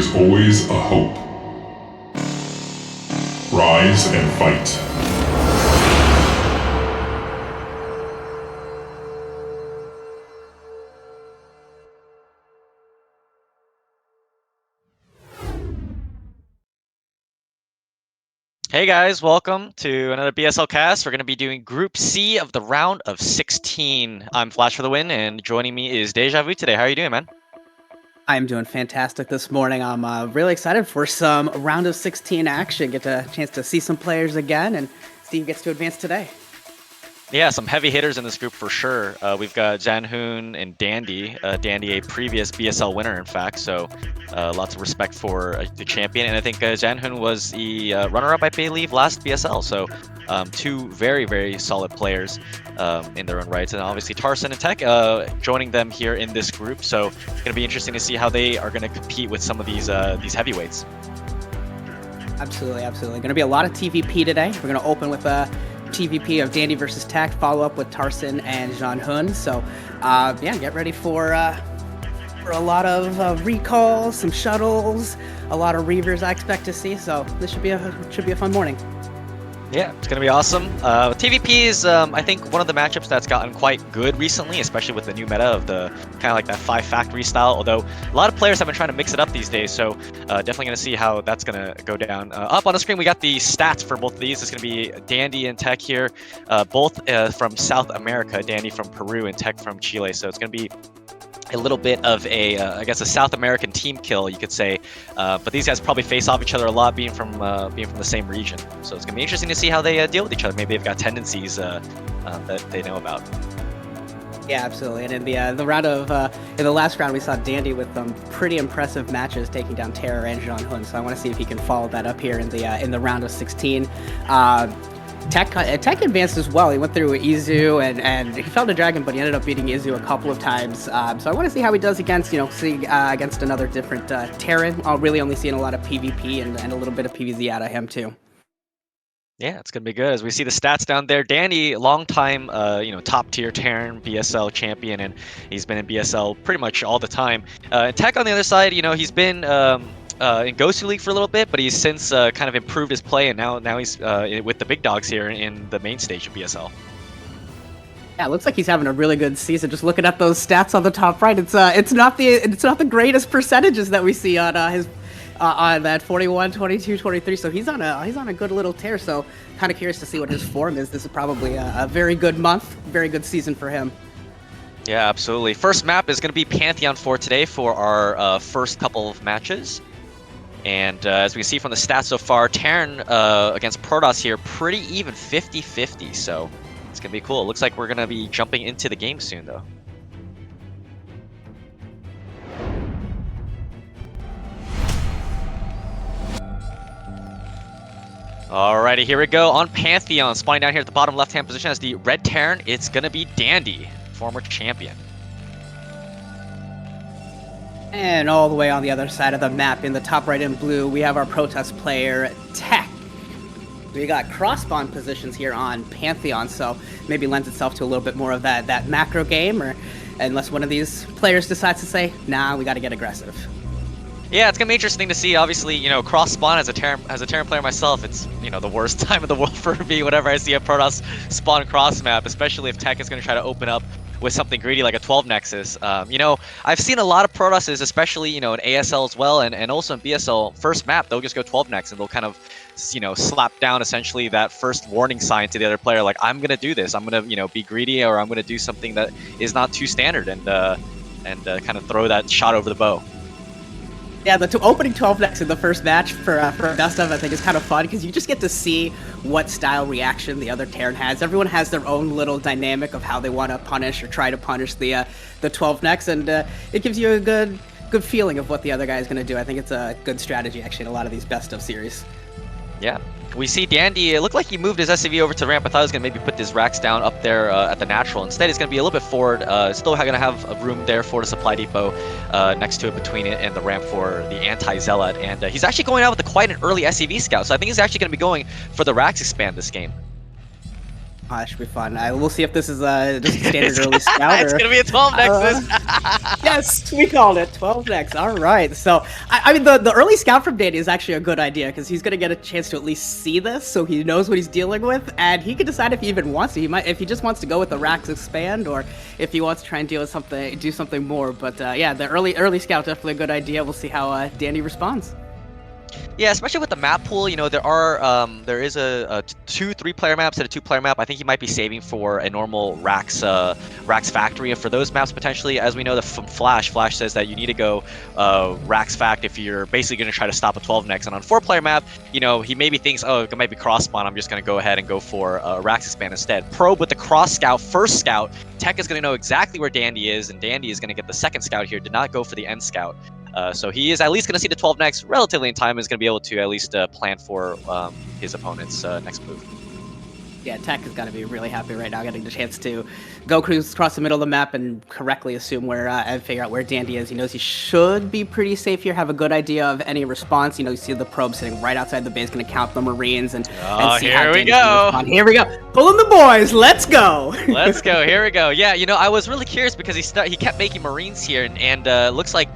There's always a hope. Rise and fight. Hey guys, welcome to another BSL cast. We're going to be doing Group C of the round of 16. I'm Flash for the win, and joining me is Deja Vu today. How are you doing, man? I'm doing fantastic this morning. I'm really excited for some round of 16 action. Get a chance to see some players again, and Steve gets to advance today. Yeah, some heavy hitters in this group for sure. We've got Zhanhun and Dandy. Dandy, a previous BSL winner, in fact, so lots of respect for the champion. And I think Zhanhun was the runner-up, I believe, last BSL. So two very, very solid players in their own rights. And obviously Tarson and Tech joining them here in this group. So it's going to be interesting to see how they are going to compete with some of these heavyweights. Absolutely, absolutely. Going to be a lot of TVP today. We're going to open with a TVP of Dandy versus Tech, follow up with Tarson and Zhanhun. So, yeah, get ready for a lot of recalls, some shuttles, a lot of reavers I expect to see. So this should be a fun morning. Yeah, it's gonna be awesome. TVP is, I think, one of the matchups that's gotten quite good recently, especially with the new meta of the kind of like that 5 factory style. Although a lot of players have been trying to mix it up these days, so definitely gonna see how that's gonna go down. Up on the screen, we got the stats for both of these. It's gonna be Dandy and Tech here, both from South America. Dandy from Peru and Tech from Chile. So it's gonna be a little bit of a, I guess, a South American team kill, you could say. But these guys probably face off each other a lot, being from the same region. So it's gonna be interesting to see how they deal with each other. Maybe they've got tendencies that they know about. Yeah, absolutely. And in the round of in the last round, we saw Dandy with some pretty impressive matches, taking down Terror and Zhanhun. So I want to see if he can follow that up here in the round of 16. Tech advanced as well. He went through Izu and he fell to Dragon, but he ended up beating Izu a couple of times. So I want to see how he does against, against another different Terran. I'm really only seeing a lot of PvP and a little bit of PvZ out of him too. Yeah, it's gonna be good. As we see the stats down there, Danny, long time, top tier Terran BSL champion, and he's been in BSL pretty much all the time. And Tech on the other side, he's been in Ghostly League for a little bit, but he's since kind of improved his play, and now he's with the big dogs here in the main stage of BSL. Yeah, it looks like he's having a really good season. Just looking at those stats on the top right, it's not the greatest percentages that we see on his on that 41, 22, 23. So he's on a good little tear. So kind of curious to see what his form is. This is probably a very good month, very good season for him. Yeah, absolutely. First map is going to be Pantheon 4 today for our first couple of matches. And as we can see from the stats so far, Terran against Protoss here, pretty even 50-50, so it's going to be cool. It looks like we're going to be jumping into the game soon, though. Alrighty, here we go on Pantheon. Spawning down here at the bottom left-hand position as the red Terran, it's going to be Dandy, former champion. And all the way on the other side of the map, in the top right in blue, we have our Protest player, Tech. We got cross-spawn positions here on Pantheon, so maybe lends itself to a little bit more of that macro game, or unless one of these players decides to say, nah, we got to get aggressive. Yeah, it's gonna be interesting to see. Obviously, cross spawn as a Terran player myself, it's the worst time in the world for me whenever I see a Protoss spawn cross map, especially if Tech is gonna try to open up with something greedy like a 12 Nexus. I've seen a lot of Protosses, especially in ASL as well, and also in BSL first map, they'll just go 12 Nex and they'll kind of slap down essentially that first warning sign to the other player, like, I'm gonna do this, I'm gonna be greedy, or I'm gonna do something that is not too standard, and kind of throw that shot over the bow. Yeah, the opening 12 Nex in the first match for best of, I think, is kind of fun because you just get to see what style reaction the other Terran has. Everyone has their own little dynamic of how they want to punish or try to punish the 12 Nex, and it gives you a good feeling of what the other guy is going to do. I think it's a good strategy actually in a lot of these best of series. Yeah. We see Dandy, it looked like he moved his SCV over to ramp. I thought he was going to maybe put his racks down up there at the natural. Instead, he's going to be a little bit forward. Still going to have a room there for the supply depot next to it, between it and the ramp for the anti-zealot. And he's actually going out with quite an early SCV scout. So I think he's actually going to be going for the racks expand this game. That should be fun. We'll see if this is just a standard early scout. It's gonna be a 12 Nexus. Yes, we called it 12 next. All right. So I mean, the early scout from Danny is actually a good idea because he's gonna get a chance to at least see this, so he knows what he's dealing with, and he can decide if he even wants to. He might, if he just wants to go with the Rax expand, or if he wants to try and deal with something, do something more. But yeah, the early scout definitely a good idea. We'll see how Danny responds. Yeah, especially with the map pool, you know, there is a 2-3 player maps and a 2-player map. I think he might be saving for a normal Rax factory, and for those maps potentially, as we know from Flash says that you need to go Rax fact if you're basically going to try to stop a 12 next. And on 4-player map, you know, he maybe thinks, oh, it might be cross spawn. I'm just going to go ahead and go for Rax expand instead. Probe with the cross scout, first scout. Tech is going to know exactly where Dandy is, and Dandy is going to get the second scout here. Did not go for the end scout. So he is at least going to see the 12 next relatively in time, and is going to be able to at least plan for his opponent's next move. Yeah, Tech is going to be really happy right now, getting the chance to go cruise across the middle of the map and correctly assume where and figure out where Dandy is. He knows he should be pretty safe here, have a good idea of any response. You know, you see the probe sitting right outside the base, going to count the Marines and see how Dandy's gonna respond. Here we go. Pulling the boys. Let's go. Let's go. Here we go. Yeah, you know, I was really curious because he kept making Marines here, and looks like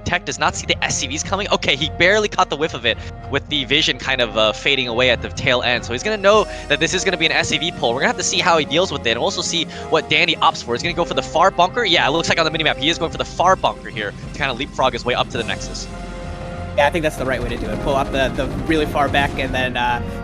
Tech does not see the SCVs coming. Okay, he barely caught the whiff of it with the vision kind of fading away at the tail end. So he's going to know that this is going to be an SCV pull. We're going to have to see how he deals with it, and also see what Dandy opts for. He's going to go for the far bunker. Yeah, it looks like on the minimap he is going for the far bunker here to kind of leapfrog his way up to the Nexus. Yeah, I think that's the right way to do it. Pull up the really far back and then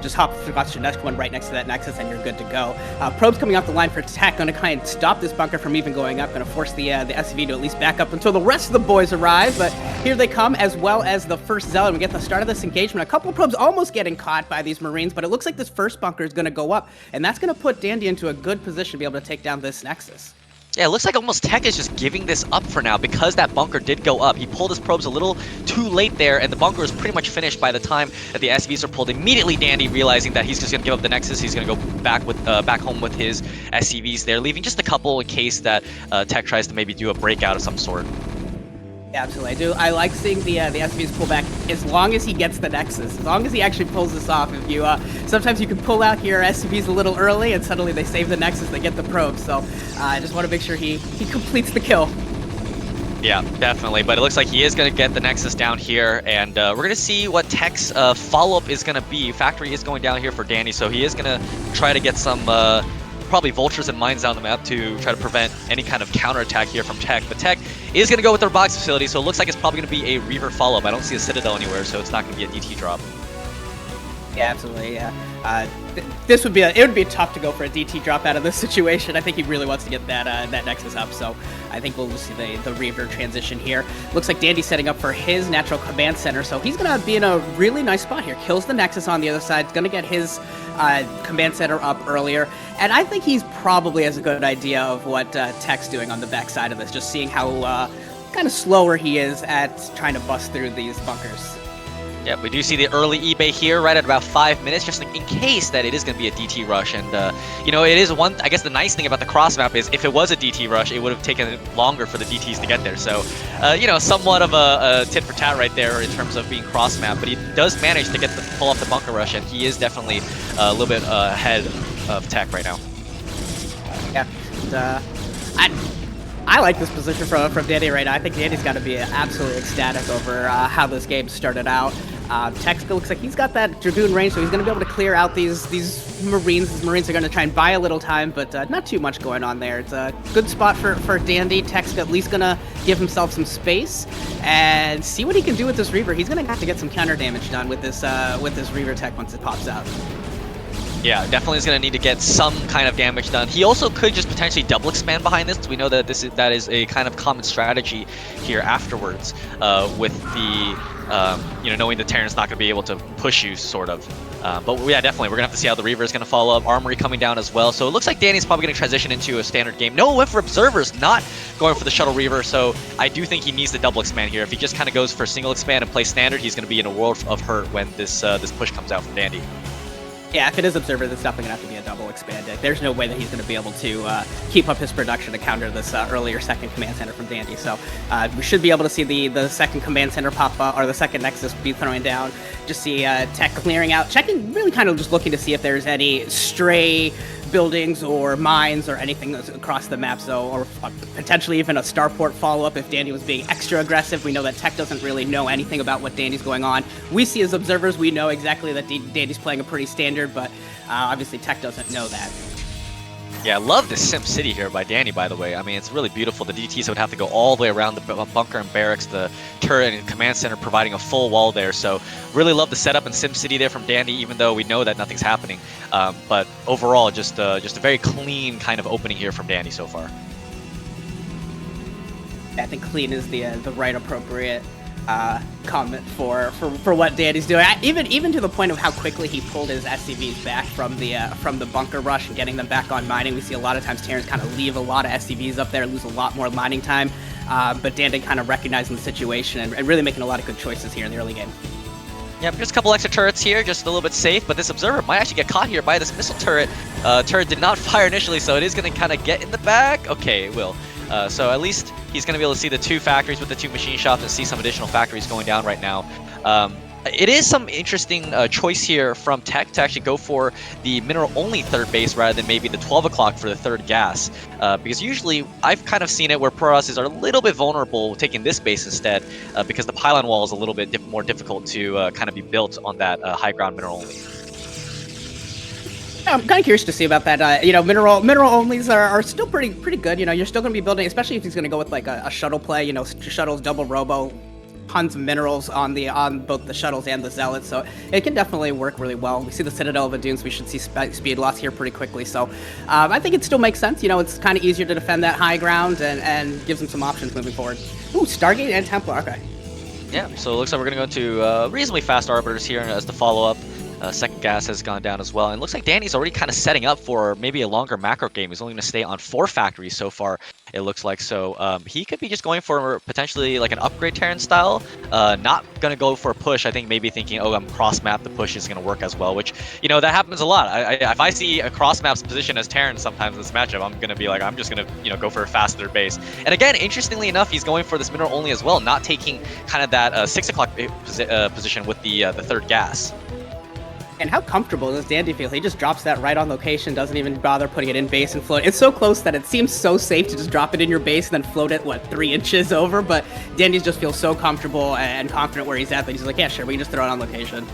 just hop across your next one right next to that Nexus and you're good to go. Probe's coming off the line for Tech, going to try and stop this bunker from even going up, going to force the SCV to at least back up until the rest of the boys arrive, but here they come, as well as the first Zealot. We get the start of this engagement. A couple of probes almost getting caught by these Marines, but it looks like this first bunker is going to go up, and that's going to put Dandy into a good position to be able to take down this Nexus. Yeah, it looks like almost Tech is just giving this up for now because that bunker did go up. He pulled his probes a little too late there, and the bunker is pretty much finished by the time that the SCVs are pulled. Immediately, Dandy realizing that he's just going to give up the Nexus. He's going to go back home with his SCVs there, leaving just a couple in case that Tech tries to maybe do a breakout of some sort. Yeah, absolutely. I like seeing the SCVs pull back as long as he gets the Nexus. As long as he actually pulls this off. If you sometimes you can pull out your SCVs a little early and suddenly they save the Nexus, they get the probe. So I just want to make sure he completes the kill. Yeah, definitely. But it looks like he is going to get the Nexus down here, and we're going to see what Tech's follow-up is going to be. Factory is going down here for Danny, so he is going to try to get some probably vultures and mines down the map to try to prevent any kind of counterattack here from Tech. But Tech is going to go with their box facility, so it looks like it's probably going to be a Reaver follow-up. I don't see a Citadel anywhere, so it's not going to be a DT drop. Yeah, absolutely. Yeah. This would be tough to go for a DT drop out of this situation. I think he really wants to get that Nexus up, so I think we'll see the Reaver transition here. Looks like Dandy's setting up for his natural command center, so he's going to be in a really nice spot here. Kills the Nexus on the other side. He's going to get his command center up earlier, and I think he's probably has a good idea of what Tech's doing on the back side of this, just seeing how kind of slower he is at trying to bust through these bunkers. Yeah, we do see the early eBay here right at about 5 minutes, just in case that it is going to be a DT rush. And, you know, it is one, I guess the nice thing about the cross map is if it was a DT rush, it would have taken longer for the DTs to get there. So, you know, somewhat of a tit for tat right there in terms of being cross map, but he does manage to get the pull off the bunker rush, and he is definitely a little bit ahead of Tech right now. Yeah, and, I like this position from Dandy right now. I think Dandy's got to be absolutely ecstatic over how this game started out. Tech looks like he's got that Dragoon range, so he's going to be able to clear out these Marines. These Marines are going to try and buy a little time, but not too much going on there. It's a good spot for Dandy. Tech's at least going to give himself some space and see what he can do with this Reaver. He's going to have to get some counter damage done with this Reaver Tech once it pops out. Yeah, definitely is going to need to get some kind of damage done. He also could just potentially double expand behind this. We know that that is a kind of common strategy here afterwards, with the you know, knowing the Terran's not going to be able to push you, sort of. But yeah, definitely, we're going to have to see how the Reaver is going to follow up. Armory coming down as well. So it looks like Danny's probably going to transition into a standard game. No, went for Observers, not going for the Shuttle Reaver. So I do think he needs the double expand here. If he just kind of goes for single expand and plays standard, he's going to be in a world of hurt when this push comes out from Dandy. Yeah, if it is Observer, it's definitely going to have to be a double expand. There's no way that he's going to be able to keep up his production to counter this earlier second command center from Dandy. So we should be able to see the second command center pop up, or the second Nexus be throwing down. Just see Tech clearing out, checking, really kind of just looking to see if there's any stray buildings or mines or anything across the map. So, or potentially even a starport follow-up if Dandy was being extra aggressive. We know that Tech doesn't really know anything about what Dandy's going on. We see as observers, we know exactly that Dandy's playing a pretty standard, but obviously Tech doesn't know that. Yeah, I love this Sim City here by Danny, by the way. I mean, it's really beautiful. The DTs would have to go all the way around the bunker and barracks, the turret and command center providing a full wall there. So really love the setup in Sim City there from Danny, even though we know that nothing's happening. But overall, just a very clean kind of opening here from Danny so far. I think clean is the right appropriate comment for what Danny's doing. Even to the point of how quickly he pulled his SCVs back from the bunker rush and getting them back on mining. We see a lot of times Terrans kind of leave a lot of SCVs up there, lose a lot more mining time. But Dandy kind of recognizing the situation and really making a lot of good choices here in the early game. Yeah, just a couple extra turrets here, just a little bit safe, but this observer might actually get caught here by this missile turret. Turret did not fire initially, so it is going to kind of get in the back. Okay, it will. So at least he's going to be able to see the 2 factories with the 2 machine shops and see some additional factories going down right now. It is some interesting choice here from Tech to actually go for the mineral-only third base rather than maybe the 12 o'clock for the third gas. Because usually I've kind of seen it where Pro-Russes are a little bit vulnerable taking this base instead because the pylon wall is a little bit more difficult to kind of be built on that high ground mineral-only. I'm kind of curious to see about that. Mineral onlys are still pretty good. You're still going to be building, especially if he's going to go with like a shuttle play. Shuttles, double robo, tons of minerals on both the shuttles and the zealots. So it can definitely work really well. We see the Citadel of Adunes. We should see speed loss here pretty quickly. So I think it still makes sense. It's kind of easier to defend that high ground and gives him some options moving forward. Ooh, Stargate and Templar. Okay. Yeah. So it looks like we're going to go to reasonably fast arbiters here as the follow-up. Second gas has gone down as well. And it looks like Danny's already kind of setting up for maybe a longer macro game. He's only going to stay on 4 factories so far, it looks like. So he could be just going for potentially like an upgrade Terran style. Not going to go for a push. I think maybe thinking, oh, I'm cross-map, the push is going to work as well, which, that happens a lot. If I see a cross-map's position as Terran sometimes in this matchup, I'm going to be like, I'm just going to, go for a faster base. And again, interestingly enough, he's going for this mineral only as well, not taking kind of that 6 o'clock position with the third gas. And how comfortable does Dandy feel? He just drops that right on location, doesn't even bother putting it in base and float. It's so close that it seems so safe to just drop it in your base and then float it, 3 inches over? But Dandy just feels so comfortable and confident where he's at that he's like, yeah, sure, we can just throw it on location.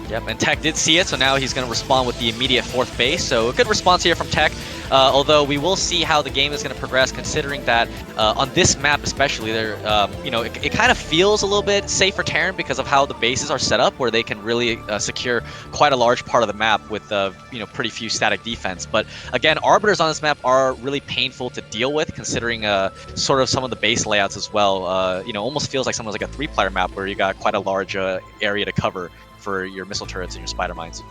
Yep, and Tech did see it, so now he's going to respond with the immediate 4th base. So a good response here from Tech, although we will see how the game is going to progress, considering that on this map especially, there, it kind of feels a little bit safe for Terran because of how the bases are set up, where they can really secure quite a large part of the map with, pretty few static defense. But again, arbiters on this map are really painful to deal with, considering sort of some of the base layouts as well. Almost feels like something like a 3-player map where you got quite a large area to cover for your missile turrets and your spider mines.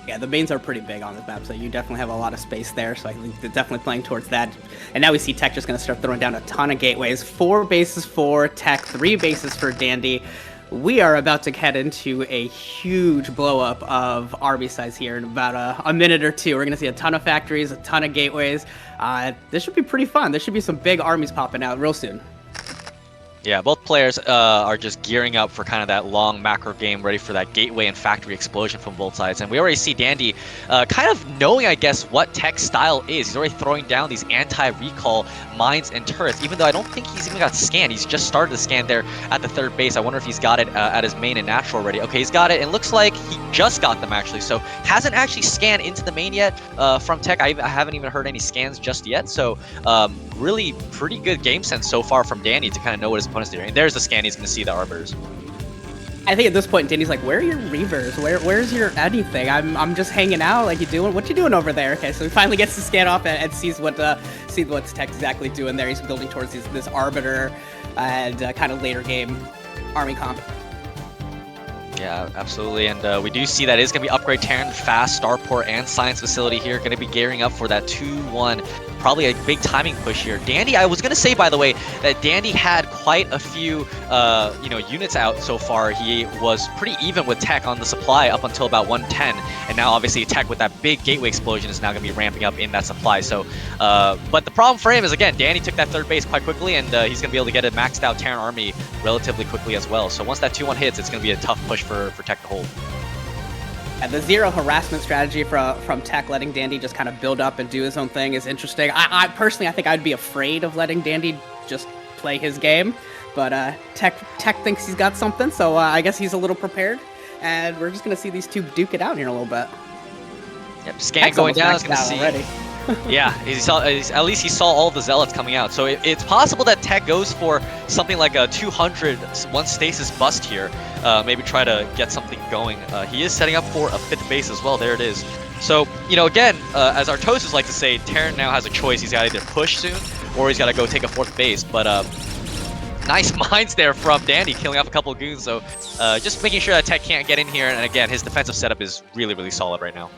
Yeah, the mains are pretty big on this map, so you definitely have a lot of space there, so I think they're definitely playing towards that. And now we see Tech just going to start throwing down a ton of gateways. 4 bases for Tech, 3 bases for Dandy. We are about to head into a huge blow-up of army size here in about a minute or two. We're going to see a ton of factories, a ton of gateways. This should be pretty fun. There should be some big armies popping out real soon. Yeah, both players are just gearing up for kind of that long macro game, ready for that gateway and factory explosion from both sides. And we already see Dandy kind of knowing, I guess, what Tech's style is. He's already throwing down these anti-recall mines and turrets, even though I don't think he's even got scanned. He's just started the scan there at the 3rd base. I wonder if he's got it at his main and natural already. Okay, he's got it. And looks like he just got them, actually. So hasn't actually scanned into the main yet from Tech. I haven't even heard any scans just yet. So really pretty good game sense so far from Dandy to kind of know what his opponent's doing. And there's the scan. He's going to see the arbiters. I think at this point, Danny's like, where are your reavers? Where's your anything? I'm just hanging out. Like, what you doing over there? Okay, so he finally gets to scan off and sees what's Tech exactly doing there. He's building towards this arbiter and kind of later game army comp. Yeah, absolutely, and we do see that is going to be upgrade Terran, fast starport, and science facility here. Going to be gearing up for that 2-1. Probably a big timing push here. Dandy, I was going to say, by the way, that Dandy had quite a few, units out so far. He was pretty even with Tech on the supply up until about 110, and now obviously Tech with that big gateway explosion is now going to be ramping up in that supply. So, but the problem for him is, again, Dandy took that 3rd base quite quickly, and he's going to be able to get a maxed out Terran army relatively quickly as well. So once that 2-1 hits, it's going to be a tough push for Tech to hold. And the zero harassment strategy from Tech, letting Dandy just kind of build up and do his own thing, is interesting. I personally, I think I'd be afraid of letting Dandy just play his game, but Tech thinks he's got something, so I guess he's a little prepared, and we're just gonna see these two duke it out here in a little bit. Yep, scan going down. Is gonna see. Already. Yeah, at least he saw all the zealots coming out. So it's possible that Tech goes for something like a 200 one stasis bust here. Maybe try to get something going. He is setting up for a 5th base as well. There it is. So, you know, again, as our toasters like to say, Terran now has a choice. He's got to either push soon or he's got to go take a 4th base. But nice mines there from Dandy, killing off a couple of goons. So just making sure that Tech can't get in here. And again, his defensive setup is really, really solid right now.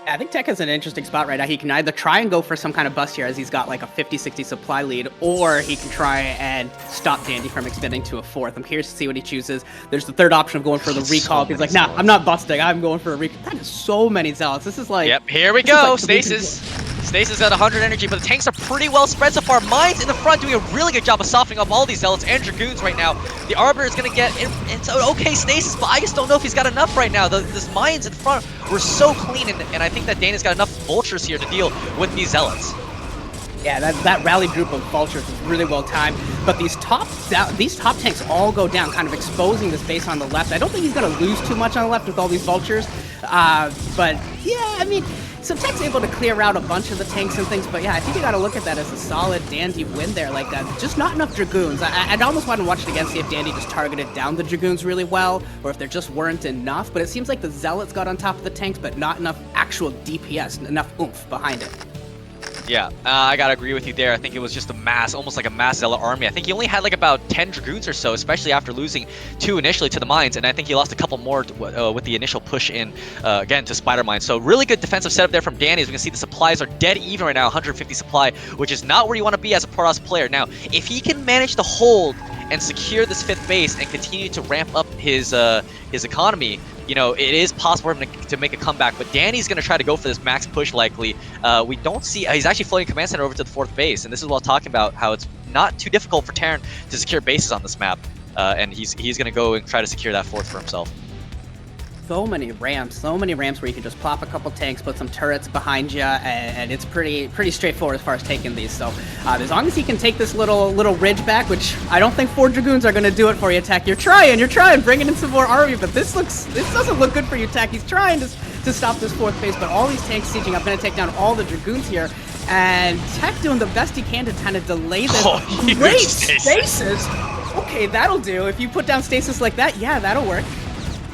I think Tech is an interesting spot right now. He can either try and go for some kind of bust here as he's got like a 50-60 supply lead, or he can try and stop Dandy from extending to a 4th. I'm curious to see what he chooses. There's the third option of going for the recall. He's like, nah, I'm not busting. I'm going for a recall. That is so many zealots. This is like... Yep, here we go. Stasis. Stasis at 100 energy, but the tanks are pretty well spread so far. Mines in the front doing a really good job of softening up all these zealots and dragoons right now. The Arbiter is going to get into an okay stasis, but I just don't know if he's got enough right now. This mines in front were so clean, and I think that Dana's got enough vultures here to deal with these zealots. Yeah, that rally group of vultures is really well timed, but these top tanks all go down, kind of exposing this base on the left. I don't think he's going to lose too much on the left with all these vultures, but yeah, I mean, so Tech's able to clear out a bunch of the tanks and things, but yeah, I think you got to look at that as a solid Dandy win there. Like, just not enough dragoons. I'd almost want to watch it again, see if Dandy just targeted down the dragoons really well, or if there just weren't enough. But it seems like the zealots got on top of the tanks, but not enough actual DPS, enough oomph behind it. Yeah, I gotta agree with you there. I think it was just a mass, almost like a mass zealot army. I think he only had like about 10 dragoons or so, especially after losing 2 initially to the mines, and I think he lost a couple more with the initial push in, again, to spider mines. So really good defensive setup there from Danny. As we can see, the supplies are dead even right now, 150 supply, which is not where you want to be as a Protoss player. Now, if he can manage to hold and secure this 5th base and continue to ramp up his economy, you know, it is possible for him to make a comeback, but Danny's going to try to go for this max push likely. We don't see... he's actually floating command center over to the 4th base, and this is while talking about how it's not too difficult for Terran to secure bases on this map, and he's going to go and try to secure that 4th for himself. So many ramps where you can just plop a couple tanks, put some turrets behind you, and it's pretty straightforward as far as taking these. So as long as he can take this little ridge back, which I don't think 4 dragoons are going to do it for you, Tech. You're trying, bringing in some more army, but this doesn't look good for you, Tech. He's trying to stop this 4th base, but all these tanks sieging up, going to take down all the dragoons here, and Tech doing the best he can to kind of delay this. Great stasis. Okay, that'll do. If you put down stasis like that, yeah, that'll work.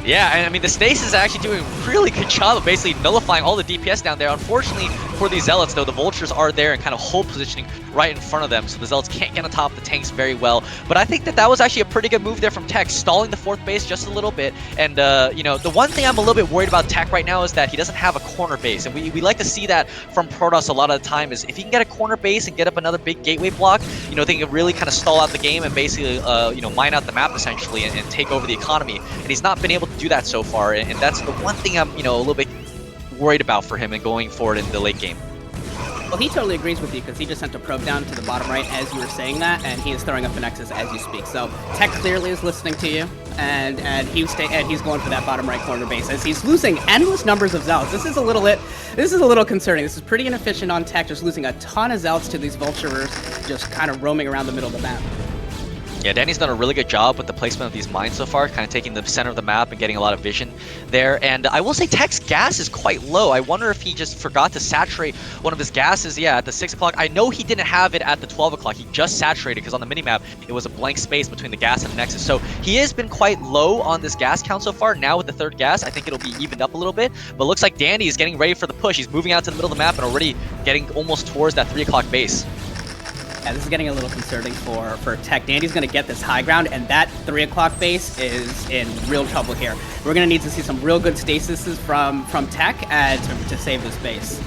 Yeah, and I mean, the stasis is actually doing a really good job of basically nullifying all the DPS down there. Unfortunately for these zealots, though, the vultures are there and kind of hold positioning right in front of them, so the zealots can't get on top of the tanks very well. But I think that was actually a pretty good move there from Tech, stalling the 4th base just a little bit. And, you know, the one thing I'm a little bit worried about Tech right now is that he doesn't have a corner base. And we like to see that from Protoss a lot of the time, is if he can get a corner base and get up another big gateway block, you know, they can really kind of stall out the game and basically, you know, mine out the map essentially and take over the economy. And he's not been able to do that so far, and that's the one thing I'm, you know, a little bit worried about for him and going forward in the late game. Well, he totally agrees with you, because he just sent a probe down to the bottom right as you were saying that, and he is throwing up a Nexus as you speak. So Tech clearly is listening to you, and he's going for that bottom right corner base as he's losing endless numbers of zealots. This is a little concerning. This is pretty inefficient on Tech, just losing a ton of zealots to these vultures, just kind of roaming around the middle of the map. Yeah, Danny's done a really good job with the placement of these mines so far, kind of taking the center of the map and getting a lot of vision there. And I will say Tech's gas is quite low. I wonder if he just forgot to saturate one of his gases, yeah, at the 6 o'clock. I know he didn't have it at the 12 o'clock. He just saturated, because on the minimap, it was a blank space between the gas and the Nexus. So he has been quite low on this gas count so far. Now with the 3rd gas, I think it'll be evened up a little bit. But it looks like Danny is getting ready for the push. He's moving out to the middle of the map and already getting almost towards that 3 o'clock base. Yeah, this is getting a little concerning for Tech. Dandy's going to get this high ground, and that 3 o'clock base is in real trouble here. We're going to need to see some real good stasises from Tech to save this base.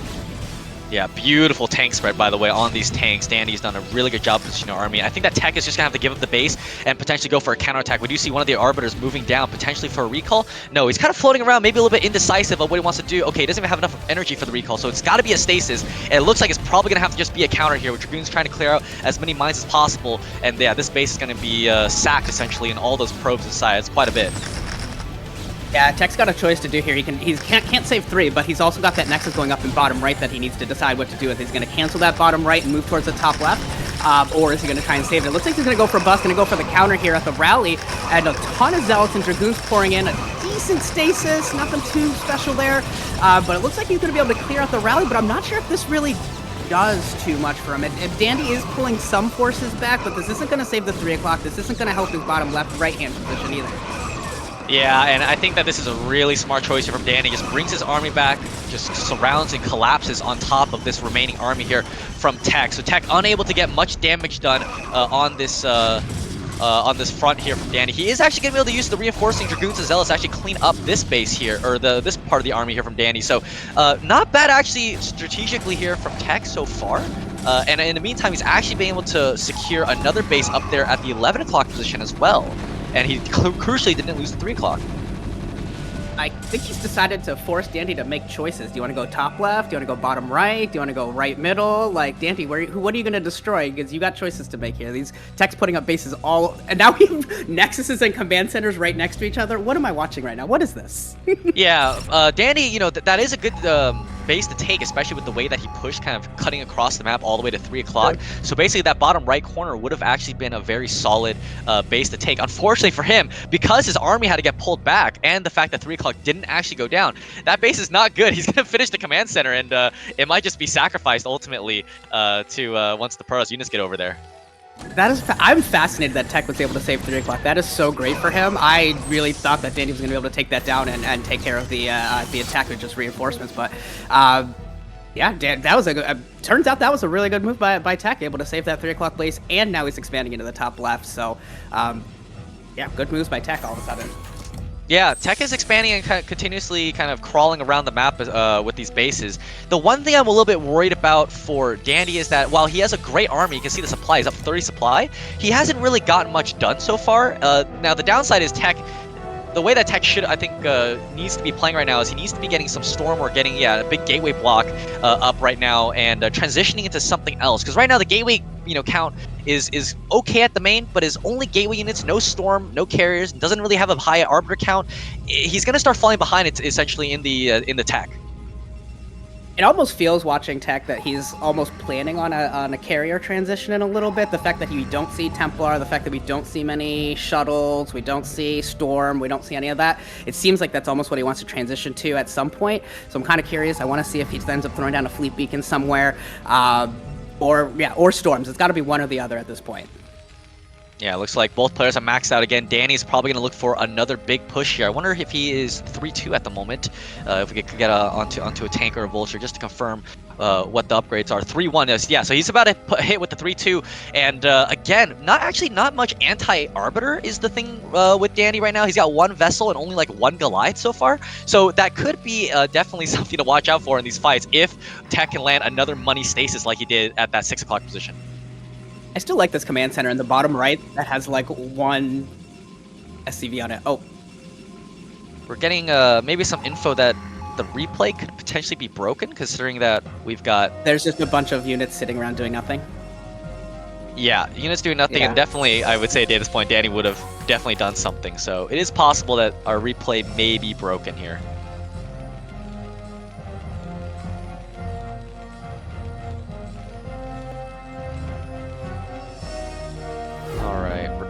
Yeah, beautiful tank spread, by the way, on these tanks. Danny's done a really good job positioning our army. I think that Tech is just going to have to give up the base and potentially go for a counterattack. We do see one of the Arbiters moving down, potentially for a recall. No, he's kind of floating around, maybe a little bit indecisive of what he wants to do. Okay, he doesn't even have enough energy for the recall, so it's got to be a stasis. And it looks like it's probably going to have to just be a counter here, with Dragoons trying to clear out as many mines as possible. And yeah, this base is going to be sacked, essentially, and all those probes inside. It's quite a bit. Yeah, Tech's got a choice to do here. He can't save 3, but he's also got that Nexus going up in bottom right that he needs to decide what to do with. He's going to cancel that bottom right and move towards the top left, or is he going to try and save it? It looks like he's going to go for a bust, going to go for the counter here at the rally, and a ton of Zealots and Dragoons pouring in. A decent stasis, nothing too special there, but it looks like he's going to be able to clear out the rally, but I'm not sure if this really does too much for him. And Dandy is pulling some forces back, but this isn't going to save the 3 o'clock. This isn't going to help his bottom left right-hand position either. Yeah, and I think that this is a really smart choice here from Danny. Just brings his army back, just surrounds and collapses on top of this remaining army here from Tech. So Tech unable to get much damage done on this front here from Danny. He is actually going to be able to use the reinforcing Dragoons and Zealots to actually clean up this base here, or this part of the army here from Danny. So not bad actually strategically here from Tech so far. And in the meantime, he's actually been able to secure another base up there at the 11 o'clock position as well. And he crucially didn't lose the 3 o'clock. I think he's decided to force Dandy to make choices. Do you want to go top left? Do you want to go bottom right? Do you want to go right middle? Like, Dandy, what are you going to destroy? Because you got choices to make here. These Tech's putting up bases all... And now we have Nexuses and command centers right next to each other. What am I watching right now? What is this? Yeah, Dandy, you know, that is a good base to take, especially with the way that he pushed, kind of cutting across the map all the way to 3 o'clock. So basically that bottom right corner would have actually been a very solid base to take. Unfortunately for him, because his army had to get pulled back, and the fact that 3 o'clock didn't actually go down, that base is not good. He's going to finish the command center, and it might just be sacrificed ultimately to once the Protoss units get over there. I'm fascinated that Tech was able to save 3 o'clock. That is so great for him. I really thought that Dandy was going to be able to take that down and take care of the attack with just reinforcements. But yeah, that was turns out that was a really good move by Tech, able to save that 3 o'clock base, and now he's expanding into the top left. So yeah, good moves by Tech all of a sudden. Yeah, Tech is expanding and continuously kind of crawling around the map with these bases. The one thing I'm a little bit worried about for Dandy is that while he has a great army, you can see the supply is up 30 supply, he hasn't really gotten much done so far. Now, the downside is Tech, the way that Tech should, I think, needs to be playing right now is he needs to be getting some Storm or getting, a big Gateway block up right now and transitioning into something else. Because right now the Gateway, count is okay at the main, but his only Gateway units, no Storm, no carriers, doesn't really have a high Arbiter count. He's going to start falling behind it essentially in the Tech. It almost feels watching Tech that he's almost planning on a carrier transition in a little bit. The fact that we don't see Templar, the fact that we don't see many shuttles, we don't see Storm, we don't see any of that. It seems like that's almost what he wants to transition to at some point. So I'm kind of curious. I want to see if he ends up throwing down a fleet beacon somewhere, or Storms. It's got to be one or the other at this point. Yeah, it looks like both players are maxed out again. Danny's probably going to look for another big push here. I wonder if he is 3-2 at the moment. If we could get onto a tank or a vulture just to confirm what the upgrades are. 3-1 is, yeah, so he's about to hit with the 3-2. And again, not much anti-arbiter is the thing with Danny right now. He's got 1 vessel and only like 1 Goliath so far. So that could be definitely something to watch out for in these fights if Tech can land another money stasis like he did at that 6 o'clock position. I still like this command center in the bottom right that has like 1 SCV on it. Oh. We're getting maybe some info that the replay could potentially be broken, considering that we've got... There's just a bunch of units sitting around doing nothing. Yeah, units doing nothing, and definitely, I would say at this point, Danny would have definitely done something. So it is possible that our replay may be broken here.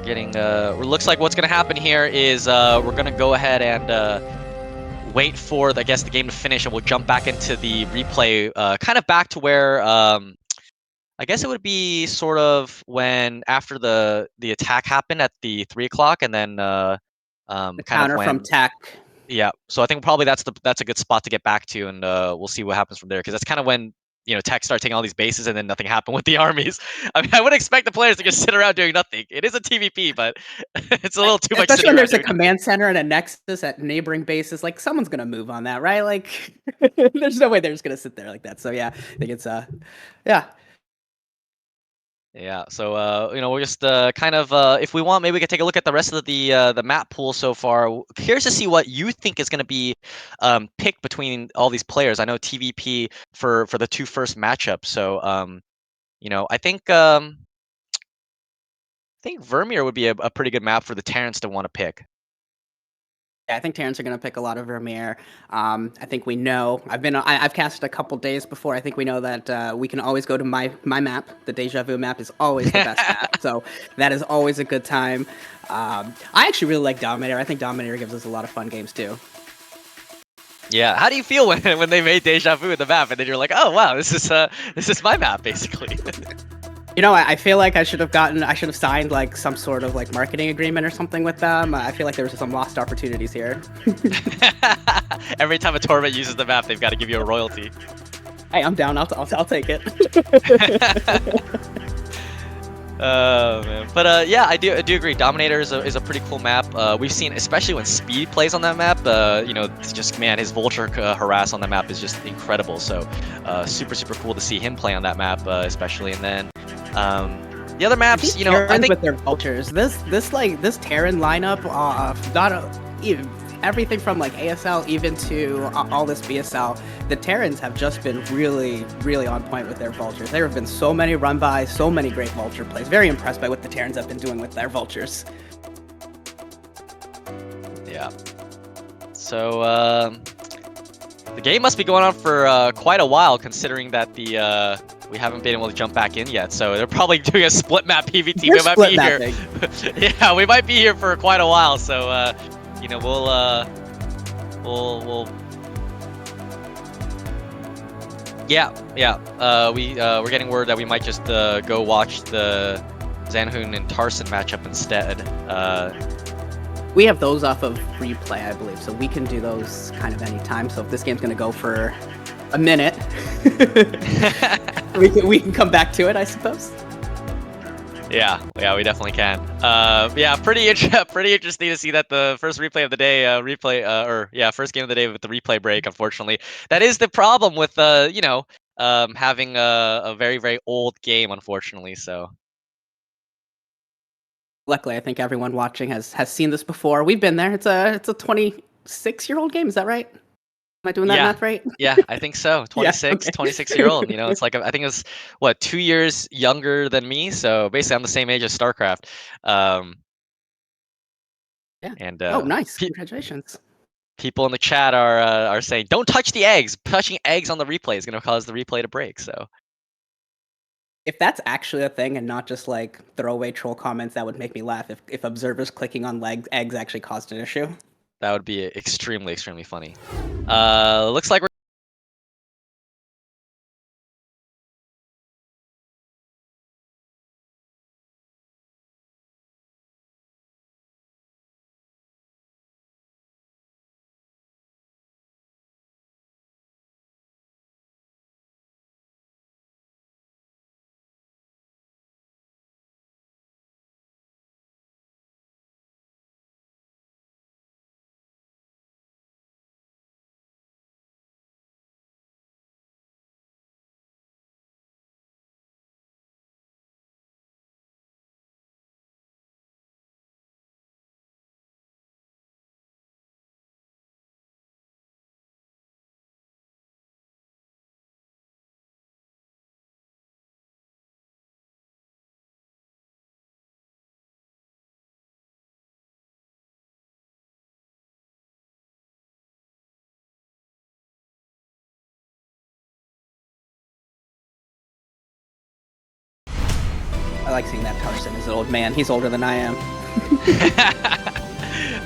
Getting looks like what's gonna happen here is we're gonna go ahead and wait for I guess the game to finish, and we'll jump back into the replay, kind of back to where I guess it would be sort of when after the attack happened at the 3 o'clock, and then the kind counter of when, from Tech. Yeah, so I think probably that's a good spot to get back to, and we'll see what happens from there, because that's kind of when Tech started taking all these bases and then nothing happened with the armies. I mean, I wouldn't expect the players to just sit around doing nothing. It is a TVP, but it's a little too much. Especially when there's a command center and a nexus at neighboring bases. Like, someone's going to move on that, right? Like, there's no way they're just going to sit there like that. So, yeah, I think it's, yeah. Yeah, so we'll just kind of if we want, maybe we could take a look at the rest of the map pool so far. Curious to see what you think is going to be picked between all these players. I know TVP for the 2 first matchups. So I think Vermeer would be a pretty good map for the Terrans to want to pick. Yeah, I think Terrans are going to pick a lot of Vermeer. I think we know. I've casted a couple days before. I think we know that we can always go to my map. The Deja Vu map is always the best map, so that is always a good time. I actually really like Dominator. I think Dominator gives us a lot of fun games too. Yeah, how do you feel when they made Deja Vu the map, and then you're like, oh wow, this is my map basically. You know, I feel like I should have signed like some sort of like marketing agreement or something with them. I feel like there was some lost opportunities here. Every time a tournament uses the map, they've got to give you a royalty. Hey, I'm down. I'll take it. Oh man, but yeah, I do agree. Dominator is a pretty cool map. We've seen, especially when Speed plays on that map. You know, it's just, man, his Vulture harass on that map is just incredible. So super cool to see him play on that map, especially. And then the other maps, you know, I think with their Vultures, this Terran lineup, everything from like ASL even to all this BSL, the Terrans have just been really on point with their Vultures. There have been so many run by, so many great Vulture plays. Very impressed by what the Terrans have been doing with their Vultures. Yeah. So the game must be going on for quite a while, considering that we haven't been able to jump back in yet. So they're probably doing a split map PvT. We might be here. Yeah, we might be here for quite a while. So you know, we'll we're getting word that we might just go watch the Zhanhun and Tarson matchup instead. We have those off of replay, I believe, so we can do those kind of anytime. So if this game's gonna go for a minute, we can come back to it, I suppose. Yeah, we definitely can. Yeah, pretty interesting to see that the first replay of the day, first game of the day with the replay break. Unfortunately, that is the problem with you know, having a very old game, unfortunately. So. Luckily, I think everyone watching has seen this before. We've been there. It's a 26-year-old game. Is that right? Am I doing that math right? Yeah, I think so. 26-year-old. You know, it's like, I think it was, what, 2 years younger than me. So basically, I'm the same age as StarCraft. Yeah. And oh, nice! Congratulations. People in the chat are saying, "Don't touch the eggs. Touching eggs on the replay is going to cause the replay to break." So. If that's actually a thing and not just like throwaway troll comments, that would make me laugh. If observers clicking on eggs actually caused an issue. That would be extremely funny. Looks like we're I like seeing that Tarson as an old man. He's older than I am.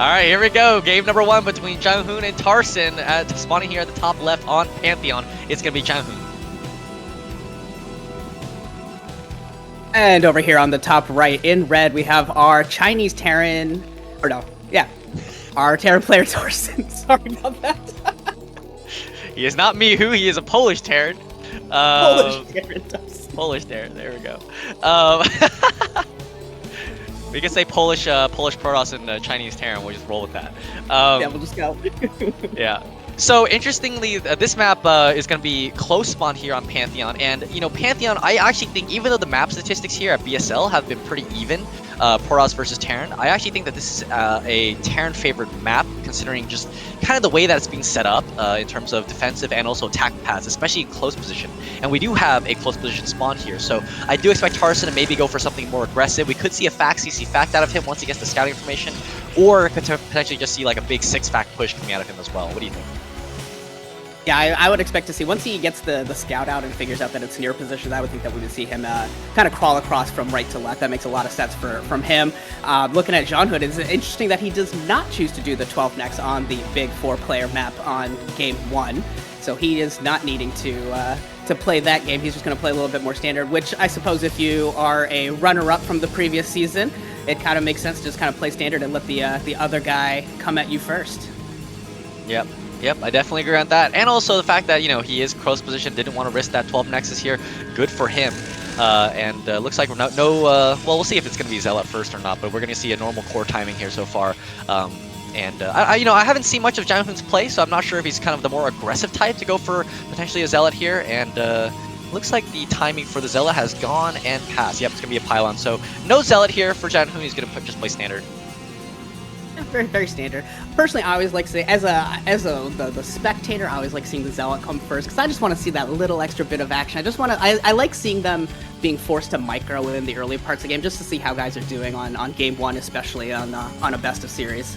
All right, here we go. Game number 1 between Zhanhun and Tarson. Spawning here at the top left on Pantheon. It's going to be Zhanhun. And over here on the top right in red, we have our Chinese Terran. Or no, yeah. Our Terran player Tarson. Sorry about that. He is not Mihu. He is a Polish Terran. Polish Terran Tarson. Polish Terran. There we go. We can say Polish Protoss and Chinese Terran. We'll just roll with that. Yeah, we'll just go. Yeah. So interestingly, this map is going to be close spawn here on Pantheon, and you know, Pantheon, I actually think, even though the map statistics here at BSL have been pretty even, Protoss versus Terran, I actually think that this is a Terran favored map, considering just kind of the way that it's being set up in terms of defensive and also attack paths, especially in close position. And we do have a close position spawn here, so I do expect Tarson to maybe go for something more aggressive. We could see a CC fact out of him once he gets the scouting information, or could potentially just see like a big 6-fact push coming out of him as well. What do you think? Yeah, I would expect to see, once he gets the scout out and figures out that it's near position, I would think that we would see him kind of crawl across from right to left. That makes a lot of sense from him. Looking at Zhanhun, it's interesting that he does not choose to do the 12 next on the big 4-player map on game 1. So he is not needing to play that game. He's just going to play a little bit more standard, which I suppose if you are a runner-up from the previous season, it kind of makes sense to just kind of play standard and let the other guy come at you first. Yep, I definitely agree on that. And also the fact that, you know, he is close position, didn't want to risk that 12 Nexus here. Good for him. Looks like we're well, we'll see if it's going to be Zealot first or not, but we're going to see a normal core timing here so far. I haven't seen much of Zhanhun's play, so I'm not sure if he's kind of the more aggressive type to go for potentially a Zealot here. And looks like the timing for the Zealot has gone and passed. Yep, it's going to be a pylon. So no Zealot here for Zhanhun. He's going to just play standard. Very, very standard. Personally, I always like to say, as the spectator, I always like seeing the Zealot come first, because I just want to see that little extra bit of action. I like seeing them being forced to micro within the early parts of the game, just to see how guys are doing on game 1, especially on a best of series.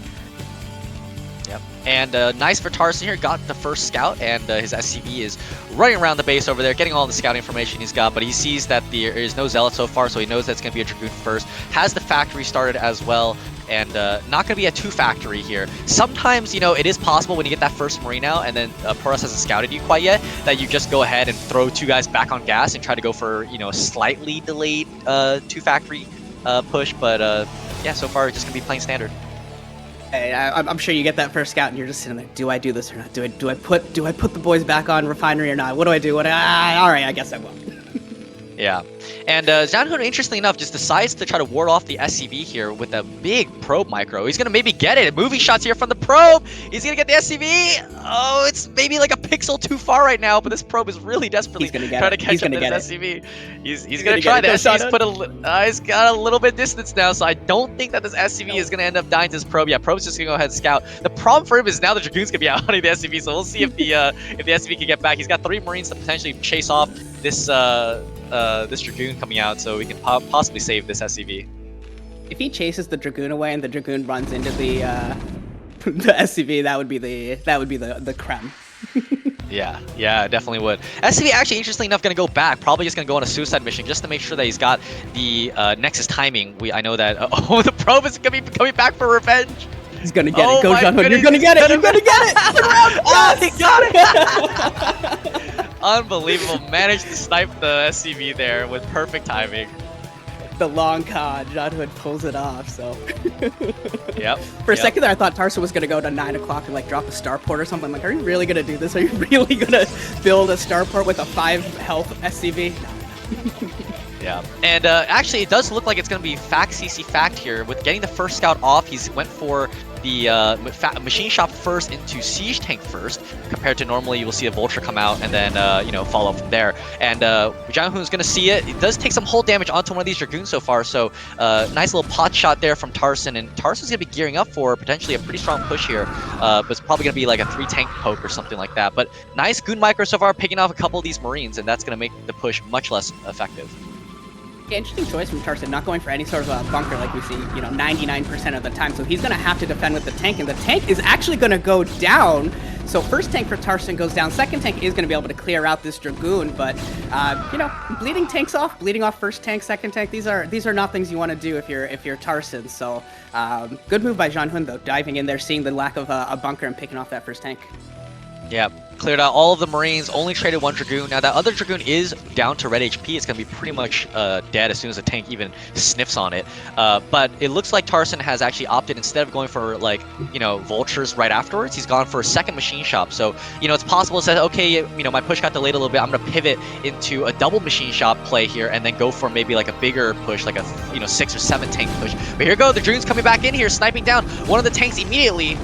Yep, and nice for Tarson here, got the first scout, and his SCV is running around the base over there, getting all the scout information he's got, but he sees that there is no Zealot so far, so he knows that's going to be a Dragoon first, has the factory started as well, and not going to be a 2-factory here. Sometimes, you know, it is possible when you get that first Marine out and then Protoss hasn't scouted you quite yet, that you just go ahead and throw 2 guys back on gas and try to go for, you know, a slightly delayed 2-factory push, but yeah, so far just going to be playing standard. Hey, I'm sure you get that first scout and you're just sitting there, do I do this or not? Do I put the boys back on refinery or not? What do I do? All right, I guess I will. Yeah, and Zhanhun, interestingly enough, just decides to try to ward off the SCV here with a big probe micro. He's going to maybe get it. Moving shots here from the probe. He's going to get the SCV. Oh, it's maybe like a pixel too far right now, but this probe is really desperately trying to catch up to this SCV. He's going to try this. He's got a little bit distance now, so I don't think that this SCV is going to end up dying to this probe. Yeah, probe's just going to go ahead and scout. The problem for him is now the Dragoon's going to be out hunting the SCV, so we'll see if the SCV can get back. He's got 3 Marines to potentially chase off this this Dragoon coming out, so we can possibly save this SCV. If he chases the Dragoon away and the Dragoon runs into the SCV, that would be the creme. Yeah, definitely would. SCV actually, interestingly enough, going to go back. Probably just going to go on a suicide mission just to make sure that he's got the Nexus timing. I know that. The probe is going to be coming back for revenge. He's going to get it. Go, Zhanhun. You're going to get it. You're going to get it. Oh, he got it. Unbelievable. Managed to snipe the SCV there with perfect timing. The long con. Zhanhun pulls it off, so. Yep. For a second there, I thought Tarson was going to go to 9 o'clock and like drop a starport or something. I'm like, are you really going to do this? Are you really going to build a starport with a 5 health SCV? Yeah, and actually it does look like it's going to be Fact CC Fact here. With getting the first scout off, he's went for the machine shop first into siege tank first, compared to normally you will see a vulture come out and then follow up from there. And Zhanhun's going to see it. It does take some hull damage onto one of these Dragoons so far, so nice little pot shot there from Tarson, and Tarson's going to be gearing up for potentially a pretty strong push here, but it's probably going to be like a 3-tank poke or something like that. But nice Goon Micro so far, picking off a couple of these Marines, and that's going to make the push much less effective. Yeah, interesting choice from Tarson, not going for any sort of a bunker like we see, 99% of the time. So he's going to have to defend with the tank, and the tank is actually going to go down. So first tank for Tarson goes down. Second tank is going to be able to clear out this Dragoon, but bleeding tanks off, bleeding off first tank, second tank. These are not things you want to do if you're Tarson. So good move by Zhanhun though, diving in there, seeing the lack of a bunker and picking off that first tank. Yeah, cleared out all of the Marines, only traded 1 Dragoon. Now that other Dragoon is down to red HP. It's going to be pretty much dead as soon as the tank even sniffs on it. But it looks like Tarson has actually opted, instead of going for vultures right afterwards, he's gone for a second machine shop. So, it's possible to say, okay, my push got delayed a little bit. I'm going to pivot into a double machine shop play here and then go for maybe like a bigger push, like a 6 or 7 tank push. But here we go, the Dragoon's coming back in here, sniping down one of the tanks immediately.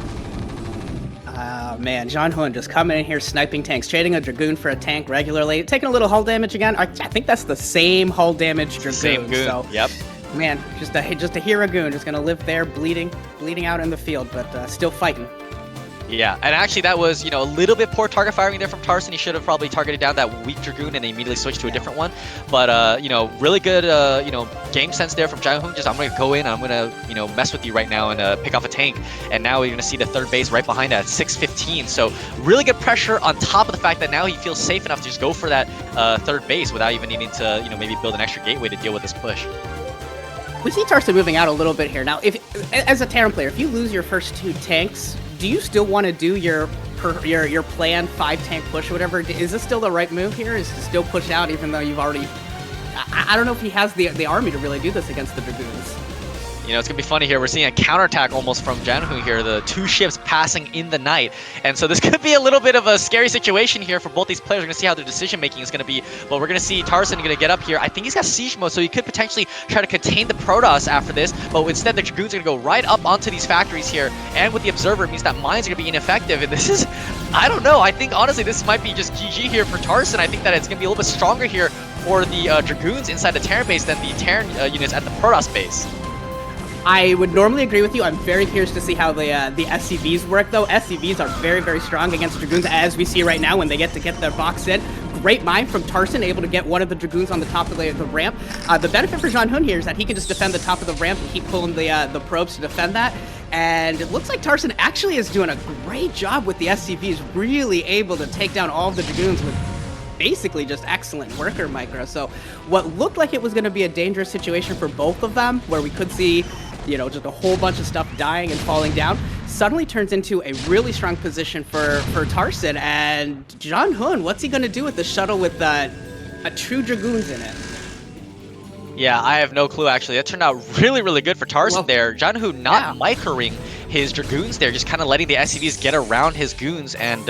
Man, Zhanhun just coming in here, sniping tanks, trading a Dragoon for a tank regularly, taking a little hull damage again. I think that's the same hull damage Dragoon. Same goon. So, yep. Man, just a hero goon, just gonna live there, bleeding out in the field, but still fighting. Yeah, and actually that was, a little bit poor target firing there from Tarson. He should have probably targeted down that weak Dragoon and immediately switched to a different one. But, really good, game sense there from Zhanhun. Just, I'm going to go in, I'm going to, mess with you right now and pick off a tank. And now we're going to see the third base right behind that at 615. So really good pressure on top of the fact that now he feels safe enough to just go for that third base without even needing to, maybe build an extra gateway to deal with this push. We see Tarson moving out a little bit here. Now, if as a Terran player, if you lose your first 2 tanks, do you still want to do your planned 5-tank push or whatever? Is this still the right move here? Is to still push out even though you've already... I don't know if he has the army to really do this against the Dragoons. It's going to be funny here. We're seeing a counterattack almost from Zhanhun here. The 2 ships passing in the night. And so this could be a little bit of a scary situation here for both these players. We're going to see how their decision-making is going to be. But we're going to see Tarson going to get up here. I think he's got siege mode, so he could potentially try to contain the Protoss after this. But instead, the Dragoons are going to go right up onto these factories here. And with the Observer, it means that mines are going to be ineffective. And this is... I don't know. I think, honestly, this might be just GG here for Tarson. I think that it's going to be a little bit stronger here for the Dragoons inside the Terran base than the Terran units at the Protoss base. I would normally agree with you. I'm very curious to see how the SCVs work, though. SCVs are very, very strong against Dragoons, as we see right now when they get their box in. Great mine from Tarson, able to get one of the Dragoons on the top of the ramp. The benefit for Zhanhun here is that he can just defend the top of the ramp and keep pulling the probes to defend that. And it looks like Tarson actually is doing a great job with the SCVs, really able to take down all of the Dragoons with basically just excellent worker micro. So what looked like it was going to be a dangerous situation for both of them, where we could see just a whole bunch of stuff dying and falling down, suddenly turns into a really strong position for Tarson. And Zhanhun, what's he going to do with the shuttle with a true Dragoons in it? Yeah, I have no clue, actually. That turned out really, really good for Tarson there. Zhanhun not microing his Dragoons there, just kind of letting the SCVs get around his goons and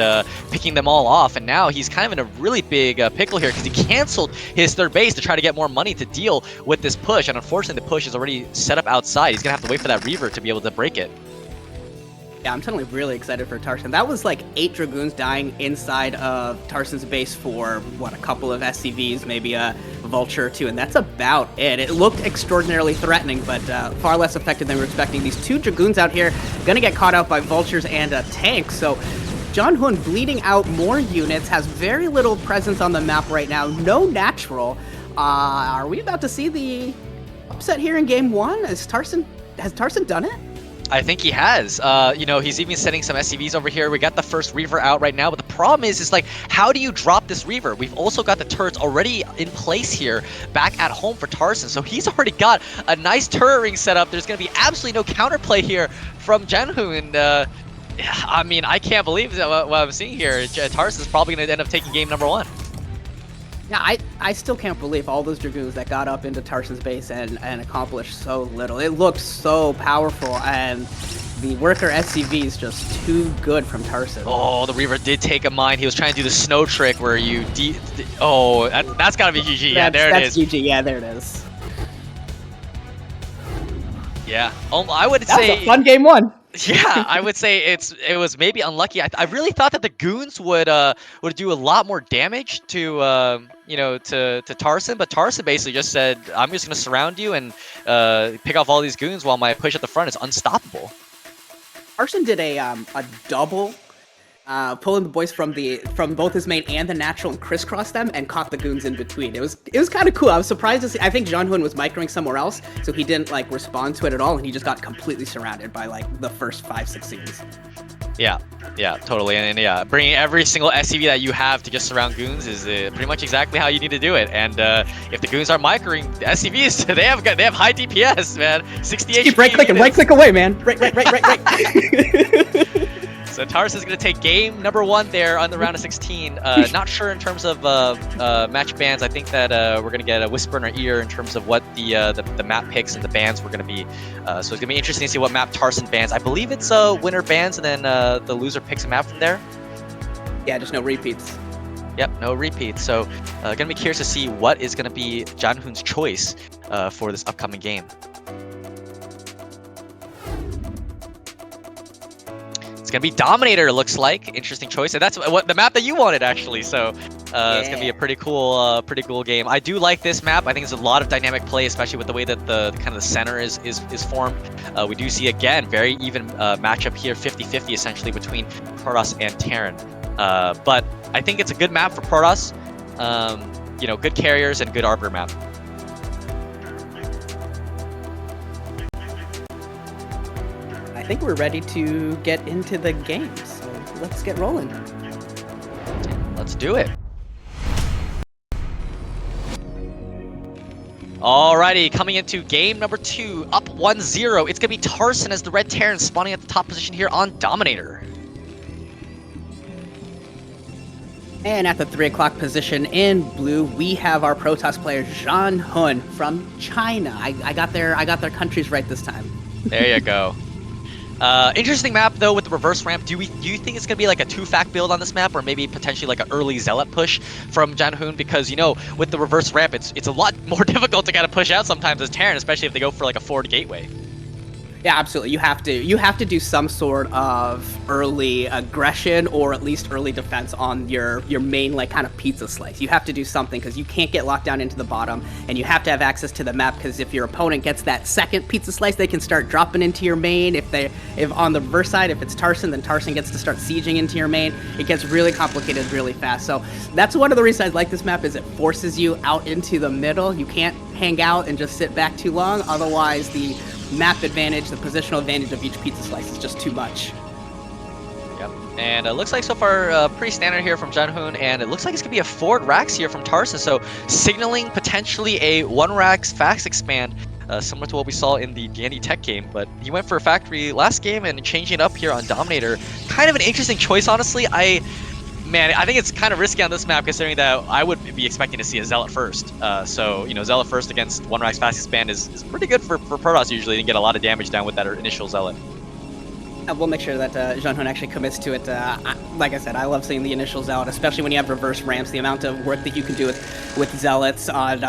picking them all off. And now he's kind of in a really big pickle here because he canceled his third base to try to get more money to deal with this push. And unfortunately, the push is already set up outside. He's going to have to wait for that Reaver to be able to break it. Yeah, I'm suddenly really excited for Tarson. That was like 8 Dragoons dying inside of Tarson's base for, a couple of SCVs, maybe a Vulture or 2, and that's about it. It looked extraordinarily threatening, but far less effective than we were expecting. These 2 Dragoons out here gonna get caught out by Vultures and a tank, so Zhanhun bleeding out more units, has very little presence on the map right now, no natural. Are we about to see the upset here in game 1? Has Tarson done it? I think he has. He's even sending some SCVs over here. We got the first Reaver out right now, but the problem is like, how do you drop this Reaver? We've also got the turrets already in place here back at home for Tarson, so he's already got a nice turret ring set up. There's going to be absolutely no counterplay here from Zhanhun, and I mean, I can't believe what I'm seeing here. Tarson's probably going to end up taking game number 1. Yeah, I still can't believe all those Dragoons that got up into Tarson's base and accomplished so little. It looked so powerful, and the worker SCV is just too good from Tarson. Oh, the Reaver did take a mine. He was trying to do the snow trick where you that's gotta be GG. Yeah, there it is. That's GG. Yeah, there it is. Yeah. I would That say was a fun game 1. Yeah, I would say it was maybe unlucky. I really thought that the goons would do a lot more damage to to Tarson, but Tarson basically just said, "I'm just gonna surround you and pick off all these goons while my push at the front is unstoppable." Tarson did a double, pulling the boys from both his main and the natural and crisscross them and caught the goons in between. It was kind of cool. I was surprised to see. I think Zhanhun was microing somewhere else, so he didn't respond to it at all, and he just got completely surrounded by the first 5-6 scenes. Yeah, totally. And yeah, bringing every single SCV that you have to just surround goons is pretty much exactly how you need to do it. And if the goons are microing, the SCVs, they have high DPS, man. 60 Keep right click away, man. Right. So Tarson's going to take game number 1 there on the round of 16. Not sure in terms of match bans. I think that we're going to get a whisper in our ear in terms of what the map picks and the bans were going to be. So it's going to be interesting to see what map Tarson bans. I believe it's winner bans and then the loser picks a map from there. Yeah, just no repeats. Yep, no repeats. So going to be curious to see what is going to be Zhanhun's choice for this upcoming game. It's gonna be Dominator, looks like. Interesting choice, and that's what the map that you wanted actually. So it's gonna be a pretty cool game. I do like this map. I think it's a lot of dynamic play, especially with the way that the kind of the center is formed. We do see again very even matchup here, 50-50 essentially between Protoss and Terran. But I think it's a good map for Protoss. You know, good carriers and good arbiter map. I think we're ready to get into the game, so let's get rolling. Let's do it. Alrighty, coming into game number 2, up 1-0. It's gonna be Tarson as the red Terran spawning at the top position here on Dominator. And at the 3 o'clock position in blue, we have our Protoss player Zhanhun from China. I got their countries right this time. There you go. Interesting map though with the reverse ramp. Do you think it's gonna be like a 2-fact build on this map, or maybe potentially like an early zealot push from Zhanhun? Because you know with the reverse ramp, it's a lot more difficult to kind of push out sometimes as Terran, especially if they go for like a forward gateway. Yeah, absolutely. You have to do some sort of early aggression or at least early defense on your main like kind of pizza slice. You have to do something because you can't get locked down into the bottom, and you have to have access to the map because if your opponent gets that second pizza slice, they can start dropping into your main. If on the reverse side, if it's Tarson, then Tarson gets to start sieging into your main. It gets really complicated really fast. So that's one of the reasons I like this map, is it forces you out into the middle. You can't hang out and just sit back too long, otherwise the map advantage, the positional advantage of each pizza slice is just too much. Yep, and it looks like so far pretty standard here from Zhanhun, and it looks like it's gonna be a forward Rax here from Tarson, so signaling potentially a 1 Rax fast expand, similar to what we saw in the Dandy Tech game, but he went for a factory last game and changing it up here on Dominator. Kind of an interesting choice, honestly. Man, I think it's kind of risky on this map considering that I would be expecting to see a Zealot first. So, you know, Zealot first against 1 Rax fast expand is pretty good for Protoss usually, and get a lot of damage down with that initial Zealot. We'll make sure that Zhanhun actually commits to it. Like I said, I love seeing the initial Zealot, especially when you have reverse ramps. The amount of work that you can do with Zealots on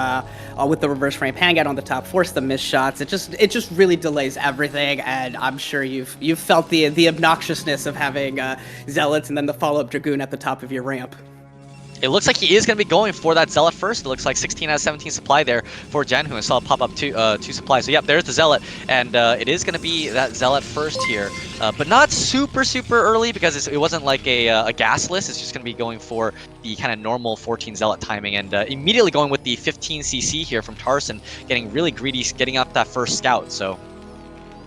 with the reverse ramp, hang out on the top, force the missed shots. It just really delays everything. And I'm sure you've felt the obnoxiousness of having Zealots and then the follow-up Dragoon at the top of your ramp. It looks like he is going to be going for that Zealot first. It looks like 16 out of 17 supply there for Zhanhun. I saw it pop up two supplies. So yep, there's the Zealot, and it is going to be that Zealot first here, but not super early because it wasn't like a gasless. It's just going to be going for the kind of normal 14 Zealot timing, and immediately going with the 15 CC here from Tarson, getting really greedy, getting up that first scout. So,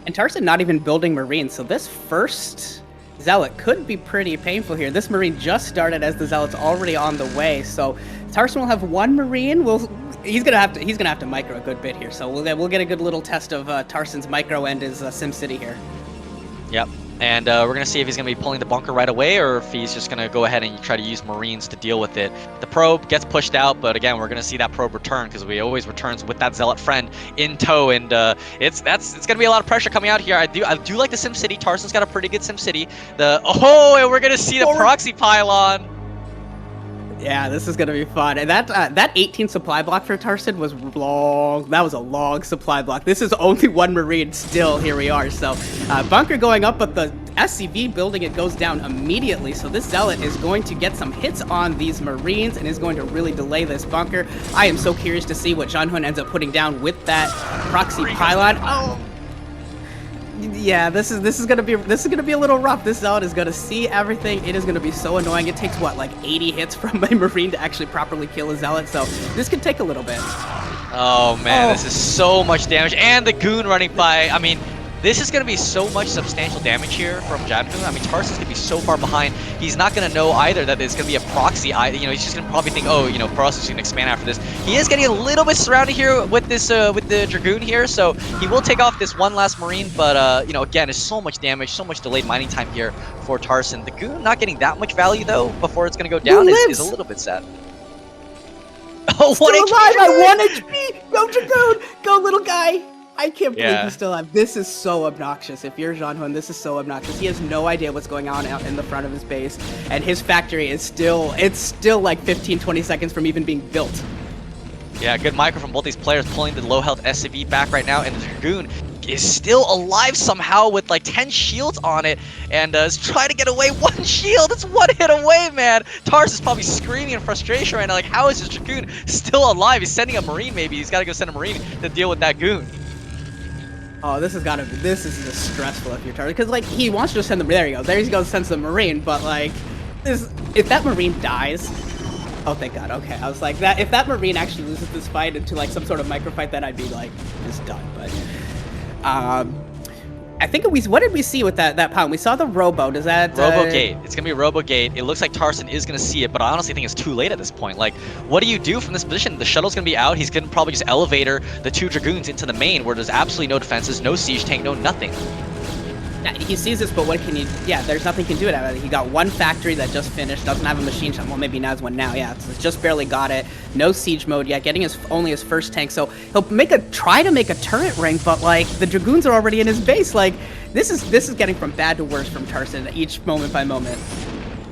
and Tarson not even building Marines, so this first Zealot could be pretty painful here. This Marine just started as the Zealot's already on the way, so Tarson will have 1 Marine. He's gonna have to micro a good bit here, so we'll get a good little test of Tarson's micro and his SimCity here. Yep. And we're going to see if he's going to be pulling the bunker right away, or if he's just going to go ahead and try to use Marines to deal with it. The probe gets pushed out, but again, we're going to see that probe return because we always returns with that Zealot friend in tow, and it's going to be a lot of pressure coming out here. I do like the SimCity. Tarson's got a pretty good SimCity. And we're going to see the proxy pylon. Yeah, this is going to be fun. And that 18 supply block for Tarson was long. That was a long supply block. This is only 1 Marine still. Here we are. So bunker going up, but the SCV building, it goes down immediately. So this Zealot is going to get some hits on these Marines and is going to really delay this bunker. I am so curious to see what Zhanhun ends up putting down with that proxy pylon. Oh. Yeah, this is gonna be a little rough. This Zealot is gonna see everything. It is gonna be so annoying. It takes what, like 80 hits from my Marine to actually properly kill a Zealot. So this could take a little bit. Oh man, this is so much damage, and the Goon running by. I mean, this is going to be so much substantial damage here from Zhanhun. I mean, Tarson's going to be so far behind. He's not going to know either that it's going to be a proxy. You know, he's just going to probably think, oh, you know, Protoss is going to expand after this. He is getting a little bit surrounded here with this, with the Dragoon here, so he will take off this one last Marine. But you know, again, it's so much damage, so much delayed mining time here for Tarson. The Goon not getting that much value though before it's going to go down is a little bit sad. Oh, still alive at 1 HP! Go Dragoon! Go little guy! I can't believe he's still alive. This is so obnoxious. If you're Zhanhun, this is so obnoxious. He has no idea what's going on out in the front of his base, and his factory is still like 15-20 seconds from even being built. Yeah, good micro from both these players, pulling the low health SCV back right now, and the Dragoon is still alive somehow with like 10 shields on it, and is trying to get away. One shield, it's one hit away, man. Tarson's probably screaming in frustration right now, like how is this Dragoon still alive? He's sending a Marine maybe. He's got to go send a Marine to deal with that goon. Oh, this is just stressful if you're Tarzan, because like he wants to just send them. There you go. There he goes, sends the Marine. But like, if that Marine dies, oh thank God. Okay, I was like that. If that Marine actually loses this fight into like some sort of micro fight, then I'd be like just done. But I think what did we see with that pound? We saw the Robo. Does that Robo Gate? It's gonna be Robo Gate. It looks like Tarson is gonna see it, but I honestly think it's too late at this point. Like, what do you do from this position? The shuttle's gonna be out. He's gonna probably just elevator the 2 Dragoons into the main, where there's absolutely no defenses, no siege tank, no nothing. He sees this, but what can you? Yeah, there's nothing he can do about it. He got one factory that just finished, doesn't have a machine shop. Well, maybe now's one now. Yeah, it's just barely got it. No siege mode yet. Getting only his first tank, so he'll try to make a turret ring, but like the Dragoons are already in his base. Like this is getting from bad to worse from Tarson each moment by moment.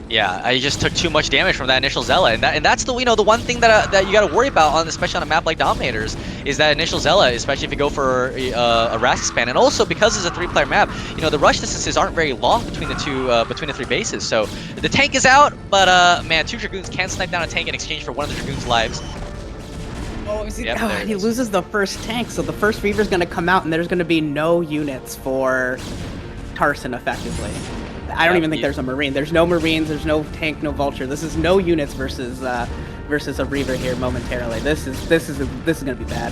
Yeah, I just took too much damage from that initial Zella, and that's the the one thing that you got to worry about especially on a map like Dominators is that initial Zella, especially if you go for a Ras span, and also because it's a 3-player map, the rush distances aren't very long between the 3 bases. So the tank is out, but man, 2 Dragoons can snipe down a tank in exchange for one of the Dragoons' lives. Oh, he loses the first tank, so the first Reaver's going to come out, and there's going to be no units for Tarson effectively. I don't even think there's a Marine. There's no Marines. There's no tank. No Vulture. This is no units versus a Reaver here momentarily. This is gonna be bad.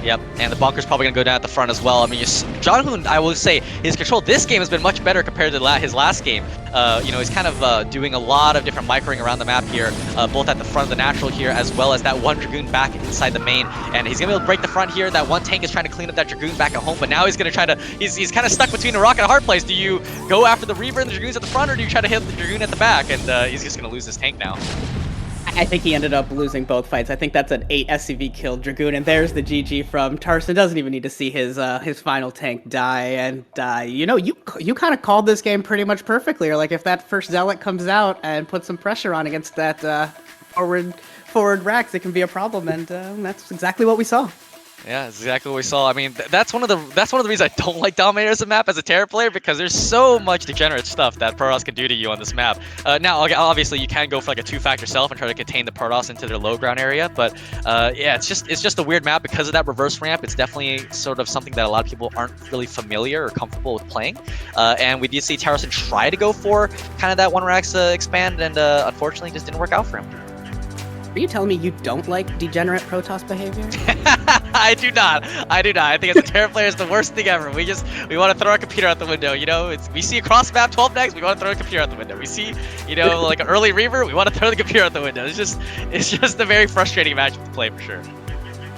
Yep, and the bunker's probably gonna go down at the front as well. I mean, Zhanhun, I will say, his control this game has been much better compared to his last game. He's kind of doing a lot of different microing around the map here, both at the front of the natural here, as well as that one Dragoon back inside the main. And he's gonna be able to break the front here. That one tank is trying to clean up that Dragoon back at home, but now he's gonna try to. He's kind of stuck between a rock and a hard place. Do you go after the Reaver and the Dragoons at the front, or do you try to hit the Dragoon at the back? And he's just gonna lose his tank now. I think he ended up losing both fights. I think that's an 8 SCV killed Dragoon, and there's the GG from Tarson. Doesn't even need to see his final tank die. And you kind of called this game pretty much perfectly. Or like if that first Zealot comes out and puts some pressure on against that forward racks, it can be a problem. And that's exactly what we saw. Yeah, that's exactly what we saw. I mean, that's one of the reasons I don't like Dominator as a map as a Terra player, because there's so much degenerate stuff that Protoss can do to you on this map. Now, obviously, you can go for like a 2-factor self and try to contain the Protoss into their low ground area, but yeah, it's just a weird map because of that reverse ramp. It's definitely sort of something that a lot of people aren't really familiar or comfortable with playing. And we did see Tarson try to go for kind of that 1-Rax expand, and unfortunately, just didn't work out for him. Are you telling me you don't like degenerate Protoss behavior? I do not. I think as a Terra player, it's the worst thing ever. We want to throw our computer out the window. We see a cross map 12 next, we want to throw a computer out the window. We see, like an early Reaver, we want to throw the computer out the window. It's just a very frustrating match to play for sure.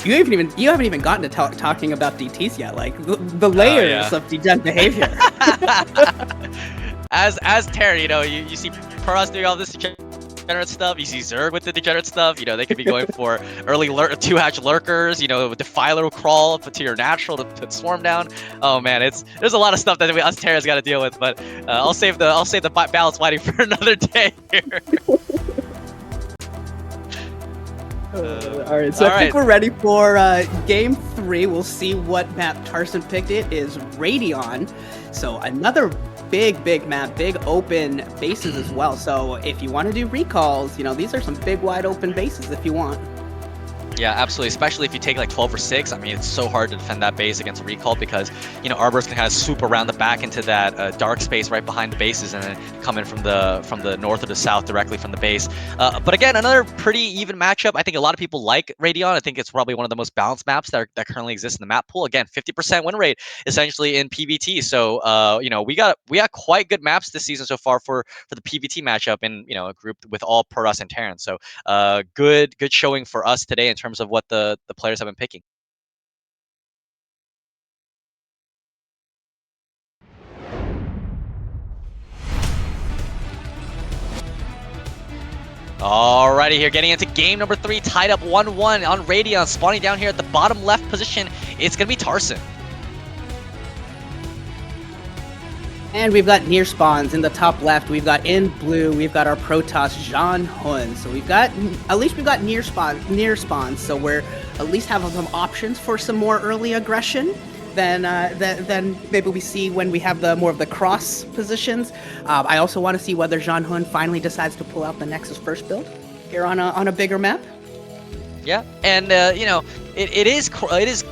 You haven't even gotten to talking about DTs yet. Like the layers of degen behavior. As Terra, you see Protoss doing all this degenerate stuff. You see Zerg with the degenerate stuff. They could be going for early 2-hatch lurkers. Defiler will crawl to your natural to put swarm down. Oh man, there's a lot of stuff that us Terra's got to deal with. But I'll save the balance fighting for another day here. All right, so I think we're ready for game 3. We'll see what map Tarson picked. It is Radion. So another big map, big open bases as well. So if you want to do recalls, these are some big wide open bases if you want. Yeah, absolutely. Especially if you take like 12 or 6. I mean, it's so hard to defend that base against a recall because, Arbors can kind of swoop around the back into that dark space right behind the bases and then come in from the north or the south directly from the base. But again, another pretty even matchup. I think a lot of people like Radion. I think it's probably one of the most balanced maps that currently exist in the map pool. Again, 50% win rate essentially in PvT. So, we got quite good maps this season so far for the PvT matchup in, a group with all Protoss and Terran. So, good showing for us today in terms of what the players have been picking. Alrighty, here getting into game number 3, tied up 1-1 on Radion, spawning down here at the bottom left position. It's gonna be Tarson. And we've got near spawns in the top left. We've got in blue. We've got our Protoss Zhanhun. So we've got near spawns. So we're at least have some options for some more early aggression. than maybe we see when we have the more of the cross positions. I also want to see whether Zhanhun finally decides to pull out the Nexus first build here on a bigger map. Yeah, and you know, it is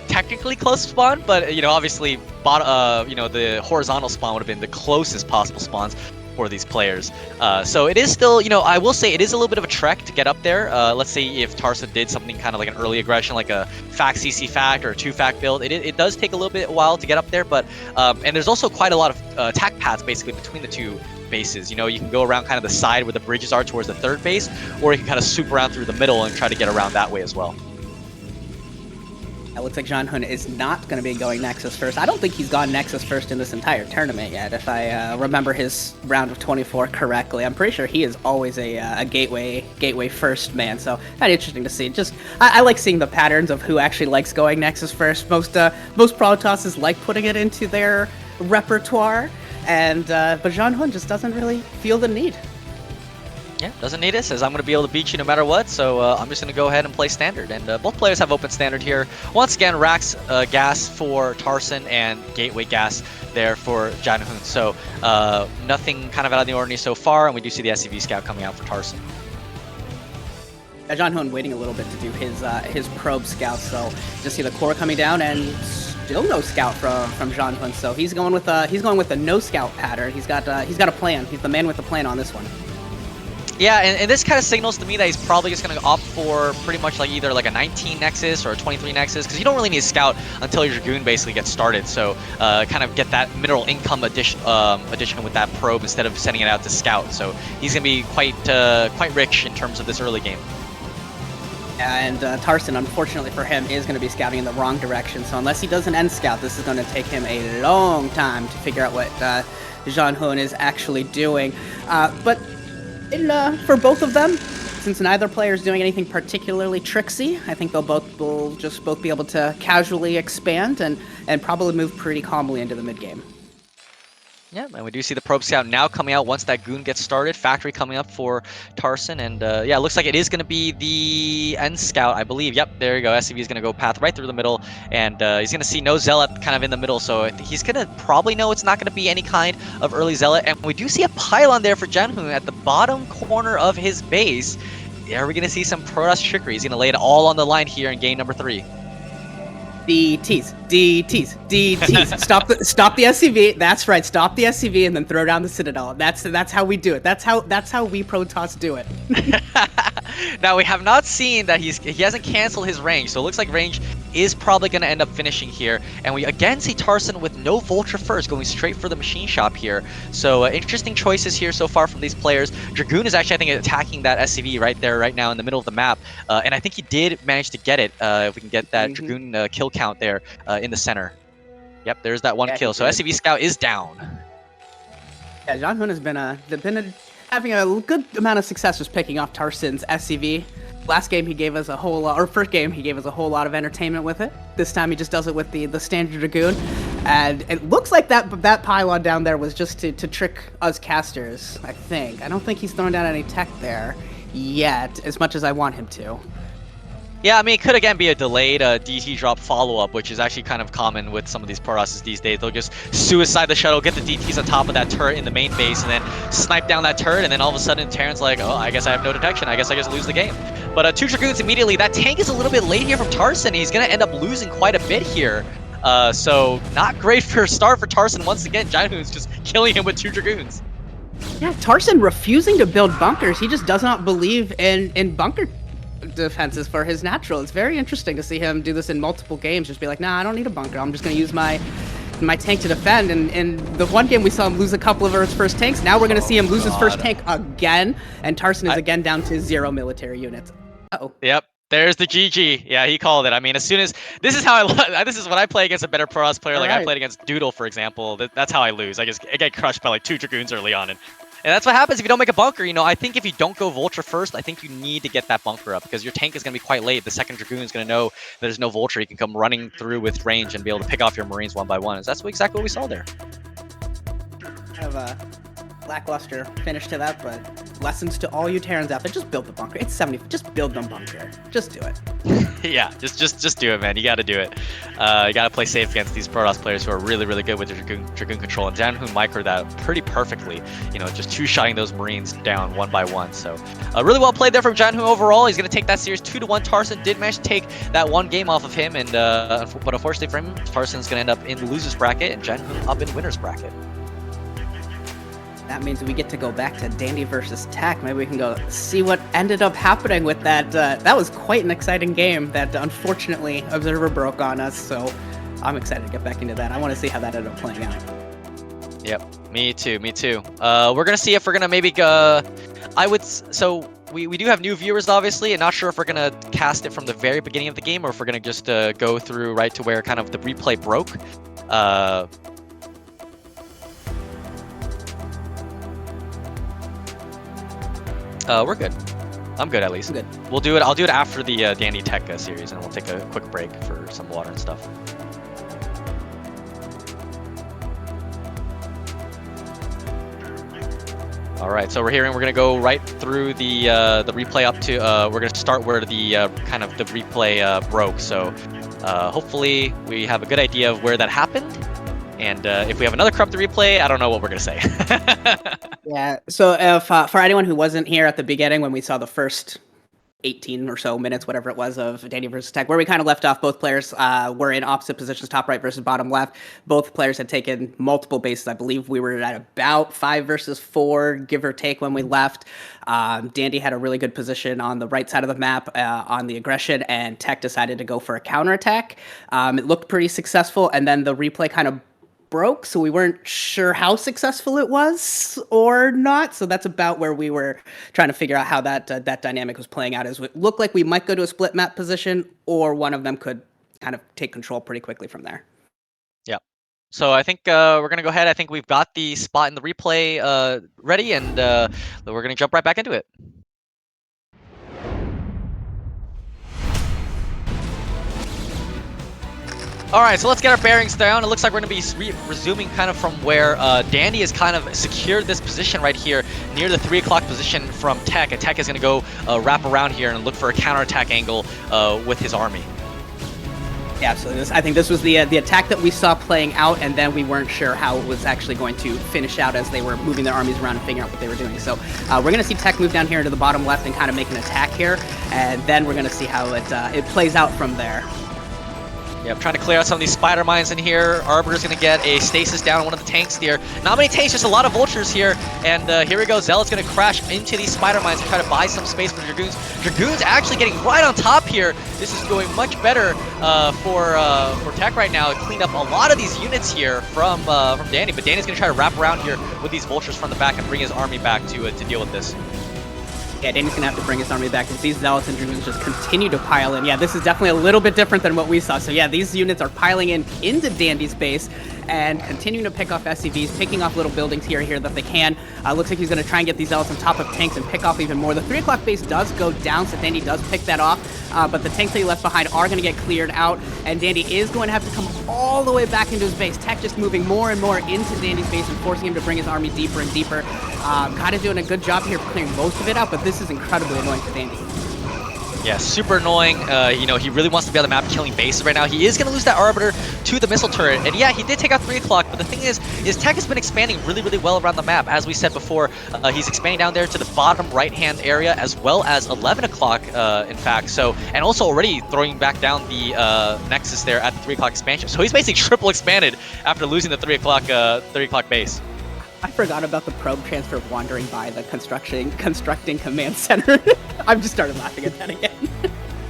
technically close spawn, but you know, obviously, you know, the horizontal spawn would have been the closest possible spawns for these players. So it is still, you know, I will say it is a little bit of a trek to get up there. Let's say if Tarson did something kind of like an early aggression, like a fact CC fact or a 2-fact build, it does take a little bit while to get up there, but and there's also quite a lot of attack paths basically between the two bases. You know, you can go around kind of the side where the bridges are towards the third base, or you can kind of swoop around through the middle and try to get around that way as well. It looks like Zhanhun is not going to be going Nexus first. I don't think he's gone Nexus first in this entire tournament yet, if I remember his round of 24 correctly. I'm pretty sure he is always a gateway first man, so kind of interesting to see. Just I like seeing the patterns of who actually likes going Nexus first. Most Protosses like putting it into their repertoire, and but Zhanhun just doesn't really feel the need. Yeah, doesn't need it. Says I'm going to be able to beat you no matter what, so I'm just going to go ahead and play standard. And both players have open standard here. Once again, Rax gas for Tarson and gateway gas there for Zhanhun. So nothing kind of out of the ordinary so far, and we do see the SCV scout coming out for Tarson. Zhanhun waiting a little bit to do his probe scout, so just see the core coming down and still no scout from Zhanhun. So he's going with a no scout pattern. He's got a plan. He's the man with the plan on this one. Yeah, and this kind of signals to me that he's probably just going to opt for pretty much like either like a 19 Nexus or a 23 Nexus, because you don't really need a scout until your Dragoon basically gets started. So kind of get that mineral income addition with that probe instead of sending it out to scout. So he's going to be quite rich in terms of this early game. And Tarson, unfortunately for him, is going to be scouting in the wrong direction. So unless he does an end scout, this is going to take him a long time to figure out what Zhanhun is actually doing. But for both of them, since neither player is doing anything particularly tricksy, I think they'll both be able to casually expand and probably move pretty calmly into the mid game. Yeah, and we do see the probe scout now coming out once that goon gets started. Factory coming up for Tarson, and yeah, it looks like it is going to be the end scout, I believe. Yep, there you go. SCV is going to go path right through the middle, and he's going to see no zealot kind of in the middle, so he's going to probably know it's not going to be any kind of early zealot. And we do see a pylon there for Zhanhun at the bottom corner of his base. Are we going to see some Protoss trickery? He's going to lay it all on the line here in game number 3. DTs. Stop the SCV. That's right. Stop the SCV and then throw down the Citadel. That's how we do it. That's how we Protoss do it. Now we have not seen that he hasn't canceled his range, so it looks like range is probably going to end up finishing here. And we again see Tarson with no Vulture first, going straight for the machine shop here. So interesting choices here so far from these players. Dragoon is actually, I think, attacking that SCV right there, right now in the middle of the map. And I think he did manage to get it, if we can get that Dragoon kill count there in the center. Yep, there's that one kill. So SCV Scout is down. Yeah, Zhanhun has been having a good amount of success just picking off Tarson's SCV. Last game he gave us a whole lot, or first game he gave us a whole lot of entertainment with it. This time he just does it with the standard Dragoon, and it looks like that pylon down there was just to trick us casters. I think. I don't think he's throwing down any tech there yet, as much as I want him to. Yeah, I mean, it could again be a delayed DT drop follow-up, which is actually kind of common with some of these Protosses these days. They'll just suicide the shuttle, get the DTs on top of that turret in the main base, and then snipe down that turret, and then all of a sudden Terran's like, oh, I guess I have no detection. I guess I just lose the game. But 2 Dragoons immediately. That tank is a little bit late here from Tarson. He's going to end up losing quite a bit here. So not great for a start for Tarson once again. Zhanhun's just killing him with 2 Dragoons. Yeah, Tarson refusing to build bunkers. He just does not believe in bunker defenses for his natural. It's very interesting to see him do this in multiple games. Just be like, nah, I don't need a bunker. I'm just going to use my tank to defend. And in the one game we saw him lose a couple of his first tanks. Now we're going to see him lose his first tank again. And Tarson is again down to 0 military units. Uh-oh. Yep. There's the GG. Yeah, he called it. I mean, as soon as this is when I play against a better Protoss player. Like I played against Doodle, for example. That's how I lose. I get crushed by like 2 Dragoons early on, and that's what happens if you don't make a bunker. You know, I think if you don't go Vulture first, I think you need to get that bunker up because your tank is going to be quite late. The second Dragoon is going to know there's no Vulture. He can come running through with range and be able to pick off your Marines one by one. And that's exactly what we saw there. Kind of a lackluster finish to that, but lessons to all you Terrans out there, just build the bunker. It's 70, just build them bunker. Just do it. Yeah, just do it, man. You gotta do it. You gotta play safe against these Protoss players who are really, really good with Dragoon control, and Zhanhun microed that pretty perfectly. You know, just two-shotting those Marines down one by one. So, really well played there from Zhanhun overall. He's gonna take that series 2-1. Tarson did manage to take that one game off of him, and but unfortunately for him, Tarson's gonna end up in the losers bracket, and Zhanhun up in winners bracket. That means we get to go back to Dandy versus Tech. Maybe we can go see what ended up happening with that. That was quite an exciting game that unfortunately Observer broke on us, so I'm excited to get back into that. I want to see how that ended up playing out. Yep, me too. We're gonna see if we're gonna maybe we do have new viewers, obviously, and not sure if we're gonna cast it from the very beginning of the game or if we're gonna just go through right to where kind of the replay broke. We're good. I'm good, at least. I'm good. We'll do it. I'll do it after the Dandy Tech series, and we'll take a quick break for some water and stuff. All right, so we're gonna go right through the replay up to. We're gonna start where the kind of the replay broke. So hopefully we have a good idea of where that happened. And if we have another corrupted replay, I don't know what we're gonna say. Yeah. So if for anyone who wasn't here at the beginning when we saw the first 18 or so minutes, whatever it was, of Dandy versus Tech, where we kind of left off, both players were in opposite positions, top right versus bottom left. Both players had taken multiple bases. I believe we were at about 5 versus 4, give or take, when we left. Dandy had a really good position on the right side of the map on the aggression, and Tech decided to go for a counterattack. It looked pretty successful, and then the replay kind of broke, so we weren't sure how successful it was or not. So that's about where we were trying to figure out how that dynamic was playing out. As it looked like we might go to a split map position, or one of them could kind of take control pretty quickly from there. Yeah. So I think we're gonna go ahead. I think we've got the spot in the replay ready, and we're gonna jump right back into it. All right, so let's get our bearings down. It looks like we're going to be resuming kind of from where Dandy has kind of secured this position right here near the 3 o'clock position from Tech. And Tech is going to go wrap around here and look for a counterattack angle with his army. Yeah, absolutely. I think this was the attack that we saw playing out, and then we weren't sure how it was actually going to finish out as they were moving their armies around and figuring out what they were doing. So we're going to see Tech move down here into the bottom left and kind of make an attack here, and then we're going to see how it plays out from there. Yeah, I'm trying to clear out some of these spider mines in here. Arbiter's going to get a stasis down on one of the tanks here. Not many tanks, just a lot of vultures here. And here we go. Zealot's going to crash into these spider mines and try to buy some space for Dragoons. Dragoons actually getting right on top here. This is going much better for Tech right now. Cleaned up a lot of these units here from Danny. But Danny's going to try to wrap around here with these vultures from the back and bring his army back to deal with this. Yeah, Danny's going to have to bring his army back as these Zealots and Dragoons just continue to pile in. Yeah, this is definitely a little bit different than what we saw. So yeah, these units are piling in into Dandy's base and continuing to pick off SCVs, picking off little buildings here that they can. Looks like he's going to try and get these Zealots on top of tanks and pick off even more. The 3 o'clock base does go down, so Dandy does pick that off. But the tanks that he left behind are going to get cleared out, and Dandy is going to have to come all the way back into his base. Tech just moving more and more into Dandy's base and forcing him to bring his army deeper and deeper. Kind of doing a good job here clearing most of it out, but this is incredibly annoying for Dandy. Yeah, super annoying. You know, he really wants to be on the map killing bases right now. He is going to lose that Arbiter to the missile turret. And yeah, he did take out 3 o'clock, but the thing is Tech has been expanding really, really well around the map. As we said before, he's expanding down there to the bottom right-hand area, as well as 11 o'clock, in fact. So, and also already throwing back down the Nexus there at the 3 o'clock expansion. So he's basically triple expanded after losing the 3 o'clock base. I forgot about the probe transfer wandering by the constructing command center. I've just started laughing at that again.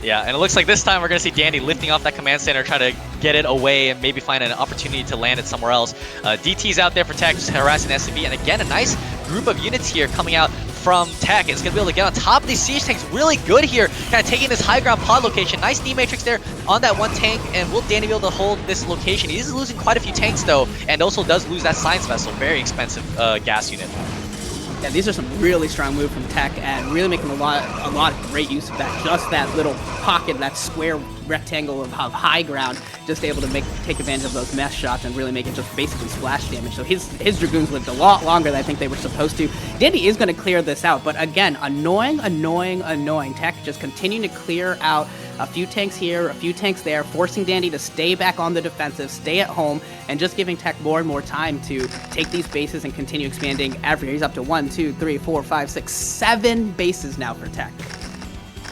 Yeah, and it looks like this time we're going to see Dandy lifting off that command center, try to get it away and maybe find an opportunity to land it somewhere else. DT's out there for Tech, just harassing SCV, and again, a nice group of units here coming out from Tech. It's going to be able to get on top of these siege tanks really good here, kind of taking this high ground pod location. Nice D-Matrix there on that one tank, and will Dandy be able to hold this location? He is losing quite a few tanks though, and also does lose that science vessel, very expensive gas unit. Yeah, these are some really strong moves from Tech, and really making a lot of great use of that. Just that little pocket, that square rectangle of high ground, just able to take advantage of those mesh shots and really make it just basically splash damage. So his Dragoons lived a lot longer than I think they were supposed to. Dandy is going to clear this out, but again, annoying. Tech just continuing to clear out a few tanks here, a few tanks there, forcing Dandy to stay back on the defensive, stay at home, and just giving Tech more and more time to take these bases and continue expanding everywhere. He's up to 1, 2, 3, 4, 5, 6, 7 bases now for Tech.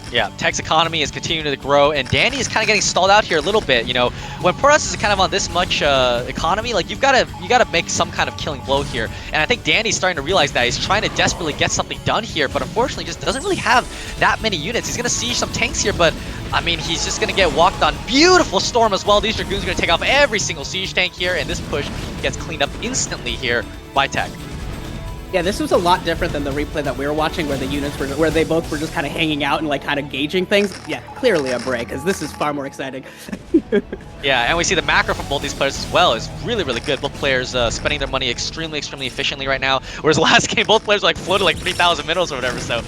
Yeah, Tech's economy is continuing to grow, and Dandy is kind of getting stalled out here a little bit. You know, when Protoss is kind of on this much economy, like you gotta make some kind of killing blow here. And I think Dandy's starting to realize that he's trying to desperately get something done here, but unfortunately, just doesn't really have that many units. He's gonna siege some tanks here, but I mean, he's just gonna get walked on. Beautiful storm as well. These Dragoons are gonna take off every single siege tank here, and this push gets cleaned up instantly here by Tech. Yeah, this was a lot different than the replay that we were watching, where the units were, where they both were just kind of hanging out and like kind of gauging things. Yeah, clearly a break, because this is far more exciting. Yeah, and we see the macro from both these players as well is really, really good. Both players spending their money extremely efficiently right now. Whereas last game, both players like floated like 3,000 minerals or whatever. So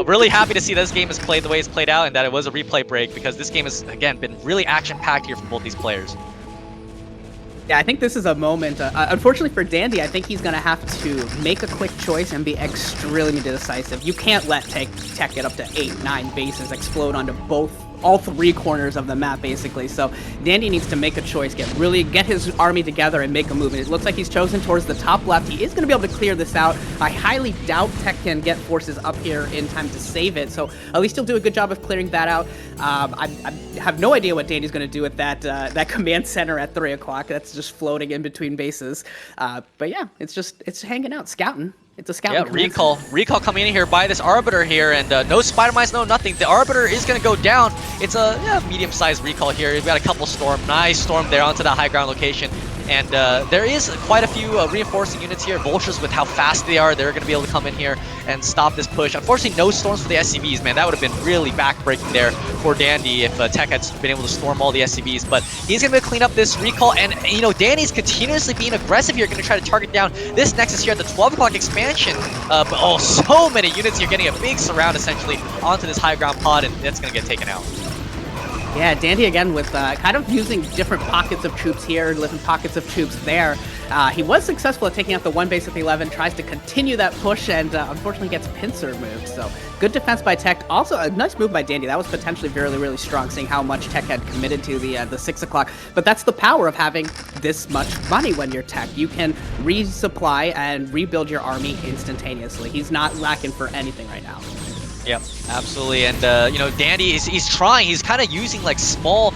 really happy to see this game is played the way it's played out, and that it was a replay break, because this game has, again, been really action-packed here from both these players. Yeah, I think this is a moment. Unfortunately for Dandy, I think he's going to have to make a quick choice and be extremely decisive. You can't let Tech get up to 8, 9 bases, explode onto all 3 corners of the map, basically. So Dandy needs to make a choice, get his army together and make a move. And it looks like he's chosen towards the top left. He is going to be able to clear this out. I highly doubt Tech can get forces up here in time to save it. So at least he'll do a good job of clearing that out. I have no idea what Dandy's going to do with that command center at 3 o'clock. That's just floating in between bases. But yeah, it's hanging out, scouting. It's a scout. Yeah, recall coming in here by this Arbiter here, and no Spider Mines, no nothing. The Arbiter is going to go down. It's a medium-sized recall here. You've got a couple Storm, nice Storm there onto the high ground location. And there is quite a few reinforcing units here. Vultures, with how fast they are, they're going to be able to come in here and stop this push. Unfortunately, no storms for the SCVs, man. That would have been really backbreaking there for Dandy if Tech had been able to storm all the SCVs. But he's going to clean up this recall. And, you know, Dandy's continuously being aggressive here, going to try to target down this Nexus here at the 12 o'clock expansion. But, oh, so many units here, getting a big surround, essentially, onto this high ground pod, and that's going to get taken out. Yeah, Dandy again with kind of using different pockets of troops here, different pockets of troops there. He was successful at taking out the 1 base at the 11, tries to continue that push, and unfortunately gets pincer moved. So good defense by Tech. Also a nice move by Dandy. That was potentially really strong, seeing how much Tech had committed to the 6 o'clock. But that's the power of having this much money when you're Tech. You can resupply and rebuild your army instantaneously. He's not lacking for anything right now. Yep, absolutely. And, you know, Dandy, he's trying. He's kind of using, like, small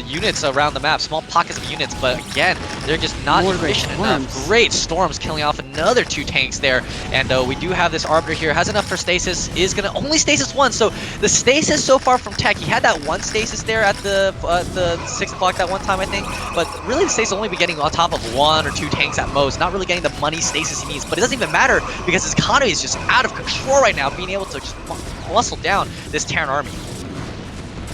units around the map, small pockets of units. But, again, they're just not efficient enough. Great Storms killing off another 2 tanks there. And we do have this Arbiter here. Has enough for stasis. Is going to only stasis 1. So the stasis so far from Tech, he had that 1 stasis there at the 6 o'clock that one time, I think. But really, the stasis only be getting on top of 1 or 2 tanks at most. Not really getting the money stasis he needs. But it doesn't even matter, because his economy is just out of control right now, being able to just muscle down this Terran army.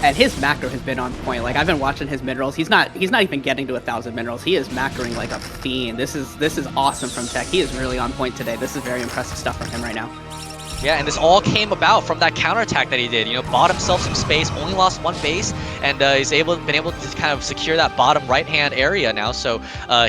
And his macro has been on point. Like, I've been watching his minerals. He's not even getting to 1,000 minerals. He is macroing like a fiend. This is awesome from Tech. He is really on point today. This is very impressive stuff from him right now. Yeah, and this all came about from that counterattack that he did. You know, bought himself some space, only lost 1 base, and he's been able to kind of secure that bottom right-hand area now. So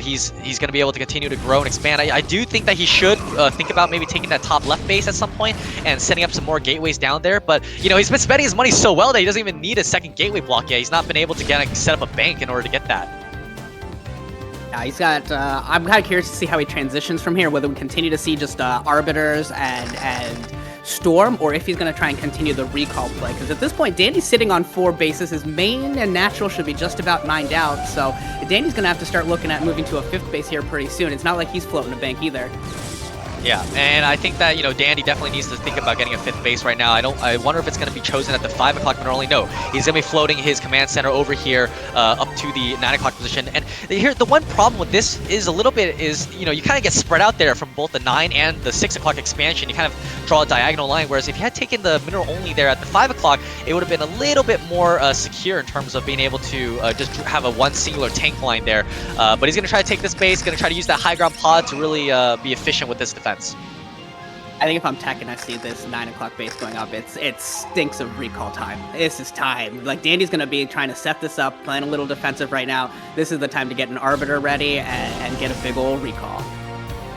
he's going to be able to continue to grow and expand. I do think that he should think about maybe taking that top left base at some point and setting up some more gateways down there. But, you know, he's been spending his money so well that he doesn't even need a second gateway block yet. He's not been able to set up a bank in order to get that. Yeah, he's got, I'm kind of curious to see how he transitions from here, whether we continue to see just Arbiters and Storm, or if he's going to try and continue the recall play. Because at this point, Dandy's sitting on 4 bases. His main and natural should be just about mined out. So Dandy's going to have to start looking at moving to a 5th base here pretty soon. It's not like he's floating a bank either. Yeah, and I think that, you know, Dandy definitely needs to think about getting a 5th base right now. I wonder if it's going to be chosen at the 5 o'clock mineral. No, he's going to be floating his command center over here up to the 9 o'clock position. And here, the one problem with this is you know, you kind of get spread out there from both the 9 and the 6 o'clock expansion. You kind of draw a diagonal line, whereas if you had taken the mineral only there at the 5 o'clock, it would have been a little bit more secure in terms of being able to just have one singular tank line there. But he's going to try to take this base, going to try to use that high ground pod to really be efficient with this defense. I think if I'm Tech and I see this 9 o'clock base going up, it stinks of recall time. This is time. Like, Dandy's going to be trying to set this up, playing a little defensive right now. This is the time to get an Arbiter ready and get a big old recall.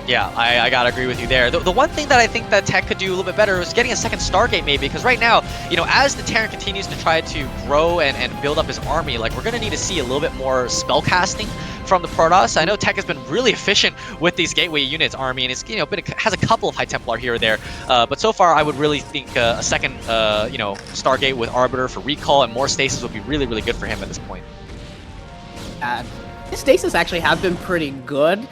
Yeah, I gotta agree with you there. The one thing that I think that Tech could do a little bit better is getting a second Stargate maybe, because right now, you know, as the Terran continues to try to grow and build up his army, like, we're gonna need to see a little bit more spell casting from the Protoss. I know Tech has been really efficient with these gateway units army, and it's, you know, has a couple of High Templar here or there, but so far I would really think a second, you know, Stargate with Arbiter for recall and more stasis would be really, really good for him at this point. His stasis actually have been pretty good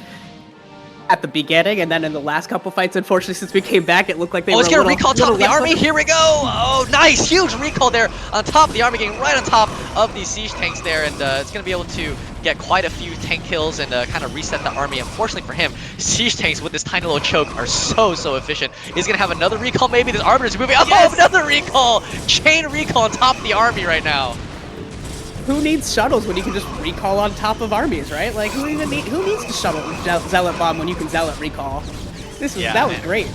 at the beginning, and then in the last couple fights, unfortunately, since we came back, it looked like they were let's get a recall top of the less army. Here we go. Oh, nice, huge recall there on top of the army, getting right on top of these siege tanks there, and it's going to be able to get quite a few tank kills and kind of reset the army. Unfortunately for him, siege tanks with this tiny little choke are so efficient. He's going to have another recall maybe. This Arbiter's moving. Oh, yes! Another recall. Chain recall on top of the army right now. Who needs shuttles when you can just recall on top of armies, right? Like, who needs to shuttle Zealot Bomb when you can Zealot recall? That was great.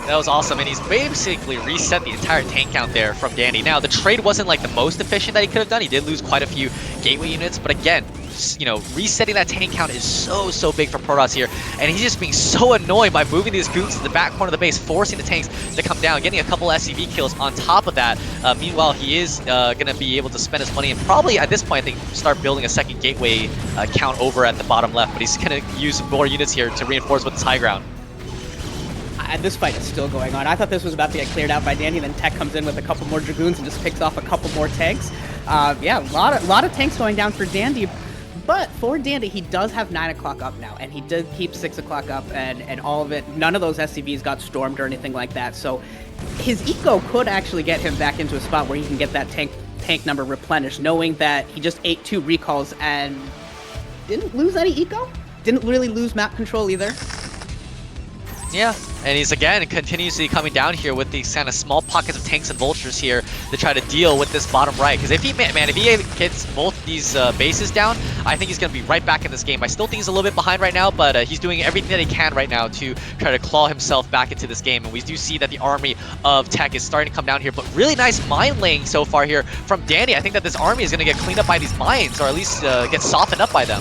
That was awesome, and he's basically reset the entire tank count there from Dandy. Now, the trade wasn't like the most efficient that he could have done. He did lose quite a few gateway units, but again, you know, resetting that tank count is so big for Protoss here, and he's just being so annoyed by moving these goons to the back corner of the base, forcing the tanks to come down, getting a couple SCV kills on top of that. Meanwhile, he is going to be able to spend his money and probably at this point, I think, start building a second gateway count over at the bottom left, but he's going to use more units here to reinforce with his high ground. And this fight is still going on. I thought this was about to get cleared out by Dandy, then Tech comes in with a couple more Dragoons and just picks off a couple more tanks. Yeah, a lot of tanks going down for Dandy. But for Dandy, he does have 9 o'clock up now, and he did keep 6 o'clock up, and all of it, none of those SCVs got stormed or anything like that, so his eco could actually get him back into a spot where he can get that tank number replenished, knowing that he just ate 2 recalls and didn't lose any eco? Didn't really lose map control either. Yeah, and he's again continuously coming down here with these kind of small pockets of tanks and vultures here to try to deal with this bottom right. Because if he gets both these bases down, I think he's going to be right back in this game. I still think he's a little bit behind right now, but he's doing everything that he can right now to try to claw himself back into this game. And we do see that the army of Tech is starting to come down here, but really nice mine laying so far here from Danny. I think that this army is going to get cleaned up by these mines, or at least get softened up by them.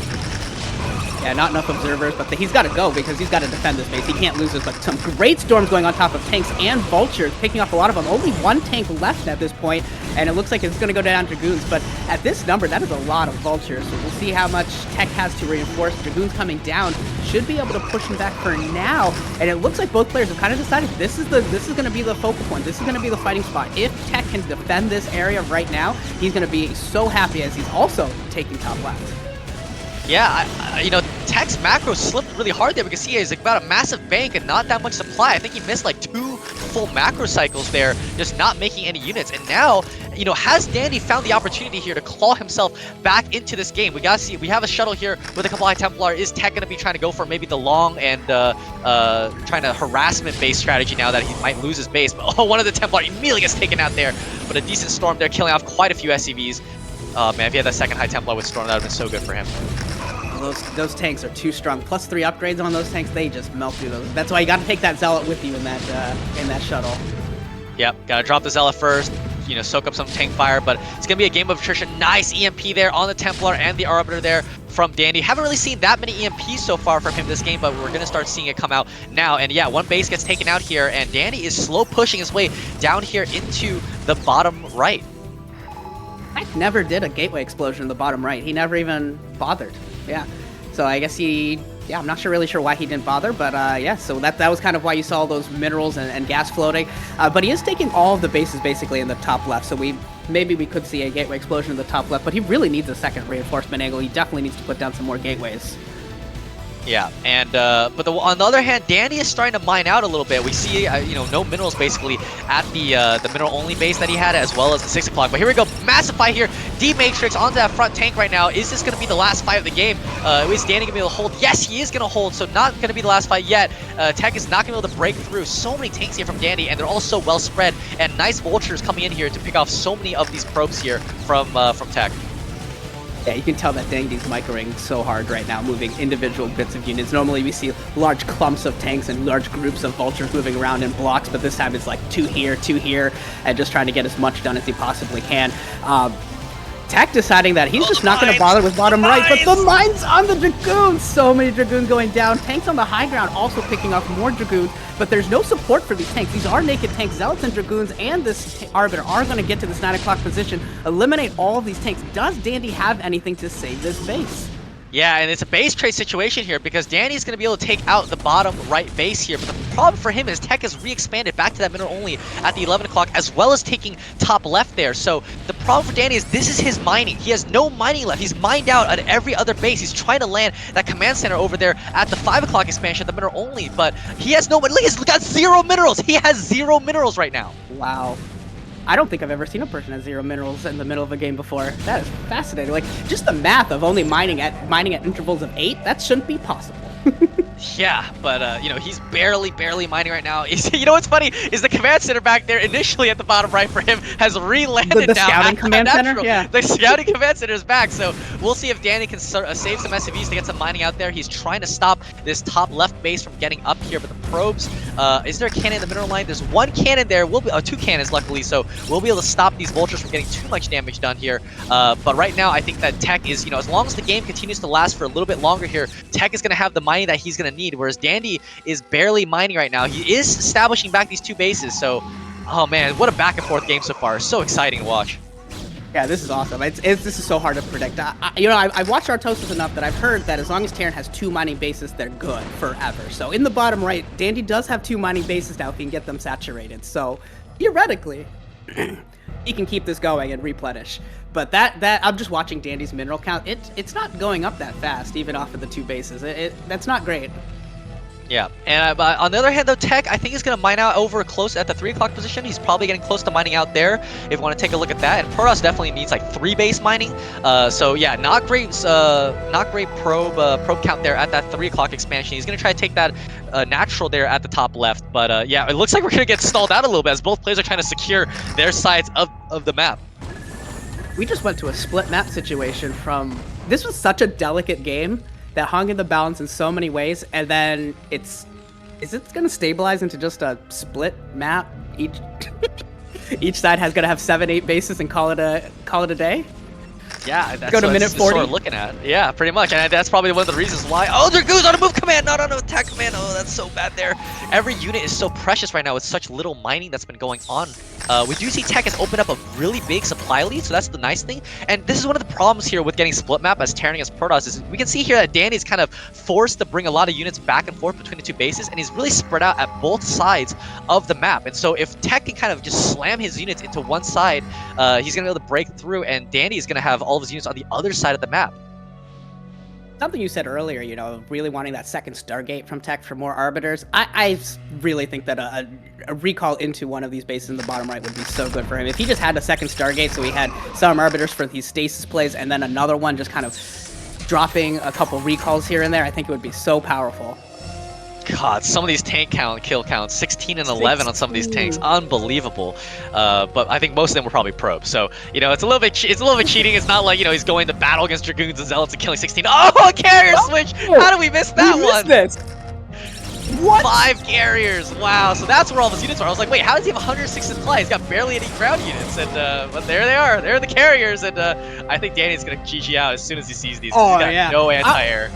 Yeah, not enough observers, but he's got to go because he's got to defend this base. He can't lose this, but some great storms going on top of tanks and vultures, picking off a lot of them. Only 1 tank left at this point, and it looks like it's going to go down Dragoons, but at this number, that is a lot of vultures. So we'll see how much Tech has to reinforce. Dragoons coming down should be able to push him back for now, and it looks like both players have kind of decided this is going to be the focal point. This is going to be the fighting spot. If Tech can defend this area right now, he's going to be so happy as he's also taking top left. Yeah, you know, Tech's macro slipped really hard there because he has like about a massive bank and not that much supply. I think he missed like 2 full macro cycles there, just not making any units. And now, you know, has Dandy found the opportunity here to claw himself back into this game? We gotta see. We have a shuttle here with a couple High Templar. Is Tech gonna be trying to go for maybe the long and trying to harassment-based strategy now that he might lose his base? But oh, one of the Templar immediately gets taken out there. But a decent storm there, killing off quite a few SCVs. Oh man, if he had that second High Templar with storm, that would have been so good for him. Those tanks are too strong. Plus 3 upgrades on those tanks, they just melt through those. That's why you got to take that Zealot with you in that shuttle. Yep, gotta drop the Zealot first, you know, soak up some tank fire, but it's gonna be a game of attrition. Nice EMP there on the Templar and the Arbiter there from Dandy. Haven't really seen that many EMPs so far from him this game, but we're gonna start seeing it come out now. And yeah, 1 base gets taken out here, and Dandy is slow pushing his way down here into the bottom right. Tech never did a gateway explosion in the bottom right. He never even bothered. Yeah, so I guess I'm not really sure why he didn't bother, but yeah, so that was kind of why you saw those minerals and gas floating. But he is taking all of the bases basically in the top left, so maybe we could see a gateway explosion in the top left, but he really needs a second reinforcement angle. He definitely needs to put down some more gateways. Yeah, and but on the other hand, Dandy is starting to mine out a little bit. We see, you know, no minerals basically at the mineral-only base that he had, as well as the 6 o'clock. But here we go, massive fight here. D-Matrix onto that front tank right now. Is this going to be the last fight of the game? Is Dandy going to be able to hold? Yes, he is going to hold, so not going to be the last fight yet. Tech is not going to be able to break through. So many tanks here from Dandy, and they're all so well spread. And nice vultures coming in here to pick off so many of these probes here from Tech. Yeah, you can tell that Dandy's microing so hard right now, moving individual bits of units. Normally we see large clumps of tanks and large groups of vultures moving around in blocks, but this time it's like two here, and just trying to get as much done as he possibly can. Tech deciding that he's just not going to bother with bottom right, but the mines on the Dragoons! So many Dragoons going down. Tanks on the high ground also picking off more Dragoons, but there's no support for these tanks. These are naked tanks. Zealots and Dragoons and this Arbiter are going to get to this 9 o'clock position, eliminate all of these tanks. Does Dandy have anything to save this base? Yeah, and it's a base trade situation here because Danny's going to be able to take out the bottom right base here. But the problem for him is Tech has re-expanded back to that middle only at the 11 o'clock, as well as taking top left there. So the problem for Danny is this is his mining. He has no mining left. He's mined out at every other base. He's trying to land that command center over there at the 5 o'clock expansion, the middle only. But he has no, look, he's got 0 minerals. He has 0 minerals right now. Wow. I don't think I've ever seen a person have 0 minerals in the middle of a game before. That is fascinating. Like, just the math of only mining at intervals of 8, that shouldn't be possible. Yeah, but you know, he's barely mining right now. You know what's funny is the command center back there initially at the bottom right for him has re-landed the now. Scouting command center? Yeah. The scouting command center is back, so we'll see if Danny can save some SCVs to get some mining out there. He's trying to stop this top left base from getting up here, but the probes, is there a cannon in the middle line? There's 1 cannon there. We'll be 2 cannons luckily, so we'll be able to stop these vultures from getting too much damage done here. But right now, I think that Tech is, you know, as long as the game continues to last for a little bit longer here, Tech is going to have the mining that he's going to need, whereas Dandy is barely mining right now. He is establishing back these 2 bases, so oh man, what a back and forth game so far. So exciting to watch. Yeah, this is awesome. This is so hard to predict. I've watched Artosis enough that I've heard that as long as Terran has 2 mining bases, they're good forever. So in the bottom right, Dandy does have 2 mining bases now if he can get them saturated. So theoretically, he can keep this going and replenish. But that I'm just watching Dandy's mineral count. It's not going up that fast, even off of the 2 bases. That's not great. Yeah, and on the other hand though, Tech, I think he's going to mine out over close at the 3 o'clock position. He's probably getting close to mining out there, if you want to take a look at that. And Protoss definitely needs like 3 base mining. So yeah, not great probe count there at that 3 o'clock expansion. He's going to try to take that natural there at the top left. But yeah, it looks like we're going to get stalled out a little bit as both players are trying to secure their sides of the map. We just went to a split map situation from... This was such a delicate game that hung in the balance in so many ways, and then is it going to stabilize into just a split map? Each side has going to have 7-8 bases and call it a day? Yeah, that's go to what minute 40. Sort of looking at. Yeah, pretty much, and that's probably one of the reasons why. Oh, there goes on a move command, not on an attack command. Oh, that's so bad there. Every unit is so precious right now with such little mining that's been going on. We do see Tech has opened up a really big supply lead, so that's the nice thing. And this is one of the problems here with getting split map as Terran against Protoss is we can see here that Danny's kind of forced to bring a lot of units back and forth between the 2 bases, and he's really spread out at both sides of the map. And so if Tech can kind of just slam his units into one side, he's going to be able to break through, and Danny is going to have all of his units on the other side of the map. Something you said earlier, you know, really wanting that second Stargate from Tech for more Arbiters. I really think that a recall into one of these bases in the bottom right would be so good for him. If he just had a second Stargate, so he had some Arbiters for these stasis plays, and then another one just kind of dropping a couple recalls here and there, I think it would be so powerful. God, some of these tank kill counts, 16 and 11 on some of these tanks, unbelievable. But I think most of them were probably probes. So you know, it's a little bit cheating. It's not like, you know, he's going to battle against Dragoons and Zealots and killing 16. Oh, carrier switch! How did we miss that one? This. What? 5 carriers! Wow. So that's where all his units are. I was like, wait, how does he have 106 supply? He's got barely any ground units, and but there they are. They're the carriers, and I think Danny's gonna GG out as soon as he sees these. Oh, He's got yeah. no anti-air.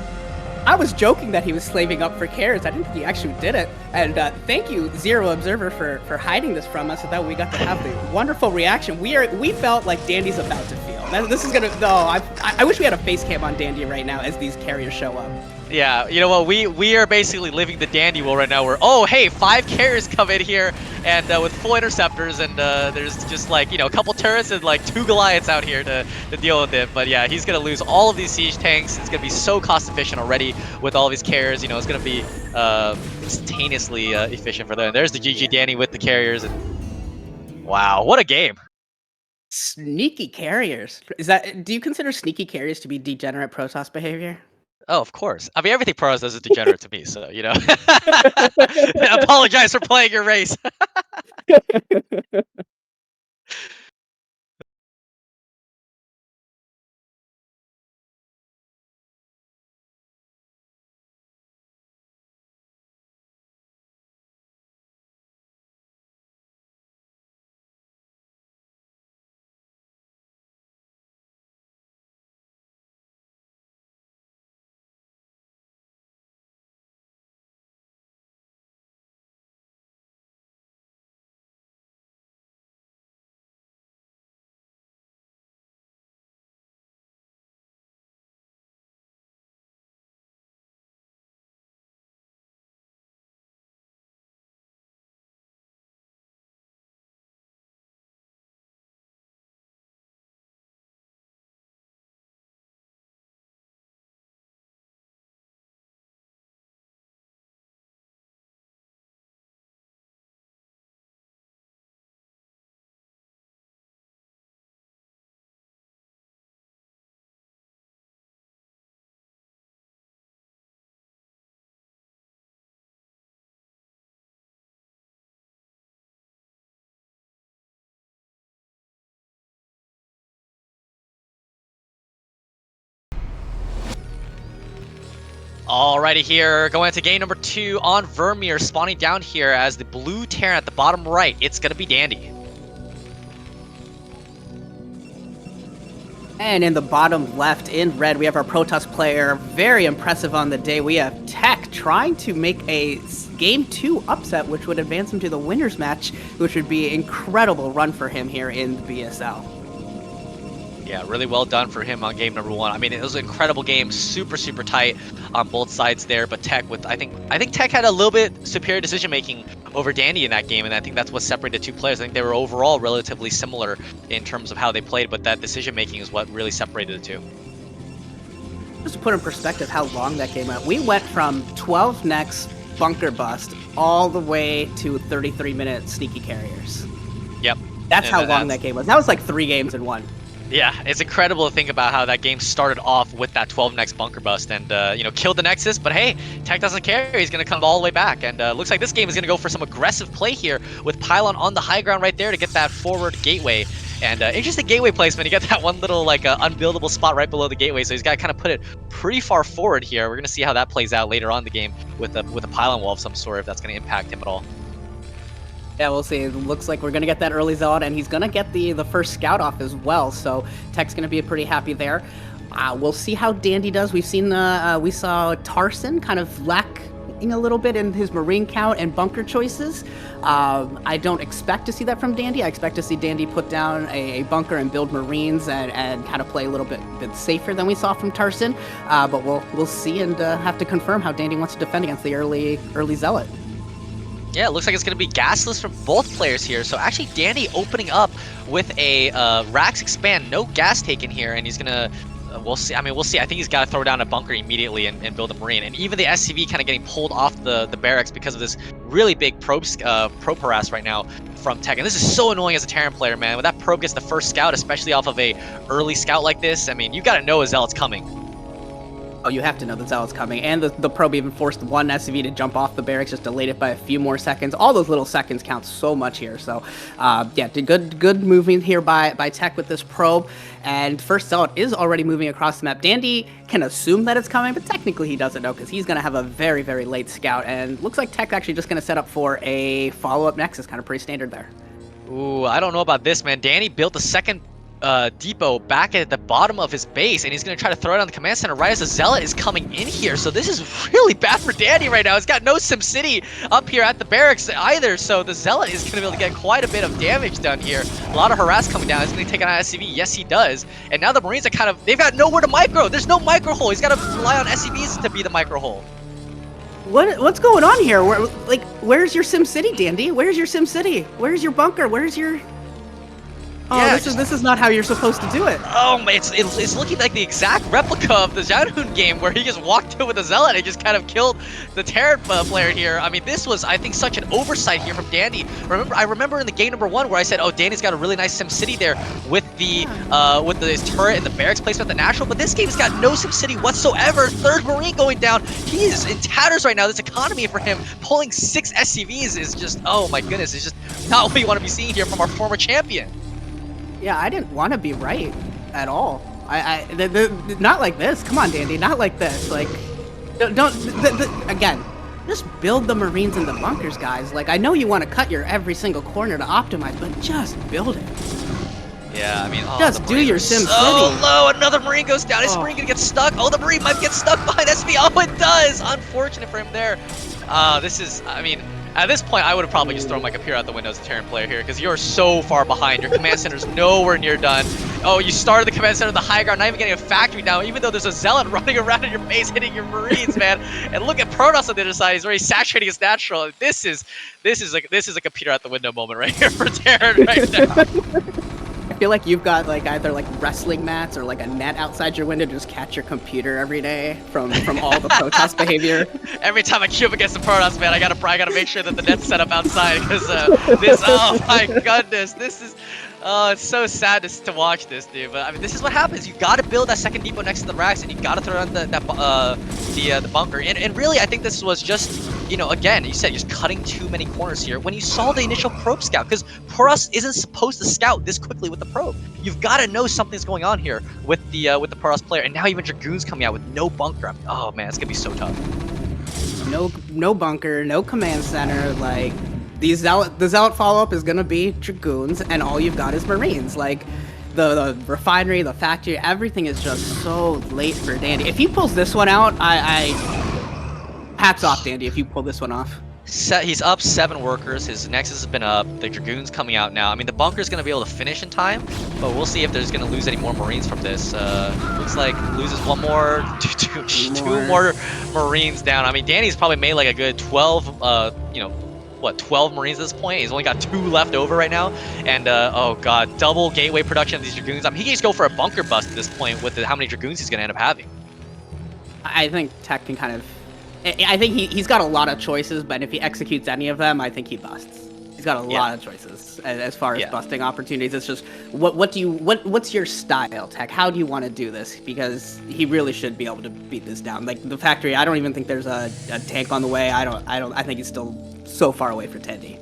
I was joking that he was slaving up for carriers. I didn't think he actually did it. And thank you, Zero Observer, for hiding this from us so that we got to have the wonderful reaction we felt like Dandy's about to feel. This is gonna... No, I wish we had a face cam on Dandy right now as these carriers show up. Yeah, you know what, we are basically living the Dandy world right now where, oh, hey, 5 carriers come in here and with full interceptors, and there's just like, you know, a couple turrets and like 2 Goliaths out here to deal with it. But yeah, he's going to lose all of these siege tanks. It's going to be so cost efficient already with all of his carriers. You know, it's going to be instantaneously efficient for them. And there's the GG Danny with the carriers. And wow, what a game. Sneaky carriers. Do you consider sneaky carriers to be degenerate Protoss behavior? Oh, of course. I mean, everything Protoss does is degenerate to me, so, you know. I apologize for playing your race. Alrighty here, going into game number 2 on Vermeer, spawning down here as the blue Terran at the bottom right. It's gonna be Dandy. And in the bottom left, in red, we have our Protoss player. Very impressive on the day. We have Tech trying to make a Game 2 upset, which would advance him to the winner's match, which would be an incredible run for him here in the BSL. Yeah, really well done for him on game number 1. I mean, it was an incredible game, super tight on both sides there. But Tech, with I think Tech had a little bit superior decision making over Dandy in that game, and I think that's what separated the two players. I think they were overall relatively similar in terms of how they played, but that decision making is what really separated the two. Just to put in perspective how long that game went, we went from 12 necks bunker bust all the way to 33-minute sneaky carriers. Yep. That's how long that game was. That was like 3 games in one. Yeah, it's incredible to think about how that game started off with that 12 next bunker bust and, killed the Nexus. But hey, Tech doesn't care. He's going to come all the way back. And looks like this game is going to go for some aggressive play here with Pylon on the high ground right there to get that forward gateway. And interesting gateway placement. You get that one little unbuildable spot right below the gateway. So he's got to kind of put it pretty far forward here. We're going to see how that plays out later on in the game with a Pylon wall of some sort, if that's going to impact him at all. Yeah, we'll see. It looks like we're going to get that early Zealot, and he's going to get the first scout off as well, so Tech's going to be pretty happy there. We'll see how Dandy does. We saw Tarson kind of lacking a little bit in his Marine count and bunker choices. I don't expect to see that from Dandy. I expect to see Dandy put down a bunker and build Marines and kind of play a little bit safer than we saw from Tarson. But we'll see and have to confirm how Dandy wants to defend against the early Zealot. Yeah, it looks like it's going to be gasless from both players here. So actually, Dandy opening up with a Rax expand, no gas taken here, and he's going to. We'll see. I mean, we'll see. I think he's got to throw down a bunker immediately and build a Marine. And even the SCV kind of getting pulled off the barracks because of this really big probe harass right now from Tech. And this is so annoying as a Terran player, man. When that probe gets the first scout, especially off of a early scout like this, I mean, you got to know a Zealot's coming. Oh, you have to know the Zealot's coming, and the probe even forced one SCV to jump off the barracks, just delayed it by a few more seconds. All those little seconds count so much here. So, yeah, good moving here by Tech with this probe. And first Zealot is already moving across the map. Dandy can assume that it's coming, but technically he doesn't know because he's going to have a very late scout. And looks like Tech's actually just going to set up for a follow-up Nexus, kind of pretty standard there. Ooh, I don't know about this, man. Danny built a second depot back at the bottom of his base, and he's going to try to throw it on the command center right as the Zealot is coming in here. So this is really bad for Danny right now. He's got no SimCity up here at the barracks either, so the Zealot is going to be able to get quite a bit of damage done here. A lot of harass coming down. He's going to take an SCV. Yes, he does. And now the Marines are they've got nowhere to micro. There's no micro hole. He's got to rely on SCVs to be the micro hole. What's going on here? Where's your SimCity, Dandy? Where's your SimCity? Where's your bunker? Where's your... Oh, yeah, this is not how you're supposed to do it. Oh, it's looking like the exact replica of the Zhanhun game where he just walked in with a Zealot and just kind of killed the Terran player here. I mean, this was, I think, such an oversight here from Dandy. I remember in the game number 1 where I said, oh, Dandy's got a really nice SimCity there with the his turret and the barracks placement at the natural, but this game's got no SimCity whatsoever. Third Marine going down. He is in tatters right now. This economy for him, pulling 6 SCVs is just, oh my goodness, it's just not what we want to be seeing here from our former champion. Yeah, I didn't want to be right at all. Not like this. Come on, Dandy, not like this. Like, again, just build the Marines and the bunkers, guys. Like, I know you want to cut your every single corner to optimize, but just build it. Yeah, I mean, just do your SimCity. So low, another Marine goes down. Is Marine gonna get stuck? Oh, the Marine might get stuck behind SV. Oh, it does. Unfortunate for him there. This is, I mean, at this point, I would have probably just thrown my computer out the window as a Terran player here because you're so far behind. Your command center's nowhere near done. Oh, you started the command center in the high ground, not even getting a factory down, even though there's a Zealot running around at your base hitting your Marines, man. And look at Protoss on the other side. He's already saturating his natural. This is a computer out the window moment right here for Terran right now. I feel like you've got either wrestling mats or a net outside your window to just catch your computer every day from all the Protoss behavior. Every time I queue up against the Protoss, man, I gotta make sure that the net's set up outside because this. Oh my goodness, this is. Oh, it's so sad to watch this, dude. But I mean, this is what happens. You got to build that second depot next to the racks, and you got to throw down the bunker. And really, I think this was just, you know, again, you said just cutting too many corners here. When you saw the initial probe scout, because Puros isn't supposed to scout this quickly with the probe. You've got to know something's going on here with the Puros player, and now even Dragoon's coming out with no bunker. I mean, oh man, it's gonna be so tough. No bunker, no command center. Like the zealot follow up is gonna be Dragoons, and all you've got is Marines. Like the refinery, the factory, everything is just so late for Dandy. If he pulls this one out, I hats off, Dandy. If you pull this one off. He's up 7 workers. His Nexus has been up. The Dragoon's coming out now. I mean, the bunker's going to be able to finish in time, but we'll see if there's going to lose any more Marines from this. Looks like loses one more, two more Marines down. I mean, Danny's probably made like a good 12, you know, what, 12 Marines at this point. He's only got 2 left over right now. And, oh god, double gateway production of these Dragoons. I mean, he can just go for a bunker bust at this point with how many Dragoons he's going to end up having. I think Tech can kind of. I think he's got a lot of choices, but if he executes any of them, I think he busts. He's got a lot of choices as far as busting opportunities. It's just what's your style, Tech? How do you want to do this? Because he really should be able to beat this down. Like the factory, I don't even think there's a tank on the way. I think he's still so far away for Tendy.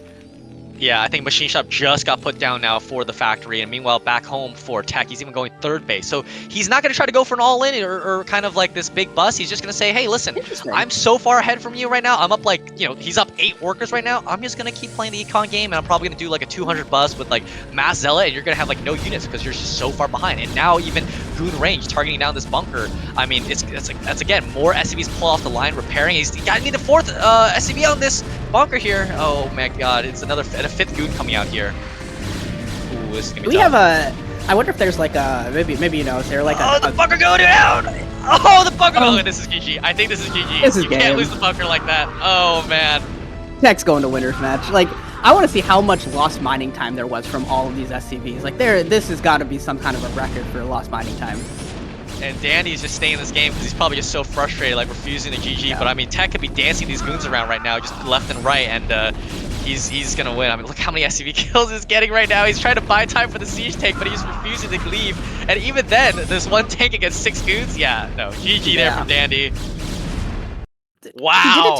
Yeah, I think Machine Shop just got put down now for the factory, and meanwhile back home for Tech, he's even going 3rd base. So he's not going to try to go for an all-in or kind of like this big bust. He's just going to say, hey, listen, I'm so far ahead from you right now. I'm up like, you know, he's up 8 workers right now. I'm just going to keep playing the econ game, and I'm probably going to do like a 200 bust with like Mass Zealot, and you're going to have like no units because you're just so far behind. And now even Goon Range targeting down this bunker. I mean, that's again, more SCVs pull off the line, repairing. He's got to need a 4th SCV on this bunker here. Oh my god, it's another 5th Goon coming out here. Ooh, this is gonna be tough. Have a. I wonder if there's like a maybe you know is there like the bunker going down! Oh, the bunker! Oh, this is GG. I think this is GG. This is you can't lose the bunker like that. Oh man. Tech's going to winners match. Like I want to see how much lost mining time there was from all of these SCVs. Like this has got to be some kind of a record for lost mining time. And Danny's just staying in this game because he's probably just so frustrated, like refusing to GG. Yeah. But I mean, Tech could be dancing these goons around right now, just left and right, and he's gonna win. I mean, look how many SCV kills he's getting right now. He's trying to buy time for the siege tank, but he's refusing to leave. And even then, there's 1 tank against 6 goons. Yeah, no, GG there from Dandy. Wow.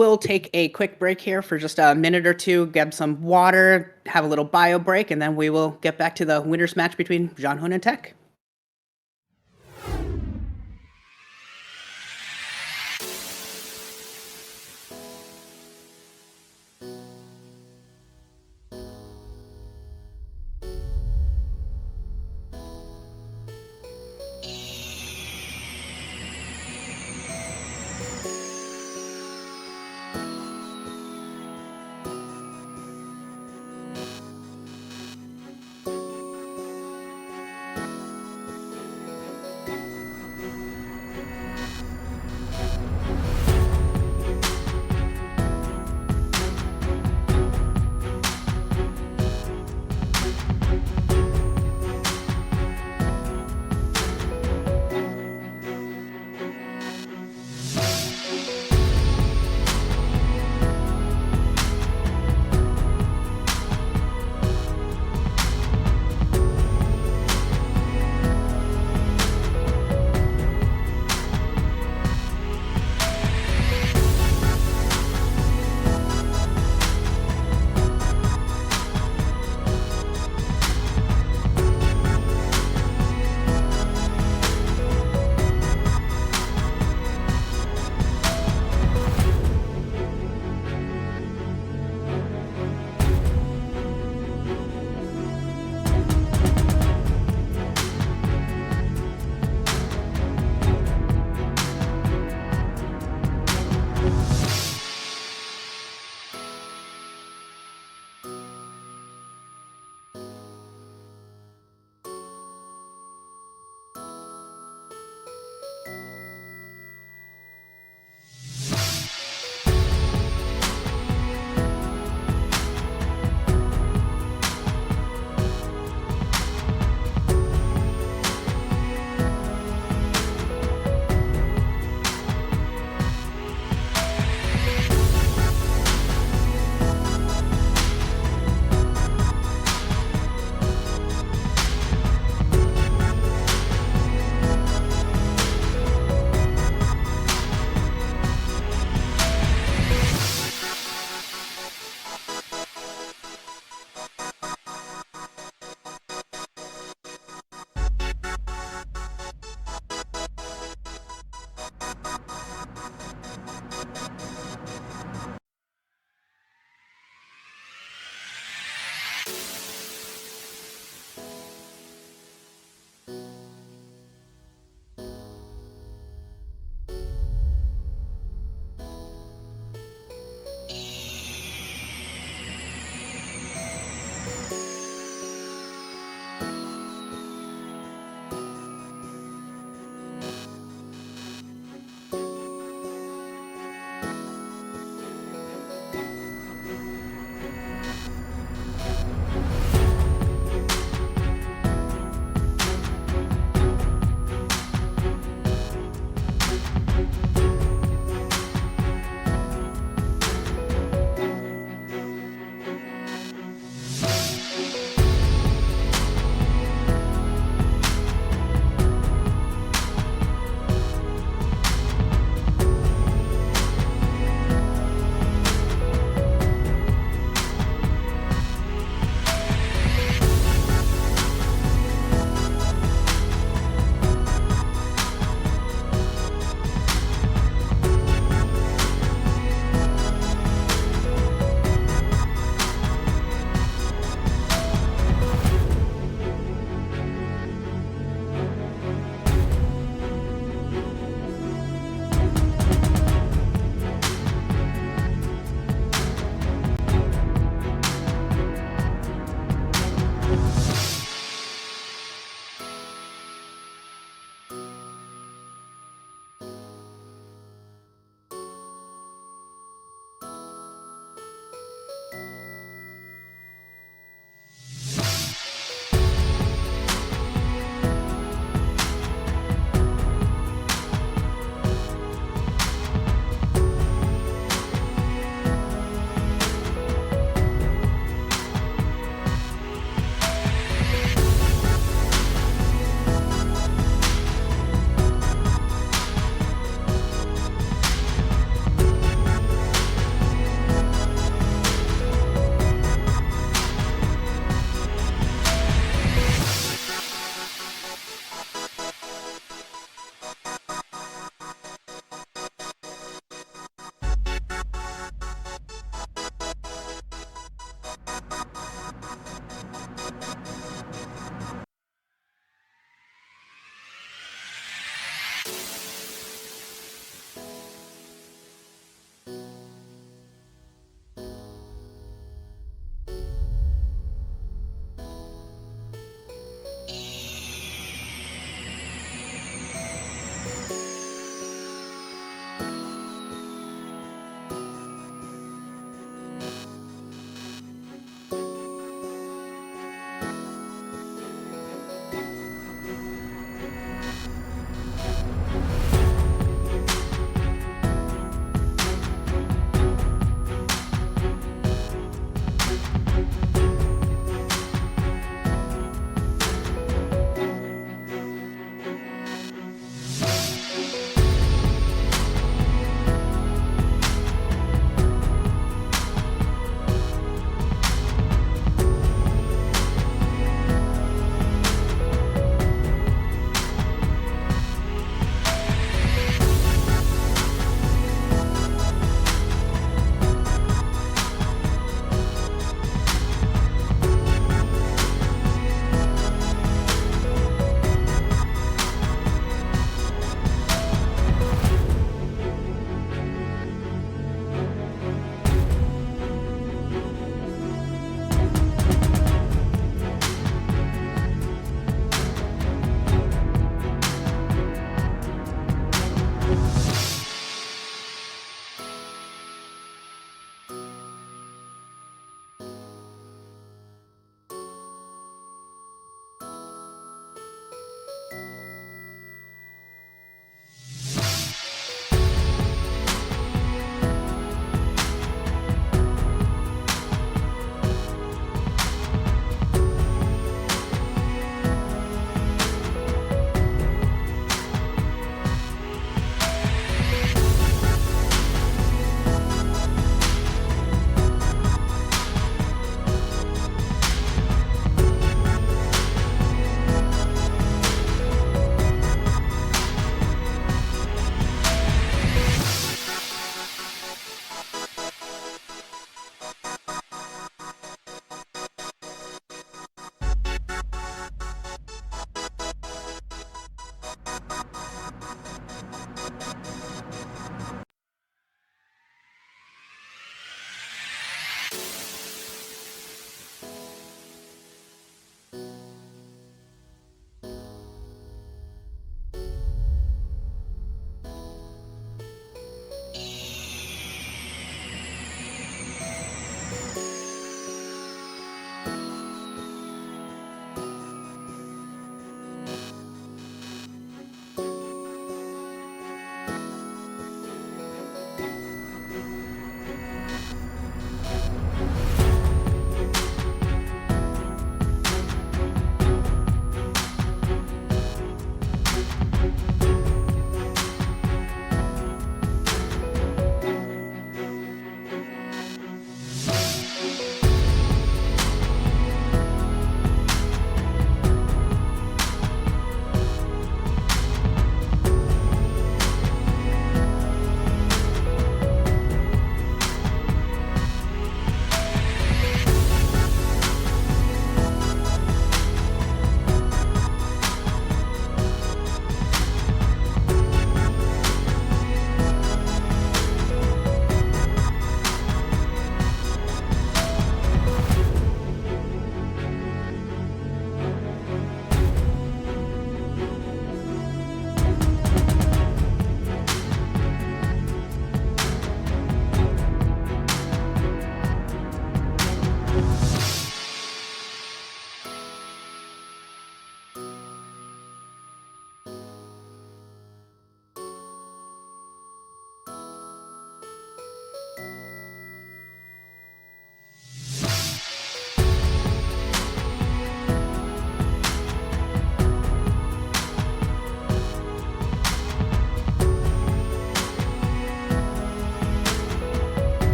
We'll take a quick break here for just a minute or two, grab some water, have a little bio break, and then we will get back to the winners match between Zhanhun and Tech.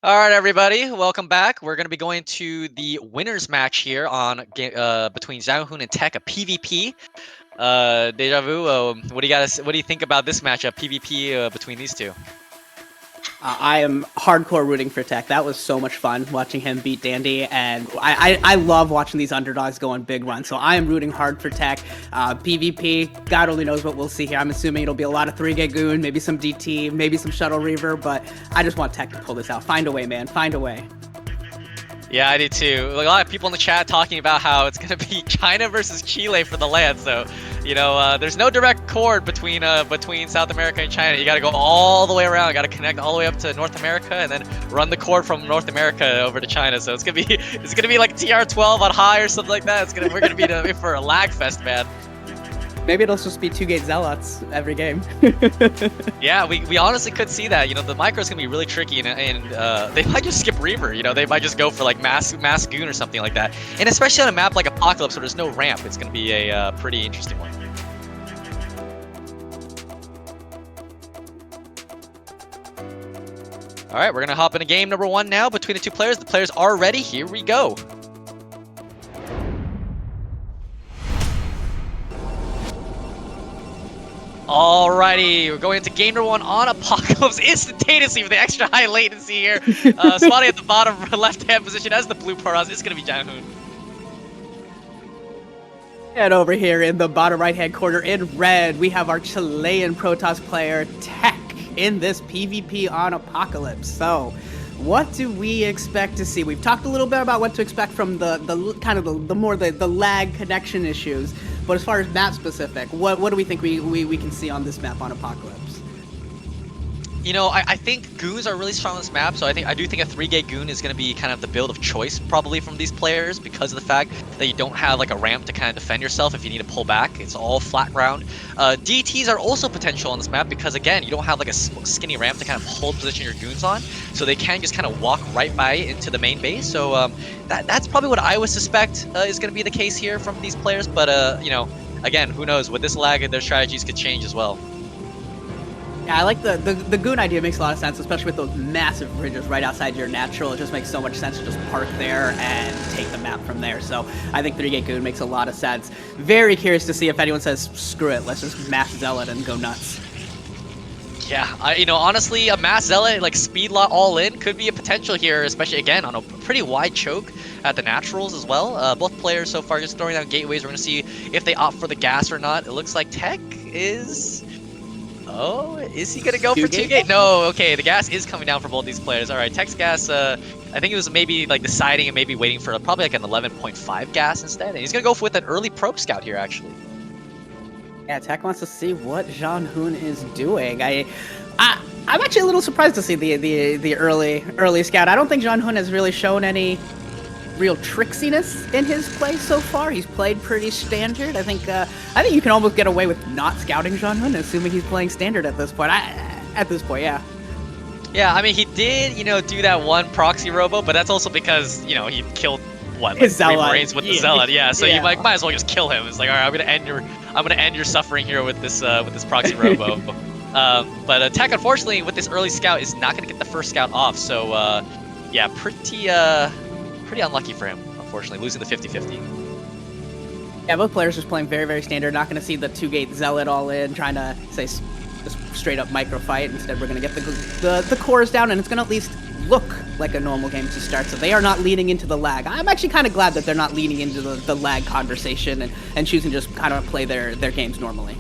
All right, everybody, welcome back. We're going to be going to the winners match here on between Zhanhun and Tech, a PvP. Deja Vu, what do you what do you think about this matchup, PvP between these two? I am hardcore rooting for Tech. That was so much fun watching him beat Dandy, and I love watching these underdogs go on big runs. So I am rooting hard for Tech. PvP, God only knows what we'll see here. I'm assuming it'll be a lot of 3-gate goon, maybe some DT, maybe some Shuttle Reaver, but I just want Tech to pull this out. Find a way, man. Find a way. Yeah, I do too. Like, a lot of people in the chat talking about how it's going to be China versus Chile for the land. So, you know, there's no direct cord between South America and China. You got to go all the way around. You got to connect all the way up to North America and then run the cord from North America over to China. So it's gonna be like TR12 on high or something like that. We're gonna be in for a lag fest, man. Maybe it'll just be 2-gate Zealots every game. Yeah, we honestly could see that. You know, the micro's gonna be really tricky, and they might just skip Reaver. You know, they might just go for like mass goon or something like that. And especially on a map like Apocalypse where there's no ramp, it's gonna be a pretty interesting one. All right, we're gonna hop into game number 1 now between the two players. The players are ready. Here we go. Alrighty, we're going into game number 1 on Apocalypse instantaneously with the extra high latency here. Spotting at the bottom left-hand position as the blue Protoss is going to be Zhanhun. And over here in the bottom right-hand corner in red, we have our Chilean Protoss player, Tech, in this PvP on Apocalypse. So, what do we expect to see? We've talked a little bit about what to expect from the kind of the lag connection issues. But as far as map specific, what do we think we can see on this map on Apocalypse? You know, I think goons are really strong on this map, so I do think a 3-gate goon is going to be kind of the build of choice probably from these players because of the fact that you don't have like a ramp to kind of defend yourself if you need to pull back. It's all flat ground. DTs are also potential on this map because again, you don't have like a skinny ramp to kind of hold position your goons on, so they can just kind of walk right by into the main base. So that's probably what I would suspect is going to be the case here from these players. But you know, again, who knows? With this lag, their strategies could change as well. Yeah, I like the goon idea. Makes a lot of sense, especially with those massive bridges right outside your natural. It just makes so much sense to just park there and take the map from there. So I think 3-gate goon makes a lot of sense. Very curious to see if anyone says, screw it, let's just mass zealot and go nuts. Yeah, you know, honestly, a mass zealot, like speed lot all in, could be a potential here, especially again on a pretty wide choke at the naturals as well. Both players so far just throwing down gateways. We're going to see if they opt for the gas or not. It looks like Tech is... Oh, is he going to go for 2-gate? No, okay, the gas is coming down for both these players. All right, Tech's gas, I think it was maybe like deciding and maybe waiting for probably like an 11.5 gas instead. And he's going to go with an early probe scout here, actually. Yeah, Tech wants to see what Zhanhun is doing. I'm actually a little surprised to see the early scout. I don't think Zhanhun has really shown any real tricksiness in his play so far. He's played pretty standard. I think you can almost get away with not scouting Zhanhun, assuming he's playing standard at this point. Yeah. Yeah, I mean, he did, you know, do that one proxy robo, but that's also because, you know, he killed what, like 3 Marines with the Zealot. Yeah, so you might as well just kill him. It's like, all right, I'm gonna end your suffering here with this proxy robo. But Tech, unfortunately, with this early scout, is not gonna get the first scout off. So yeah, pretty unlucky for him, unfortunately, losing the 50-50. Yeah, both players just playing very, very standard. Not going to see the 2-gate zealot all in, trying to say just straight up micro fight. Instead, we're going to get the cores down, and it's going to at least look like a normal game to start. So they are not leaning into the lag. I'm actually kind of glad that they're not leaning into the lag conversation and choosing to just kind of play their games normally.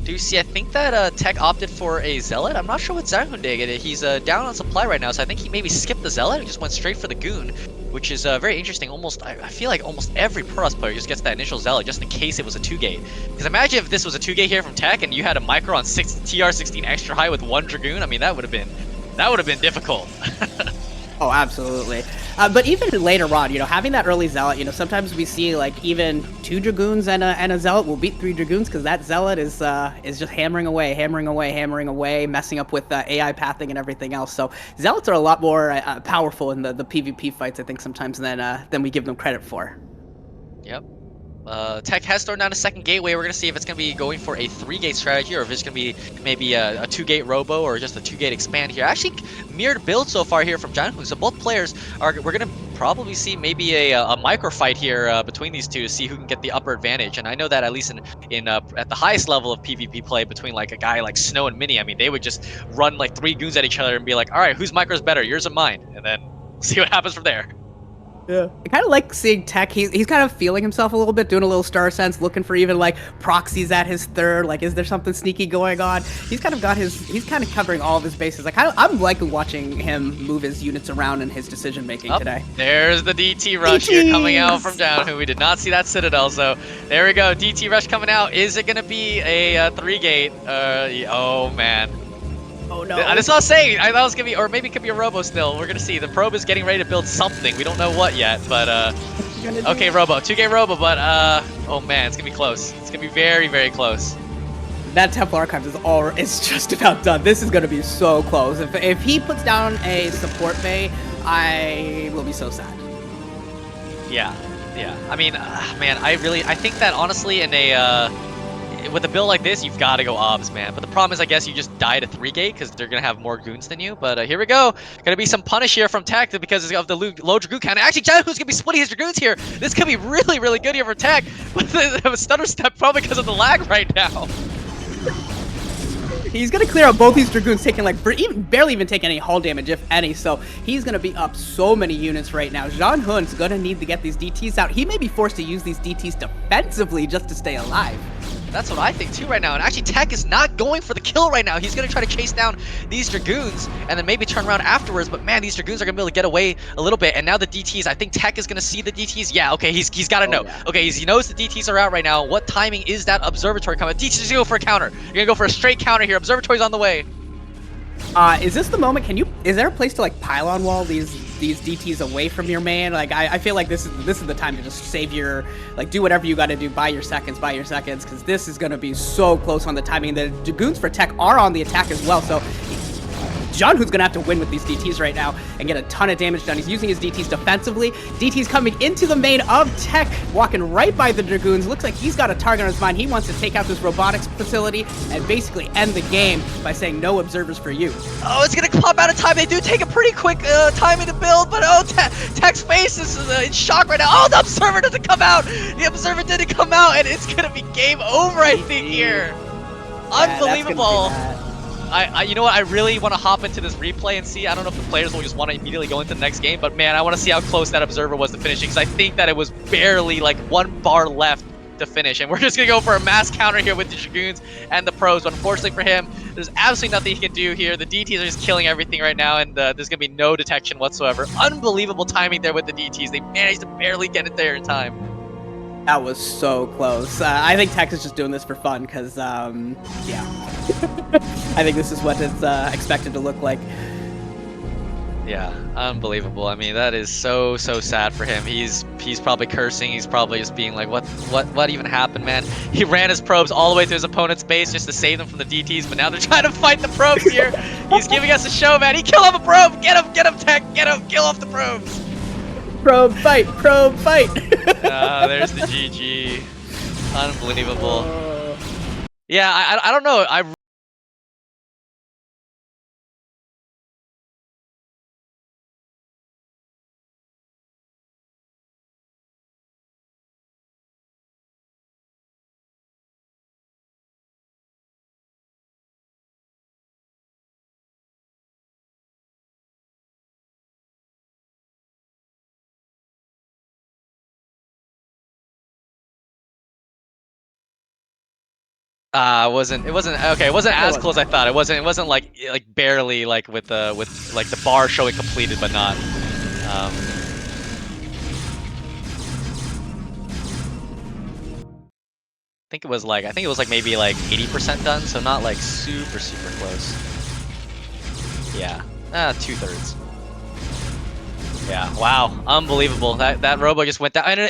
Do you see? I think that Tech opted for a Zealot. I'm not sure what Zhanhun did. He's down on supply right now, so I think he maybe skipped the Zealot and just went straight for the Goon, which is very interesting. I feel like almost every Protoss player just gets that initial Zealot just in case it was a 2-gate. Because imagine if this was a 2-gate here from Tech and you had a micro on TR16 extra high with 1 Dragoon. I mean, that would have been difficult. Oh, absolutely. But even later on, you know, having that early Zealot, you know, sometimes we see like even 2 Dragoons and a Zealot will beat 3 Dragoons because that Zealot is just hammering away, messing up with AI pathing and everything else. So Zealots are a lot more powerful in the PvP fights, I think, sometimes than we give them credit for. Yep. Tech has thrown down a second gateway. We're gonna see if it's gonna be going for a 3-gate strategy or if it's gonna be maybe a 2-gate robo or just a 2-gate expand here. Actually, mirrored build so far here from Zhanhun. So both players are. We're gonna probably see maybe a micro fight here between these two to see who can get the upper advantage. And I know that at least in at the highest level of PvP play between like a guy like Snow and Mini, I mean they would just run like 3 goons at each other and be like, all right, whose micro's better, yours or mine, and then see what happens from there. Yeah. I kind of like seeing Tech. He's kind of feeling himself a little bit, doing a little star sense, looking for even like proxies at his third. Like, is there something sneaky going on? He's kind of got he's kind of covering all of his bases. Like, I'm liking watching him move his units around in his decision making today. There's the DT rush here coming out from Zhanhun. We did not see that Citadel, so there we go. DT rush coming out. Is it gonna be a 3-gate? Oh man. Oh no. That's what I was saying. I thought it was gonna be, or maybe it could be a robo still. We're gonna see. The probe is getting ready to build something. We don't know what yet, but okay, robo, 2-gate robo, but oh man, it's gonna be close. It's gonna be very, very close. That Temple Archives is just about done. This is gonna be so close. If he puts down a support bay, I will be so sad. Yeah. I mean, man, I think that honestly in a with a build like this, you've got to go obs, man. But the problem is, I guess you just die to 3-gate because they're going to have more goons than you. But here we go. Going to be some punish here from Tech because of the low Dragoon count. Actually, Zhanhun's going to be splitting his Dragoons here. This could be really, really good here for Tech. But the stutter step probably because of the lag right now. He's gonna clear out both these Dragoons, taking like barely even take any hull damage, if any. So he's gonna be up so many units right now. Zhanhun's gonna need to get these DTs out. He may be forced to use these DTs defensively just to stay alive. That's what I think too right now. And actually, Tech is not going for the kill right now. He's going to try to chase down these Dragoons and then maybe turn around afterwards. But man, these Dragoons are going to be able to get away a little bit. And now the DTs, I think Tech is going to see the DTs. Yeah, okay, he's got to know. Yeah. Okay, he knows the DTs are out right now. What timing is that observatory coming? DTs is going to go for a counter. You're going to go for a straight counter here. Observatory's on the way. Is this the moment? Is there a place to like pylon wall these DTs away from your man? Like I feel like this is the time to just save your, like, do whatever you got to do, buy your seconds, because this is gonna be so close on the timing. The Dragoons for Tech are on the attack as well, so Zhanhun's gonna have to win with these DTs right now and get a ton of damage done. He's using his DTs defensively. DTs coming into the main of Tech, walking right by the Dragoons. Looks like he's got a target on his mind. He wants to take out this robotics facility and basically end the game by saying no observers for you. Oh, it's gonna pop out of time. They do take a pretty quick timing to build, but oh, Tech's face is in shock right now. Oh, the observer doesn't come out. The observer didn't come out, and it's gonna be game over, I think, here. Unbelievable. You know what? I really want to hop into this replay and see. I don't know if the players will just want to immediately go into the next game, but man, I want to see how close that observer was to finishing because I think that it was barely like 1 bar left to finish, and we're just gonna go for a mass counter here with the Dragoons and the pros. But unfortunately for him, there's absolutely nothing he can do here. The DTs are just killing everything right now, and there's gonna be no detection whatsoever. Unbelievable timing there with the DTs. They managed to barely get it there in time. That was so close. I think Tech is just doing this for fun because, yeah. I think this is what it's expected to look like. Yeah, unbelievable. I mean, that is so sad for him. He's probably cursing. He's probably just being like, what even happened, man? He ran his probes all the way to his opponent's base just to save them from the DTs, but now they're trying to fight the probes here. He's giving us a show, man. He killed off a probe. Get him, Tech. Get him. Kill off the probes. Probe fight. There's the GG. Unbelievable. Yeah, I don't know. I it wasn't okay. It wasn't as close as I thought. It wasn't like barely like with like the bar showing completed but not. I think it was like maybe like 80% done, so not like super close. Yeah, 2/3. Yeah, wow, unbelievable. That robo just went down. And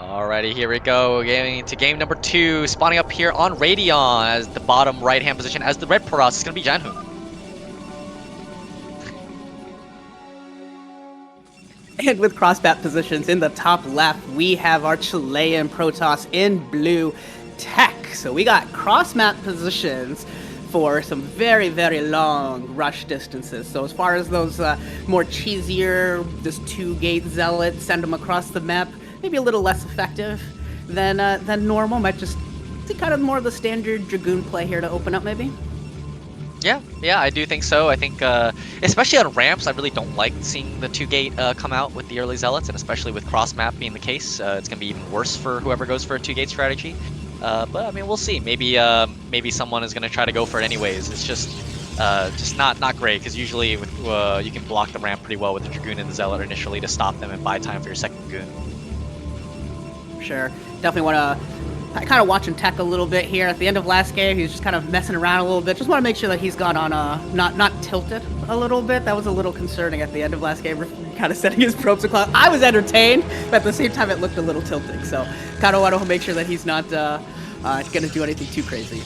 Alrighty, here we go. Getting to game number 2. Spawning up here on Radion as the bottom right-hand position as the red Protoss. It's going to be Zhanhun. And with cross-map positions in the top left, we have our Chilean Protoss in blue tech. So we got cross-map positions for some very, very long rush distances. So as far as those more cheesier, this 2-gate zealot, send them across the map, maybe a little less effective than normal. Might just see kind of more of the standard Dragoon play here to open up, maybe. Yeah, I do think so. I think, especially on ramps, I really don't like seeing the 2-gate come out with the early zealots, and especially with cross-map being the case, it's going to be even worse for whoever goes for a 2-gate strategy. But I mean, we'll see. Maybe someone is going to try to go for it anyways. It's just not great, because usually you can block the ramp pretty well with the Dragoon and the Zealot initially to stop them and buy time for your second Dragoon. Sure, definitely want to kind of watching Tech a little bit here. At the end of last game, he was just kind of messing around a little bit. Just want to make sure that he's gone on not tilted a little bit. That was a little concerning at the end of last game, kind of setting his probes across. I was entertained, but at the same time it looked a little tilting. So kind of want to make sure that he's not going to do anything too crazy.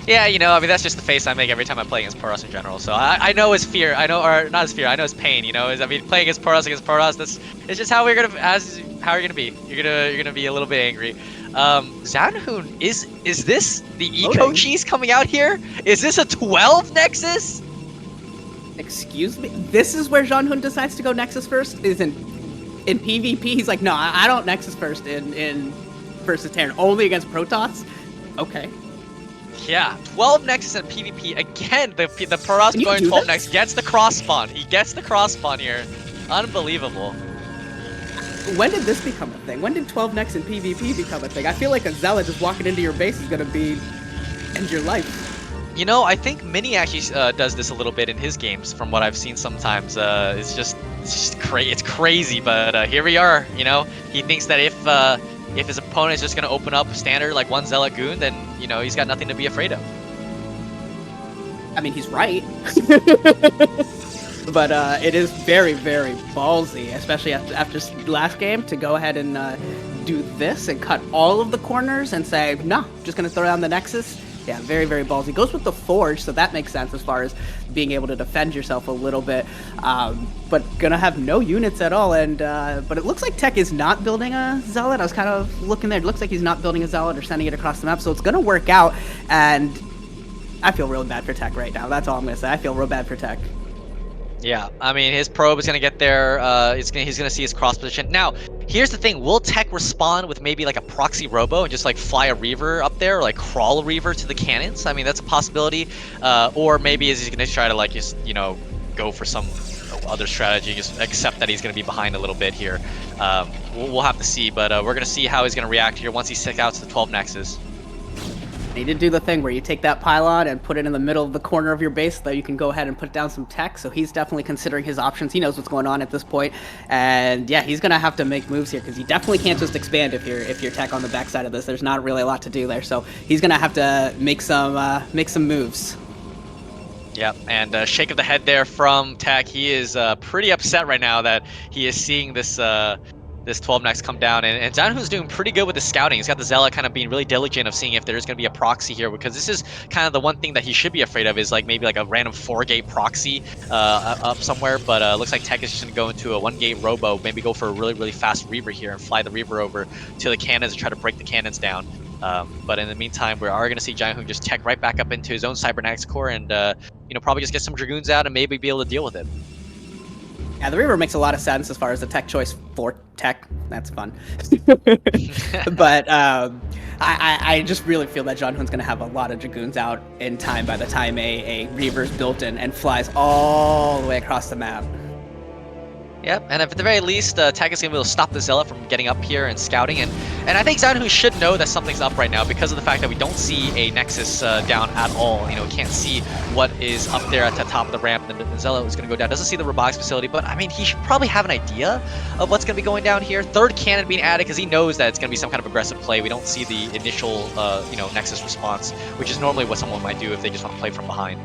Yeah, you know, I mean, that's just the face I make every time I play against Protoss in general. So I know his fear. I know his pain. You know, I mean, playing against Protoss, it's just how we're gonna be. You're gonna be a little bit angry. Zhanhun, is this the eco cheese coming out here? Is this a 12 Nexus? Excuse me? This is where Zhanhun decides to go Nexus first? Is in PvP? He's like, no, I don't Nexus first in versus Terran, only against Protoss? Okay. Yeah, 12 Nexus and PvP. Again, the Protoss going 12 Nexus gets the cross spawn. He gets the cross spawn here. Unbelievable. When did this become a thing? When did 12 Nex and PvP become a thing? I feel like a Zealot just walking into your base is going to end your life. You know, I think Mini actually does this a little bit in his games, from what I've seen sometimes. It's crazy, but here we are. You know, he thinks that if his opponent is just going to open up standard like one Zealot Goon, then, you know, he's got nothing to be afraid of. I mean, he's right. But it is very, very ballsy, especially after last game, to go ahead and do this and cut all of the corners and say, no, just going to throw down the Nexus. Yeah, very, very ballsy. Goes with the Forge, so that makes sense as far as being able to defend yourself a little bit. But gonna have no units at all, and but it looks like Tech is not building a Zealot. I was kind of looking there. It looks like he's not building a Zealot or sending it across the map, so it's gonna work out, and I feel real bad for Tech right now. That's all I'm gonna say. I feel real bad for Tech. Yeah, I mean, his probe is going to get there. He's going to see his cross position. Now, here's the thing. Will Tech respond with maybe like a proxy robo and just like fly a Reaver up there, or like crawl a Reaver to the cannons? I mean, that's a possibility. Or maybe is he going to try to like just, you know, go for some other strategy, just accept that he's going to be behind a little bit here. We'll have to see, but we're going to see how he's going to react here once he sticks out to the 12 Nexus. He did do the thing where you take that pylon and put it in the middle of the corner of your base so that you can go ahead and put down some tech. So he's definitely considering his options. He knows what's going on at this point. And yeah, he's going to have to make moves here because you definitely can't just expand if you're Tech on the backside of this. There's not really a lot to do there. So he's going to have to make some moves. Yeah, and shake of the head there from Tech. He is pretty upset right now that he is seeing this 12 Nex come down, and Zhanhun's doing pretty good with the scouting. He's got the Zealot kind of being really diligent of seeing if there's going to be a proxy here, because this is kind of the one thing that he should be afraid of, is like maybe like a random 4-gate proxy up somewhere, but looks like Tech is just going to go into a 1-gate robo, maybe go for a really, really fast Reaver here and fly the Reaver over to the cannons and try to break the cannons down. But in the meantime, we are going to see Zhanhun just Tech right back up into his own Cybernetics core and, you know, probably just get some Dragoons out and maybe be able to deal with it. Yeah, the Reaver makes a lot of sense as far as the Tech choice for Tech. That's fun. But I just really feel that Zhanhun's going to have a lot of Dragoons out in time by the time a Reaver's built in and flies all the way across the map. Yep, and at the very least, Tech is going to be able to stop the Zealot from getting up here and scouting, and I think Zhanhun should know that something's up right now because of the fact that we don't see a Nexus down at all. You know, we can't see what is up there at the top of the ramp, and the Zealot is going to go down. Doesn't see the robotics facility, but I mean, he should probably have an idea of what's going to be going down here. Third cannon being added because he knows that it's going to be some kind of aggressive play. We don't see the initial, you know, Nexus response, which is normally what someone might do if they just want to play from behind.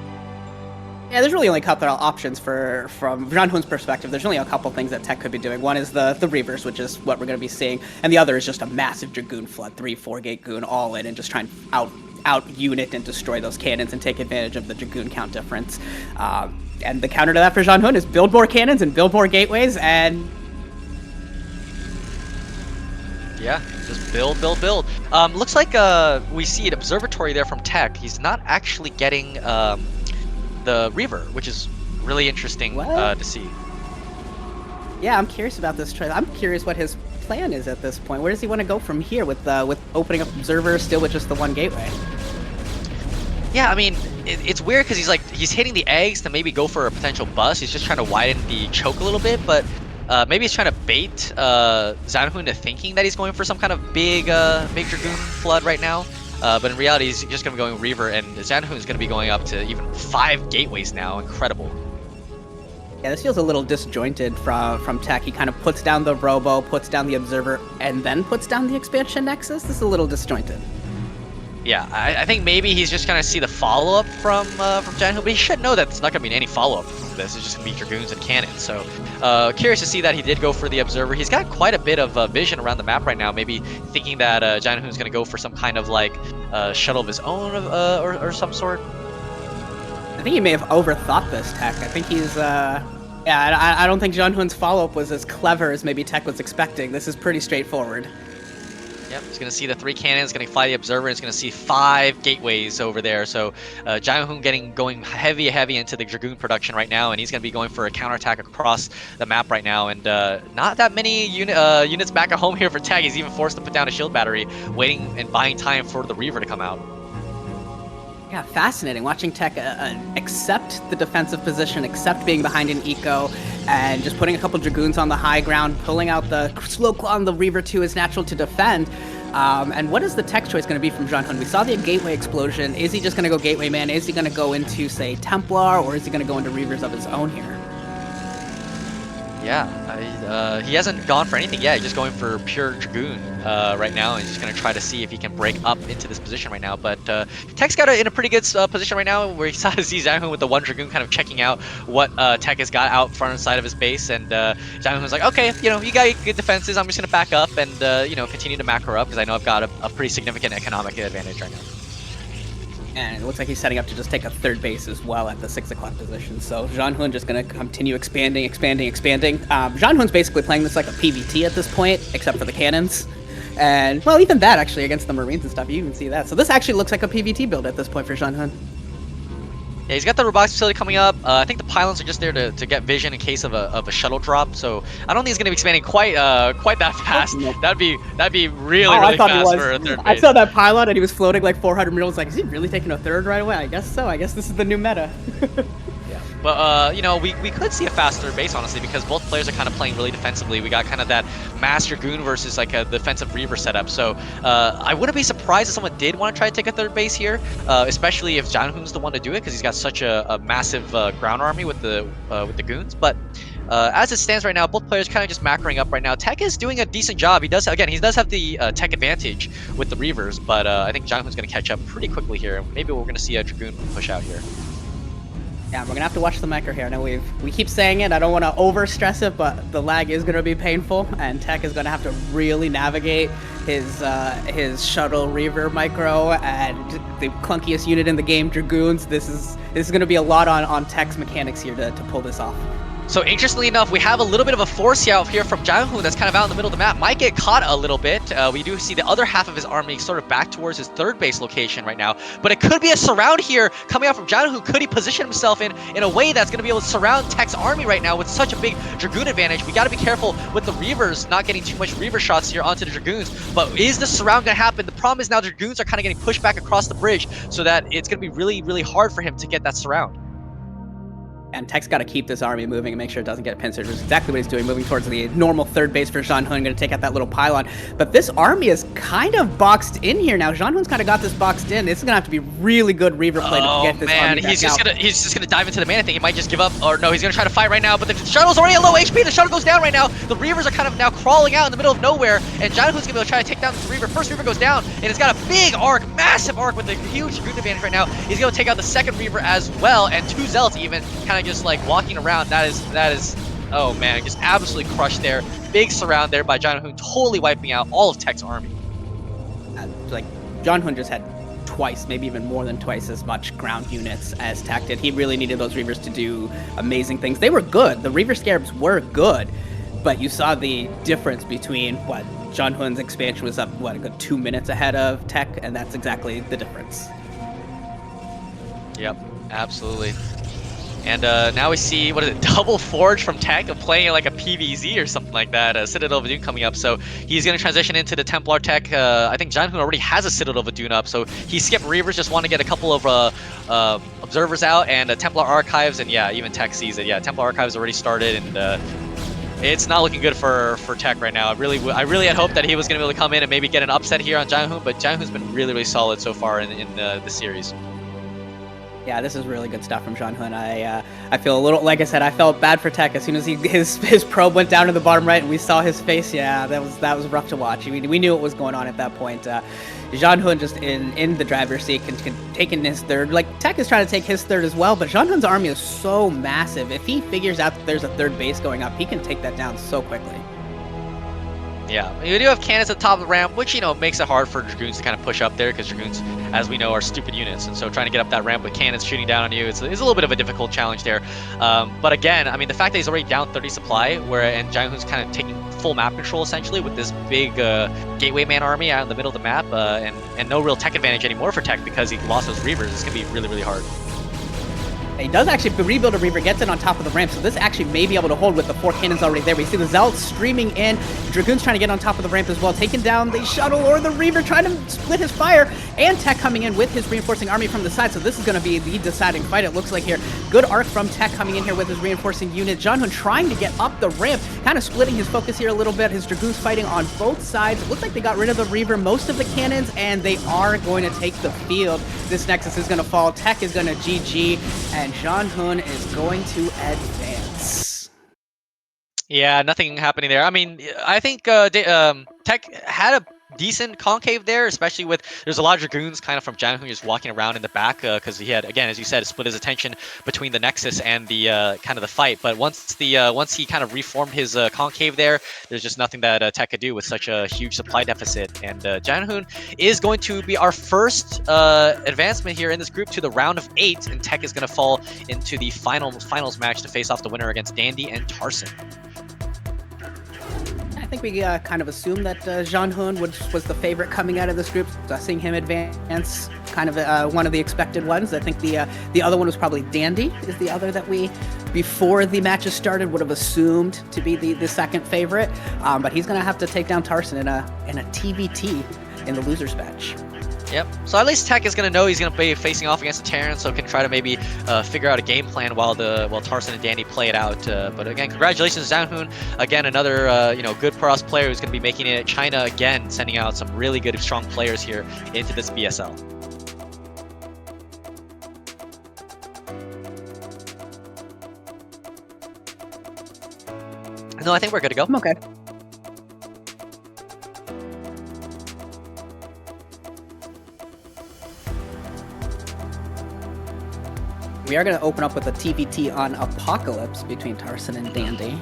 Yeah, there's really only a couple of options from Zhanhun's perspective. There's only a couple things that Tech could be doing. One is the Reavers, which is what we're going to be seeing, and the other is just a massive Dragoon flood, 3-4 gate goon all in, and just try and out unit and destroy those cannons and take advantage of the Dragoon count difference. And the counter to that for Zhanhun is build more cannons and build more gateways, and yeah, just build. Looks like we see an observatory there from Tech. He's not actually getting the Reaver, which is really interesting to see. Yeah, I'm curious about this trade. I'm curious what his plan is at this point. Where does he want to go from here with opening up Observer still with just the one gateway? Yeah, I mean, it's weird because he's hitting the eggs to maybe go for a potential bust. He's just trying to widen the choke a little bit, but maybe he's trying to bait Zhanhun into thinking that he's going for some kind of big Dragoon flood right now. But in reality, he's just going to be going Reaver, and Zhanhun is going to be going up to even 5 gateways now. Incredible. Yeah, this feels a little disjointed from Tech. He kind of puts down the Robo, puts down the Observer, and then puts down the Expansion Nexus. This is a little disjointed. Yeah, I think maybe he's just going to see the follow-up from Zhanhun, but he should know that there's not going to be any follow-up from this. It's just going to be Dragoons and Cannons. So curious to see that he did go for the Observer. He's got quite a bit of vision around the map right now, maybe thinking that Zhanhun's going to go for some kind of like shuttle of his own or some sort. I think he may have overthought this, Tech. I think he's yeah, I don't think Zhanhun's follow-up was as clever as maybe Tech was expecting. This is pretty straightforward. Yep, he's going to see the 3 cannons, going to fly the Observer, and he's going to see 5 gateways over there. So Zhanhun going heavy into the Dragoon production right now, and he's going to be going for a counterattack across the map right now. And not that many units back at home here for Tech. He's even forced to put down a shield battery, waiting and buying time for the Reaver to come out. Yeah, fascinating. Watching Tech accept the defensive position, accept being behind an eco, and just putting a couple Dragoons on the high ground, pulling out the slow claw on the Reaver 2 is natural to defend. And what is the Tech choice going to be from Zhanhun? We saw the gateway explosion. Is he just going to go gateway man? Is he going to go into, say, Templar, or is he going to go into Reavers of his own here? Yeah, he hasn't gone for anything yet. He's just going for pure Dragoon right now, and he's just going to try to see if he can break up into this position right now. But Tech's got in a pretty good position right now, where he saw to see Zhanhun with the 1 Dragoon kind of checking out what Tech has got out front and side of his base, and Zhanhun was like, okay, you got good defenses, I'm just going to back up and continue to macro up, because I know I've got a pretty significant economic advantage right now. And it looks like he's setting up to just take a 3rd base as well at the 6 o'clock position. So Zhanhun just going to continue expanding. Zhanhun's basically playing this like a PvT at this point, except for the cannons. And, well, even that, actually, against the Marines and stuff, you even see that. So this actually looks like a PvT build at this point for Zhanhun. Yeah, he's got the robotics facility coming up. I think the pylons are just there to get vision in case of a shuttle drop. So I don't think he's going to be expanding quite that fast. That'd be really fast for a 3rd base. I saw that pylon and he was floating like 400 meters. Like, is he really taking a 3rd right away? I guess so. I guess this is the new meta. But, we could see a faster base, honestly, because both players are kind of playing really defensively. We got kind of that Mass Dragoon versus, like, a defensive Reaver setup. So, I wouldn't be surprised if someone did want to try to take a 3rd base here, especially if Zhanhun's the one to do it, because he's got such a massive ground army with the goons. But as it stands right now, both players kind of just macroing up right now. Tech is doing a decent job. He does have the Tech advantage with the Reavers, but I think Zhanhun's going to catch up pretty quickly here. Maybe we're going to see a Dragoon push out here. Yeah, we're gonna have to watch the micro here. I know we keep saying it. I don't want to over stress it, but the lag is gonna be painful, and Tech is gonna have to really navigate his shuttle Reaver micro and the clunkiest unit in the game, Dragoons. This is gonna be a lot on Tech's mechanics here to pull this off. So interestingly enough, we have a little bit of a force out here from Zhanhun that's kind of out in the middle of the map. Might get caught a little bit. We do see the other half of his army sort of back towards his 3rd base location right now. But it could be a surround here coming out from Zhanhun. Could he position himself in a way that's going to be able to surround Tech's army right now with such a big Dragoon advantage? We got to be careful with the Reavers not getting too much Reaver shots here onto the Dragoons. But is the surround going to happen? The problem is now the Dragoons are kind of getting pushed back across the bridge, so that it's going to be really hard for him to get that surround. And Tech's got to keep this army moving and make sure it doesn't get pincered, which is exactly what he's doing, moving towards the normal third base for Zhanhun, going to take out that little pylon. But this army is kind of boxed in here now. Zhanhun's kind of got this boxed in. This is going to have to be really good Reaver play to get this army back he's just out. he's just gonna dive into the mana thing. He might just give up, or no, he's gonna try to fight right now. But the shuttle's already at low HP. The shuttle goes down right now. The Reavers are kind of now crawling out in the middle of nowhere, and Zhanhun's gonna be able to try to take down this Reaver. First Reaver goes down, and it's got a big arc, massive arc with a huge Dragoon advantage right now. He's gonna take out the second Reaver as well, and 2 Zealots even kind of just like walking around. That is, oh man, just absolutely crushed there. Big surround there by Zhanhun, totally wiping out all of Tech's army. Like, Zhanhun just had twice, maybe even more than twice as much ground units as Tech did. He really needed those Reavers to do amazing things. They were good. The Reaver Scarabs were good, but you saw the difference between what Zhanhun's expansion was up, what, a good 2 minutes ahead of Tech, and that's exactly the difference. Yep, absolutely. And now we see, what is it, double Forge from Tech of playing like a PVZ or something like that. Citadel of Dune coming up, so he's going to transition into the Templar Tech. I think Zhanhun already has a Citadel of Dune up, so he skipped Reavers, just want to get a couple of Observers out, and Templar Archives, and yeah, even Tech sees it. Yeah, Templar Archives already started, and it's not looking good for Tech right now. I really had hoped that he was going to be able to come in and maybe get an upset here on Zhanhun, but Zhanhun's been really solid so far in the series. Yeah, this is really good stuff from Zhanhun. I feel a little, like I said, I felt bad for Tech as soon as his probe went down to the bottom right and we saw his face. Yeah, that was rough to watch. We knew what was going on at that point. Zhanhun just in the driver's seat, can taking his third. Like, Tech is trying to take his third as well, but Zhanhun's army is so massive. If he figures out that there's a third base going up, he can take that down so quickly. Yeah, you do have cannons at the top of the ramp, which, you know, makes it hard for Dragoons to kind of push up there, because Dragoons, as we know, are stupid units, and so trying to get up that ramp with cannons shooting down on you is a little bit of a difficult challenge there. But again, I mean, the fact that he's already down 30 supply, and Zhanhun's kind of taking full map control, essentially, with this big Gateway Man army out in the middle of the map, and no real tech advantage anymore for Tech because he lost those Reavers, it's going to be really hard. He does actually rebuild a Reaver, gets it on top of the ramp, so this actually may be able to hold with the 4 cannons already there. We see the Zealots streaming in, Dragoon's trying to get on top of the ramp as well, taking down the shuttle or the Reaver, trying to split his fire, and Tech coming in with his reinforcing army from the side, so this is going to be the deciding fight, it looks like here. Good arc from Tech coming in here with his reinforcing unit. Zhanhun trying to get up the ramp, kind of splitting his focus here a little bit. His Dragoons fighting on both sides. It looks like they got rid of the Reaver, most of the cannons, and they are going to take the field. This Nexus is going to fall, Tech is going to GG, and Zhanhun is going to advance. Yeah, nothing happening there. I mean, I think Tech had a decent concave there, especially with, there's a lot of Dragoons kind of from Zhanhun just walking around in the back, because he had, again, as you said, split his attention between the Nexus and the kind of the fight. But once he kind of reformed his concave there, there's just nothing that Tech could do with such a huge supply deficit. And Zhanhun is going to be our first advancement here in this group to the round of 8, and Tech is going to fall into the finals match to face off the winner against Dandy and Tarson. I think we kind of assumed that Zhanhun was the favorite coming out of this group. Seeing him advance, kind of one of the expected ones. I think the other one was probably Dandy, is the other that we, before the matches started, would have assumed to be the second favorite. But he's going to have to take down Tarson in a TVT in the losers match. Yep. So at least Tech is going to know he's going to be facing off against a Terran, so can try to maybe figure out a game plan while Tarson and Dandy play it out. But again, congratulations, Zhanhun. Again, another good Paras player who's going to be making it. China again, sending out some really good, strong players here into this BSL. No, I think we're good to go. Okay. We are going to open up with a TVT on Apocalypse between Tarson and Dandy.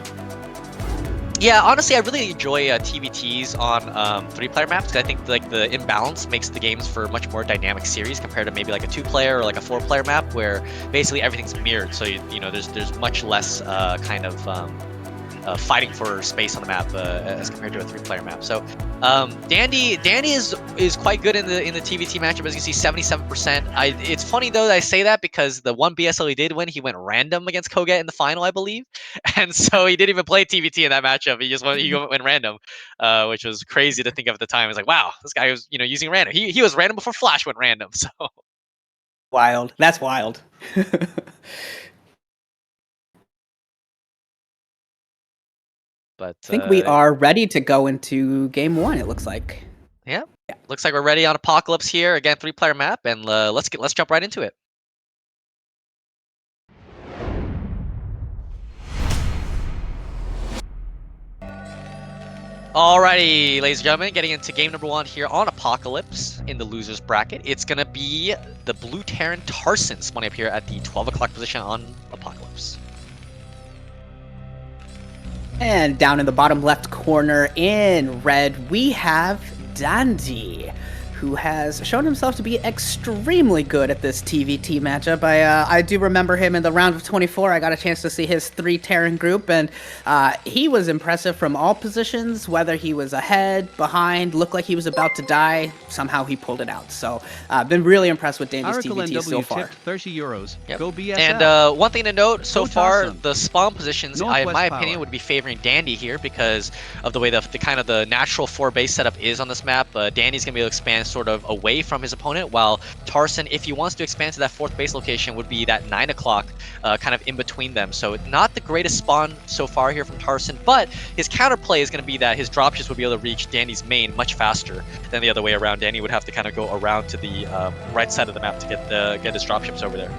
Yeah, honestly, I really enjoy TVTs on 3-player maps, because I think like the imbalance makes the games for a much more dynamic series compared to maybe like a 2-player or like a 4-player map, where basically everything's mirrored. So you know, there's much less kind of fighting for space on the map as compared to a 3-player map. So Dandy is quite good in the TVT matchup. As you can see, 77%. It's funny though that I say that, because the one BSL he did win, he went random against Koget in the final, I believe, and so he didn't even play TVT in that matchup. He went random, which was crazy to think of at the time. It's like, wow, this guy was using random. He was random before Flash went random. So wild. That's wild. But I think we are ready to go into game 1, it looks like. Yeah, looks like we're ready on Apocalypse here. Again, 3-player map, and let's jump right into it. Alrighty, ladies and gentlemen, getting into game number 1 here on Apocalypse in the losers bracket. It's gonna be the blue Terran Tarson spawning up here at the 12 o'clock position on Apocalypse. And down in the bottom left corner in red, we have Dandy, who has shown himself to be extremely good at this TVT matchup. I do remember him in the round of 24. I got a chance to see his 3 Terran group, and he was impressive from all positions, whether he was ahead, behind, looked like he was about to die. Somehow he pulled it out. So I've been really impressed with Dandy's TVT so far. €30. Yep. Go BSL. And one thing to note, so far, Tarson. the spawn positions, in Northwest my Power. opinion, would be favoring Dandy here because of the way the kind of the natural 4 base setup is on this map. Dandy's going to be able to expand sort of away from his opponent, while Tarson, if he wants to expand to that 4th base location, would be that 9 o'clock kind of in between them. So not the greatest spawn so far here from Tarson, but his counterplay is going to be that his dropships would be able to reach Dandy's main much faster than the other way around. Dandy would have to kind of go around to the right side of the map to get his dropships over there.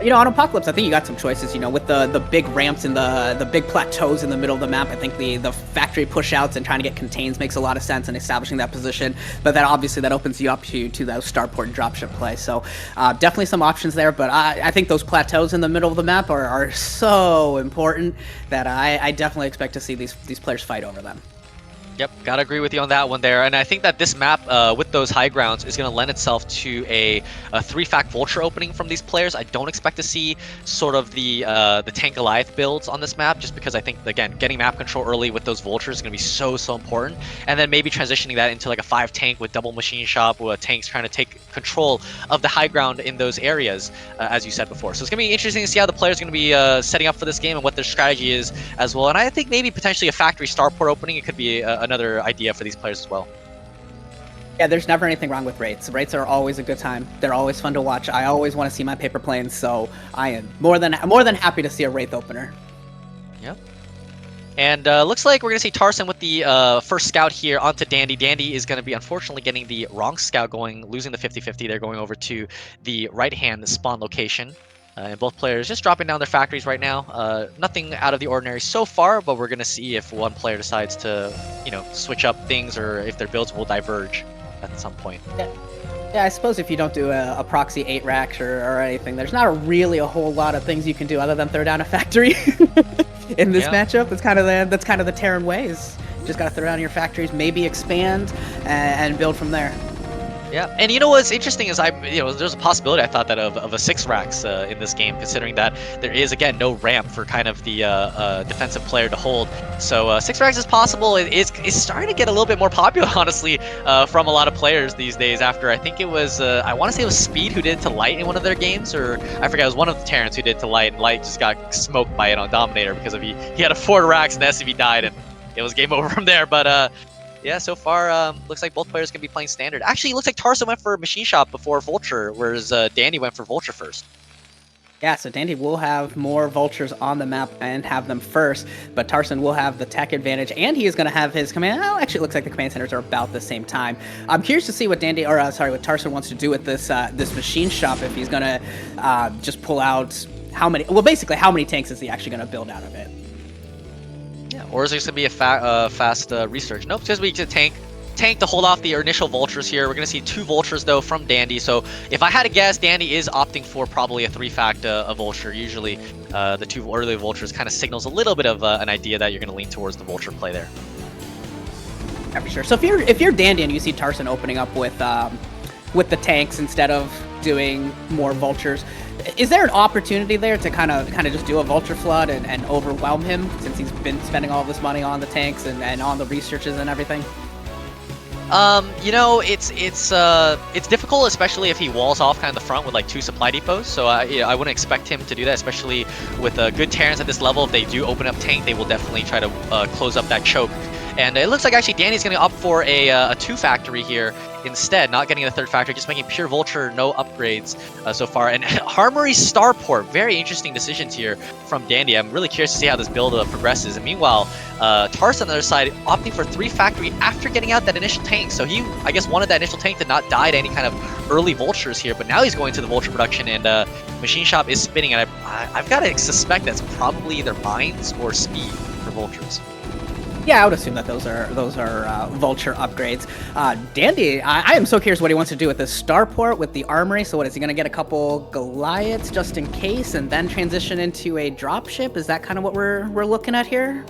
You know, on Apocalypse, I think you got some choices, you know, with the big ramps and the big plateaus in the middle of the map. I think the factory push-outs and trying to get contains makes a lot of sense in establishing that position, but then obviously that opens you up to those starport and dropship play. So definitely some options there, but I think those plateaus in the middle of the map are so important that I definitely expect to see these players fight over them. Yep, gotta agree with you on that one there. And I think that this map, with those high grounds, is going to lend itself to a 3-fact Vulture opening from these players. I don't expect to see sort of the Tank Goliath builds on this map, just because I think, again, getting map control early with those Vultures is going to be so important. And then maybe transitioning that into like a 5 tank with double machine shop, with tanks trying to take control of the high ground in those areas, as you said before. So it's going to be interesting to see how the players are going to be setting up for this game and what their strategy is as well. And I think maybe potentially a factory starport opening, it could be another idea for these players as well. Yeah, there's never anything wrong with Wraiths. Wraiths are always a good time. They're always fun to watch. I always want to see my paper planes, so I am more than happy to see a Wraith opener. Yep. And looks like we're going to see Tarson with the first scout here onto Dandy. Dandy is going to be unfortunately getting the wrong scout going, losing the 50-50. They're going over to the right-hand spawn location. And both players just dropping down their factories right now. Nothing out of the ordinary so far, but we're going to see if one player decides to, you know, switch up things or if their builds will diverge at some point. Yeah, I suppose if you don't do a proxy 8 racks or anything, there's not really a whole lot of things you can do other than throw down a factory in this matchup. That's kind of the Terran ways. Just got to throw down your factories, maybe expand and build from there. Yeah, and you know what's interesting is there's a possibility I thought that of a 6 racks in this game, considering that there is again no ramp for kind of the defensive player to hold. So 6 racks is possible. It's starting to get a little bit more popular, honestly, from a lot of players these days. After I think it was I want to say it was Speed who did it to Light in one of their games, or I forget, it was one of the Terrans who did it to Light, and Light just got smoked by it on Dominator because of he had a 4 racks and the SCV died and it was game over from there. But yeah, so far, looks like both players can be playing standard. Actually, it looks like Tarson went for Machine Shop before Vulture, whereas Dandy went for Vulture first. Yeah, so Dandy will have more Vultures on the map and have them first, but Tarson will have the tech advantage, and he is going to have his command. Oh, actually, it looks like the command centers are about the same time. I'm curious to see what what Tarson wants to do with this this Machine Shop. If he's going to just pull out how many tanks is he actually going to build out of it? Or is it going to be a fast research? Nope, it's going to be a tank to hold off the initial Vultures here. We're going to see 2 Vultures, though, from Dandy. So if I had to guess, Dandy is opting for probably a 3-fact a Vulture. Usually the 2 early Vultures kind of signals a little bit of an idea that you're going to lean towards the Vulture play there. Yeah, for sure. So if you're Dandy and you see Tarson opening up with the tanks instead of doing more Vultures, is there an opportunity there to kind of just do a Vulture flood and overwhelm him, since he's been spending all this money on the tanks and on the researches and everything? You know, it's difficult, especially if he walls off kind of the front with like 2 supply depots. So I wouldn't expect him to do that, especially with good Terrans at this level. If they do open up tank, they will definitely try to close up that choke And it looks like actually Danny's going to opt for a 2 factory here instead, not getting a 3rd factory, just making pure Vulture, no upgrades so far. And Armory Starport, very interesting decisions here from Dandy. I'm really curious to see how this build progresses. And meanwhile, Tarson on the other side opting for 3 factory after getting out that initial tank. So he, I guess, wanted that initial tank to not die to any kind of early Vultures here, but now he's going to the Vulture production, and Machine Shop is spinning, and I've got to suspect that's probably either mines or speed for Vultures. Yeah, I would assume that those are Vulture upgrades. Dandy, I am so curious what he wants to do with this Starport, with the Armory. So what, is he going to get a couple Goliaths just in case and then transition into a dropship? Is that kind of what we're looking at here?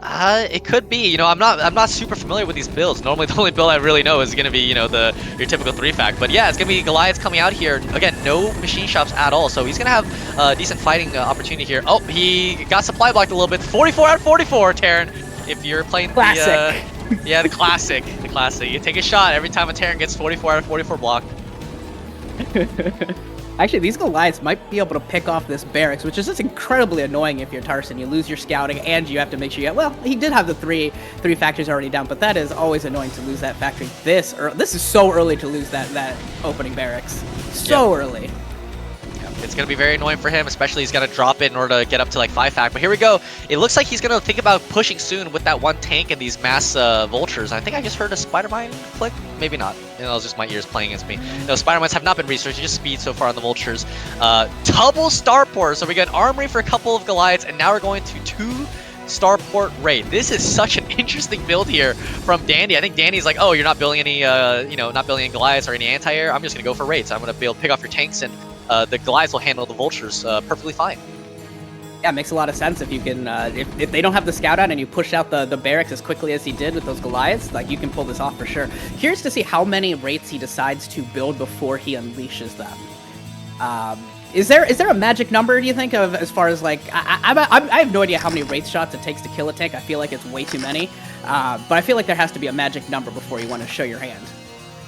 It could be. You know, I'm not super familiar with these builds. Normally, the only build I really know is gonna be, you know, your typical 3-fact. But yeah, it's gonna be Goliaths coming out here. Again, no machine shops at all, so he's gonna have a decent fighting opportunity here. Oh, he got supply blocked a little bit. 44 out of 44, Terran. If you're playing classic. The classic, You take a shot every time a Terran gets 44 out of 44 blocked. Actually, these Goliaths might be able to pick off this barracks, which is just incredibly annoying if you're Tarson. You lose your scouting, and you have to make sure you get... Well, he did have the three factories already down, but that is always annoying to lose that factory this early. This is so early to lose that opening barracks. So early. It's going to be very annoying for him, especially he's got to drop it in order to get up to like 5-fact. But here we go. It looks like he's going to think about pushing soon with that 1 tank and these mass Vultures. I think I just heard a Spider Mine click. Maybe not. You know, it was just my ears playing against me. No, Spider Mines have not been researched, just speed so far on the Vultures. Double Starport. So we got an Armory for a couple of Goliaths, and now we're going to 2 Starport raid. This is such an interesting build here from Dandy. I think Dandy's like, oh, you're not building any, not building any Goliaths or any anti-air. I'm just going to go for raids. I'm going to pick off your tanks, and the Goliaths will handle the Vultures perfectly fine. Yeah, it makes a lot of sense if you can, if they don't have the scout out and you push out the barracks as quickly as he did with those Goliaths, like, you can pull this off for sure. Curious to see how many raids he decides to build before he unleashes them. Is there a magic number, do you think, of as far as like, I have no idea how many wraith shots it takes to kill a tank. I feel like it's way too many, but I feel like there has to be a magic number before you want to show your hand.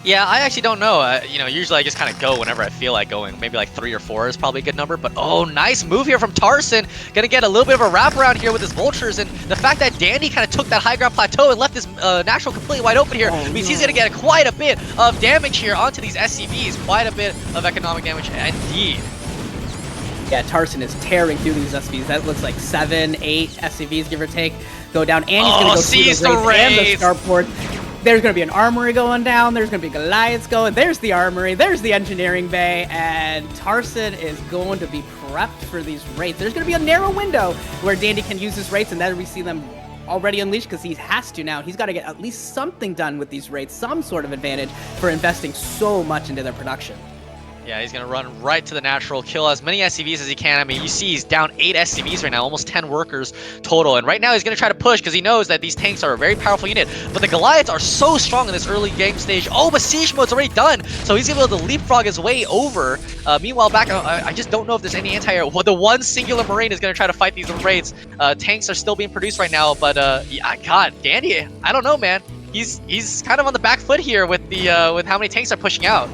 Yeah, I actually don't know. Usually I just kind of go whenever I feel like going. Maybe like 3 or 4 is probably a good number. But oh, nice move here from Tarson. Gonna get a little bit of a wraparound here with his Vultures. And the fact that Dandy kind of took that high ground plateau and left his Natural completely wide open here means he's gonna get quite a bit of damage here onto these SCVs. Quite a bit of economic damage indeed. Yeah, Tarson is tearing through these SCVs. That looks like 7, 8 SCVs, give or take, go down. And he's gonna go through the raids and the Starport. There's going to be an Armory going down, there's going to be Goliaths going, there's the Armory, there's the Engineering Bay, and Tarson is going to be prepped for these raids. There's going to be a narrow window where Dandy can use his raids, and then we see them already unleashed because he has to now. He's got to get at least something done with these raids, some sort of advantage for investing so much into their production. Yeah, he's going to run right to the Natural, kill as many SCVs as he can. I mean, you see he's down 8 SCVs right now, almost 10 workers total. And right now he's going to try to push because he knows that these tanks are a very powerful unit. But the Goliaths are so strong in this early game stage. Oh, but Siege Mode's already done. So he's able to leapfrog his way over. Meanwhile, back, I just don't know if there's any anti-air. Well, the one singular Marine is going to try to fight these raids. Tanks are still being produced right now. But, yeah, God, Dandy, I don't know, man. He's kind of on the back foot here with with how many tanks are pushing out.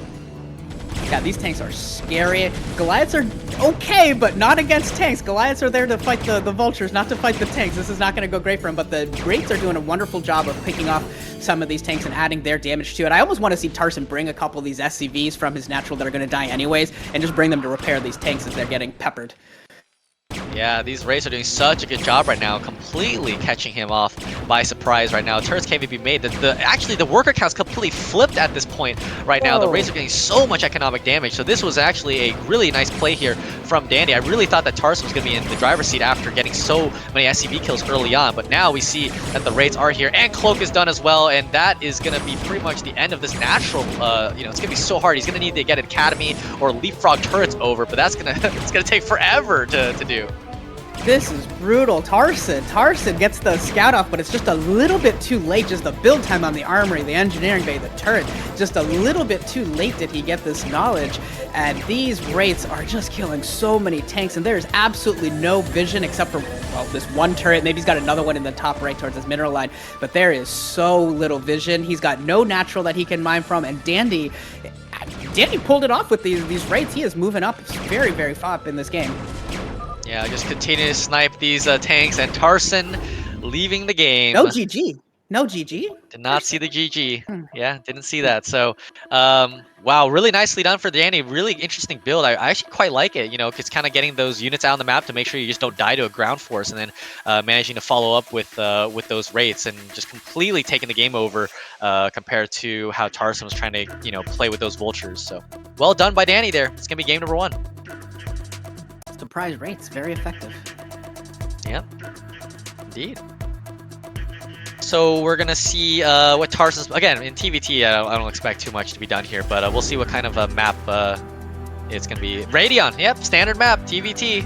Yeah, these tanks are scary. Goliaths are okay, but not against tanks. Goliaths are there to fight the Vultures, not to fight the tanks. This is not going to go great for him, but the Wraiths are doing a wonderful job of picking off some of these tanks and adding their damage to it. I almost want to see Tarson bring a couple of these SCVs from his Natural that are going to die anyways, and just bring them to repair these tanks as they're getting peppered. Yeah, these Wraiths are doing such a good job right now, completely catching him off by surprise right now. Turrets can't even be made. Actually, the worker count's completely flipped at this point right now. The Wraiths are getting so much economic damage, so this was actually a really nice play here from Dandy. I really thought that Tarson was going to be in the driver's seat after getting so many SCV kills early on, but now we see that the Wraiths are here, and Cloak is done as well, and that is going to be pretty much the end of this Natural. It's going to be so hard. He's going to need to get an Academy or leapfrog turrets over, but that's going to it's going to take forever to do. This is brutal. Tarson gets the scout off, but it's just a little bit too late. Just the build time on the Armory, the Engineering Bay, the turret. Just a little bit too late did he get this knowledge. And these Wraiths are just killing so many tanks, and there's absolutely no vision except for, well, this one turret. Maybe he's got another one in the top right towards his mineral line, but there is so little vision. He's got no Natural that he can mine from, and Dandy pulled it off with these Wraiths. He is moving up very, very far up in this game. Yeah, just continue to snipe these tanks, and Tarson leaving the game. No GG. No GG. Did not see the GG. Hmm. Yeah, didn't see that. So, wow, really nicely done for Danny. Really interesting build. I actually quite like it. You know, it's kind of getting those units out on the map to make sure you just don't die to a ground force, and then managing to follow up with those rates and just completely taking the game over compared to how Tarson was trying to play with those vultures. So, well done by Danny there. It's gonna be game number 1. Surprise rates, very effective. Yep, indeed. So we're gonna see what Tarson's again in TVT. I don't expect too much to be done here, but we'll see what kind of a map it's gonna be. Radion, yep, standard map. TVT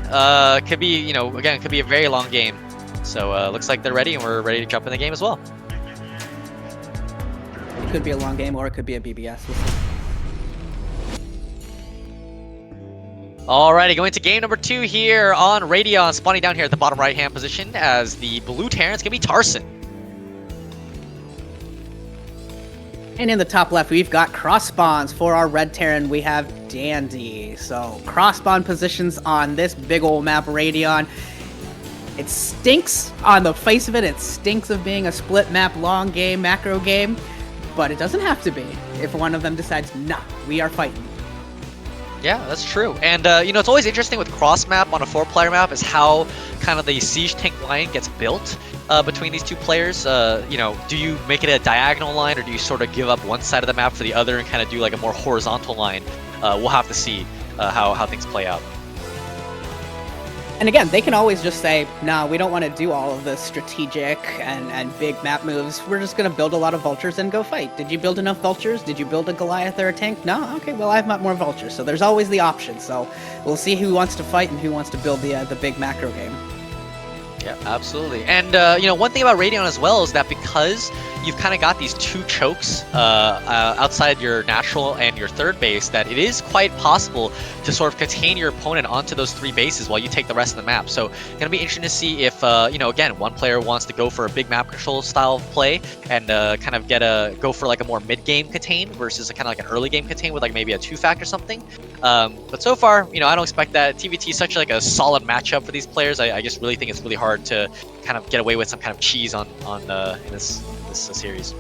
could be again could be a very long game. So looks like they're ready, and we're ready to jump in the game as well. It could be a long game, or it could be a BBS. We'll see. Alrighty, going to game number 2 here on Radion, spawning down here at the bottom right-hand position as the blue Terran's gonna be Tarson. And in the top left, we've got cross spawns. For our red Terran, we have Dandy. So cross spawn positions on this big old map, Radion. It stinks on the face of it. It stinks of being a split map, long game, macro game. But it doesn't have to be if one of them decides, nah, we are fighting. Yeah, that's true. And, it's always interesting with cross-map on a 4-player map is how kind of the siege tank line gets built between these 2 players. Do you make it a diagonal line, or do you sort of give up one side of the map for the other and kind of do like a more horizontal line? We'll have to see how things play out. And again, they can always just say, nah, we don't want to do all of the strategic and big map moves. We're just going to build a lot of vultures and go fight. Did you build enough vultures? Did you build a Goliath or a tank? No? Okay, well, I have more vultures. So there's always the option. So we'll see who wants to fight and who wants to build the big macro game. Yeah, absolutely. And, one thing about Radion as well is that because you've kind of got these 2 chokes outside your natural and your third base, that it is quite possible to sort of contain your opponent onto those 3 bases while you take the rest of the map. So going to be interesting to see if, again, one player wants to go for a big map control style of play and kind of go for like a more mid-game contain versus a kind of like an early game contain with like maybe a 2-fact or something. But so far, I don't expect that. TVT is such like a solid matchup for these players. I just really think it's really hard to kind of get away with some kind of cheese in this series.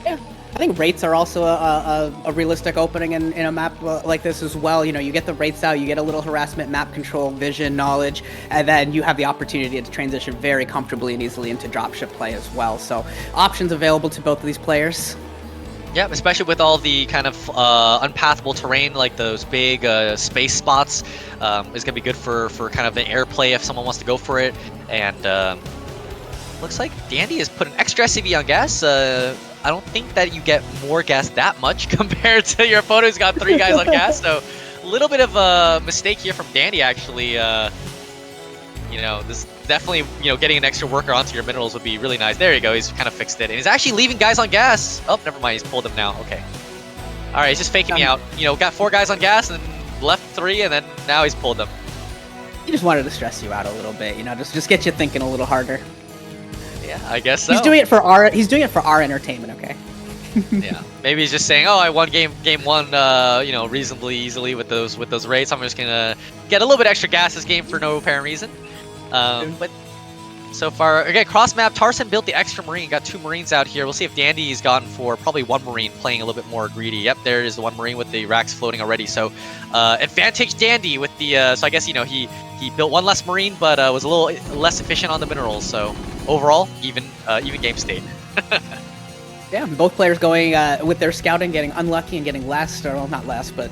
Yeah, I think rates are also a realistic opening in a map like this as well. You get the rates out, you get a little harassment, map control, vision, knowledge, and then you have the opportunity to transition very comfortably and easily into dropship play as well. So options available to both of these players. Yeah, especially with all the kind of unpathable terrain, like those big space spots, is going to be good for kind of the airplay if someone wants to go for it. And looks like Dandy has put an extra SCV on gas. I don't think that you get more gas that much compared to your opponent who's got 3 guys on gas. So a little bit of a mistake here from Dandy, actually. This definitely, getting an extra worker onto your minerals would be really nice. There you go. He's kind of fixed it. And he's actually leaving guys on gas. Oh, never mind. He's pulled them now. Okay. All right. He's just faking me out. Got 4 guys on gas and left 3, and then now he's pulled them. He just wanted to stress you out a little bit, just get you thinking a little harder. Yeah, I guess so. He's doing it for our entertainment, okay? Yeah, maybe he's just saying, "Oh, I won game 1, reasonably easily with those rates. I'm just gonna get a little bit extra gas this game for no apparent reason." But so far, again, cross map. Tarson built the extra marine, got 2 marines out here. We'll see if Dandy's gone for probably 1 marine, playing a little bit more greedy. Yep, there is the 1 marine with the racks floating already. So advantage Dandy with the. So I guess he built 1 less marine, but was a little less efficient on the minerals. So overall, even game state. Yeah, both players going with their scouting, getting unlucky and getting last, or well, not last, but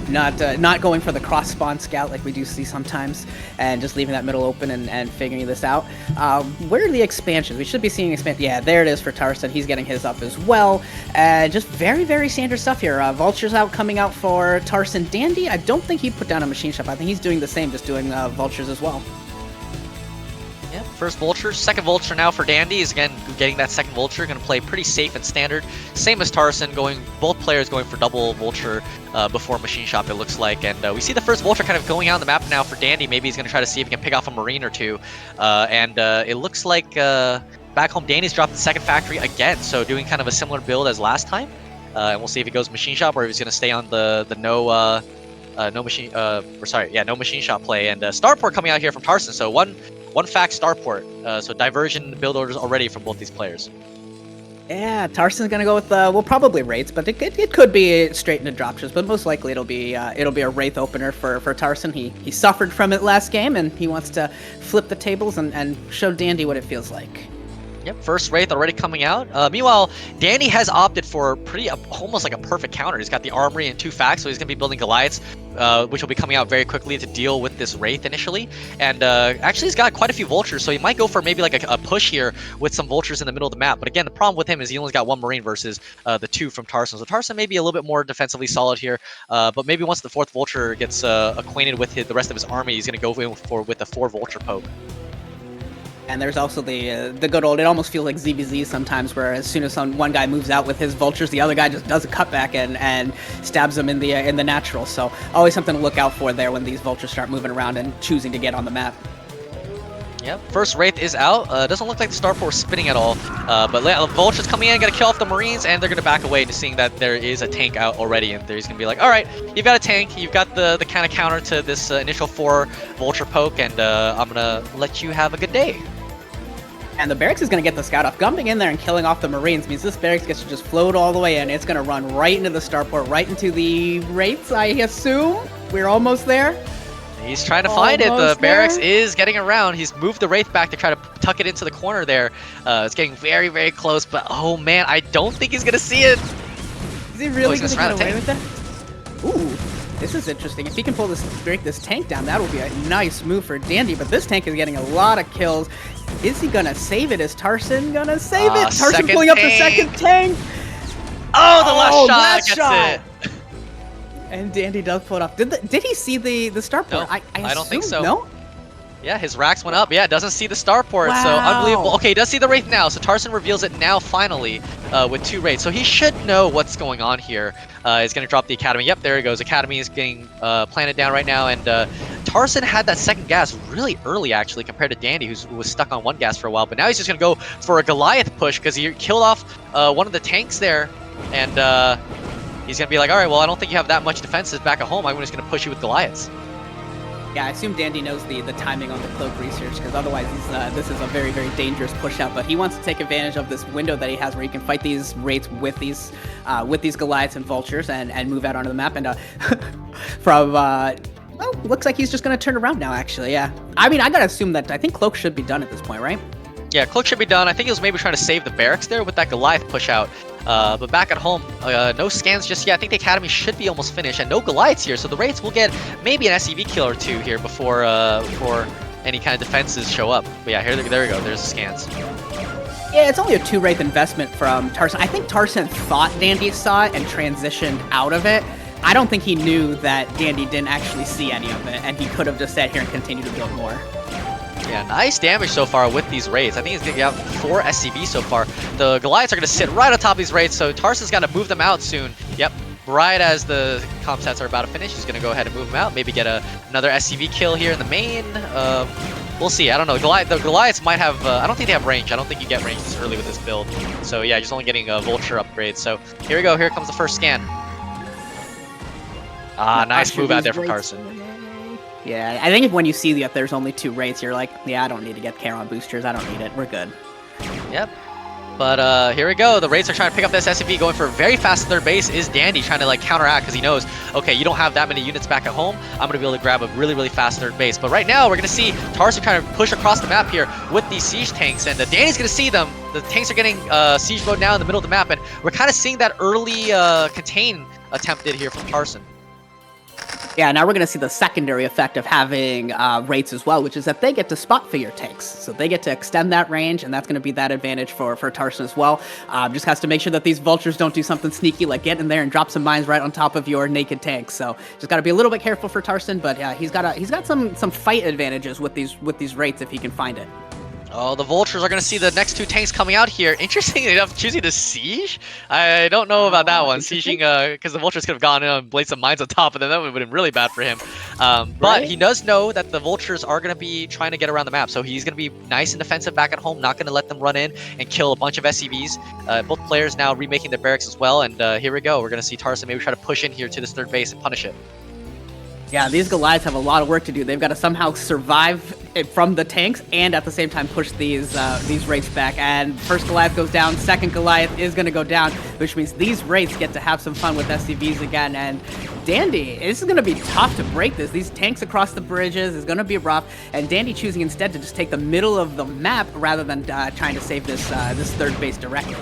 not going for the cross spawn scout like we do see sometimes, and just leaving that middle open and figuring this out. Where are the expansions? We should be seeing expansion. Yeah, there it is for Tarson. He's getting his up as well. Just very, very standard stuff here. Vultures coming out for Tarson. Dandy, I don't think he put down a machine shop. I think he's doing the same, just doing vultures as well. Yeah, first vulture, second vulture now for Dandy is again getting that second vulture, going to play pretty safe and standard. Same as Tarson, both players going for double vulture before machine shop, it looks like. And we see the first vulture kind of going out on the map now for Dandy. Maybe he's going to try to see if he can pick off a marine or 2. And it looks like back home Dandy's dropped the second factory again, so doing kind of a similar build as last time. And we'll see if he goes machine shop or if he's going to stay on the no machine shop play. And starport coming out here from Tarson, so one one fact starport. So diversion build orders already from both these players. Yeah, Tarson's gonna go with well, probably Wraiths, but it could be straight into dropships, but most likely it'll be a Wraith opener for Tarson. He suffered from it last game, and he wants to flip the tables and show Dandy what it feels like. Yep, first Wraith already coming out. Meanwhile, Danny has opted for almost like a perfect counter. He's got the Armory and 2 facts, so he's going to be building Goliaths, which will be coming out very quickly to deal with this Wraith initially. And actually, he's got quite a few Vultures, so he might go for maybe like a push here with some Vultures in the middle of the map. But again, the problem with him is he only got 1 Marine versus the 2 from Tarson. So Tarson may be a little bit more defensively solid here, but maybe once the 4th Vulture gets acquainted with the rest of his army, he's going to go in with a 4 Vulture poke. And there's also the good old, it almost feels like ZBZ sometimes, where as soon as one guy moves out with his Vultures, the other guy just does a cutback and stabs him in the natural. So always something to look out for there when these Vultures start moving around and choosing to get on the map. Yep, first Wraith is out. Doesn't look like the Starport is spinning at all. But Vulture's coming in, gonna kill off the Marines, and they're gonna back away to seeing that there is a tank out already. And he's gonna be like, all right, you've got a tank, you've got the kind of counter to this initial 4 Vulture poke, and I'm gonna let you have a good day. And the Barracks is going to get the scout off. Gumping in there and killing off the Marines means this Barracks gets to just float all the way in. It's going to run right into the Starport, right into the Wraiths, I assume. We're almost there. He's trying to find it. The Barracks is getting around. He's moved the Wraith back to try to tuck it into the corner there. It's getting very, very close, but oh man, I don't think he's going to see it. Is he really going to get away with that? Ooh. This is interesting. If he can break this tank down, that will be a nice move for Dandy. But this tank is getting a lot of kills. Is he gonna save it? Is Tarson gonna save it? Tarson pulling up the second tank. Oh, the last shot gets it. And Dandy does pull it off. Did he see the starport? No, I don't think so. No. Yeah, his racks went up. Yeah, doesn't see the starport, wow. So unbelievable. Okay, he does see the Wraith now, so Tarson reveals it now finally with 2 Wraiths. So he should know what's going on here. He's going to drop the Academy. Yep, there he goes. Academy is getting planted down right now, and Tarson had that second gas really early, actually, compared to Dandy, who was stuck on 1 gas for a while. But now he's just going to go for a Goliath push because he killed off one of the tanks there, and he's going to be like, all right, well, I don't think you have that much defenses back at home. I'm just going to push you with Goliaths. Yeah, I assume Dandy knows the timing on the cloak research, because otherwise this is a very, very dangerous push out. But he wants to take advantage of this window that he has where he can fight these Wraiths with these Goliaths and Vultures and move out onto the map. And well, looks like he's just going to turn around now, actually, yeah. I mean, I got to assume that I think Cloak should be done at this point, right? Yeah, Cloak should be done. I think he was maybe trying to save the Barracks there with that Goliath push out. But back at home, no scans just yet. I think the Academy should be almost finished, and no Goliaths here, so the Wraiths will get maybe an SCV kill or 2 here before any kind of defenses show up. But yeah, there we go. There's the scans. Yeah, it's only a 2 Wraith investment from Tarson. I think Tarson thought Dandy saw it and transitioned out of it. I don't think he knew that Dandy didn't actually see any of it, and he could have just sat here and continued to build more. Yeah, nice damage so far with these Wraiths. I think he's going to have 4 SCVs so far. The Goliaths are going to sit right on top of these Wraiths, so Tarson's got to move them out soon. Yep, right as the comp sets are about to finish, he's going to go ahead and move them out. Maybe get another SCV kill here in the main. We'll see. I don't know. The Goliaths might have... I don't think they have range. I don't think you get range this early with this build. So yeah, just only getting a Vulture upgrade. So here we go. Here comes the first scan. Nice move out there from Tarson. Yeah, I think when you see that there's only 2 Wraiths, you're like, yeah, I don't need to get Charon boosters. I don't need it. We're good. Yep. But here we go. The Wraiths are trying to pick up this SCV, going for a very fast third base. Is Dandy trying to like counteract because he knows, okay, you don't have that many units back at home. I'm going to be able to grab a really, really fast third base. But right now, we're going to see Tarson trying to push across the map here with these siege tanks, and Dandy's going to see them. The tanks are getting siege mode now in the middle of the map, and we're kind of seeing that early contain attempted here from Tarson. Yeah, now we're going to see the secondary effect of having Wraiths as well, which is that they get to spot for your tanks. So they get to extend that range, and that's going to be that advantage for Tarson as well. Just has to make sure that these Vultures don't do something sneaky, like get in there and drop some mines right on top of your naked tanks. So just got to be a little bit careful for Tarson, but yeah, he's got some fight advantages with these Wraiths if he can find it. Oh, the Vultures are going to see the next 2 tanks coming out here. Interesting enough, choosing to siege? I don't know about that one. Sieging, because the Vultures could have gone in and blazed some mines on top, and then that would have been really bad for him. But he does know that the Vultures are going to be trying to get around the map, so he's going to be nice and defensive back at home, not going to let them run in and kill a bunch of SCVs. Both players now remaking their barracks as well, and here we go. We're going to see Tarson maybe try to push in here to this third base and punish it. Yeah, these Goliaths have a lot of work to do. They've got to somehow survive from the tanks and at the same time push these Wraiths back. And first Goliath goes down, second Goliath is going to go down, which means these Wraiths get to have some fun with SCVs again. And Dandy, this is going to be tough to break this. These tanks across the bridges is going to be rough, and Dandy choosing instead to just take the middle of the map rather than trying to save this third base directly.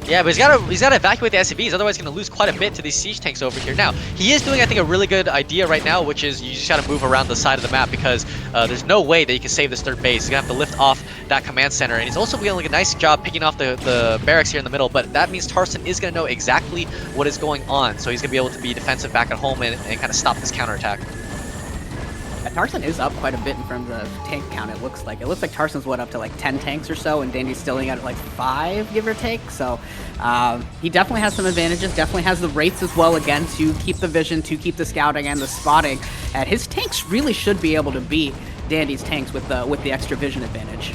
Yeah, but he's got to evacuate the SCVs, otherwise he's going to lose quite a bit to these siege tanks over here. Now, he is doing, I think, a really good idea right now, which is you just got to move around the side of the map because there's no way that you can save this third base. He's going to have to lift off that command center, and he's also doing a nice job picking off the barracks here in the middle, but that means Tarson is going to know exactly what is going on, so he's going to be able to be defensive back at home and kind of stop this counterattack. Tarson is up quite a bit in terms of tank count, it looks like. It looks like Tarson's, up to like 10 tanks or so, and Dandy's still at like 5, give or take. So he definitely has some advantages, definitely has the Wraiths as well, again, to keep the vision, to keep the scouting and the spotting. And his tanks really should be able to beat Dandy's tanks with the extra vision advantage.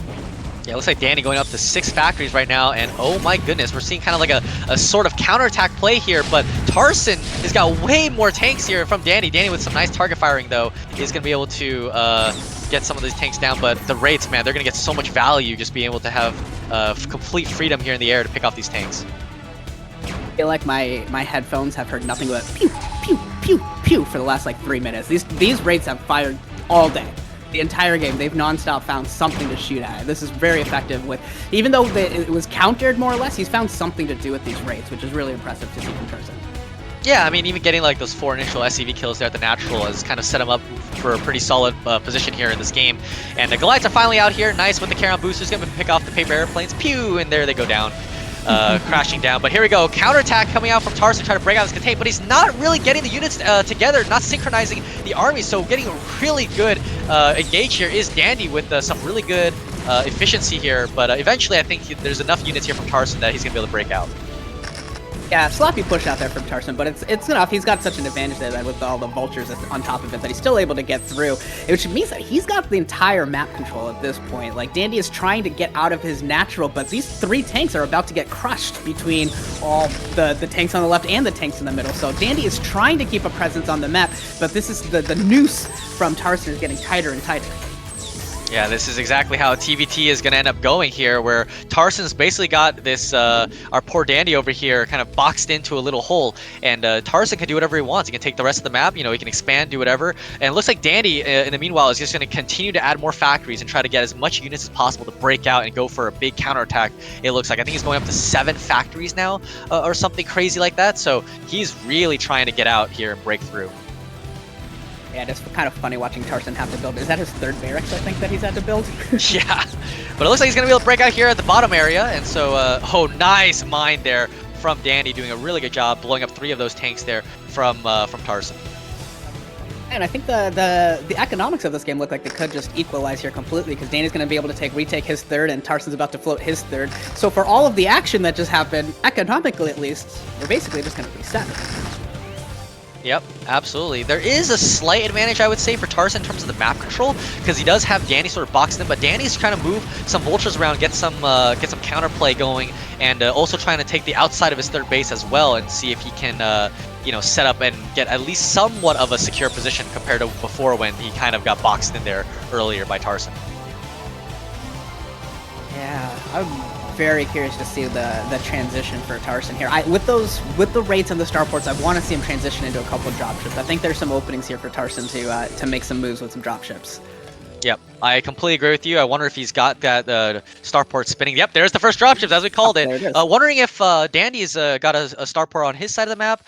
Yeah, it looks like Dandy going up to 6 factories right now, and oh my goodness, we're seeing kind of like a sort of counterattack play here, but Tarson has got way more tanks here from Dandy. Dandy with some nice target firing, though, is going to be able to get some of these tanks down, but the Wraiths, man, they're going to get so much value just being able to have complete freedom here in the air to pick off these tanks. I feel like my headphones have heard nothing but pew, pew, pew, pew for the last like 3 minutes. These Wraiths have fired all day. The entire game, they've non-stop found something to shoot at. This is very effective with, even though it was countered more or less, he's found something to do with these Wraiths, which is really impressive to see from Tarson. Yeah, I mean, even getting like those 4 initial SCV kills there at the natural has kind of set him up for a pretty solid position here in this game. And the Goliaths are finally out here, nice with the Charon boosters, going to pick off the paper airplanes, pew, and there they go down. Crashing down, but here we go, counterattack coming out from Tarson trying to break out this contain, but he's not really getting the units together, not synchronizing the army, so getting a really good engage here is Dandy with some really good efficiency here, but eventually I think there's enough units here from Tarson that he's going to be able to break out. Yeah, sloppy push out there from Tarson, but it's enough. He's got such an advantage there that with all the vultures on top of it that he's still able to get through, which means that he's got the entire map control at this point. Like, Dandy is trying to get out of his natural, but these 3 tanks are about to get crushed between all the tanks on the left and the tanks in the middle. So Dandy is trying to keep a presence on the map, but this is the noose from Tarson is getting tighter and tighter. Yeah, this is exactly how TVT is going to end up going here, where Tarson's basically got this, our poor Dandy over here kind of boxed into a little hole, and Tarson can do whatever he wants. He can take the rest of the map, you know, he can expand, do whatever, and it looks like Dandy, in the meanwhile, is just going to continue to add more factories and try to get as much units as possible to break out and go for a big counterattack. It looks like, I think he's going up to 7 factories now, or something crazy like that, so he's really trying to get out here and break through. Yeah, it's kind of funny watching Tarson have to build. Is that his 3rd barracks, I think, that he's had to build? Yeah, but it looks like he's going to be able to break out here at the bottom area, and so, oh, nice mine there from Dandy, doing a really good job blowing up 3 of those tanks there from Tarson. And I think the economics of this game look like they could just equalize here completely, because Danny's going to be able to retake his 3rd, and Tarson's about to float his 3rd. So for all of the action that just happened, economically at least, we're basically just going to reset. Yep, absolutely. There is a slight advantage, I would say, for Tarson in terms of the map control, because he does have Danny sort of boxed in, but Danny's trying to move some vultures around, get some counterplay going, and also trying to take the outside of his 3rd base as well, and see if he can, you know, set up and get at least somewhat of a secure position compared to before when he kind of got boxed in there earlier by Tarson. Yeah, I'm very curious to see the transition for Tarson here. With the Wraiths and the starports, I want to see him transition into a couple of dropships. I think there's some openings here for Tarson to make some moves with some dropships. Yep, I completely agree with you. I wonder if he's got that starport spinning. Yep, there's the first dropships, as we called it. Wondering if Dandy's got a starport on his side of the map.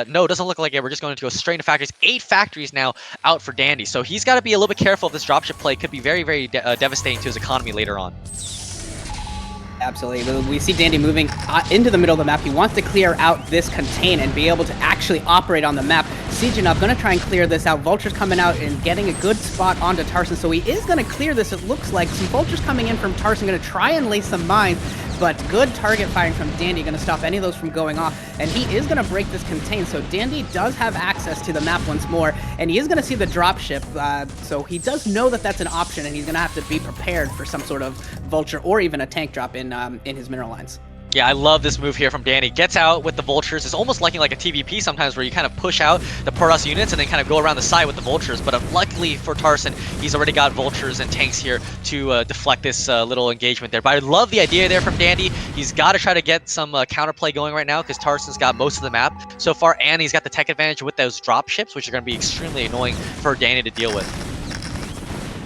No, it doesn't look like it. We're just going to go straight into factories. 8 factories now out for Dandy. So he's got to be a little bit careful if this dropship play could be very, very devastating to his economy later on. Absolutely. We see Dandy moving into the middle of the map. He wants to clear out this contain and be able to actually operate on the map. Sieging up, going to try and clear this out. Vultures coming out and getting a good spot onto Tarson. So he is going to clear this, it looks like. Some Vultures coming in from Tarson, going to try and lay some mines. But good target firing from Dandy, going to stop any of those from going off. And he is going to break this contain. So Dandy does have access to the map once more. And he is going to see the dropship. So he does know that that's an option. And he's going to have to be prepared for some sort of vulture or even a tank drop in his mineral lines. Yeah, I love this move here from Danny. Gets out with the Vultures. It's almost looking like a TVP sometimes where you kind of push out the Protoss units and then kind of go around the side with the Vultures. But luckily for Tarson, he's already got Vultures and tanks here to deflect this little engagement there. But I love the idea there from Dandy. He's got to try to get some counterplay going right now because Tarson's got most of the map so far, and he's got the tech advantage with those drop ships, which are going to be extremely annoying for Danny to deal with.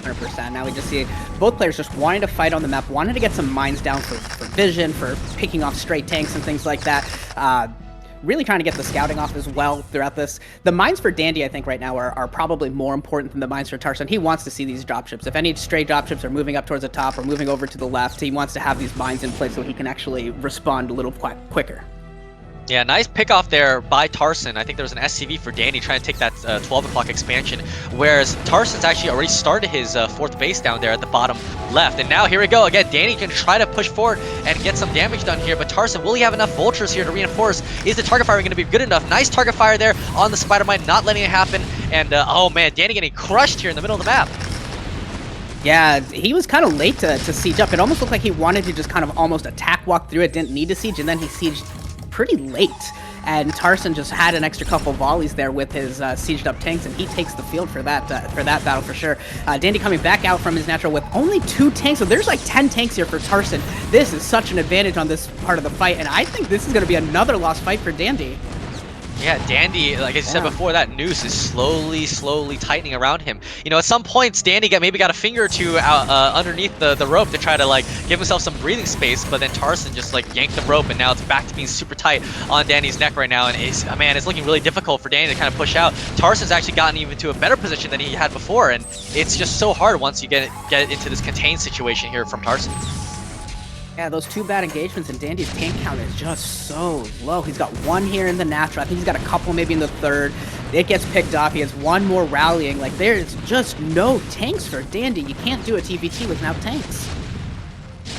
100%. Now we just see both players just wanting to fight on the map, wanting to get some mines down for vision, for picking off stray tanks and things like that. Really trying to get the scouting off as well throughout this. The mines for Dandy, I think, right now are probably more important than the mines for Tarson. He wants to see these dropships. If any stray dropships are moving up towards the top or moving over to the left, he wants to have these mines in place so he can actually respond a little quicker. Yeah, nice pick off there by Tarson. I think there was an SCV for Danny trying to take that 12 o'clock expansion, whereas Tarson's actually already started his fourth base down there at the bottom left. And now here we go again. Danny can try to push forward and get some damage done here, but Tarson, will he have enough Vultures here to reinforce? Is the target fire going to be good enough? Nice target fire there on the Spider Mine, not letting it happen. And oh man, Danny getting crushed here in the middle of the map. Yeah, he was kind of late to siege up. It almost looked like he wanted to just kind of almost attack walk through it, didn't need to siege, and then he sieged pretty late, and Tarson just had an extra couple volleys there with his sieged up tanks, and he takes the field for that battle for sure. Dandy coming back out from his natural with only 2 tanks, so there's like 10 tanks here for Tarson. This is such an advantage on this part of the fight, and I think this is going to be another lost fight for Dandy. Yeah, Dandy, like I said before, that noose is slowly tightening around him. You know, at some points, Dandy maybe got a finger or two out underneath the rope to try to like give himself some breathing space, but then Tarson just like yanked the rope, and now it's back to being super tight on Dandy's neck right now, and it's looking really difficult for Dandy to kind of push out. Tarson's actually gotten even to a better position than he had before, and it's just so hard once you get into this contained situation here from Tarson. Yeah, those 2 bad engagements, and Dandy's tank count is just so low. He's got 1 here in the natural. I think he's got a couple maybe in the third. It gets picked off. He has 1 more rallying. Like, there's just no tanks for Dandy. You can't do a TVT without tanks.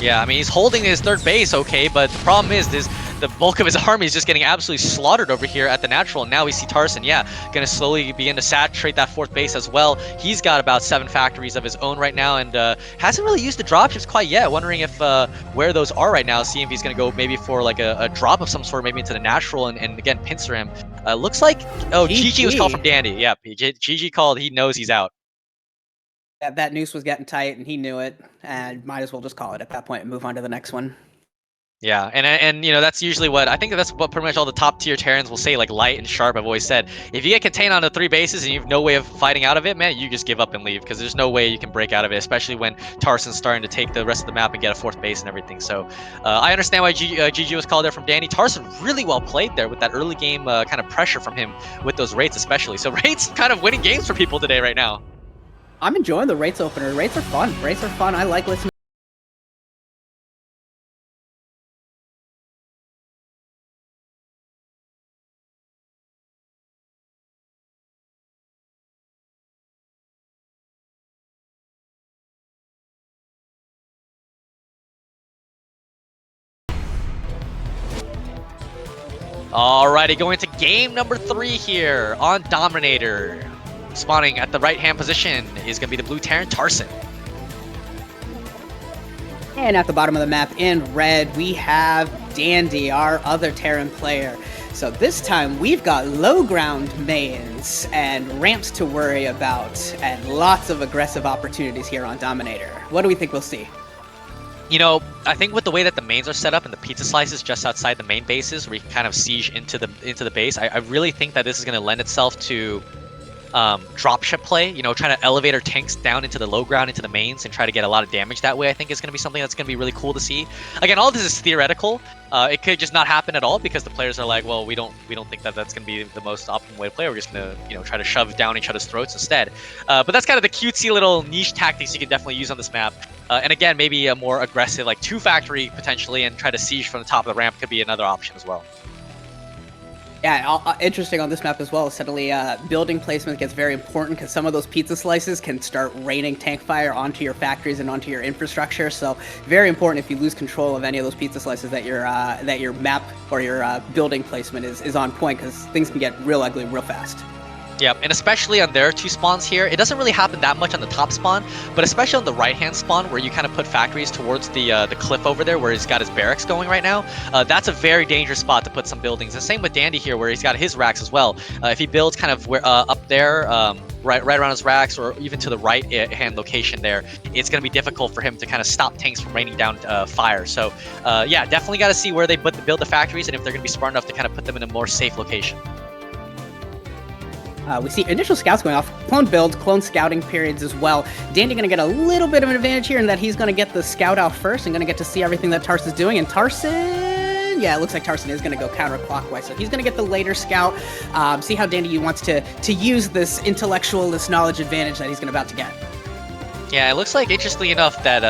Yeah, I mean, he's holding his third base, okay, but the problem is the bulk of his army is just getting absolutely slaughtered over here at the natural. And now we see Tarson, yeah, going to slowly begin to saturate that 4th base as well. He's got about 7 factories of his own right now, and hasn't really used the dropships quite yet. Wondering if where those are right now, seeing if he's going to go maybe for like a drop of some sort, maybe into the natural, and again, pincer him. Looks like, oh, GG was called from Dandy. Yep, GG called, he knows he's out. That noose was getting tight, and he knew it, and might as well just call it at that point and move on to the next one. Yeah, and you know, that's usually what I think that's what pretty much all the top tier Terrans will say, like Light and Sharp. I've always said, if you get contained onto 3 bases and you have no way of fighting out of it, man, you just give up and leave, because there's no way you can break out of it, especially when Tarson's starting to take the rest of the map and get a 4th base and everything. So I understand why GG was called there from Danny. Tarson really well played there with that early game kind of pressure from him with those rates especially. So rates kind of winning games for people today right now. I'm enjoying the rates opener. Rates are fun. Rates are fun. I like listening. Alrighty, going into game number 3 here on Dominator. Spawning at the right-hand position is going to be the blue Terran, Tarson. And at the bottom of the map in red, we have Dandy, our other Terran player. So this time we've got low ground mains and ramps to worry about, and lots of aggressive opportunities here on Dominator. What do we think we'll see? You know, I think with the way that the mains are set up and the pizza slices just outside the main bases, where you can kind of siege into the base, I really think that this is going to lend itself to dropship play, you know, trying to elevate our tanks down into the low ground, into the mains, and try to get a lot of damage that way. I think is going to be something that's going to be really cool to see. Again, all this is theoretical. It could just not happen at all, because the players are like, well, we don't think that that's going to be the most optimal way to play. We're just going to, you know, try to shove down each other's throats instead. But that's kind of the cutesy little niche tactics you can definitely use on this map. And again, maybe a more aggressive, like 2 factory potentially, and try to siege from the top of the ramp could be another option as well. Yeah, interesting on this map as well. Suddenly, building placement gets very important, because some of those pizza slices can start raining tank fire onto your factories and onto your infrastructure. So very important if you lose control of any of those pizza slices that your map or your building placement is on point, because things can get real ugly real fast. Yep, and especially on their 2 spawns here, it doesn't really happen that much on the top spawn, but especially on the right-hand spawn where you kind of put factories towards the cliff over there where he's got his barracks going right now. That's a very dangerous spot to put some buildings. And same with Dandy here where he's got his racks as well. If he builds kind of where, up there, right around his racks or even to the right-hand location there, it's going to be difficult for him to kind of stop tanks from raining down fire. So yeah, definitely got to see where they build the factories and if they're going to be smart enough to kind of put them in a more safe location. We see initial scouts going off, clone builds, clone scouting periods as well. Dandy going to get a little bit of an advantage here in that he's going to get the scout out first and going to get to see everything that Tarson's doing. And Tarson, yeah, it looks like Tarson is going to go counterclockwise. So he's going to get the later scout. See how Dandy wants to use this intellectual, this knowledge advantage that he's about to get. Yeah, it looks like, interestingly enough, that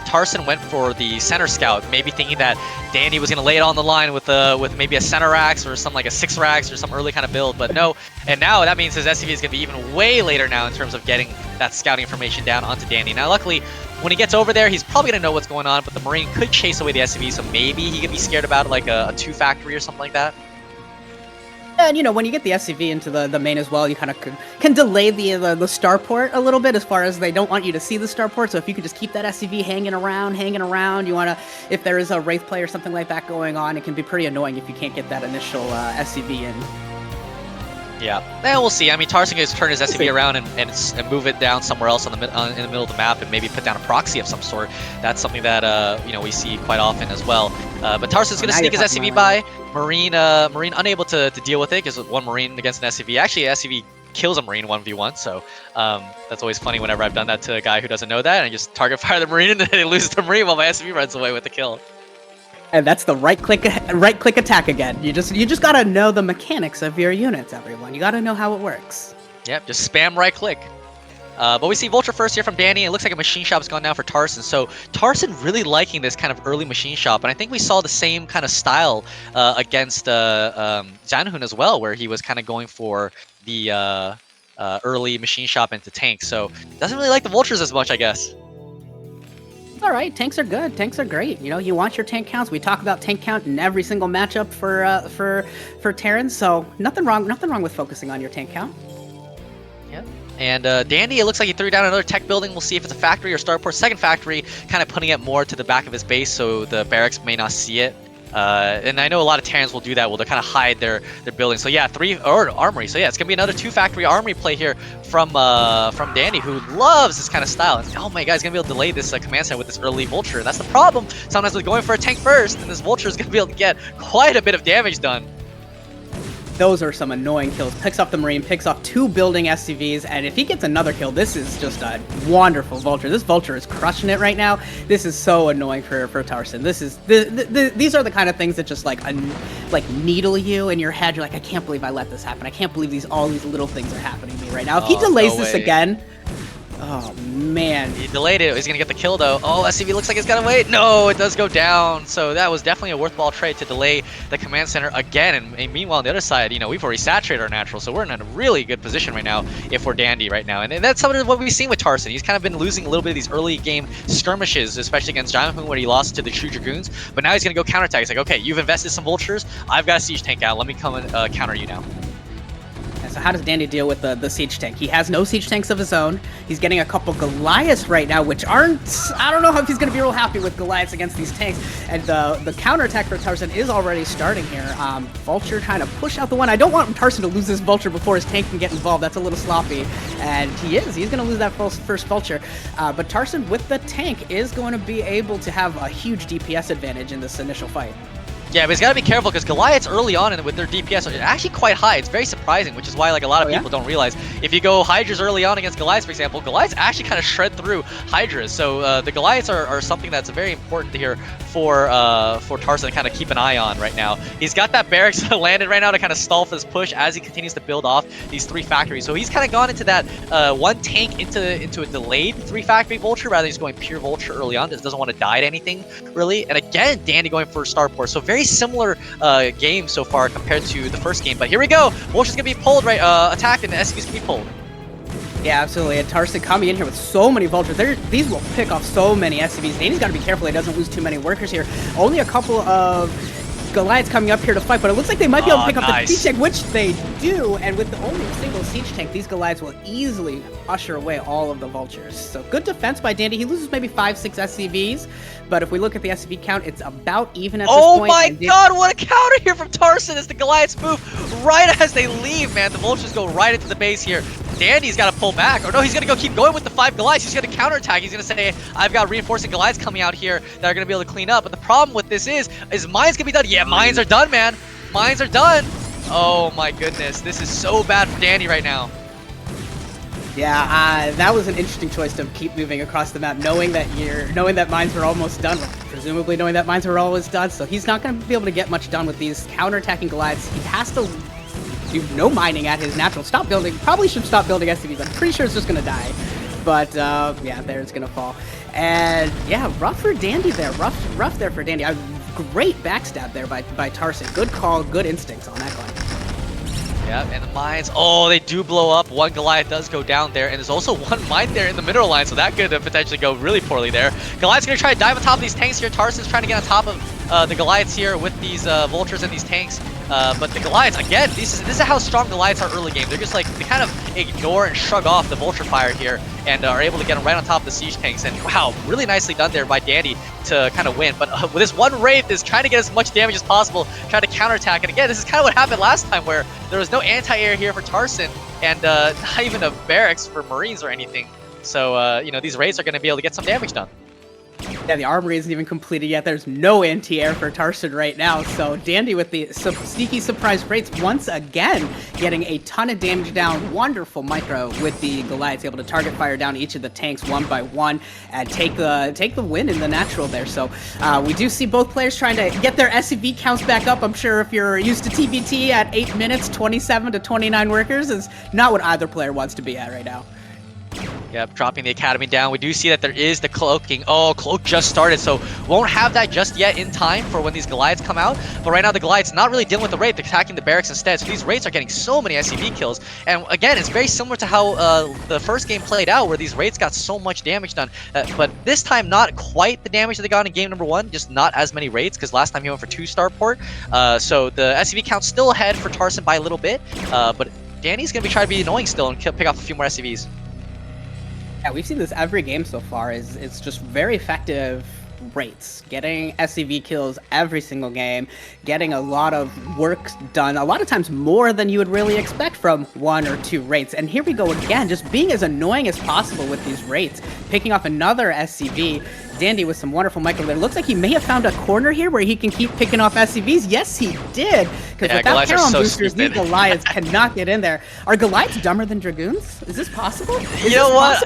Tarson went for the center scout, maybe thinking that Dandy was going to lay it on the line with maybe a center axe or some like a 6 racks or some early kind of build, but no. And now that means his SCV is going to be even way later now in terms of getting that scouting information down onto Dandy. Now, luckily, when he gets over there, he's probably going to know what's going on, but the Marine could chase away the SCV, so maybe he could be scared about like a 2 factory or something like that. And, you know, when you get the SCV into the main as well, you kind of can delay the starport a little bit as far as they don't want you to see the starport. So if you could just keep that SCV hanging around, you want to, if there is a Wraith play or something like that going on, it can be pretty annoying if you can't get that initial SCV in. Yeah, we'll see. I mean, Tarson can just turn his SCV around and move it down somewhere else in the middle of the map and maybe put down a proxy of some sort. That's something that you know, we see quite often as well. But Tarson's going to sneak his SCV by. Marine unable to deal with it because one Marine against an SCV. Actually, an SCV kills a Marine 1v1, so that's always funny whenever I've done that to a guy who doesn't know that, and I just target fire the Marine and then he loses the Marine while my SCV runs away with the kill. And that's the right click attack again. You just gotta know the mechanics of your units, everyone. You gotta know how it works. Yep, just spam right click. But we see Vulture first here from Danny. It looks like a machine shop's gone down for Tarson. So Tarson really liking this kind of early machine shop. And I think we saw the same kind of style against Zhanhun as well, where he was kind of going for the early machine shop into tanks. So doesn't really like the Vultures as much, I guess. All right, tanks are good. Tanks are great. You know, you want your tank counts. We talk about tank count in every single matchup for Terran. So nothing wrong with focusing on your tank count. Yeah. And Dandy, it looks like he threw down another tech building. We'll see if it's a factory or starport. Second factory, kind of putting it more to the back of his base so the barracks may not see it. And I know a lot of Terrans will do that, will they kind of hide their buildings. So yeah, 3 or armory. So yeah, it's gonna be another 2 factory armory play here from Dandy, who loves this kind of style. And, oh my god, he's gonna be able to delay this command center with this early Vulture. And that's the problem. Sometimes we're going for a tank first, and this Vulture is gonna be able to get quite a bit of damage done. Those are some annoying kills. Picks off the Marine, picks off 2 building SCVs, and if he gets another kill, this is just a wonderful Vulture. This Vulture is crushing it right now. This is so annoying for Tarson. This is these are the kind of things that just like needle you in your head. You're like, I can't believe I let this happen. I can't believe all these little things are happening to me right now. If he delays this again, oh man. He delayed it. He's gonna get the kill though. Oh, SCV looks like it's gotta wait. No, it does go down. So that was definitely a worthwhile trade to delay the command center again. And meanwhile, on the other side, you know, we've already saturated our natural, so we're in a really good position right now if we're Dandy right now. And that's some of what we've seen with Tarson. He's kind of been losing a little bit of these early game skirmishes, especially against Zhanhun when he lost to the True Dragoons. But now he's gonna go counterattack. He's like, okay, you've invested some Vultures. I've got a siege tank out. Let me come and counter you now. So how does Dandy deal with the siege tank? He has no siege tanks of his own. He's getting a couple Goliaths right now, which aren't... I don't know if he's going to be real happy with Goliaths against these tanks. And the counterattack for Tarson is already starting here. Vulture trying to push out the one. I don't want Tarson to lose this Vulture before his tank can get involved. That's a little sloppy. And he is. He's going to lose that first Vulture. But Tarson, with the tank, is going to be able to have a huge DPS advantage in this initial fight. Yeah, but he's got to be careful because Goliaths early on and with their DPS are actually quite high. It's very surprising, which is why like a lot of people don't realize. If you go Hydras early on against Goliaths, for example, Goliaths actually kind of shred through Hydras. So the Goliaths are something that's very important here for Tarson to kind of keep an eye on right now. He's got that barracks landed right now to kind of stall for his push as he continues to build off these 3 factories. So he's kind of gone into that 1 tank into a delayed 3 factory Vulture rather than just going pure Vulture early on. Just doesn't want to die to anything really. And again, Dandy going for Starport. So very similar game so far compared to the first game. But here we go. Vulture's gonna be pulled, right? Attacked, and the SCV's gonna be pulled. Yeah, absolutely. And Tarson coming in here with so many Vultures. These will pick off so many SCVs. Danny's got to be careful he doesn't lose too many workers here. Only a couple of Goliaths coming up here to fight, but it looks like they might be able to pick up nice. the siege tank, which they do, and with the only single siege tank, these Goliaths will easily usher away all of the vultures. So good defense by Dandy. He loses maybe 5-6 SCVs, but if we look at the SCV count, it's about even at this point. Oh my god, what a counter here from Tarson as the Goliaths move right as they leave, man. The vultures go right into the base here. Dandy's got to pull back, or no, he's going to keep going with the 5 Goliaths. He's going to counterattack. He's going to say, I've got reinforcing Goliaths coming out here that are going to be able to clean up. But the problem with this is mines going to be done? Yeah, mines are done, man. Mines are done. Oh my goodness, this is so bad for Dandy right now. Yeah, that was an interesting choice to keep moving across the map, knowing that mines were almost done, presumably knowing that mines were always done. So he's not going to be able to get much done with these counterattacking Goliaths. He has to do no mining at his natural. Stop building. Probably should stop building SCVs. I'm pretty sure it's just going to die. But yeah, there it's going to fall. And yeah, rough for Dandy there. Rough there for Dandy. Great backstab there by Tarson. Good call, good instincts on that Goliath. Yeah, and the mines, oh, they do blow up. One Goliath does go down there, and there's also one mine there in the mineral line, so that could potentially go really poorly there. Goliath's going to try to dive on top of these tanks here. Tarson's trying to get on top of the Goliaths here with these vultures and these tanks. But the Goliaths, again, this is how strong Goliaths are early game. They're just like, they kind of ignore and shrug off the vulture fire here and are able to get them right on top of the siege tanks. And wow, really nicely done there by Dandy to kind of win. But with this one Wraith is trying to get as much damage as possible, trying to counterattack. And again, this is kind of what happened last time where there was no anti-air here for Tarson and not even a barracks for Marines or anything. So, you know, these Wraiths are going to be able to get some damage done. Yeah, the armory isn't even completed yet. There's no anti-air for Tarson right now. So Dandy with the sneaky surprise Wraiths once again getting a ton of damage down. Wonderful micro with the Goliaths, able to target fire down each of the tanks one by one and take the win in the natural there. So we do see both players trying to get their SCV counts back up. I'm sure if you're used to TBT at 8 minutes, 27 to 29 workers is not what either player wants to be at right now. Yep, dropping the Academy down. We do see that there is the cloaking. Oh, cloak just started, so won't have that just yet in time for when these Goliaths come out. But right now, the Goliaths not really dealing with the Wraith, they're attacking the barracks instead. So these Wraiths are getting so many SCV kills. And again, it's very similar to how the first game played out, where these Wraiths got so much damage done. But this time, not quite the damage that they got in game number 1, just not as many Wraiths, because last time he went for 2-star port. So the SCV count's still ahead for Tarson by a little bit. But Danny's going to be trying to be annoying still and pick off a few more SCVs. Yeah, we've seen this every game so far. It's just very effective Wraiths, getting SCV kills every single game, getting a lot of work done, a lot of times more than you would really expect from 1 or 2 Wraiths. And here we go again, just being as annoying as possible with these Wraiths, picking off another SCV. Dandy with some wonderful micro there. Looks like he may have found a corner here where he can keep picking off SCVs. Yes, he did. Because without Talon boosters, these Goliaths cannot get in there. Are Goliaths dumber than Dragoons? Is this possible? You know what?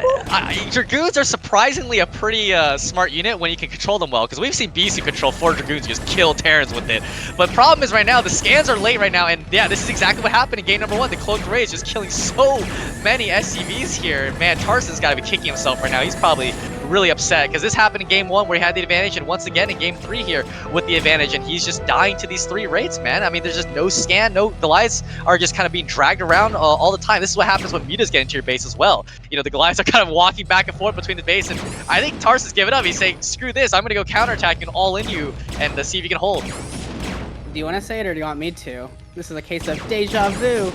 Dragoons are surprisingly a pretty smart unit when you can control them well. Because we've seen Beasts who control 4 Dragoons just kill Terrans with it. But the problem is right now, the scans are late right now. And yeah, this is exactly what happened in game number 1. The Cloaked Ray is just killing so many SCVs here. Man, Tarson's got to be kicking himself right now. He's probably really upset because this happened in game 1 where he had the advantage, and once again in game 3 here with the advantage, and he's just dying to these 3 Wraiths, man. I mean, there's just no scan, no Goliaths are just kind of being dragged around all the time. This is what happens when mutas get into your base as well. You know, the Goliaths are kind of walking back and forth between the base, and I think Tarson's giving up. He's saying, screw this, I'm gonna go counterattack and all in you and see if you can hold. Do you want to say it or do you want me to? This is a case of deja vu.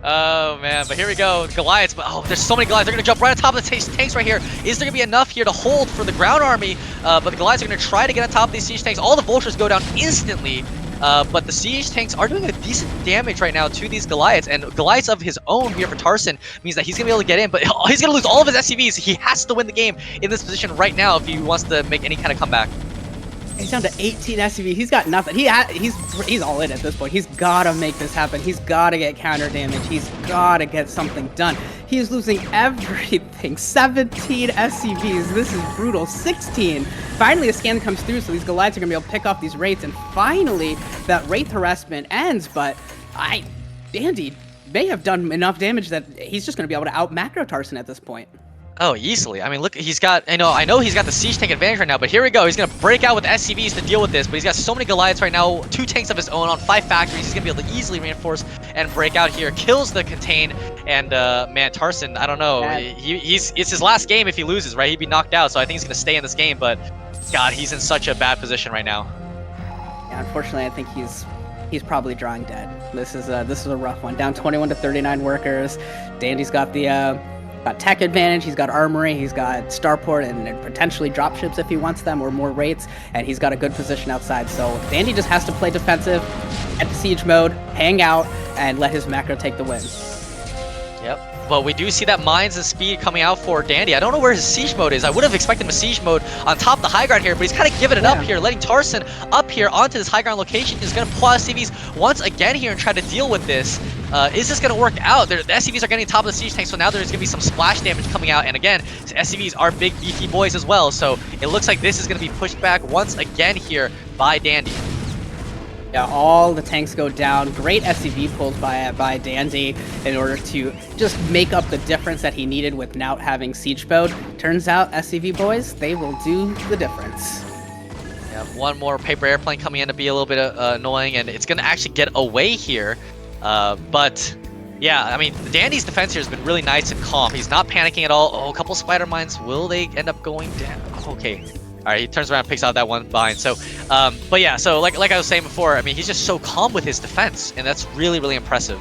Oh man, but here we go, Goliaths. But oh, there's so many Goliaths. They're gonna jump right on top of the tanks right here. Is there gonna be enough here to hold for the ground army? But the Goliaths are gonna try to get on top of these siege tanks. All the vultures go down instantly. But the siege tanks are doing a decent damage right now to these Goliaths, and Goliaths of his own here for Tarson means that he's gonna be able to get in, but he's gonna lose all of his SCVs. He has to win the game in this position right now if he wants to make any kind of comeback. He's down to 18 SCV. He's got nothing. He's all in at this point. He's got to make this happen. He's got to get counter damage. He's got to get something done. He is losing everything. 17 SCVs. This is brutal. 16. Finally, a scan comes through, so these Goliaths are going to be able to pick off these Wraiths, and finally, that Wraith harassment ends, but Dandy may have done enough damage that he's just going to be able to out-macro Tarson at this point. Oh, easily. I mean, look, he's got, I know he's got the siege tank advantage right now, but here we go. He's going to break out with SCVs to deal with this, but he's got so many Goliaths right now, 2 tanks of his own on 5 factories. He's going to be able to easily reinforce and break out here. Kills the contain, and man, Tarson, I don't know. It's his last game if he loses, right? He'd be knocked out, so I think he's going to stay in this game, but God, he's in such a bad position right now. Yeah, unfortunately, I think he's probably drawing dead. This is a rough one. Down 21 to 39 workers. Dandy's got the got tech advantage. He's got armory. He's got starport and potentially dropships if he wants them or more rates. And he's got a good position outside. So Dandy just has to play defensive, get to siege mode, hang out, and let his macro take the win. Yep. But we do see that mines and speed coming out for Dandy. I don't know where his siege mode is. I would have expected him a siege mode on top of the high ground here, but he's kind of giving it up here, letting Tarson up here onto this high ground location. He's going to pull out SCVs once again here and try to deal with this. Is this going to work out? The SCVs are getting top of the siege tank, so now there's going to be some splash damage coming out. And again, SCVs are big, beefy boys as well, so it looks like this is going to be pushed back once again here by Dandy. Yeah, all the tanks go down. Great SCV pulls by Dandy in order to just make up the difference that he needed with not having siege mode. Turns out SCV boys, they will do the difference. Yeah, one more paper airplane coming in to be a little bit annoying, and it's going to actually get away here. But yeah, I mean, Dandy's defense here has been really nice and calm. He's not panicking at all. Oh, a couple spider mines. Will they end up going down? Okay. All right, he turns around and picks out that one bind. So, but yeah, so like I was saying before, I mean, he's just so calm with his defense, and that's really, really impressive.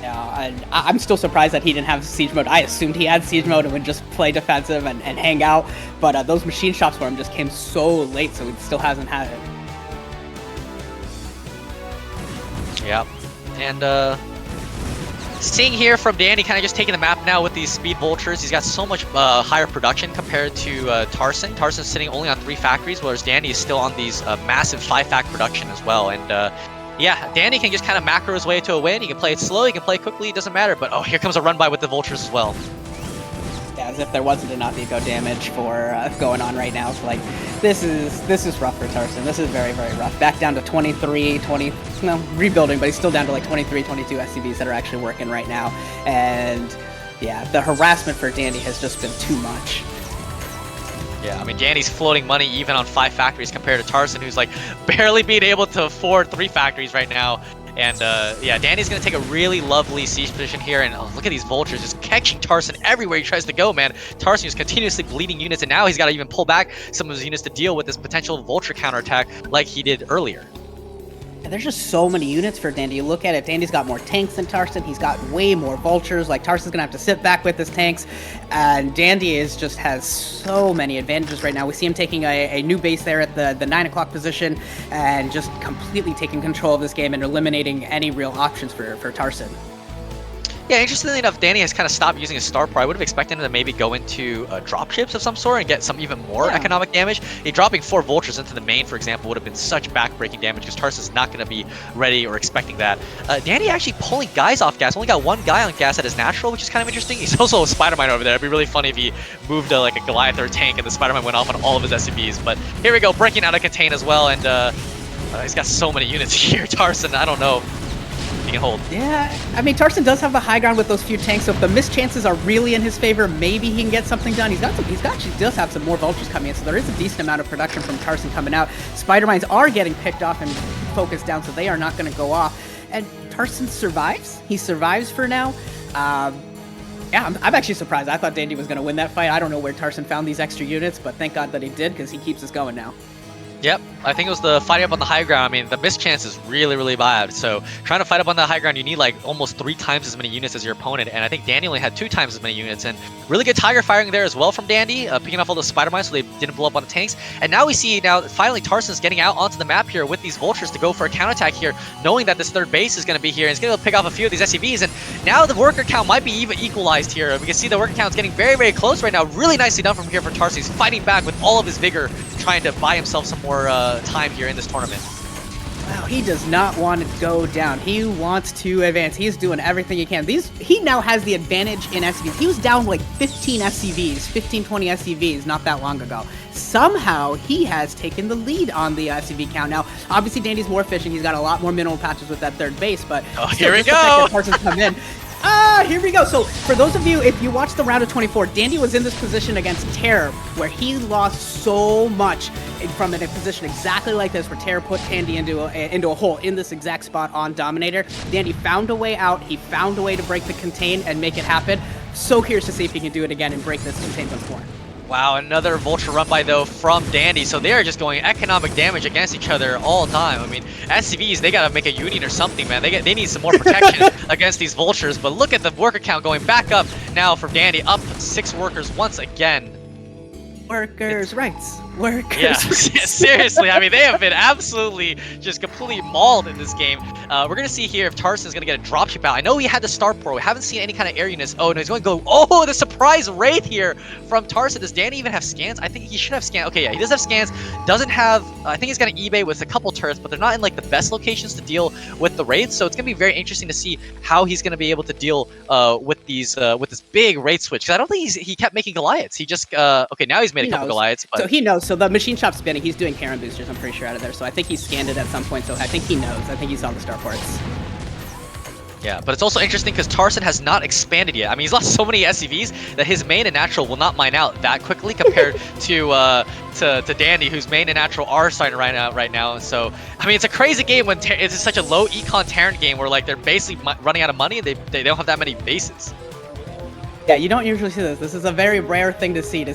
Yeah, and I'm still surprised that he didn't have siege mode. I assumed he had siege mode and would just play defensive and hang out, but those machine shops for him just came so late, so he still hasn't had it. Yeah, and seeing here from Dandy kind of just taking the map now with these speed vultures. He's got so much higher production compared to Tarson. Tarson's sitting only on 3 factories, whereas Dandy is still on these massive 5-fact production as well. And yeah, Dandy can just kind of macro his way to a win. He can play it slow, he can play it quickly, it doesn't matter. But oh, here comes a run by with the vultures as well. Yeah, as if there wasn't enough eco damage for going on right now. So like, this is rough for Tarson. This is very, very rough. Back down to 23, 20, no, rebuilding, but he's still down to like 23, 22 SCVs that are actually working right now. And yeah, the harassment for Dandy has just been too much. Yeah, I mean, Dandy's floating money even on 5 factories compared to Tarson, who's like barely being able to afford 3 factories right now. And yeah, Dandy's going to take a really lovely siege position here. And oh, look at these vultures just catching Tarson everywhere he tries to go, man. Tarson is continuously bleeding units, and now he's got to even pull back some of his units to deal with this potential vulture counterattack like he did earlier. And there's just so many units for Dandy. You look at it, Dandy's got more tanks than Tarson. He's got way more vultures. Like, Tarson's gonna have to sit back with his tanks. And Dandy just has so many advantages right now. We see him taking a new base there at the 9 o'clock position and just completely taking control of this game and eliminating any real options for Tarson. Yeah, interestingly enough, Dandy has kind of stopped using his star pro. I would have expected him to maybe go into dropships of some sort and get some even more economic damage. Dropping 4 vultures into the main, for example, would have been such back-breaking damage because Tarson's not going to be ready or expecting that. Dandy actually pulling guys off gas. Only got 1 guy on gas at his natural, which is kind of interesting. He's also a Spider-Mine over there. It'd be really funny if he moved like a Goliath or a tank and the Spider-Mine went off on all of his SCVs. But here we go, breaking out a contain as well. And he's got so many units here. Tarson, I don't know. He can hold. Yeah, I mean, Tarson does have the high ground with those few tanks, so if the missed chances are really in his favor, maybe he can get something done. He does have some more vultures coming in, so there is a decent amount of production from Tarson coming out. Spider-Mines are getting picked off and focused down, so they are not going to go off. And Tarson survives. He survives for now. Yeah, I'm actually surprised. I thought Dandy was going to win that fight. I don't know where Tarson found these extra units, but thank God that he did, because he keeps us going now. Yep, I think it was the fighting up on the high ground. I mean, the missed chance is really, really bad. So trying to fight up on the high ground, you need like almost 3 times as many units as your opponent. And I think Dandy only had 2 times as many units. And really good tiger firing there as well from Dandy, picking off all the spider mines so they didn't blow up on the tanks. And now we see finally Tarson's getting out onto the map here with these vultures to go for a counterattack here, knowing that this 3rd base is going to be here. And he's going to pick off a few of these SCVs. And now the worker count might be even equalized here. We can see the worker count is getting very, very close right now. Really nicely done from here for Tarson. He's fighting back with all of his vigor, trying to buy himself some more time here in this tournament. Wow, he does not want to go down. He wants to advance. He's doing everything he can. He now has the advantage in SCVs. He was down like 15 SCVs, 15, 20 SCVs not that long ago. Somehow, he has taken the lead on the SCV count. Now, obviously, Dandy's more efficient. He's got a lot more mineral patches with that 3rd base, but here we go. Tarson's come in. Here we go. So, for those of you, if you watched the round of 24, Dandy was in this position against Terror, where he lost so much from in a position exactly like this, where Terror put Dandy into a hole in this exact spot on Dominator. Dandy found a way out. He found a way to break the contain and make it happen. So curious to see if he can do it again and break this contain once more. Wow, another Vulture run by though from Dandy. So they are just going economic damage against each other all the time. I mean, SCVs, they gotta make a union or something, man. They need some more protection against these Vultures. But look at the worker count going back up now for Dandy, up 6 workers once again. Workers' rights. Workers' Yeah, rights. seriously. I mean, they have been absolutely just completely mauled in this game. We're going to see here if Tarson's going to get a dropship out. I know he had the Star Pro. We haven't seen any kind of airiness. Oh, no, he's going to go. Oh, the surprise raid here from Tarson. Does Danny even have scans? I think he should have scans. Okay, yeah, he does have scans. Doesn't have, I think he's got an eBay with a couple turrets, but they're not in like the best locations to deal with the raids. So it's going to be very interesting to see how he's going to be able to deal with these, with this big raid switch. Because I don't think he kept making Goliaths. He just, okay, now he's made a couple Goliaths. But... So he knows. So the machine shop's spinning. He's doing Karen boosters, I'm pretty sure, out of there. So I think he scanned it at some point. So I think he knows. I think he saw the star ports. Yeah, but it's also interesting because Tarson has not expanded yet. I mean, he's lost so many SCVs that his main and natural will not mine out that quickly compared to Dandy, whose main and natural are starting to right now. So, I mean, it's a crazy game when it's such a low econ Terran game where like they're basically running out of money and they don't have that many bases. Yeah, you don't usually see this. This is a very rare thing to see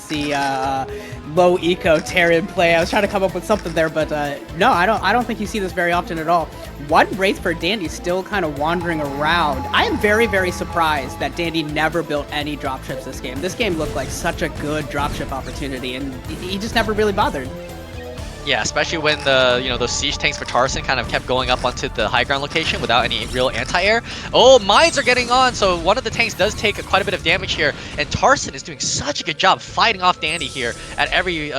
low eco Terran play. I was trying to come up with something there, but no, I don't think you see this very often at all. One Wraith for Dandy still kind of wandering around. I am very, very surprised that Dandy never built any dropships this game. This game looked like such a good dropship opportunity, and he just never really bothered. Yeah, especially when the those siege tanks for Tarson kind of kept going up onto the high ground location without any real anti-air. Oh, mines are getting on, so one of the tanks does take quite a bit of damage here, and Tarson is doing such a good job fighting off Dandy here at every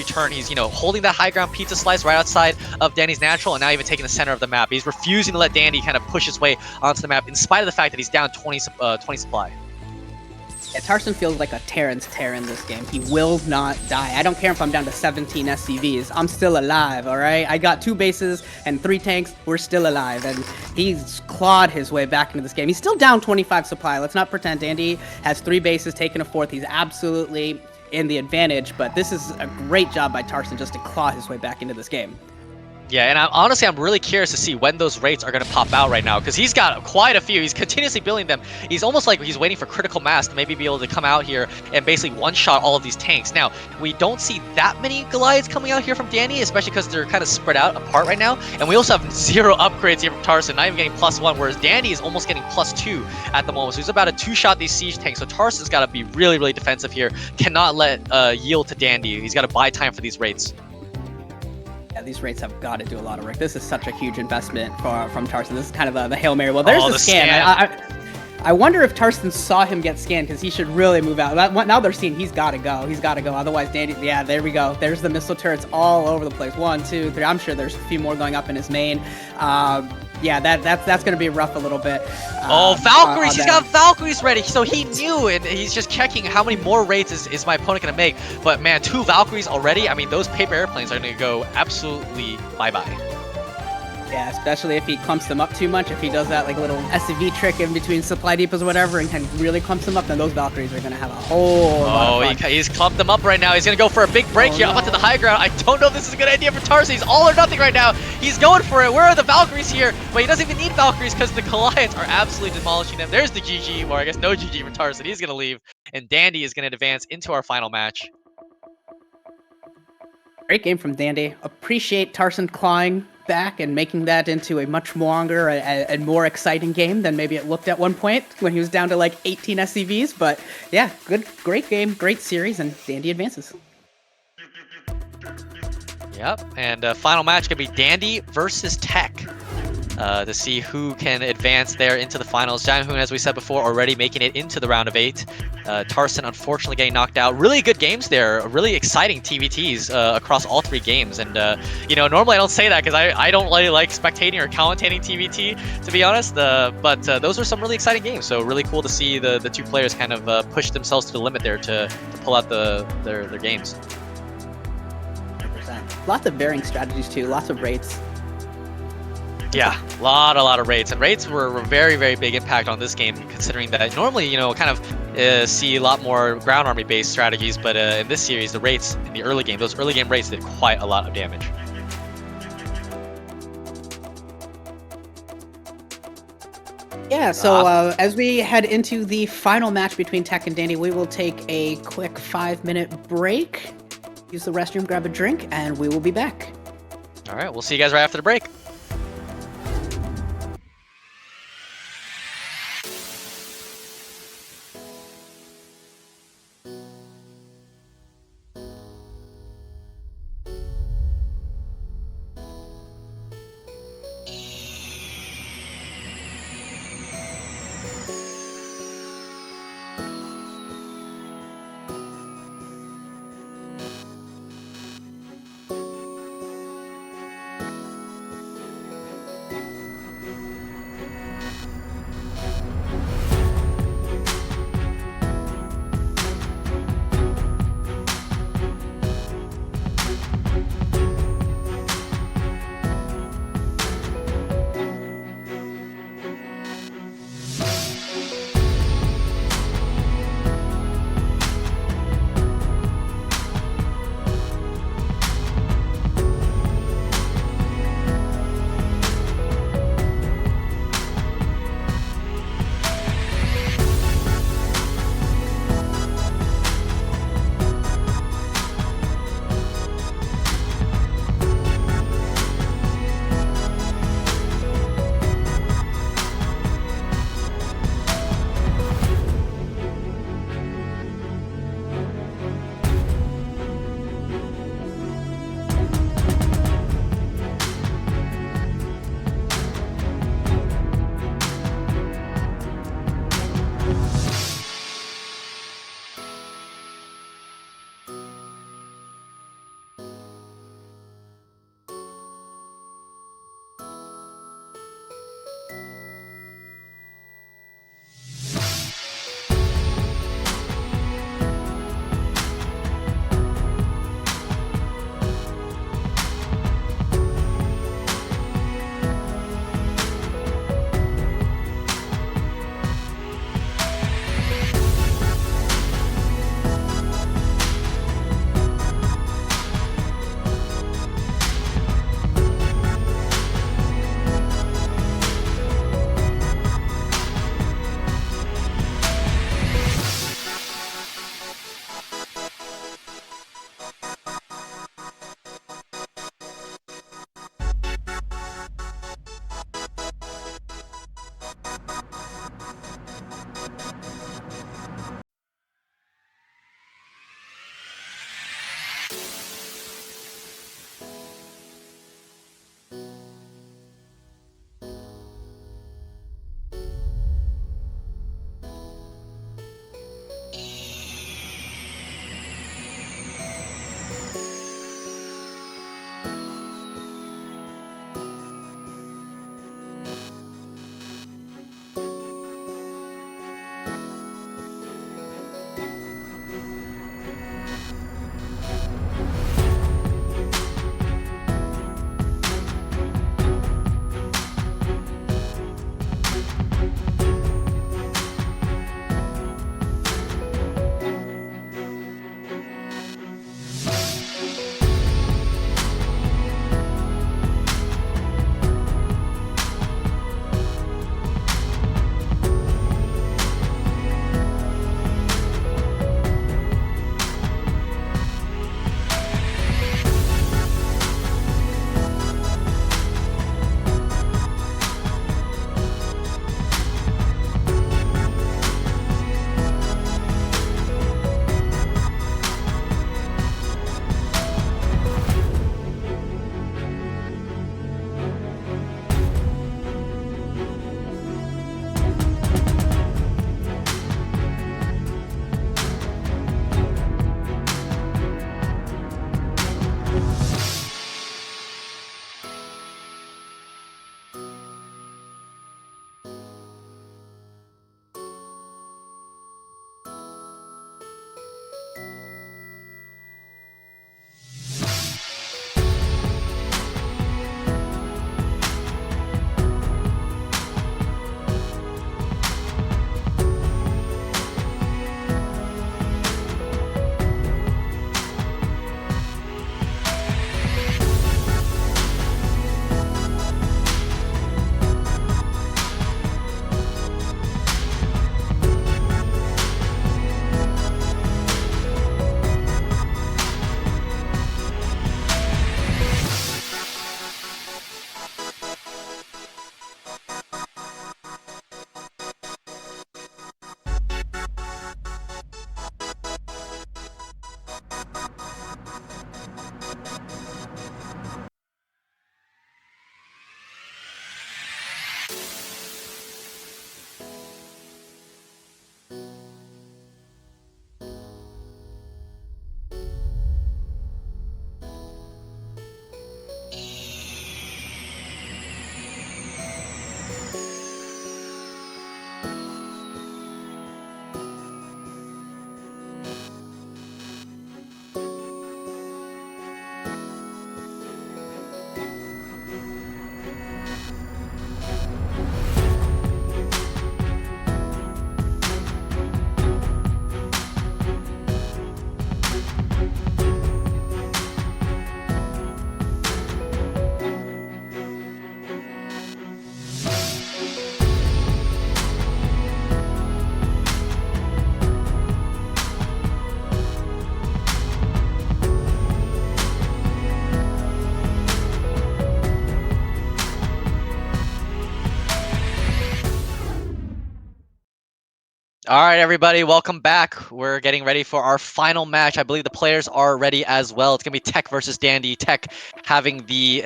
turn. He's holding that high ground pizza slice right outside of Dandy's natural, and now even taking the center of the map. He's refusing to let Dandy kind of push his way onto the map, in spite of the fact that he's down 20 supply. Yeah, Tarson feels like a Terran's Terran this game. He will not die. I don't care if I'm down to 17 SCVs. I'm still alive, all right? I got 2 bases and 3 tanks. We're still alive, and he's clawed his way back into this game. He's still down 25 supply. Let's not pretend. Dandy has 3 bases, taking a 4th. He's absolutely in the advantage, but this is a great job by Tarson just to claw his way back into this game. Yeah, and honestly, I'm really curious to see when those rates are going to pop out right now, because he's got quite a few. He's continuously building them. He's almost like he's waiting for critical mass to maybe be able to come out here and basically one-shot all of these tanks. Now, we don't see that many Goliaths coming out here from Danny, especially because they're kind of spread out apart right now. And we also have 0 upgrades here from Tarson, not even getting +1, whereas Danny is almost getting +2 at the moment. So he's about to 2-shot these siege tanks. So Tarson's got to be really, really defensive here. Cannot let yield to Dandy. He's got to buy time for these rates. Yeah, these rates have got to do a lot of work. This is such a huge investment from Tarson. This is kind of the Hail Mary. Well, there's the scan. I wonder if Tarson saw him get scanned, because he should really move out. Now they're seeing he's got to go. He's got to go. Otherwise, Dandy, yeah, there we go. There's the missile turrets all over the place. 1, 2, 3. I'm sure there's a few more going up in his main. Yeah, that's going to be rough a little bit. Oh, Valkyries! He's got Valkyries ready, so he knew, and he's just checking how many more raids is my opponent going to make. But man, 2 Valkyries already? I mean, those paper airplanes are going to go absolutely bye-bye. Yeah, especially if he clumps them up too much. If he does that like little SCV trick in between supply depots or whatever and can really clumps them up, then those Valkyries are going to have a whole lot of fun. He's clumped them up right now. He's going to go for a big break here up onto the high ground. I don't know if this is a good idea for Tarson. He's all or nothing right now. He's going for it. Where are the Valkyries here? But he doesn't even need Valkyries because the Goliaths are absolutely demolishing them. There's the GG, or I guess no GG for Tarson. He's going to leave, and Dandy is going to advance into our final match. Great game from Dandy. Appreciate Tarson clawing back and making that into a much longer and more exciting game than maybe it looked at one point when he was down to like 18 SCVs. But yeah, great game, great series, and Dandy advances. Yep, and final match could be Dandy versus Tech. To see who can advance there into the finals. Zhanhun, as we said before, already making it into the round of 8. Tarson unfortunately getting knocked out. Really good games there. Really exciting TVTs across all 3 games. And normally I don't say that because I don't really like spectating or commentating TVT, to be honest. But those are some really exciting games. So really cool to see the 2 players kind of push themselves to the limit there to pull out their games. 100%. Lots of varying strategies too. Lots of rates. Yeah, a lot of raids, and raids were a very, very big impact on this game, considering that normally, kind of see a lot more ground army based strategies, but in this series, the raids in the early game, those early game raids did quite a lot of damage. Yeah, so as we head into the final match between Tech and Dandy, we will take a quick 5-minute break, use the restroom, grab a drink, and we will be back. All right, we'll see you guys right after the break. All right, everybody, welcome back. We're getting ready for our final match. I believe the players are ready as well. It's gonna be Tech versus Dandy. Tech having the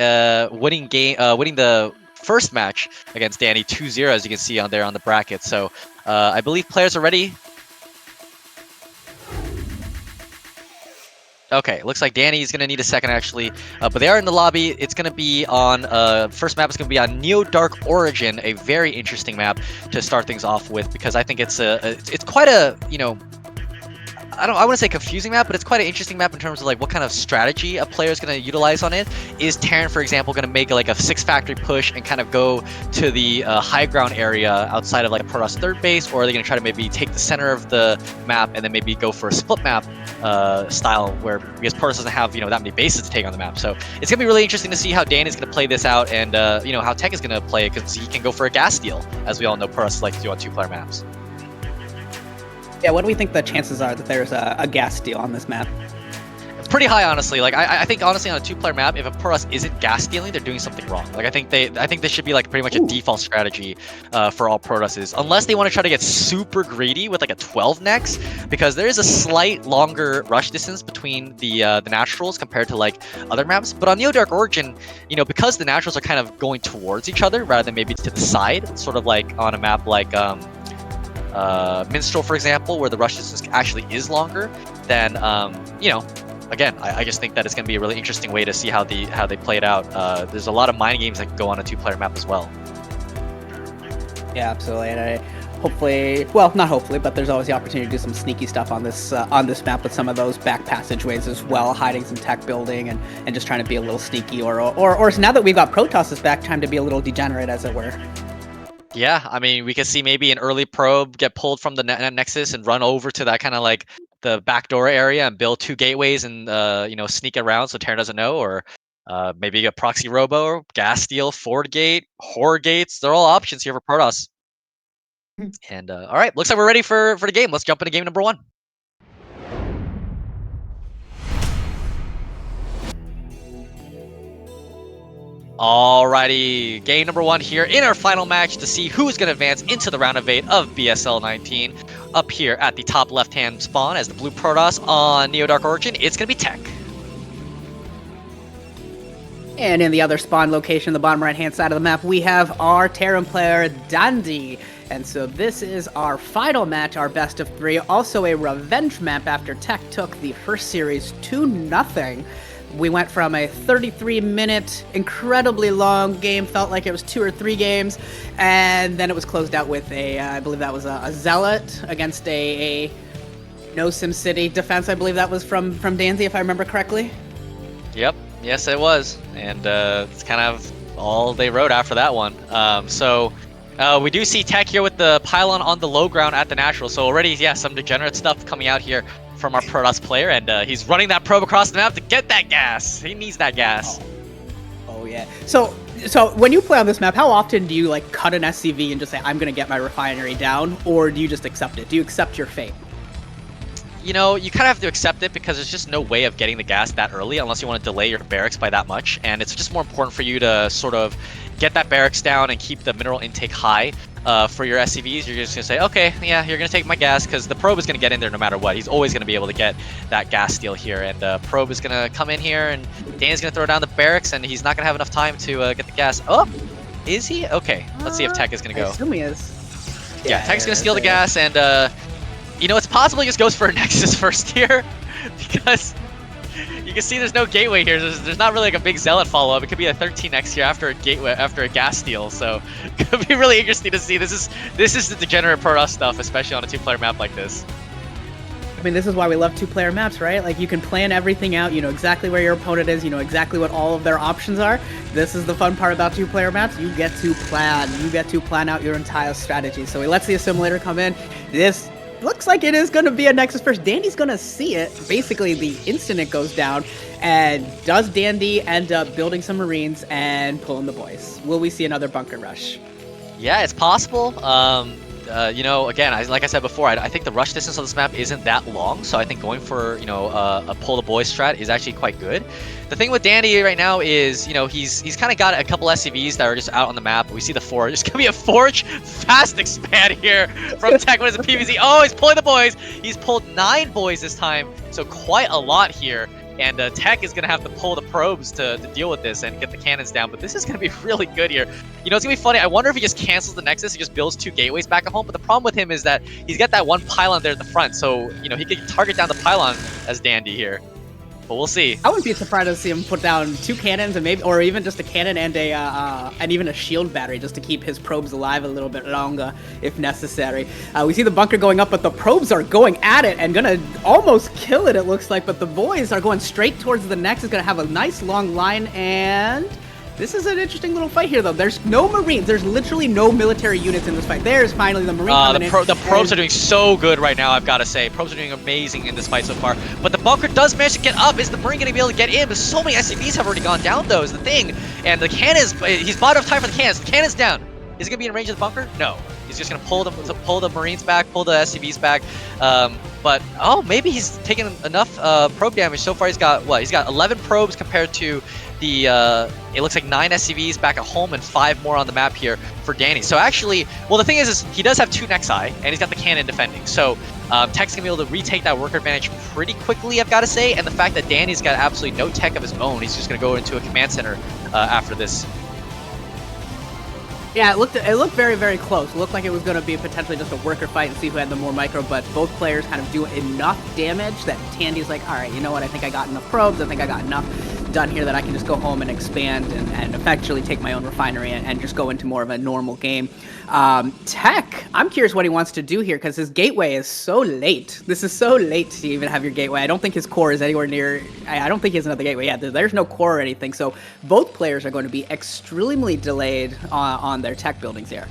winning the first match against Dandy 2-0, as you can see on there on the bracket. So I believe players are ready. Okay, looks like Danny's gonna need a second actually, but they are in the lobby. It's gonna be on first map is gonna be on Neo Dark Origin, a very interesting map to start things off with because I think it's it's quite a I want to say confusing map, but it's quite an interesting map in terms of like what kind of strategy a player is going to utilize on it. Is Terran, for example, going to make like a 6-factory push and kind of go to the high ground area outside of like Protoss third base, or are they going to try to maybe take the center of the map and then maybe go for a split map style where because Protoss doesn't have that many bases to take on the map. So it's going to be really interesting to see how Dan is going to play this out and how Tech is going to play it because he can go for a gas steal, as we all know Protoss like to do on 2-player maps. Yeah, what do we think the chances are that there's a gas steal on this map? Pretty high, honestly. Like I think honestly on a 2-player map, if a Protoss isn't gas stealing, they're doing something wrong. Like I think this should be like pretty much a default strategy for all Protosses, unless they want to try to get super greedy with like a 12 next, because there is a slight longer rush distance between the naturals compared to like other maps. But on Neo Dark Origin, because the naturals are kind of going towards each other rather than maybe to the side, sort of like on a map like Minstrel, for example, where the rush distance actually is longer, then again, I just think that it's going to be a really interesting way to see how they play it out. There's a lot of mind games that can go on a 2-player map as well. Yeah, absolutely. And hopefully, well, not hopefully, but there's always the opportunity to do some sneaky stuff on this map with some of those back passageways as well, hiding some tech building and just trying to be a little sneaky, or now that we've got Protosses back, time to be a little degenerate, as it were. Yeah, I mean, we could see maybe an early probe get pulled from the nexus and run over to that kind of like the backdoor area and build 2 gateways and sneak around so Terran doesn't know, or maybe a proxy robo, gas steal, forward gate, horror gates. They're all options here for Protoss. And all right, looks like we're ready for the game. Let's jump into game number 1. Alrighty, game number 1 here in our final match to see who's going to advance into the round of 8 of BSL19. Up here at the top left-hand spawn as the blue Protoss on Neo Dark Origin, it's going to be Tech. And in the other spawn location, the bottom right-hand side of the map, we have our Terran player, Dandy. And so this is our final match, our best of 3. Also a revenge map after Tech took the first series 2-0. We went from a 33-minute, incredibly long game, felt like it was 2 or 3 games, and then it was closed out with I believe that was a Zealot against a no SimCity defense. I believe that was from Danzy, if I remember correctly. Yep, yes it was, and it's kind of all they wrote after that one. So we do see Tech here with the pylon on the low ground at the natural, so already, yeah, some degenerate stuff coming out here from our Protoss player, and he's running that probe across the map to get that gas. He needs that gas. Oh yeah. So when you play on this map, how often do you like cut an SCV and just say, I'm gonna get my refinery down, or do you just accept it? Do you accept your fate? You kind of have to accept it because there's just no way of getting the gas that early unless you want to delay your barracks by that much, and it's just more important for you to sort of get that barracks down and keep the mineral intake high. For your SCVs, you're just going to say, okay, yeah, you're going to take my gas because the probe is going to get in there no matter what. He's always going to be able to get that gas steal here, and probe is going to come in here, and Dan's going to throw down the barracks, and he's not going to have enough time to get the gas. Oh, is he? Okay, let's see if Tech is going to go. I assume he is. Yeah, Tech's going to steal the gas, and it's possible he just goes for a Nexus first here because you can see there's no gateway here. There's not really like a big Zealot follow-up. It could be a 13x here after a gateway, after a gas steal. So it could be really interesting to see. This is the degenerate Protoss stuff, especially on a 2-player map like this. I mean, this is why we love 2-player maps, right? Like, you can plan everything out. You know exactly where your opponent is. You know exactly what all of their options are. This is the fun part about 2-player maps. You get to plan. You get to plan out your entire strategy. So he lets the assimilator come in. This looks like it is going to be a Nexus first. Dandy's going to see it basically the instant it goes down. And does Dandy end up building some Marines and pulling the boys? Will we see another bunker rush? Yeah, it's possible. you know, again, like I said before, I think the rush distance on this map isn't that long, so I think going for, you know, a pull the boys strat is actually quite good. The thing with Dandy right now is, you know, he's kind of got a couple SCVs that are just out on the map. We see the Forge. There's gonna be a Forge fast expand here from Tech. What is a PVZ? Oh, he's pulling the boys. He's pulled 9 boys this time, so quite a lot here. And Tech is going to have to pull the probes to deal with this and get the cannons down. But this is going to be really good here. You know, it's going to be funny. I wonder if he just cancels the Nexus. He just builds 2 gateways back at home. But the problem with him is that he's got that 1 pylon there at the front. So, you know, he could target down the pylon as Dandy here. But we'll see. I wouldn't be surprised to see him put down 2 cannons and maybe, or even just a cannon and and even a shield battery just to keep his probes alive a little bit longer if necessary. We see the bunker going up, but the probes are going at it and gonna almost kill it. It looks like, but the boys are going straight towards the Nexus. Gonna have a nice long line, and this is an interesting little fight here, though. There's no Marines. There's literally no military units in this fight. There's finally the Marine coming in. The probes are doing so good right now, I've got to say. Probes are doing amazing in this fight so far. But the bunker does manage to get up. Is the Marine going to be able to get in? But so many SCVs have already gone down, though, is the thing. And the cannons, he's bought enough time for the cannons. The cannon's down. Is he going to be in range of the bunker? No. He's just going to pull the Marines back, pull the SCVs back. But, oh, maybe he's taken enough probe damage. So far, he's got, what? He's got 11 probes compared to the, it looks like 9 SCVs back at home and 5 more on the map here for Danny. So actually, well, the thing is he does have 2 Nexi, and he's got the cannon defending. So Tech's going to be able to retake that worker advantage pretty quickly, I've got to say. And the fact that Danny's got absolutely no tech of his own, he's just going to go into a command center after this. Yeah, it looked very, very close. It looked like it was going to be potentially just a worker fight and see who had the more micro, but both players kind of do enough damage that Tandy's like, all right, you know what, I think I got enough probes, I think I got enough done here that I can just go home and expand and effectually take my own refinery and just go into more of a normal game. Tech, I'm curious what he wants to do here because his gateway is so late. This is so late to even have your gateway. I don't think his core is anywhere near, I don't think he has another gateway. Yeah, there's no core or anything, so both players are going to be extremely delayed on their tech buildings here.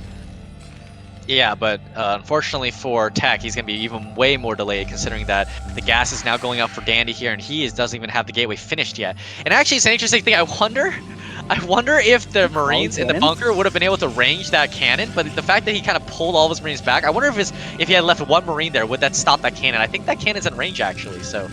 Yeah, but unfortunately for Tech, he's going to be even way more delayed considering that the gas is now going up for Dandy here, and he doesn't even have the gateway finished yet. And actually, it's an interesting thing. I wonder if the Marines in the bunker would have been able to range that cannon, but the fact that he kind of pulled all of his Marines back, I wonder if he had left 1 Marine there, would that stop that cannon? I think that cannon's in range, actually, so...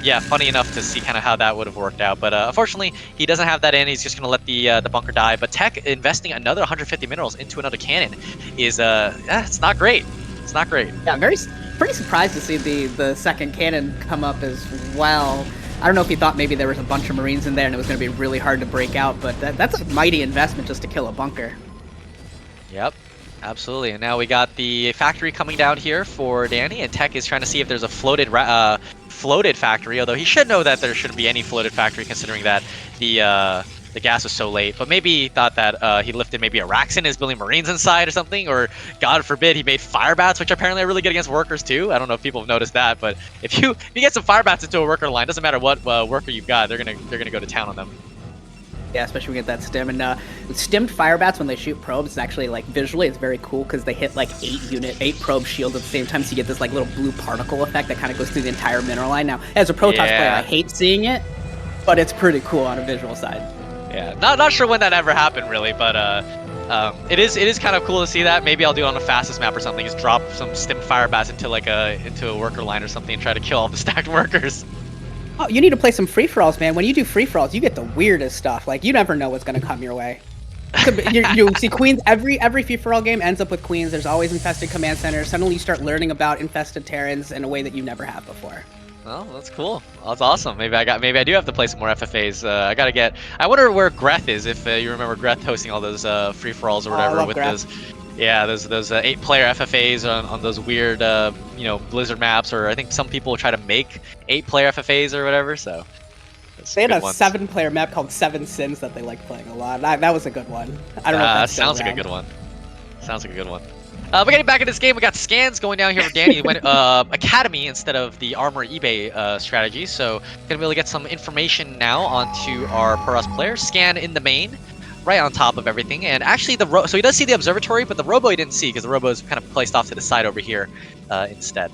yeah, funny enough to see kind of how that would have worked out. But unfortunately, he doesn't have that in. He's just going to let the bunker die. But Tech investing another 150 minerals into another cannon is, it's not great. It's not great. Yeah, pretty surprised to see the second cannon come up as well. I don't know if he thought maybe there was a bunch of Marines in there and it was going to be really hard to break out, but that's a mighty investment just to kill a bunker. Yep. Absolutely, and now we got the factory coming down here for Danny, and Tech is trying to see if there's a floated factory, although he should know that there shouldn't be any floated factory considering that the gas was so late. But maybe he thought that he lifted maybe a Raxon is building Marines inside or something, or God forbid he made fire bats, which apparently are really good against workers too. I don't know if people have noticed that, but if you get some fire bats into a worker line, doesn't matter what worker you've got, they're gonna go to town on them. Yeah, especially when we get that stim. And stimmed fire bats, when they shoot probes, it's actually, like, visually, it's very cool because they hit, like, 8 probe shields at the same time, so you get this, like, little blue particle effect that kind of goes through the entire mineral line. Now, as a Protoss player, I hate seeing it, but it's pretty cool on a visual side. Yeah, not sure when that ever happened, really, but it is kind of cool to see that. Maybe I'll do it on the fastest map or something, just drop some stimmed fire bats into, like, into a worker line or something and try to kill all the stacked workers. Oh, you need to play some free-for-alls, man. When you do free-for-alls, you get the weirdest stuff. Like, you never know what's going to come your way. You see Queens, every free-for-all game ends up with Queens. There's always infested command centers. Suddenly you start learning about infested Terrans in a way that you never have before. Well, that's cool. That's awesome. Maybe I do have to play some more FFAs. I wonder where Greth is, if you remember Greth hosting all those free-for-alls or whatever with those. Yeah, those 8-player FFAs on those weird, Blizzard maps, or I think some people try to make 8-player FFAs or whatever. So they had a 7-player map called 7 Sins that they like playing a lot. That was a good one. I don't know. If that sounds like a good one. Sounds like a good one. But getting back in this game, we got scans going down here for Danny. Went Academy instead of the Armor eBay strategy. So gonna be able to get some information now onto our Protoss player. Scan in the main. Right on top of everything, and actually so he does see the observatory, but the robo he didn't see because the robo is kind of placed off to the side over here instead.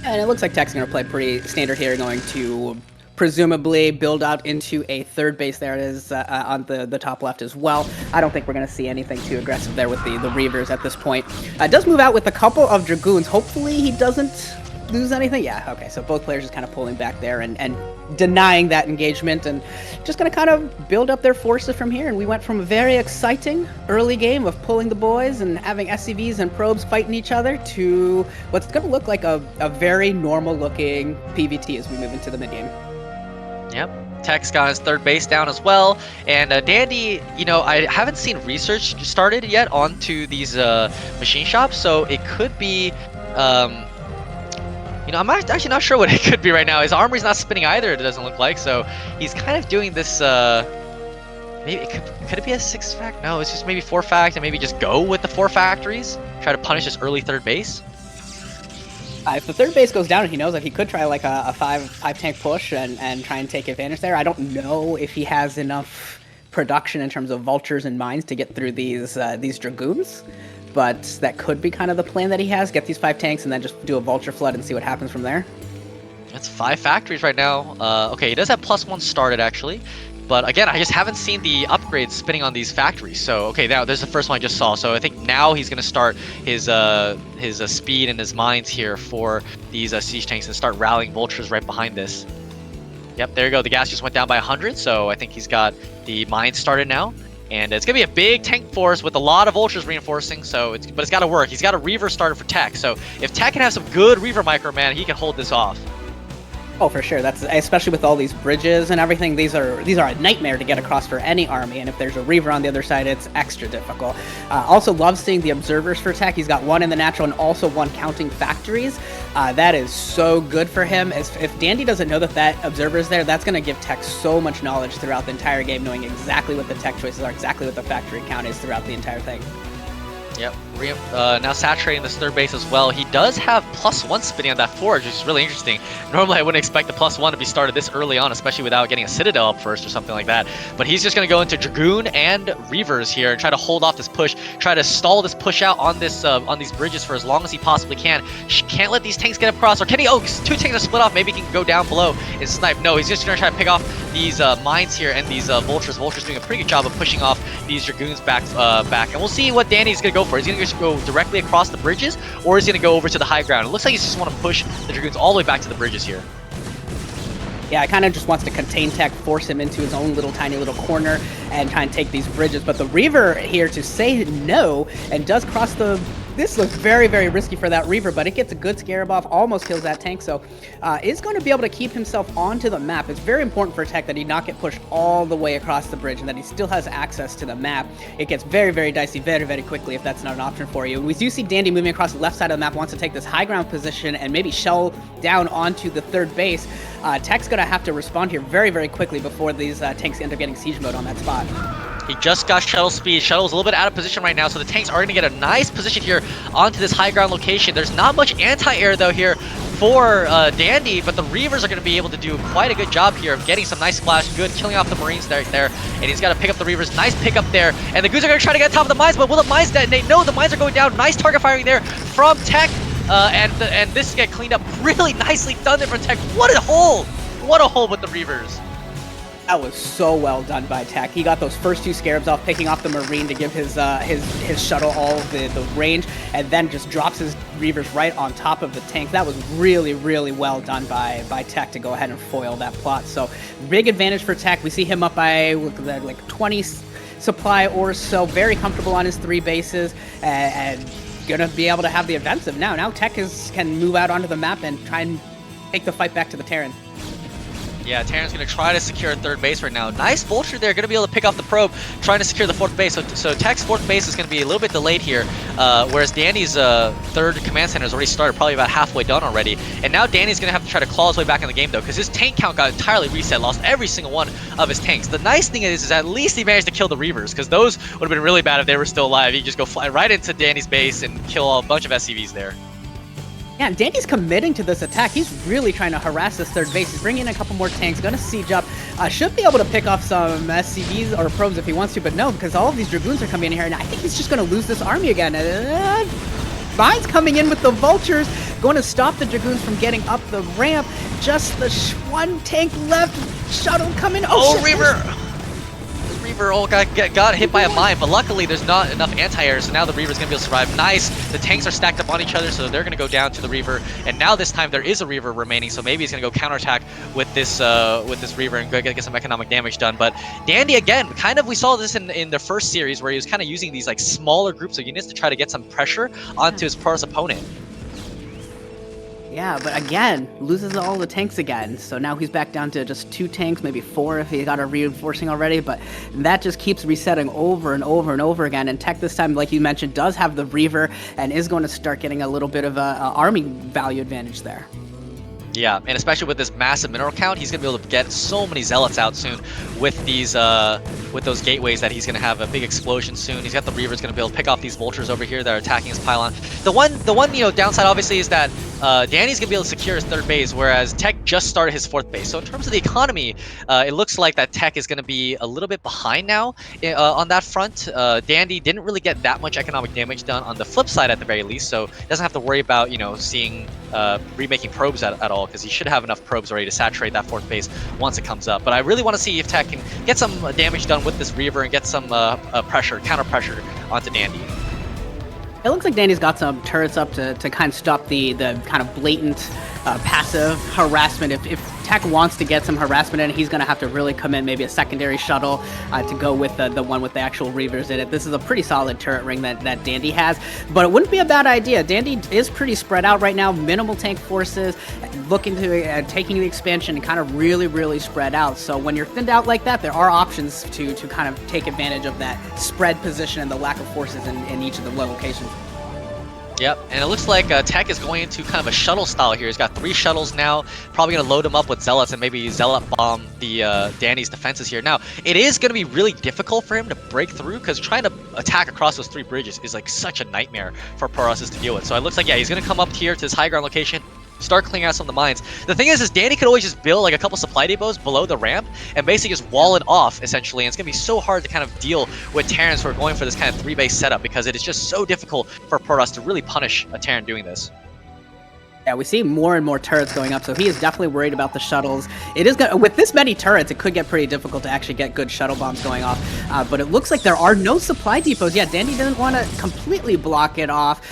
And it looks like Tech's going to play pretty standard here, going to presumably build out into a third base. There it is on the top left as well. I don't think we're going to see anything too aggressive there with the Reavers at this point. Does move out with a couple of Dragoons. Hopefully he doesn't lose anything. Yeah, okay, so both players just kind of pulling back there and denying that engagement and just going to kind of build up their forces from here. And we went from a very exciting early game of pulling the boys and having SCVs and probes fighting each other to what's going to look like a very normal looking PvT as we move into the mid game. Yep. Tech's got his third base down as well, and Dandy, you know, I haven't seen research started yet onto these machine shops, so it could be you know, I'm actually not sure what it could be right now. His armory's not spinning either, it doesn't look like, so he's kind of doing this, maybe, could it be a 6-fact? No, it's just maybe 4-fact, and maybe just go with the 4 factories, try to punish this early third base. If the third base goes down, he knows that he could try like a 5-tank push and try and take advantage there. I don't know if he has enough production in terms of vultures and mines to get through these Dragoons. But that could be kind of the plan that he has. Get these 5 tanks and then just do a vulture flood and see what happens from there. That's 5 factories right now. Okay, he does have +1 started actually. But again, I just haven't seen the upgrades spinning on these factories. So, okay, now there's the first one I just saw. So I think now he's going to start his speed and his mines here for these siege tanks and start rallying vultures right behind this. Yep, there you go. The gas just went down by 100. So I think he's got the mines started now. And it's going to be a big tank force with a lot of vultures reinforcing, but it's got to work. He's got a Reaver started for Tech, so if Tech can have some good Reaver micro, man, he can hold this off. Oh, for sure. That's especially with all these bridges and everything. These are a nightmare to get across for any army, and if there's a Reaver on the other side, it's extra difficult. Also love seeing the observers for Tech. He's got 1 in the natural and also 1 counting factories. That is so good for him. If Dandy doesn't know that observer is there, that's going to give Tech so much knowledge throughout the entire game, knowing exactly what the Tech choices are, exactly what the factory count is throughout the entire thing. Yep, now saturating this third base as well. He does have +1 spinning on that forge, which is really interesting. Normally I wouldn't expect the +1 to be started this early on, especially without getting a Citadel up first or something like that. But he's just going to go into Dragoon and Reavers here and try to hold off this push, try to stall this push out on this on these bridges for as long as he possibly can. Can't let these tanks get across, or can he? Oh, 2 tanks are split off. Maybe he can go down below and snipe. No, he's just going to try to pick off these mines here and these vultures. Vultures doing a pretty good job of pushing off these Dragoons back, and we'll see what Danny's going to go for. Is he going to go directly across the bridges, or is he going to go over to the high ground? It looks like he just want to push the Dragoons all the way back to the bridges here. Yeah, kind of just wants to contain Tech, force him into his own little tiny little corner and try and take these bridges. But the Reaver here to say no and does cross the... This looks very, very risky for that Reaver, but it gets a good scarab off, almost kills that tank, so is going to be able to keep himself onto the map. It's very important for Tech that he not get pushed all the way across the bridge and that he still has access to the map. It gets very, very dicey very, very quickly if that's not an option for you. We do see Dandy moving across the left side of the map, wants to take this high ground position and maybe shell down onto the third base. Tech's going to have to respond here very, very quickly before these tanks end up getting siege mode on that spot. He just got shuttle speed. Shuttle's a little bit out of position right now, so the tanks are going to get a nice position here onto this high ground location. There's not much anti-air, though, here for Dandy, but the Reavers are going to be able to do quite a good job here of getting some nice splash, good, killing off the Marines there, and he's got to pick up the Reavers. Nice pickup there, and the Goons are going to try to get on top of the mines, but will the mines detonate? No, the mines are going down. Nice target firing there from Tech, and this get cleaned up really nicely done there from Tech. What a hole! What a hole with the Reavers. That was so well done by Tech. He got those first 2 scarabs off, picking off the Marine to give his shuttle all the range, and then just drops his Reavers right on top of the tank. That was really, really well done by Tech to go ahead and foil that plot. So big advantage for Tech. We see him up by like 20 supply or so, very comfortable on his 3 bases, and gonna be able to have the offensive now. Now Tech can move out onto the map and try and take the fight back to the Terran. Yeah, Terran's going to try to secure third base right now. Nice vulture there, going to be able to pick off the probe, trying to secure the 4th base. So Tech's 4th base is going to be a little bit delayed here, whereas Danny's 3rd command center has already started, probably about halfway done already. And now Danny's going to have to try to claw his way back in the game, though, because his tank count got entirely reset, lost every single one of his tanks. The nice thing is at least he managed to kill the Reavers, because those would have been really bad if they were still alive. He'd just go fly right into Danny's base and kill a bunch of SCVs there. Yeah, Dandy's committing to this attack. He's really trying to harass this third base. He's bringing in a couple more tanks, going to siege up. Should be able to pick off some SCVs or probes if he wants to, but no, because all of these Dragoons are coming in here, and I think he's just going to lose this army again. Mines coming in with the vultures, going to stop the dragoons from getting up the ramp. Just the one tank left. Shuttle coming. Oh, shit, Reaver! Reaver got hit by a mine, but luckily there's not enough anti-air, so now the Reaver's gonna be able to survive. Nice! The tanks are stacked up on each other, so they're gonna go down to the Reaver, and now this time there is a Reaver remaining, so maybe he's gonna go counterattack with this Reaver and get some economic damage done. But Dandy, again, kind of we saw this in the first series where he was kind of using these like smaller groups of units to try to get some pressure onto his Protoss opponent. Yeah, but again, loses all the tanks again. So now he's back down to just 2 tanks, maybe 4 if he got a reinforcing already. But that just keeps resetting over and over and over again. And Tech this time, like you mentioned, does have the Reaver and is going to start getting a little bit of a army value advantage there. Yeah, and especially with this massive mineral count, he's gonna be able to get so many zealots out soon with these with those gateways that he's gonna have a big explosion soon. He's got the Reavers gonna be able to pick off these vultures over here that are attacking his pylon. The one downside obviously is that Danny's gonna be able to secure his 3rd base, whereas Tech just started his 4th base. So in terms of the economy, it looks like that Tech is gonna be a little bit behind now on that front. Dandy didn't really get that much economic damage done on the flip side at the very least, so doesn't have to worry about seeing remaking probes at all, because he should have enough probes ready to saturate that 4th base once it comes up. But I really want to see if Tech can get some damage done with this Reaver and get some counter pressure onto Dandy. It looks like Danny's got some turrets up to kind of stop the kind of blatant passive harassment. If Tech wants to get some harassment in, he's going to have to really commit maybe a secondary shuttle to go with the one with the actual Reavers in it. This is a pretty solid turret ring that Dandy has, but it wouldn't be a bad idea. Dandy is pretty spread out right now, minimal tank forces, looking to taking the expansion and kind of really spread out. So when you're thinned out like that, there are options to kind of take advantage of that spread position and the lack of forces in each of the locations. Yep, and it looks like Tech is going into kind of a shuttle style here. He's got 3 shuttles now, probably going to load them up with Zealots and maybe Zealot bomb the Danny's defenses here. Now, it is going to be really difficult for him to break through, because trying to attack across those 3 bridges is like such a nightmare for Prorosses to deal with. So it looks like, yeah, he's going to come up here to this high ground location, start clearing out some of the mines. The thing is Danny could always just build like a couple supply depots below the ramp and basically just wall it off, essentially. And it's going to be so hard to kind of deal with Terrans who are going for this kind of 3-base setup, because it is just so difficult for Protoss to really punish a Terran doing this. Yeah, we see more and more turrets going up, so he is definitely worried about the shuttles. It is gonna, with this many turrets, it could get pretty difficult to actually get good shuttle bombs going off. But it looks like there are no supply depots. Yeah, Dandy doesn't want to completely block it off.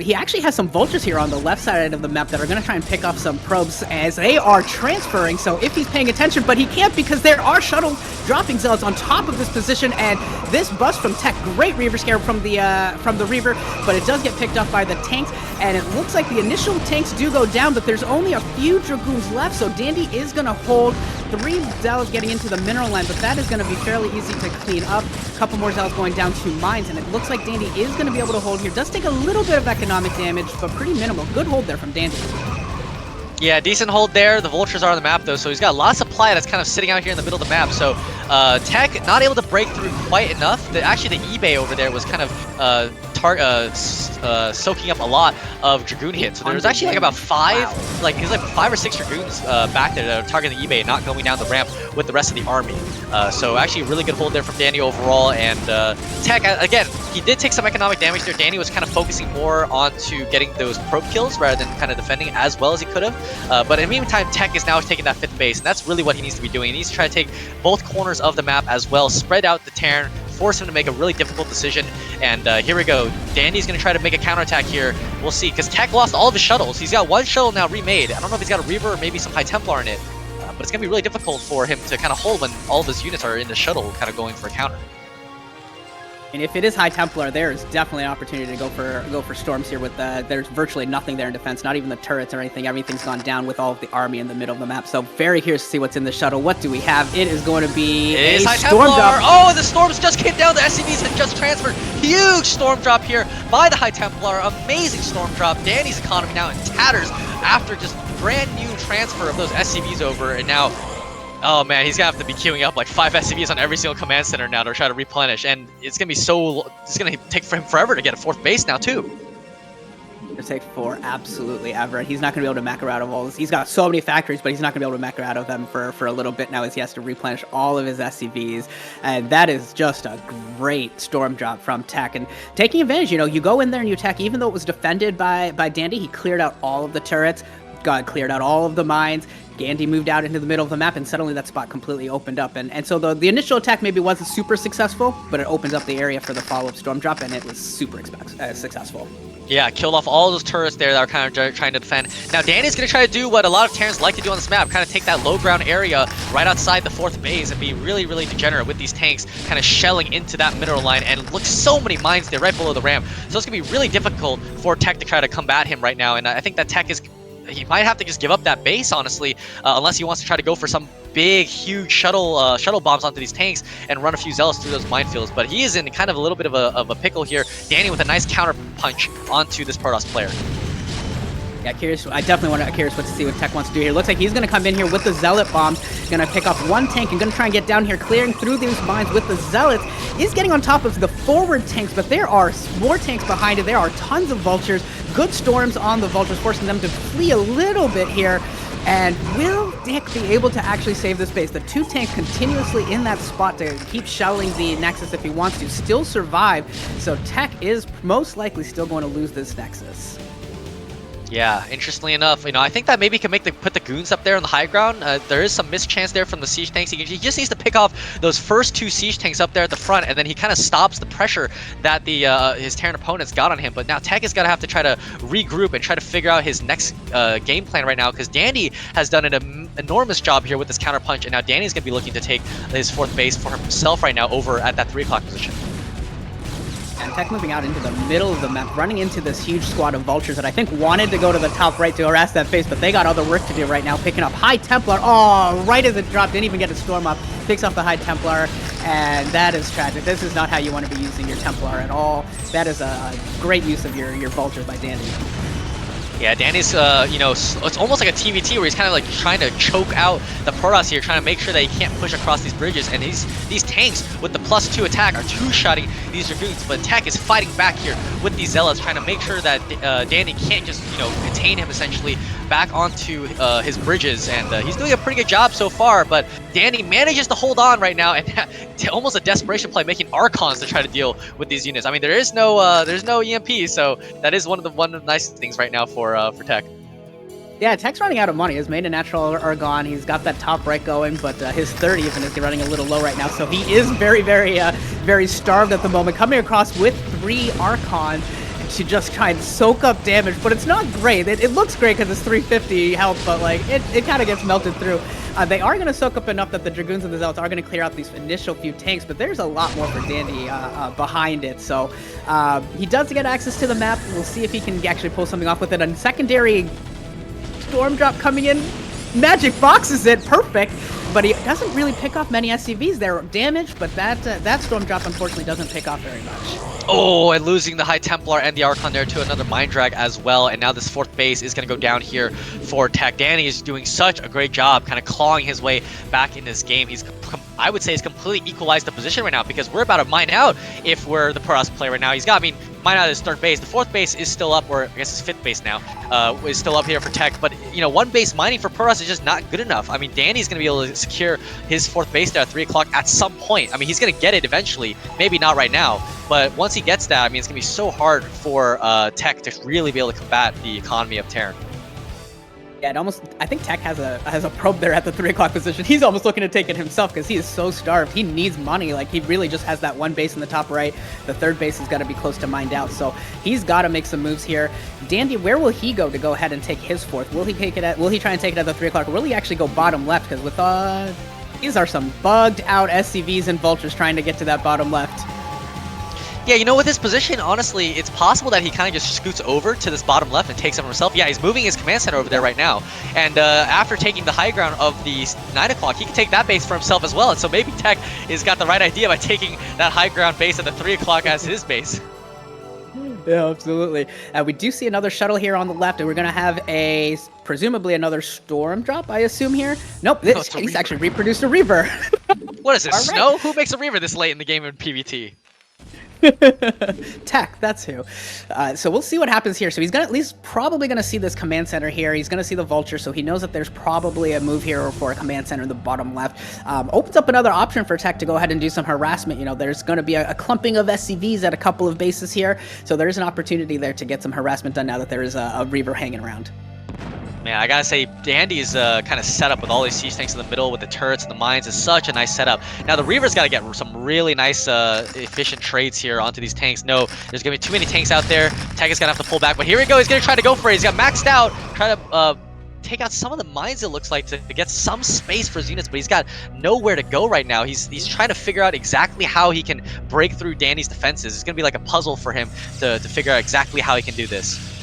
He actually has some vultures here on the left side of the map that are going to try and pick off some probes as they are transferring. So if he's paying attention, but he can't, because there are shuttle dropping zealots on top of this position, and this bust from Tech, great Reaver scare from the Reaver, but it does get picked up by the tanks, and it looks like the initial tanks do go down, but there's only a few Dragoons left, so Dandy is going to hold 3 zealots getting into the mineral line, but that is going to be fairly easy to clean up. A couple more zealots going down to mines, and it looks like Dandy is going to be able to hold here. Does take a little bit of economic damage, but pretty minimal. Good hold there from Dandy. Yeah, decent hold there. The vultures are on the map though, so he's got a lot of supply that's kind of sitting out here in the middle of the map. So Tech not able to break through quite enough. Actually, the eBay over there was kind of soaking up a lot of Dragoon hits. So there was actually like about 5, like it was like 5 or 6 Dragoons back there that are targeting the eBay and not going down the ramp with the rest of the army. So actually, really good hold there from Danny overall. And Tech, again, he did take some economic damage there. Danny was kind of focusing more onto getting those probe kills rather than kind of defending as well as he could have. But in the meantime, Tech is now taking that 5th base, and that's really what he needs to be doing. He needs to try to take both corners of the map as well, spread out the Terran, force him to make a really difficult decision. And here we go. Dandy's going to try to make a counterattack here. We'll see, because Tech lost all of his shuttles. He's got 1 shuttle now remade. I don't know if he's got a Reaver or maybe some High Templar in it, but it's going to be really difficult for him to kind of hold when all of his units are in the shuttle kind of going for a counter. And if it is High Templar, there is definitely an opportunity to go for storms here. With there's virtually nothing there in defense, not even the turrets or anything. Everything's gone down with all of the army in the middle of the map. So very curious to see what's in the shuttle. What do we have? It is going to be a storm drop. Oh, the storms just came down. The SCVs have just transferred. Huge storm drop here by the High Templar. Amazing storm drop. Danny's economy now in tatters after just brand new transfer of those SCVs over, and now. Oh man, he's gonna have to be queuing up like 5 SCVs on every single command center now to try to replenish, and it's gonna be it's gonna take for him forever to get a 4th base now too. take for absolutely ever. He's not going to be able to macro out of all this. He's got so many factories, but he's not going to be able to macro out of them for a little bit now as he has to replenish all of his SCVs. And that is just a great storm drop from Tech. And taking advantage, you know, you go in there and you attack, even though it was defended by Dandy, he cleared out all of the turrets, cleared out all of the mines. Gandhi moved out into the middle of the map, and suddenly that spot completely opened up. And so the initial attack maybe wasn't super successful, but it opens up the area for the follow-up storm drop, and it was super successful. Yeah, killed off all those turrets there that are kind of trying to defend. Now, Danny's going to try to do what a lot of Terrans like to do on this map, kind of take that low ground area right outside the 4th base and be really, really degenerate with these tanks kind of shelling into that middle line. And look, so many mines there right below the ramp. So it's going to be really difficult for Tech to try to combat him right now. And I think that Tech he might have to just give up that base, honestly, unless he wants to try to go for some big, huge shuttle bombs onto these tanks and run a few zealots through those minefields. But he is in kind of a little bit of a pickle here. Danny with a nice counter punch onto this Protoss player. Yeah, curious. I definitely curious what to see what Tech wants to do here. Looks like he's going to come in here with the Zealot bombs. Going to pick up one tank and going to try and get down here, clearing through these mines with the Zealots. He's getting on top of the forward tanks, but there are more tanks behind it. There are tons of Vultures. Good storms on the Vultures, forcing them to flee a little bit here. And will Dick be able to actually save this base? The 2 tanks continuously in that spot to keep shelling the Nexus if he wants to, still survive. So Tech is most likely still going to lose this Nexus. Yeah, interestingly enough, you know, I think that maybe he can put the goons up there on the high ground. There is some mischance there from the siege tanks. He just needs to pick off those first 2 siege tanks up there at the front, and then he kind of stops the pressure that his Terran opponents got on him. But now Tech is gonna have to try to regroup and try to figure out his next game plan right now, because Dandy has done an enormous job here with this counter punch, and now Danny's gonna be looking to take his 4th base for himself right now over at that 3 o'clock position. And Tech moving out into the middle of the map, running into this huge squad of Vultures that I think wanted to go to the top right to harass that base, but they got other work to do right now, picking up High Templar. Oh, right as it dropped, didn't even get a storm up, picks up the High Templar, and that is tragic. This is not how you want to be using your Templar at all. That is a great use of your Vultures by Dandy. Yeah, Danny's, you know, it's almost like a TVT where he's kind of like trying to choke out the Protoss here, trying to make sure that he can't push across these bridges. And these tanks with the +2 attack are two-shotting these Dragoons, but Tech is fighting back here with these Zealots, trying to make sure that Danny can't just, you know, contain him essentially back onto his bridges. And he's doing a pretty good job so far, but Danny manages to hold on right now, and almost a desperation play, making Archons to try to deal with these units. I mean, there's no EMP, so that is one of the nice things right now for Tech. Yeah, Tech's running out of money. His main and natural are gone. He's got that top right going, but his 30 even is running a little low right now. So he is very, very starved at the moment. Coming across with 3 Archons to just try and soak up damage, but it's not great. It looks great because it's 350 health, but like it kind of gets melted through. They are going to soak up enough that the Dragoons and the Zealots are going to clear out these initial few tanks, but there's a lot more for Dandy behind it. So he does get access to the map. We'll see if he can actually pull something off with it. And secondary storm drop coming in, magic boxes it, perfect. But he doesn't really pick off many SCVs. They're damaged, but that storm drop unfortunately doesn't pick off very much. Oh, and losing the High Templar and the Archon there to another Mind Drag as well. And now this 4th base is going to go down here for Tech. Danny is doing such a great job kind of clawing his way back in this game. I would say he's completely equalized the position right now, because we're about to mine out if we're the Protoss player right now. He's got, I mean, mine out his 3rd base. The 4th base is still up, or I guess his 5th base now, is still up here for Tech. But, you know, 1 base mining for Protoss is just not good enough. I mean, Danny's going to be able to secure his 4th base there at 3 o'clock at some point. I mean, he's going to get it eventually. Maybe not right now. But once he gets that, I mean, it's going to be so hard for Tech to really be able to combat the economy of Terran. Yeah, I think Tech has a probe there at the 3 o'clock position. He's almost looking to take it himself because he is so starved. He needs money. Like, he really just has that 1 base in the top right. The 3rd base has got to be close to mined out. So he's got to make some moves here. Dandy, where will he go to go ahead and take his 4th? Will he try and take it at the 3 o'clock? Or will he actually go bottom left? Because with these are some bugged out SCVs and Vultures trying to get to that bottom left. Yeah, you know, with his position, honestly, it's possible that he kind of just scoots over to this bottom left and takes it himself. Yeah, he's moving his command center over there right now. And after taking the high ground of the 9 o'clock, he can take that base for himself as well. And so maybe Tech has got the right idea by taking that high ground base at the 3 o'clock as his base. Yeah, absolutely. We do see another shuttle here on the left, and we're going to have presumably another storm drop, I assume here. Nope, he's actually reproduced a Reaver. What is this, All Snow? right. Who makes a Reaver this late in the game in PvT? Tech, that's who. So we'll see what happens here. So he's gonna at least probably gonna see this command center here. He's gonna see the vulture, so he knows that there's probably a move here for a command center in the bottom left. Opens up another option for Tech to go ahead and do some harassment. You know, there's gonna be a clumping of SCVs at a couple of bases here, so there's an opportunity there to get some harassment done now that there is a Reaver hanging around. Man, I gotta say, Dandy's kind of set up with all these siege tanks in the middle with the turrets and the mines is such a nice setup. Now the Reaver's gotta get some really nice, efficient trades here onto these tanks. No, there's gonna be too many tanks out there. Tech is gonna have to pull back, but here we go. He's gonna try to go for it. He's got maxed out, trying to take out some of the mines, it looks like, to get some space for units, but he's got nowhere to go right now. He's trying to figure out exactly how he can break through Dandy's defenses. It's gonna be like a puzzle for him to figure out exactly how he can do this.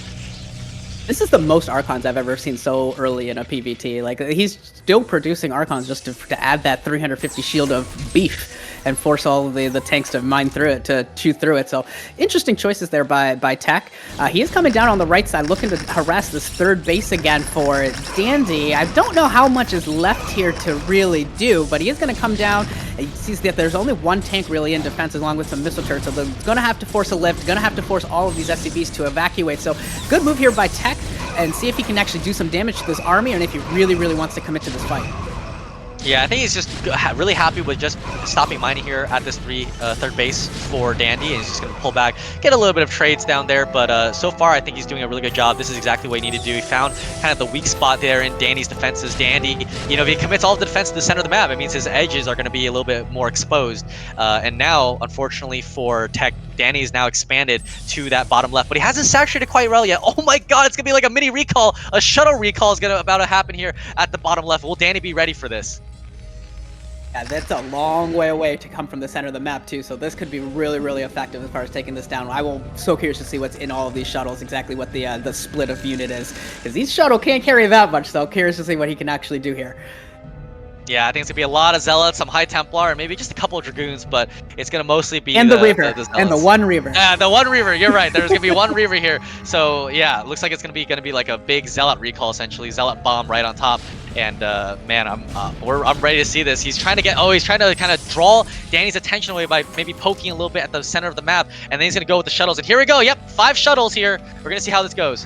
This is the most Archons I've ever seen so early in a PvT. Like, he's still producing Archons just to add that 350 shield of beef and force all of the tanks to mine through it, to chew through it. So, interesting choices there by Tech. He is coming down on the right side, looking to harass this third base again for Dandy. I don't know how much is left here to really do, but he is going to come down. He sees that there's only one tank really in defense along with some missile turrets, so they're going to have to force a lift, going to have to force all of these SCVs to evacuate. So, good move here by Tech, and see if he can actually do some damage to this army, and if he really wants to commit to this fight. Yeah, I think he's just really happy with just stopping mining here at this third base for Dandy, and he's just going to pull back, get a little bit of trades down there, but so far I think he's doing a really good job. This is exactly what he needed to do. He found kind of the weak spot there in Dandy's defenses. Dandy, you know, if he commits all of the defense to the center of the map, it means his edges are going to be a little bit more exposed, and now, unfortunately for Tech, Danny is now expanded to that bottom left, but he hasn't saturated quite well yet. Oh my god, it's going to be like a mini recall. A shuttle recall is about to happen here at the bottom left. Will Danny be ready for this? Yeah, that's a long way away to come from the center of the map too, so this could be really effective as far as taking this down. I will so curious to see what's in all of these shuttles, exactly what the split of unit is, because each shuttle can't carry that much, so curious to see what he can actually do here. Yeah, I think it's gonna be a lot of Zealots, some High Templar, and maybe just a couple of Dragoons, but it's gonna mostly be the Reaver, and the one Reaver. Yeah, the one Reaver. You're right. There's gonna be one Reaver here. So yeah, it looks like it's gonna be like a big Zealot recall, essentially, Zealot bomb right on top. And man, I'm ready to see this. He's trying to kind of draw Danny's attention away by maybe poking a little bit at the center of the map, and then he's gonna go with the shuttles. And here we go. Yep, 5 shuttles here. We're gonna see how this goes.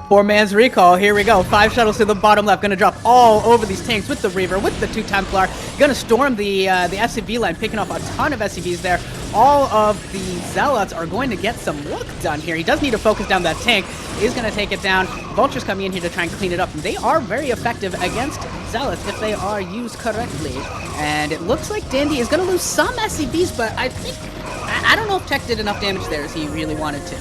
4-man's recall, here we go. 5 shuttles to the bottom left, gonna drop all over these tanks with the Reaver, with the 2 Templar. Gonna storm the SCV line, picking off a ton of SCVs there. All of the Zealots are going to get some work done here. He does need to focus down that tank. He's gonna take it down. Vulture's coming in here to try and clean it up. And they are very effective against Zealots if they are used correctly. And it looks like Dandy is gonna lose some SCVs, but I think, I don't know if Tech did enough damage there as he really wanted to.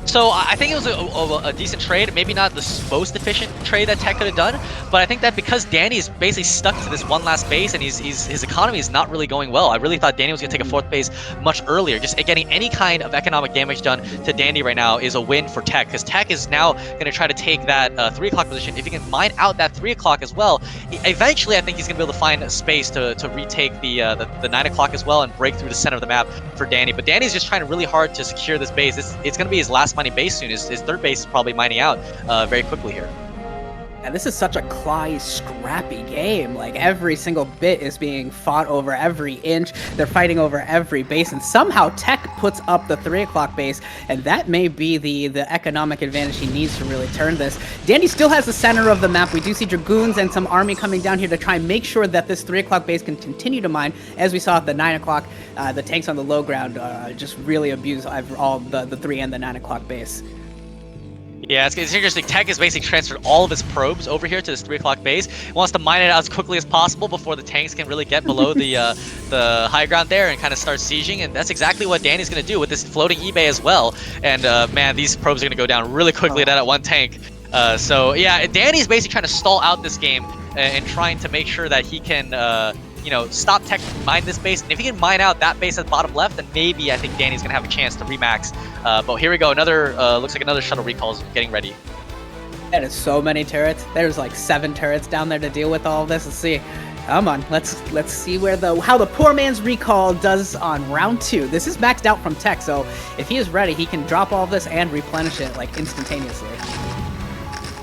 So I think it was a decent trade, maybe not the most efficient trade that Tech could have done, but I think that because Danny is basically stuck to this one last base and his economy is not really going well. I really thought Danny was going to take a 4th base much earlier. Just getting any kind of economic damage done to Dandy right now is a win for Tech, because Tech is now going to try to take that 3 o'clock position. If he can mine out that 3 o'clock as well, eventually I think he's going to be able to find a space to retake the 9 o'clock as well and break through the center of the map for Danny. But Danny's just trying really hard to secure this base. It's going to be his last mining base soon. His 3rd base is probably mining out very quickly here. And this is such a scrappy game. Like, every single bit is being fought over every inch. They're fighting over every base, and somehow Tech puts up the 3 o'clock base, and that may be the economic advantage he needs to really turn this. Dandy still has the center of the map. We do see Dragoons and some army coming down here to try and make sure that this 3 o'clock base can continue to mine. As we saw at the 9 o'clock, the tanks on the low ground just really abuse all the 3 and the 9 o'clock base. Yeah, it's interesting. Tech has basically transferred all of his probes over here to this 3 o'clock base. He wants to mine it out as quickly as possible before the tanks can really get below the high ground there and kind of start sieging. And that's exactly what Danny's going to do with this floating eBay as well. And man, these probes are going to go down really quickly at one tank. So yeah, Danny's basically trying to stall out this game and trying to make sure that he can stop Tech from mine this base. And if he can mine out that base at the bottom left, then maybe I think Danny's gonna have a chance to remax. But here we go, looks like another shuttle recall is getting ready. That is so many turrets. There's like 7 turrets down there to deal with all of this. Let's see. Come on, let's see how the poor man's recall does on round 2. This is maxed out from Tech, so if he is ready, he can drop all of this and replenish it like instantaneously.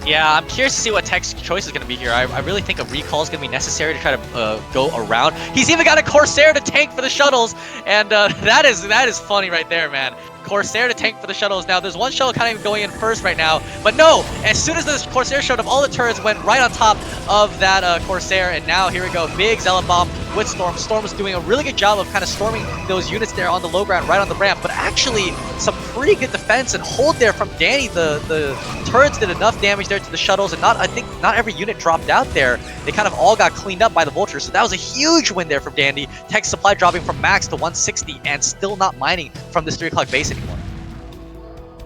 Yeah, I'm curious to see what Tech's choice is going to be here. I really think a recall is going to be necessary to try to go around. He's even got a Corsair to tank for the shuttles, and that is funny right there, man. Corsair to tank for the shuttles. Now, there's one shuttle kind of going in first right now, but no! As soon as this Corsair showed up, all the turrets went right on top of that Corsair, and now here we go. Big Zealot Bomb with Storm. Storm is doing a really good job of kind of storming those units there on the low ground, right on the ramp, but actually some pretty good defense and hold there from Danny. The turrets did enough damage there to the shuttles, and I think not every unit dropped out there. They kind of all got cleaned up by the vultures, so that was a huge win there from Dandy. Tech supply dropping from max to 160 and still not mining from this 3 o'clock base anymore.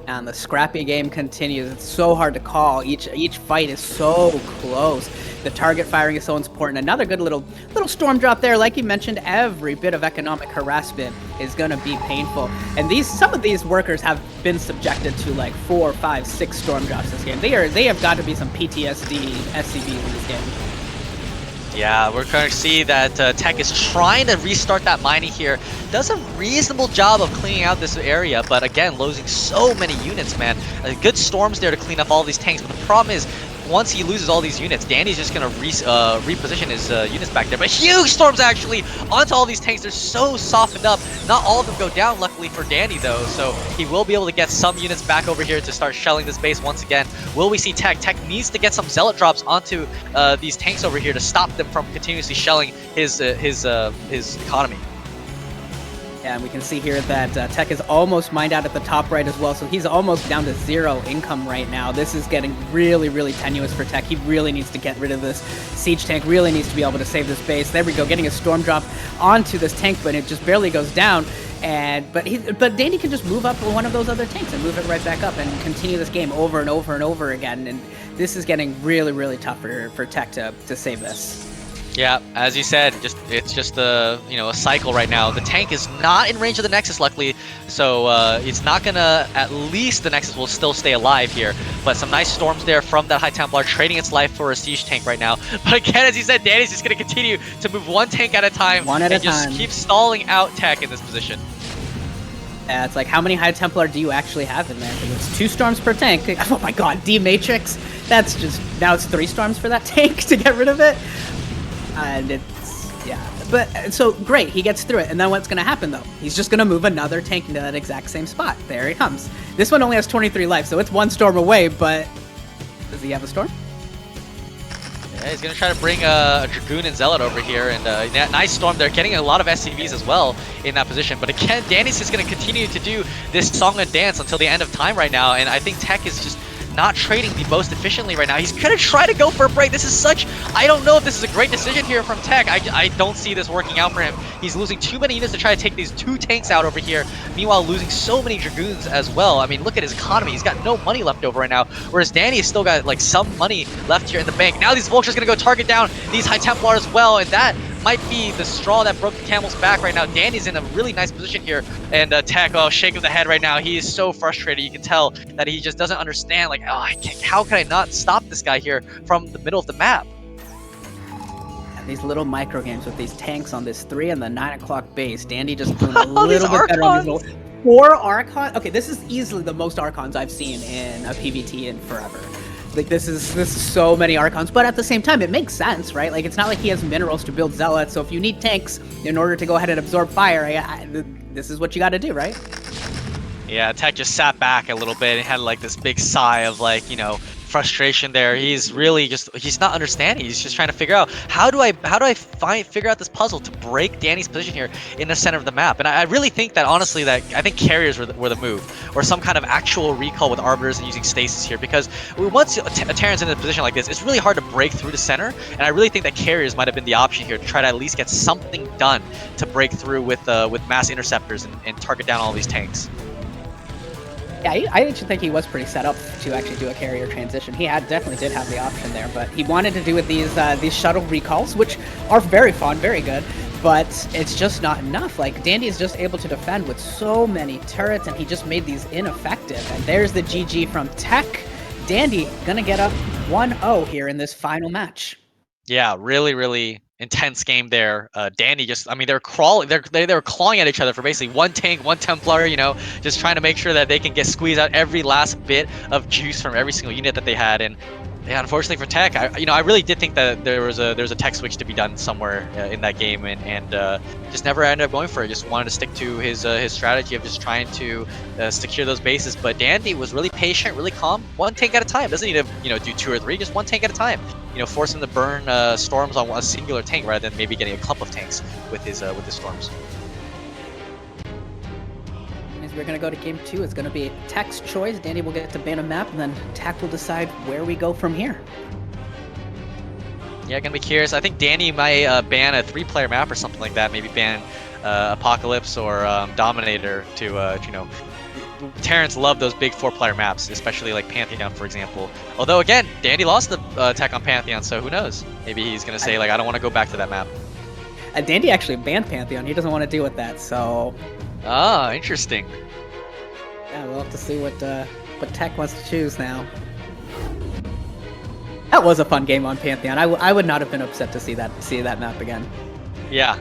And the scrappy game continues. It's so hard to call. Each fight is so close. The target firing is so important. Another good little storm drop there. Like you mentioned, every bit of economic harassment is gonna be painful. And some of these workers have been subjected to like 4, 5, 6 storm drops this game. They have got to be some PTSD SCVs in this game. Yeah, we're going to see that Tech is trying to restart that mining here. Does a reasonable job of cleaning out this area, but again, losing so many units, man. Good storms there to clean up all these tanks, but the problem is, once he loses all these units, Danny's just going to reposition his units back there. But huge storms actually onto all these tanks. They're so softened up. Not all of them go down, luckily for Danny, though. So he will be able to get some units back over here to start shelling this base once again. Will we see Tech? Tech needs to get some Zealot drops onto these tanks over here to stop them from continuously shelling his economy. Yeah, and we can see here that Tech is almost mined out at the top right as well, so he's almost down to 0 income right now. This is getting really, really tenuous for Tech. He really needs to get rid of this siege tank, really needs to be able to save this base. There we go, getting a storm drop onto this tank, but it just barely goes down. But Dandy can just move up one of those other tanks and move it right back up and continue this game over and over and over again. And this is getting really, really tough for Tech to save this. Yeah, as you said, it's just a cycle right now. The tank is not in range of the Nexus, luckily, so it's not gonna. At least the Nexus will still stay alive here. But some nice storms there from that High Templar, trading its life for a siege tank right now. But again, as you said, Danny's just gonna continue to move one tank at a time, and just keep stalling out Tech in this position. Yeah, it's like, how many High Templar do you actually have in there? Because it's 2 storms per tank. Oh my god, D-Matrix. That's just, now it's 3 storms for that tank to get rid of it. And it's, yeah. But, so, great, he gets through it. And then what's going to happen, though? He's just going to move another tank into that exact same spot. There he comes. This one only has 23 life, so it's 1 storm away, but does he have a storm? Yeah, he's going to try to bring a Dragoon and Zealot over here, and nice storm. They're getting a lot of SCVs as well in that position. But again, Danny's just going to continue to do this song and dance until the end of time right now, and I think Tech is just not trading the most efficiently right now. He's gonna try to go for a break. This is such, I don't know if this is a great decision here from Tech. I don't see this working out for him. He's losing too many units to try to take these 2 tanks out over here, meanwhile losing so many Dragoons as well. I mean, look at his economy. He's got no money left over right now, whereas Danny has still got like some money left here in the bank. Now these Vultures gonna go target down these High Templar as well, and that might be the straw that broke the camel's back right now. Danny's in a really nice position here, and Tech, oh, shake of the head right now. He is so frustrated. You can tell that he just doesn't understand, like, oh, how can I not stop this guy here from the middle of the map? And these little micro games with these tanks on this 3 and the 9 o'clock base. Dandy just doing a little bit better on these little 4 Archons. Okay, this is easily the most Archons I've seen in a PvT in forever. Like, this is so many Archons, but at the same time, it makes sense, right? Like, it's not like he has minerals to build Zealots, so if you need tanks in order to go ahead and absorb fire, this is what you gotta do, right? Yeah, Tech just sat back a little bit and had like this big sigh of like, frustration there. He's really he's not understanding. He's just trying to figure out how do I figure out this puzzle to break Danny's position here in the center of the map. And I really think that honestly I think carriers were the move, or some kind of actual recall with arbiters and using stasis here, because once a Terran's in a position like this, it's really hard to break through the center, and I really think that carriers might have been the option here to try to at least get something done to break through with mass interceptors and target down all these tanks. Yeah, I actually think he was pretty set up to actually do a carrier transition. He definitely did have the option there, but he wanted to do with these shuttle recalls, which are very fun, very good, but it's just not enough. Like, Dandy is just able to defend with so many turrets, and he just made these ineffective. And there's the GG from Tech. Dandy gonna get up 1-0 here in this final match. Yeah, really, really intense game there. Dandy they were crawling, they were clawing at each other for basically 1 tank, 1 Templar, just trying to make sure that they can squeeze out every last bit of juice from every single unit that they had. And Yeah, unfortunately for Tech, I really did think that there was a tech switch to be done somewhere in that game, and just never ended up going for it. Just wanted to stick to his strategy of just trying to secure those bases. But Dandy was really patient, really calm, one tank at a time. Doesn't need to do 2 or 3, just one tank at a time. Force him to burn storms on a singular tank rather than maybe getting a clump of tanks with his storms. We're going to go to game 2. It's going to be Tech's choice. Dandy will get to ban a map, and then Tech will decide where we go from here. Yeah, gonna be curious. I think Danny might ban a 3-player map or something like that. Maybe ban Apocalypse or Dominator to, Terrans love those big 4-player maps, especially like Pantheon, for example. Although, again, Dandy lost the Tech on Pantheon, so who knows? Maybe he's gonna say, like, I don't want to go back to that map. Dandy actually banned Pantheon. He doesn't want to deal with that, so... Ah, interesting. Yeah, we'll have to see what Tech wants to choose now. That was a fun game on Pantheon. I would not have been upset to see that map again. Yeah,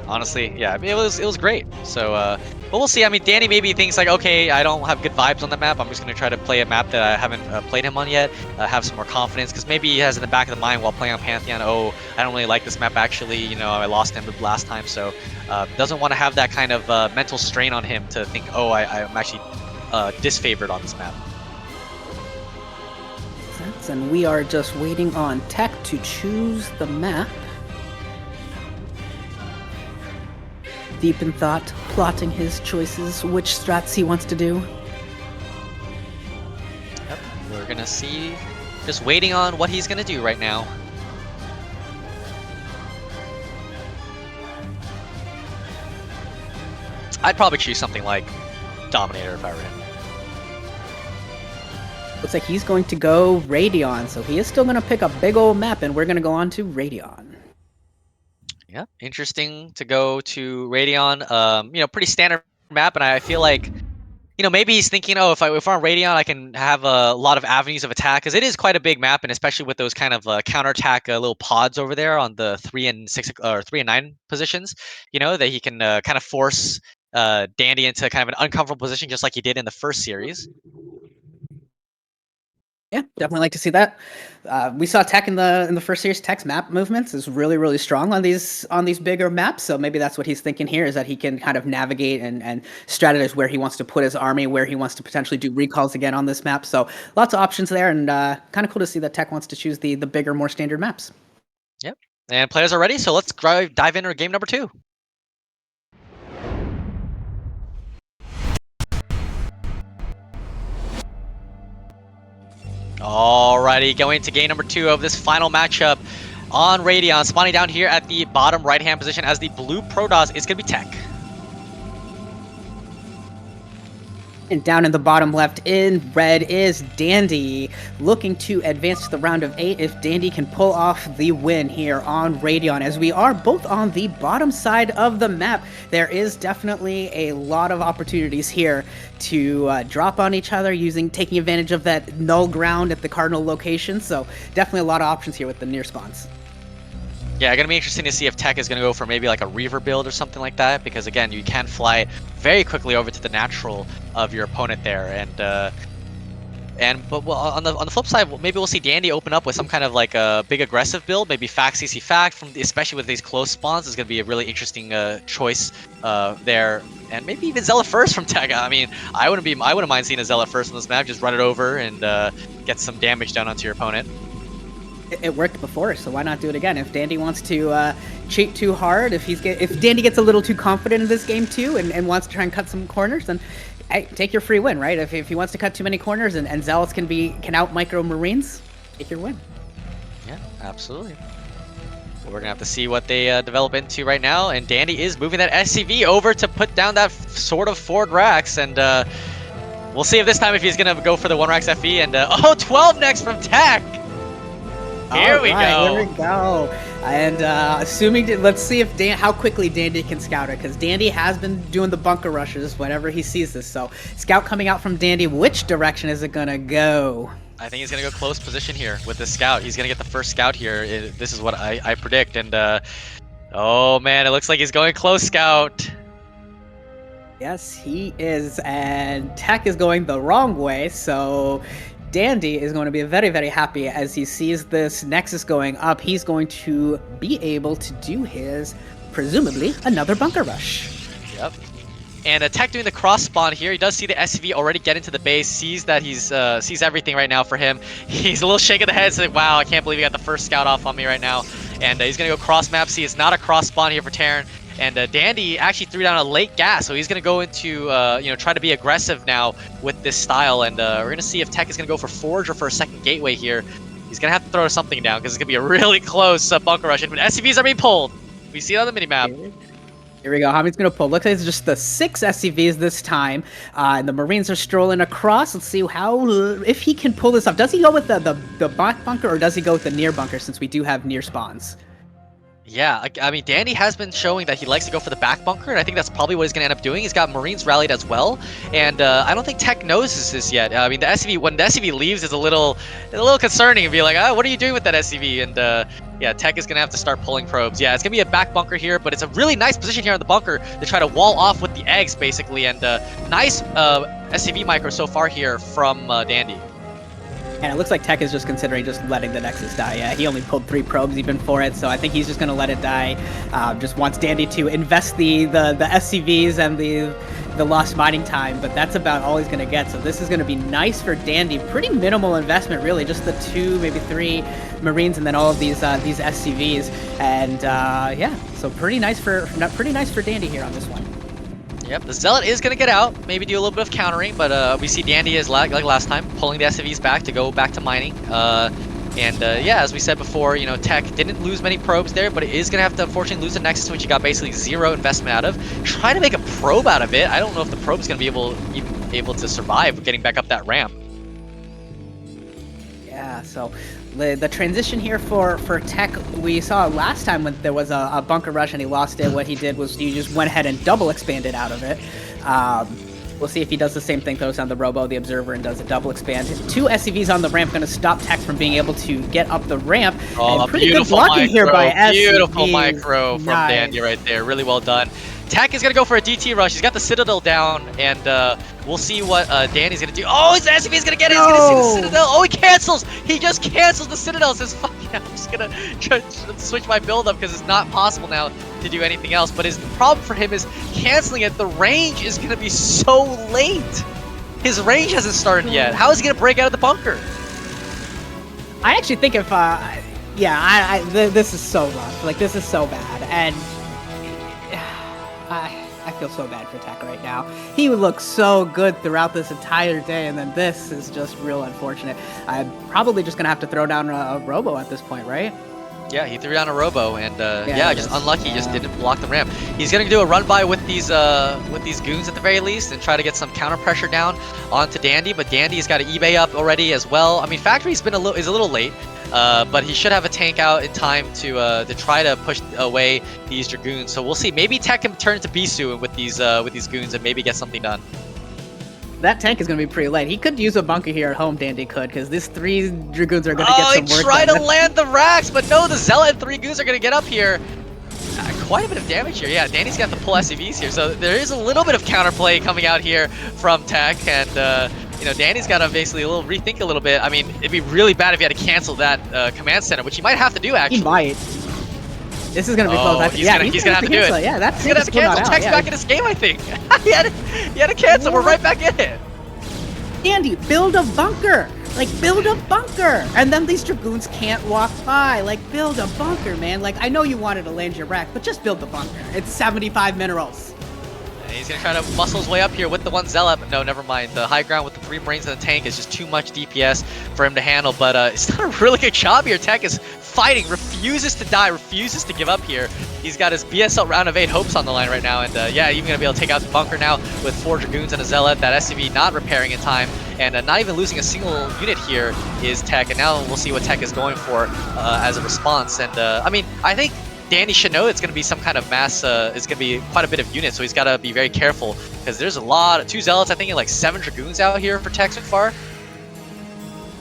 honestly, yeah. I mean, it was great. So, but we'll see. I mean, Danny maybe thinks like, okay, I don't have good vibes on the map. I'm just gonna try to play a map that I haven't played him on yet. Have some more confidence, because maybe he has in the back of the mind while playing on Pantheon, oh, I don't really like this map actually. I lost him the last time, so doesn't want to have that kind of mental strain on him to think, oh, I'm actually disfavored on this map. And we are just waiting on Tech to choose the map. Deep in thought, plotting his choices, which strats he wants to do. Yep, we're gonna see. Just waiting on what he's gonna do right now. I'd probably choose something like Dominator if I were him. Looks like he's going to go Radion, so he is still going to pick a big old map, and we're going to go on to Radion. Yeah, interesting to go to Radion. Pretty standard map, and I feel like, maybe he's thinking, oh, if I'm on Radion, I can have a lot of avenues of attack, because it is quite a big map, and especially with those kind of counterattack little pods over there on the 3 and 6 or 3 and 9 positions. That he can kind of force Dandy into kind of an uncomfortable position, just like he did in the first series. Yeah, definitely like to see that. We saw Tech in the first series. Tech's map movements is really, really strong on these bigger maps. So maybe that's what he's thinking here, is that he can kind of navigate and strategize where he wants to put his army, where he wants to potentially do recalls again on this map. So lots of options there, and kind of cool to see that Tech wants to choose the bigger, more standard maps. Yep, and players are ready. So let's dive into game number 2. Alrighty, going to game number 2 of this final matchup on Radion. Spawning down here at the bottom right-hand position as the blue Protoss is going to be Tech. And down in the bottom left in red is Dandy, looking to advance to the round of 8 if Dandy can pull off the win here on Radion. As we are both on the bottom side of the map, there is definitely a lot of opportunities here to drop on each other, taking advantage of that null ground at the cardinal location. So definitely a lot of options here with the near spawns. Yeah, gonna be interesting to see if Tech is gonna go for maybe like a Reaver build or something like that, because again, you can fly very quickly over to the natural of your opponent there, but on the flip side, maybe we'll see Dandy open up with some kind of like a big aggressive build, maybe Fact CC Fact, especially with these close spawns is gonna be a really interesting choice there, and maybe even Zealot First from Tech. I mean, I wouldn't mind seeing a Zealot First on this map, just run it over and get some damage down onto your opponent. It worked before, so why not do it again? If Dandy wants to cheat too hard, if Dandy gets a little too confident in this game too, and wants to try and cut some corners, then hey, take your free win, right? If he wants to cut too many corners and Zealots can out micro Marines, take your win. Yeah, absolutely. Well, we're gonna have to see what they develop into right now, and Dandy is moving that SCV over to put down that sort of Ford Rax, and we'll see if this time if he's gonna go for the 1 Rax FE, and 12 next from Tech. Here we go. And let's see if how quickly Dandy can scout it, because Dandy has been doing the bunker rushes whenever he sees this. So scout coming out from Dandy. Which direction is it gonna go? I think he's gonna go close position here with the scout. He's gonna get the first scout here. This is what I predict. And oh man, it looks like he's going close scout. Yes, he is. And Tech is going the wrong way. So Dandy is going to be very, very happy as he sees this Nexus going up. He's going to be able to do his, presumably, another bunker rush. Yep. And Tech doing the cross spawn here. He does see the SCV already get into the base, sees that he's sees everything right now for him. He's a little shake of the head, saying, wow, I can't believe he got the first scout off on me right now. And he's going to go cross map. See, it's not a cross spawn here for Terran. And Dandy actually threw down a late gas, so he's going to go into, try to be aggressive now with this style. And we're going to see if Tech is going to go for Forge or for a second gateway here. He's going to have to throw something down because it's going to be a really close bunker rush. But SCVs are being pulled. We see it on the minimap. Here we go. Hami's going to pull. Looks like it's just the 6 SCVs this time. And the Marines are strolling across. Let's see if he can pull this off. Does he go with the back bunker or does he go with the near bunker since we do have near spawns? Yeah, I mean, Dandy has been showing that he likes to go for the back bunker, and I think that's probably what he's going to end up doing. He's got Marines rallied as well, and I don't think Tech knows this yet. I mean, when the SCV leaves, it's a little concerning and be like, what are you doing with that SCV? And yeah, Tech is going to have to start pulling probes. Yeah, it's going to be a back bunker here, but it's a really nice position here in the bunker to try to wall off with the eggs, basically, and nice SCV micro so far here from Dandy. And it looks like Tech is just considering just letting the Nexus die. Yeah, he only pulled 3 probes even for it, so I think he's just going to let it die. Just wants Dandy to invest the SCVs and the lost mining time, but that's about all he's going to get. So this is going to be nice for Dandy. Pretty minimal investment, really. Just the 2, maybe 3 Marines, and then all of these SCVs. And yeah, so pretty nice for Dandy here on this one. Yep, the Zealot is going to get out, maybe do a little bit of countering, but we see Dandy is, like last time, pulling the SCVs back to go back to mining. Yeah, as we said before, Tech didn't lose many probes there, but it is going to have to, unfortunately, lose the Nexus, which you got basically 0 investment out of. Try to make a probe out of it. I don't know if the probe is going to be able to survive getting back up that ramp. Yeah, so the transition here for Tech, we saw last time when there was a bunker rush and he lost it. What he did was he just went ahead and double expanded out of it. We'll see if he does the same thing, throws down the Robo, the Observer, and does a double expand. 2 SCVs on the ramp going to stop Tech from being able to get up the ramp. Oh, and pretty good blocking here by SCV. Beautiful micro from Dandy right there. Really well done. Tech is going to go for a DT rush. He's got the Citadel down, and we'll see what Danny's going to do. Oh, his SCV is going to get it. He's going to see the Citadel. Oh, he cancels. He just cancels the Citadel. Says, fuck yeah, I'm just going to switch my build up because it's not possible now to do anything else. But the problem for him is canceling it. The range is going to be so late. His range hasn't started yet. How is he going to break out of the bunker? I actually think if, this is so rough. Like, this is so bad. And I feel so bad for Tech right now. He would look so good throughout this entire day, and then this is just real unfortunate. I'm probably just going to have to throw down a Robo at this point, right? Yeah, he threw down a Robo, and just unlucky, just didn't block the ramp. He's going to do a run-by with these goons at the very least and try to get some counter pressure down onto Dandy, but Dandy's got an eBay up already as well. I mean, Factory's been is a little late. But he should have a tank out in time to try to push away these Dragoons. So we'll see. Maybe Tech can turn to Bisu with these goons and maybe get something done. That tank is going to be pretty light. He could use a bunker here at home, Dandy could, because these 3 Dragoons are going to get some work done. Oh, he tried to land the racks, but no, the Zealot and 3 goons are going to get up here. Quite a bit of damage here. Yeah, Danny's got to pull SCVs here, so there is a little bit of counterplay coming out here from Tech, and Danny's got to basically rethink a little bit. I mean, it'd be really bad if he had to cancel that command center, which he might have to do, actually. He might. This is going to be close. He's going to have to do it. Yeah, that's he's going to have to cancel. Tech's back in this game, I think. he had to cancel. We're right back in it. Dandy, build a bunker. Like, build a bunker. And then these Dragoons can't walk by. Like, build a bunker, man. Like, I know you wanted to land your rack, but just build the bunker. It's 75 minerals. He's going to try to muscle his way up here with the 1 Zealot, but no, never mind. The high ground with the 3 Marines in the tank is just too much DPS for him to handle, but he's done a really good job here. Tech is fighting, refuses to die, refuses to give up here. He's got his BSL round of 8 hopes on the line right now, and yeah, even going to be able to take out the bunker now with 4 Dragoons and a Zealot. That SCV not repairing in time, and not even losing a single unit here is Tech, and now we'll see what Tech is going for as a response. And I mean, I think Danny should know it's going to be some kind of mass, it's going to be quite a bit of units, so he's got to be very careful, because there's a lot, 2 Zealots, I think, and like 7 Dragoons out here for Tech so far.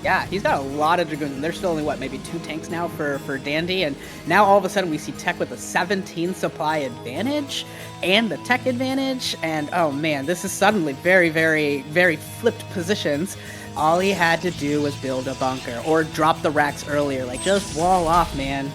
Yeah, he's got a lot of Dragoons, and there's still only, what, maybe 2 tanks now for Dandy, and now all of a sudden we see Tech with a 17 supply advantage, and the Tech advantage, and oh man, this is suddenly very, very, very flipped positions. All he had to do was build a bunker or drop the racks earlier. Like, just wall off, man.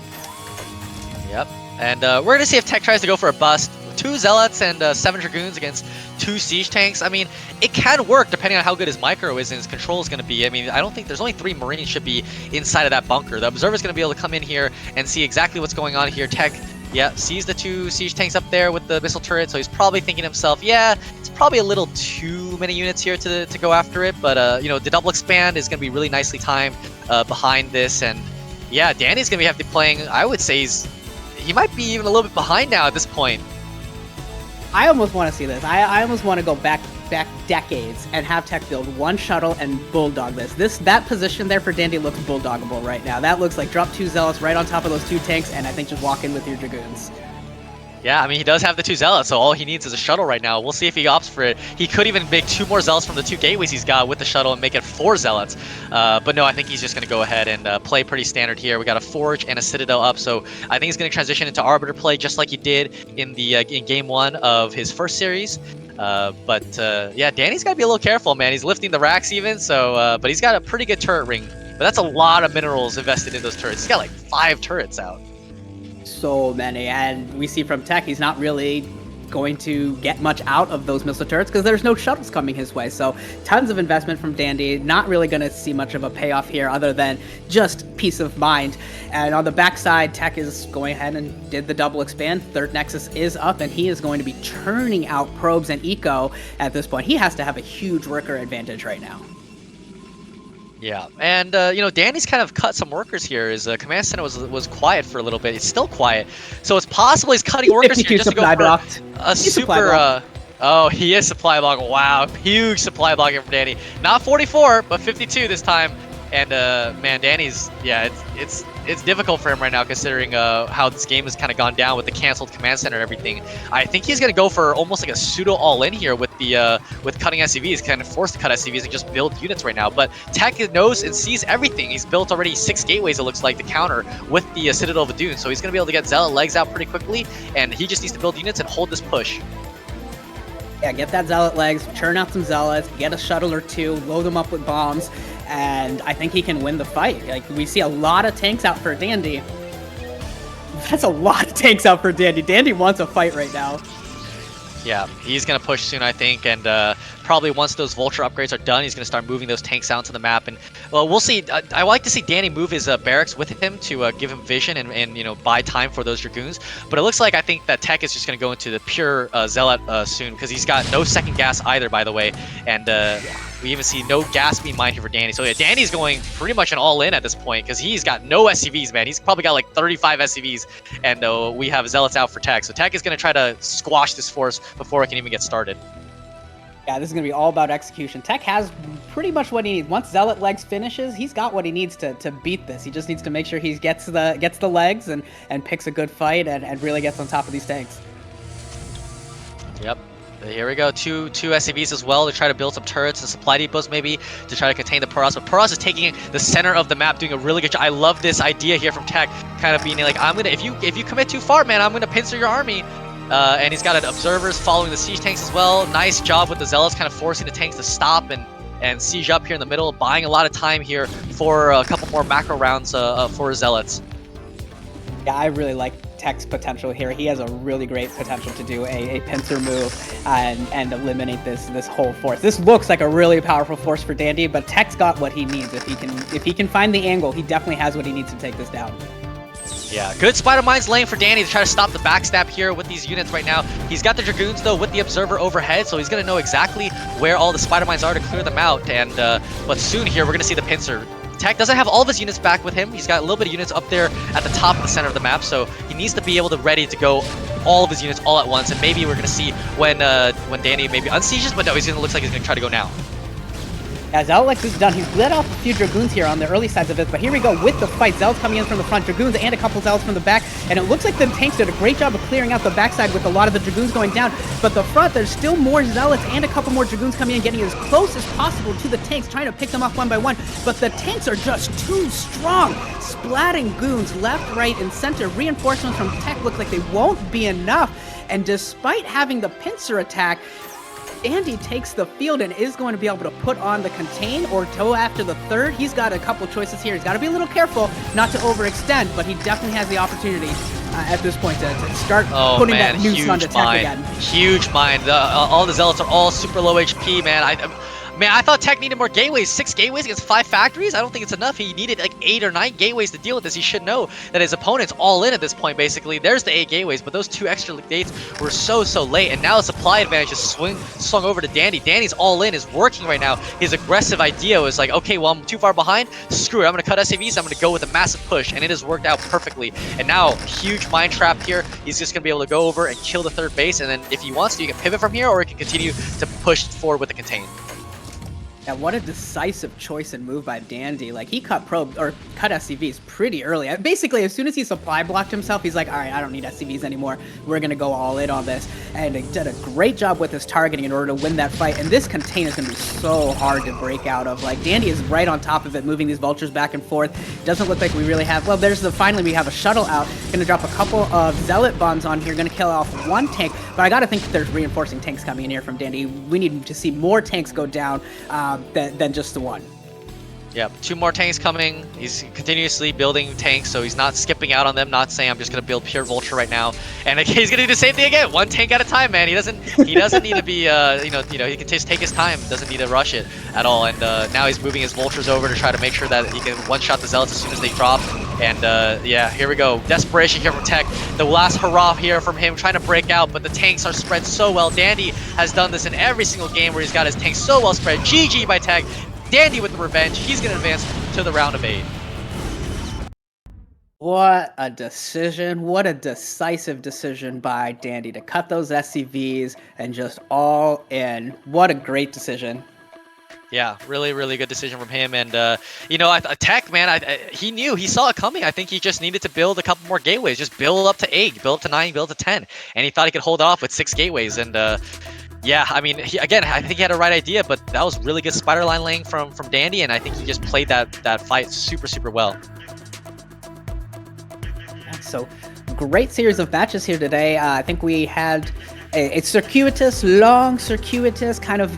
Yep. And we're going to see if Tech tries to go for a bust. 2 Zealots and 7 Dragoons against 2 Siege Tanks. I mean, it can work depending on how good his micro is and his control is going to be. I mean, I don't think there's only 3 Marines should be inside of that bunker. The Observer's going to be able to come in here and see exactly what's going on here. Tech, yeah, sees the 2 Siege Tanks up there with the missile turret, so he's probably thinking to himself, yeah, it's probably a little too many units here to go after it, but, you know, the double expand is going to be really nicely timed behind this, and, yeah, Danny's going to have to be playing, I would say he might be even a little bit behind now at this point. I almost want to see this. I almost want to go back decades and have Tech build 1 shuttle and bulldog this. That position there for Dandy looks bulldoggable right now. That looks like drop 2 Zealots right on top of those 2 tanks, and I think just walk in with your Dragoons. Yeah, I mean, he does have the 2 Zealots, so all he needs is a shuttle right now. We'll see if he opts for it. He could even make 2 more Zealots from the 2 gateways he's got with the shuttle and make it 4 Zealots. But no, I think he's just going to go ahead and play pretty standard here. We got a Forge and a Citadel up, so I think he's going to transition into Arbiter play just like he did in the in Game 1 of his first series. Yeah, Danny's got to be a little careful, man. He's lifting the racks even, so but he's got a pretty good turret ring. But that's a lot of minerals invested in those turrets. He's got like 5 turrets out. So many, and we see from Tech he's not really going to get much out of those missile turrets because there's no shuttles coming his way. So tons of investment from Dandy, not really going to see much of a payoff here other than just peace of mind. And on the backside, Tech is going ahead and did the double expand. Third Nexus is up, and he is going to be churning out probes and eco at this point. He has to have a huge worker advantage right now. Yeah, and you know, Danny's kind of cut some workers here. His command center was quiet for a little bit. It's still quiet, so it's possible he's cutting workers here just to go for a super. Oh, he is supply block. Wow, huge supply block here from Danny. Not 44, but 52 this time. And man, Danny's it's difficult for him right now considering how this game has kind of gone down with the canceled command center and everything. I think he's gonna go for almost like a pseudo all-in here with the with cutting SCVs, kind of forced to cut SCVs and just build units right now. But Tech knows and sees everything. He's built already 6 gateways, it looks like, to counter with the Citadel of Adun, so he's gonna be able to get Zealot legs out pretty quickly, and he just needs to build units and hold this push. Yeah, get that Zealot legs, churn out some Zealots, get a shuttle or 2, load them up with bombs, and I think he can win the fight. Like, we see a lot of tanks out for Dandy. That's a lot of tanks out for Dandy. Dandy wants a fight right now. Yeah, he's going to push soon, I think, and probably once those Vulture upgrades are done, he's going to start moving those tanks out to the map. And well, we'll see. I like to see Danny move his barracks with him to give him vision and you know, buy time for those Dragoons. But it looks like I think that Tech is just going to go into the pure Zealot soon, because he's got no second gas either, by the way. And we even see no gas being mined here for Danny. So yeah, Danny's going pretty much an all-in at this point because he's got no SCVs, man. He's probably got like 35 SCVs, and we have Zealots out for Tech. So Tech is going to try to squash this force before it can even get started. Yeah, this is going to be all about execution. Tech has pretty much what he needs. Once Zealot legs finishes, he's got what he needs to beat this. He just needs to make sure he gets the legs and picks a good fight and really gets on top of these tanks. Yep. Here we go, two SCVs as well to try to build some turrets and supply depots maybe to try to contain the Paras. But Paras is taking the center of the map, doing a really good job. I love this idea here from Tech, kind of being like, I'm gonna, if you commit too far, man, I'm gonna pincer your army. And he's got observers following the siege tanks as well. Nice job with the Zealots, kind of forcing the tanks to stop and siege up here in the middle, buying a lot of time here for a couple more macro rounds for Zealots. Yeah, I really like Tech's potential here. He has a really great potential to do a pincer move and eliminate this whole force. This looks like a really powerful force for Dandy, but Tech's got what he needs. If he can find the angle, he definitely has what he needs to take this down. Yeah, good Spider Mines laying for Danny to try to stop the backstab here with these units right now. He's got the Dragoons, though, with the Observer overhead, so he's going to know exactly where all the Spider Mines are to clear them out. And but soon here, we're going to see the pincer. Tech doesn't have all of his units back with him. He's got a little bit of units up there at the top of the center of the map, so he needs to be able to ready to go all of his units all at once. And maybe we're going to see when Danny maybe unsieges, but no, looks like he's going to try to go now. As Zealot is done, he's let off a few Dragoons here on the early sides of it, but here we go with the fight. Zealots coming in from the front, Dragoons and a couple Zealots from the back, and it looks like the tanks did a great job of clearing out the backside with a lot of the Dragoons going down, but the front, there's still more Zealots and a couple more Dragoons coming in, getting as close as possible to the tanks, trying to pick them off one by one, but the tanks are just too strong, splatting goons left, right, and center. Reinforcements from Tech look like they won't be enough, and despite having the pincer attack, Dandy takes the field and is going to be able to put on the contain or go after the third. He's got a couple choices here. He's got to be a little careful not to overextend, but he definitely has the opportunity at this point to start putting that noose on the tech again. Huge mind. All the Zealots are all super low HP, man. Man, I thought Tech needed more gateways. 6 gateways against 5 factories? I don't think it's enough. He needed like 8 or 9 gateways to deal with this. He should know that his opponent's all in at this point, basically. There's the 8 gateways, but those 2 extra gates were so late. And now the supply advantage is swung over to Dandy. Dandy's all in, is working right now. His aggressive idea was like, okay, well, I'm too far behind. Screw it. I'm going to cut SAVs. I'm going to go with a massive push. And it has worked out perfectly. And now, huge mind trap here. He's just going to be able to go over and kill the 3rd base. And then if he wants to, you can pivot from here, or he can continue to push forward with the contain. Yeah, what a decisive choice and move by Dandy. Like, he cut SCVs pretty early. Basically, as soon as he supply blocked himself, he's like, all right, I don't need SCVs anymore. We're going to go all in on this. And he did a great job with his targeting in order to win that fight. And this contain is going to be so hard to break out of. Like, Dandy is right on top of it, moving these vultures back and forth. Doesn't look like we really have... Well, finally we have a shuttle out. Going to drop a couple of Zealot bombs on here. Going to kill off 1 tank. But I got to think that there's reinforcing tanks coming in here from Dandy. We need to see more tanks go down than just the 1. Yeah, 2 more tanks coming. He's continuously building tanks, so he's not skipping out on them, not saying I'm just going to build pure vulture right now. And he's going to do the same thing again, 1 tank at a time, man. He doesn't need to be, he can just take his time, doesn't need to rush it at all. And now he's moving his vultures over to try to make sure that he can one-shot the Zealots as soon as they drop. And yeah, here we go. Desperation here from Tech. The last hurrah here from him, trying to break out, but the tanks are spread so well. Dandy has done this in every single game where he's got his tanks so well spread. GG by Tech. Dandy with the revenge. He's going to advance to the round of 8. What a decision. What a decisive decision by Dandy to cut those SCVs and just all in. What a great decision. Yeah, really, really good decision from him. And, Tech, man, he saw it coming. I think he just needed to build a couple more gateways. Just build up to 8, build up to 9, build up to 10. And he thought he could hold off with 6 gateways. And, yeah, I mean, I think he had a right idea, but that was really good spider line laying from Dandy, and I think he just played that fight super well. So, great series of matches here today. I think we had a long, circuitous, kind of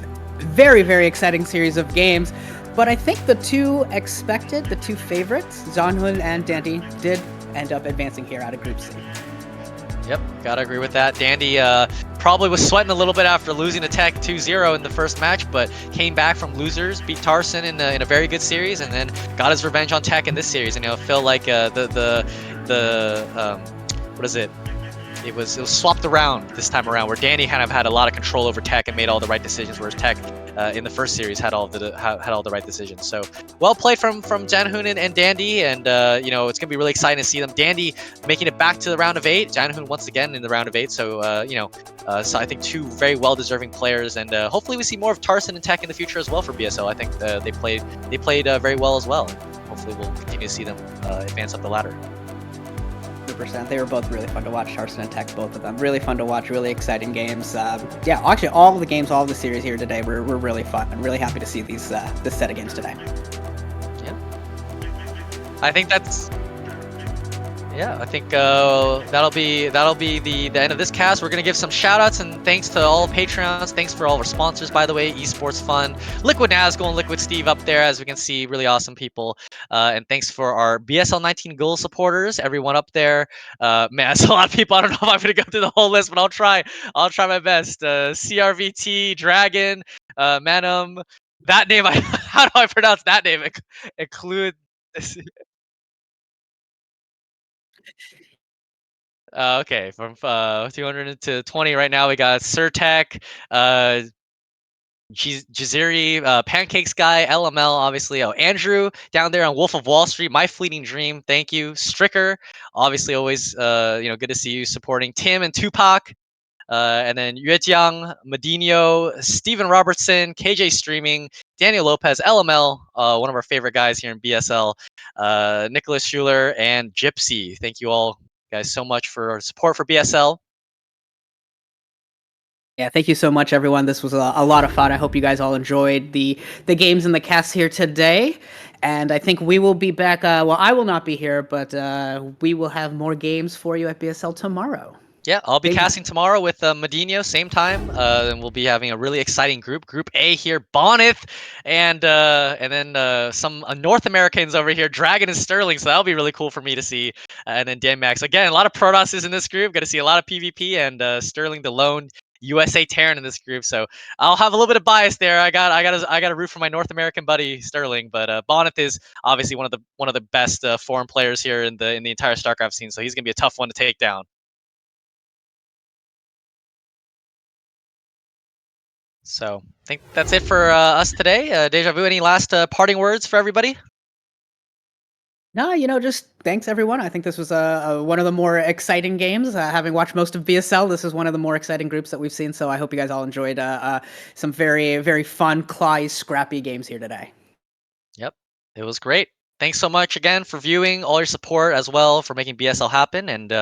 very, very exciting series of games. But I think the 2 favorites, Zhanhun and Dandy, did end up advancing here out of Group C. Yep, gotta agree with that. Dandy probably was sweating a little bit after losing to Tech 2-0 in the first match, but came back from losers, beat Tarson in a very good series, and then got his revenge on Tech in this series. And felt like what is it? It was swapped around this time around, where Dandy kind of had a lot of control over Tech and made all the right decisions, whereas Tech in the first series had all the right decisions. So well played from Zhanhun and Dandy, and it's gonna be really exciting to see them. Dandy making it back to the round of 8, Zhanhun once again in the round of 8. So so I think 2 very well-deserving players, and hopefully we see more of Tarson and Tech in the future as well for BSL. I think they played very well as well. Hopefully we'll continue to see them advance up the ladder. 100%. They were both really fun to watch, Tarson and Tech, both of them. Really fun to watch, really exciting games. Yeah, actually, all of the games, all of the series here today were really fun. I'm really happy to see this set of games today. Yeah. I think that's... Yeah, I think that'll be the end of this cast. We're gonna give some shout outs and thanks to all Patreons. Thanks for all our sponsors, by the way, Esports Fun, Liquid Nazgul, and Liquid Steve up there, as we can see, really awesome people. And thanks for our BSL19 goal supporters, everyone up there. Man, that's a lot of people. I don't know if I'm gonna go through the whole list, but I'll try my best. CRVT, Dragon, Manum. That name, how do I pronounce that name? Include. Okay, from 200 to 20 right now, we got Surtech, Jaziri, Pancakes Guy, LML, obviously. Oh, Andrew down there on Wolf of Wall Street, My Fleeting Dream, thank you. Stricker, obviously always, good to see you supporting Tim and Tupac. And then Yuejiang, MadiNho, Steven Robertson, KJ Streaming, Daniel Lopez, LML, one of our favorite guys here in BSL, Nicholas Schuler, and Gypsy. Thank you all guys so much for support for BSL. Yeah, thank you so much, everyone. This was a lot of fun. I hope you guys all enjoyed the games and the cast here today. And I think we will be back. Well, I will not be here, but we will have more games for you at BSL tomorrow. Yeah, I'll be Big casting tomorrow with MadiNho, same time, and we'll be having a really exciting group. Group A here, Bonneth, and then some North Americans over here, Dragon and Sterling. So that'll be really cool for me to see. And then DMX again, a lot of Protosses in this group. Going to see a lot of PvP and Sterling, the lone USA Terran in this group. So I'll have a little bit of bias there. I got a root for my North American buddy Sterling, but Bonneth is obviously one of the best foreign players here in the entire StarCraft scene. So he's going to be a tough one to take down. So I think that's it for us today. Deja Vu, any last parting words for everybody? No, just thanks everyone. I think this was one of the more exciting games. Having watched most of BSL, this is one of the more exciting groups that we've seen. So I hope you guys all enjoyed some very, very fun, clawy, scrappy games here today. Yep, it was great. Thanks so much again for viewing, all your support as well for making BSL happen. And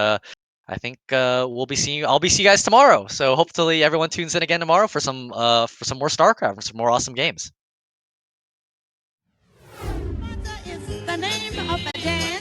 I think we'll be seeing you. I'll be seeing you guys tomorrow. So hopefully everyone tunes in again tomorrow for some more StarCraft, for some more awesome games. Mother is the name of the dance.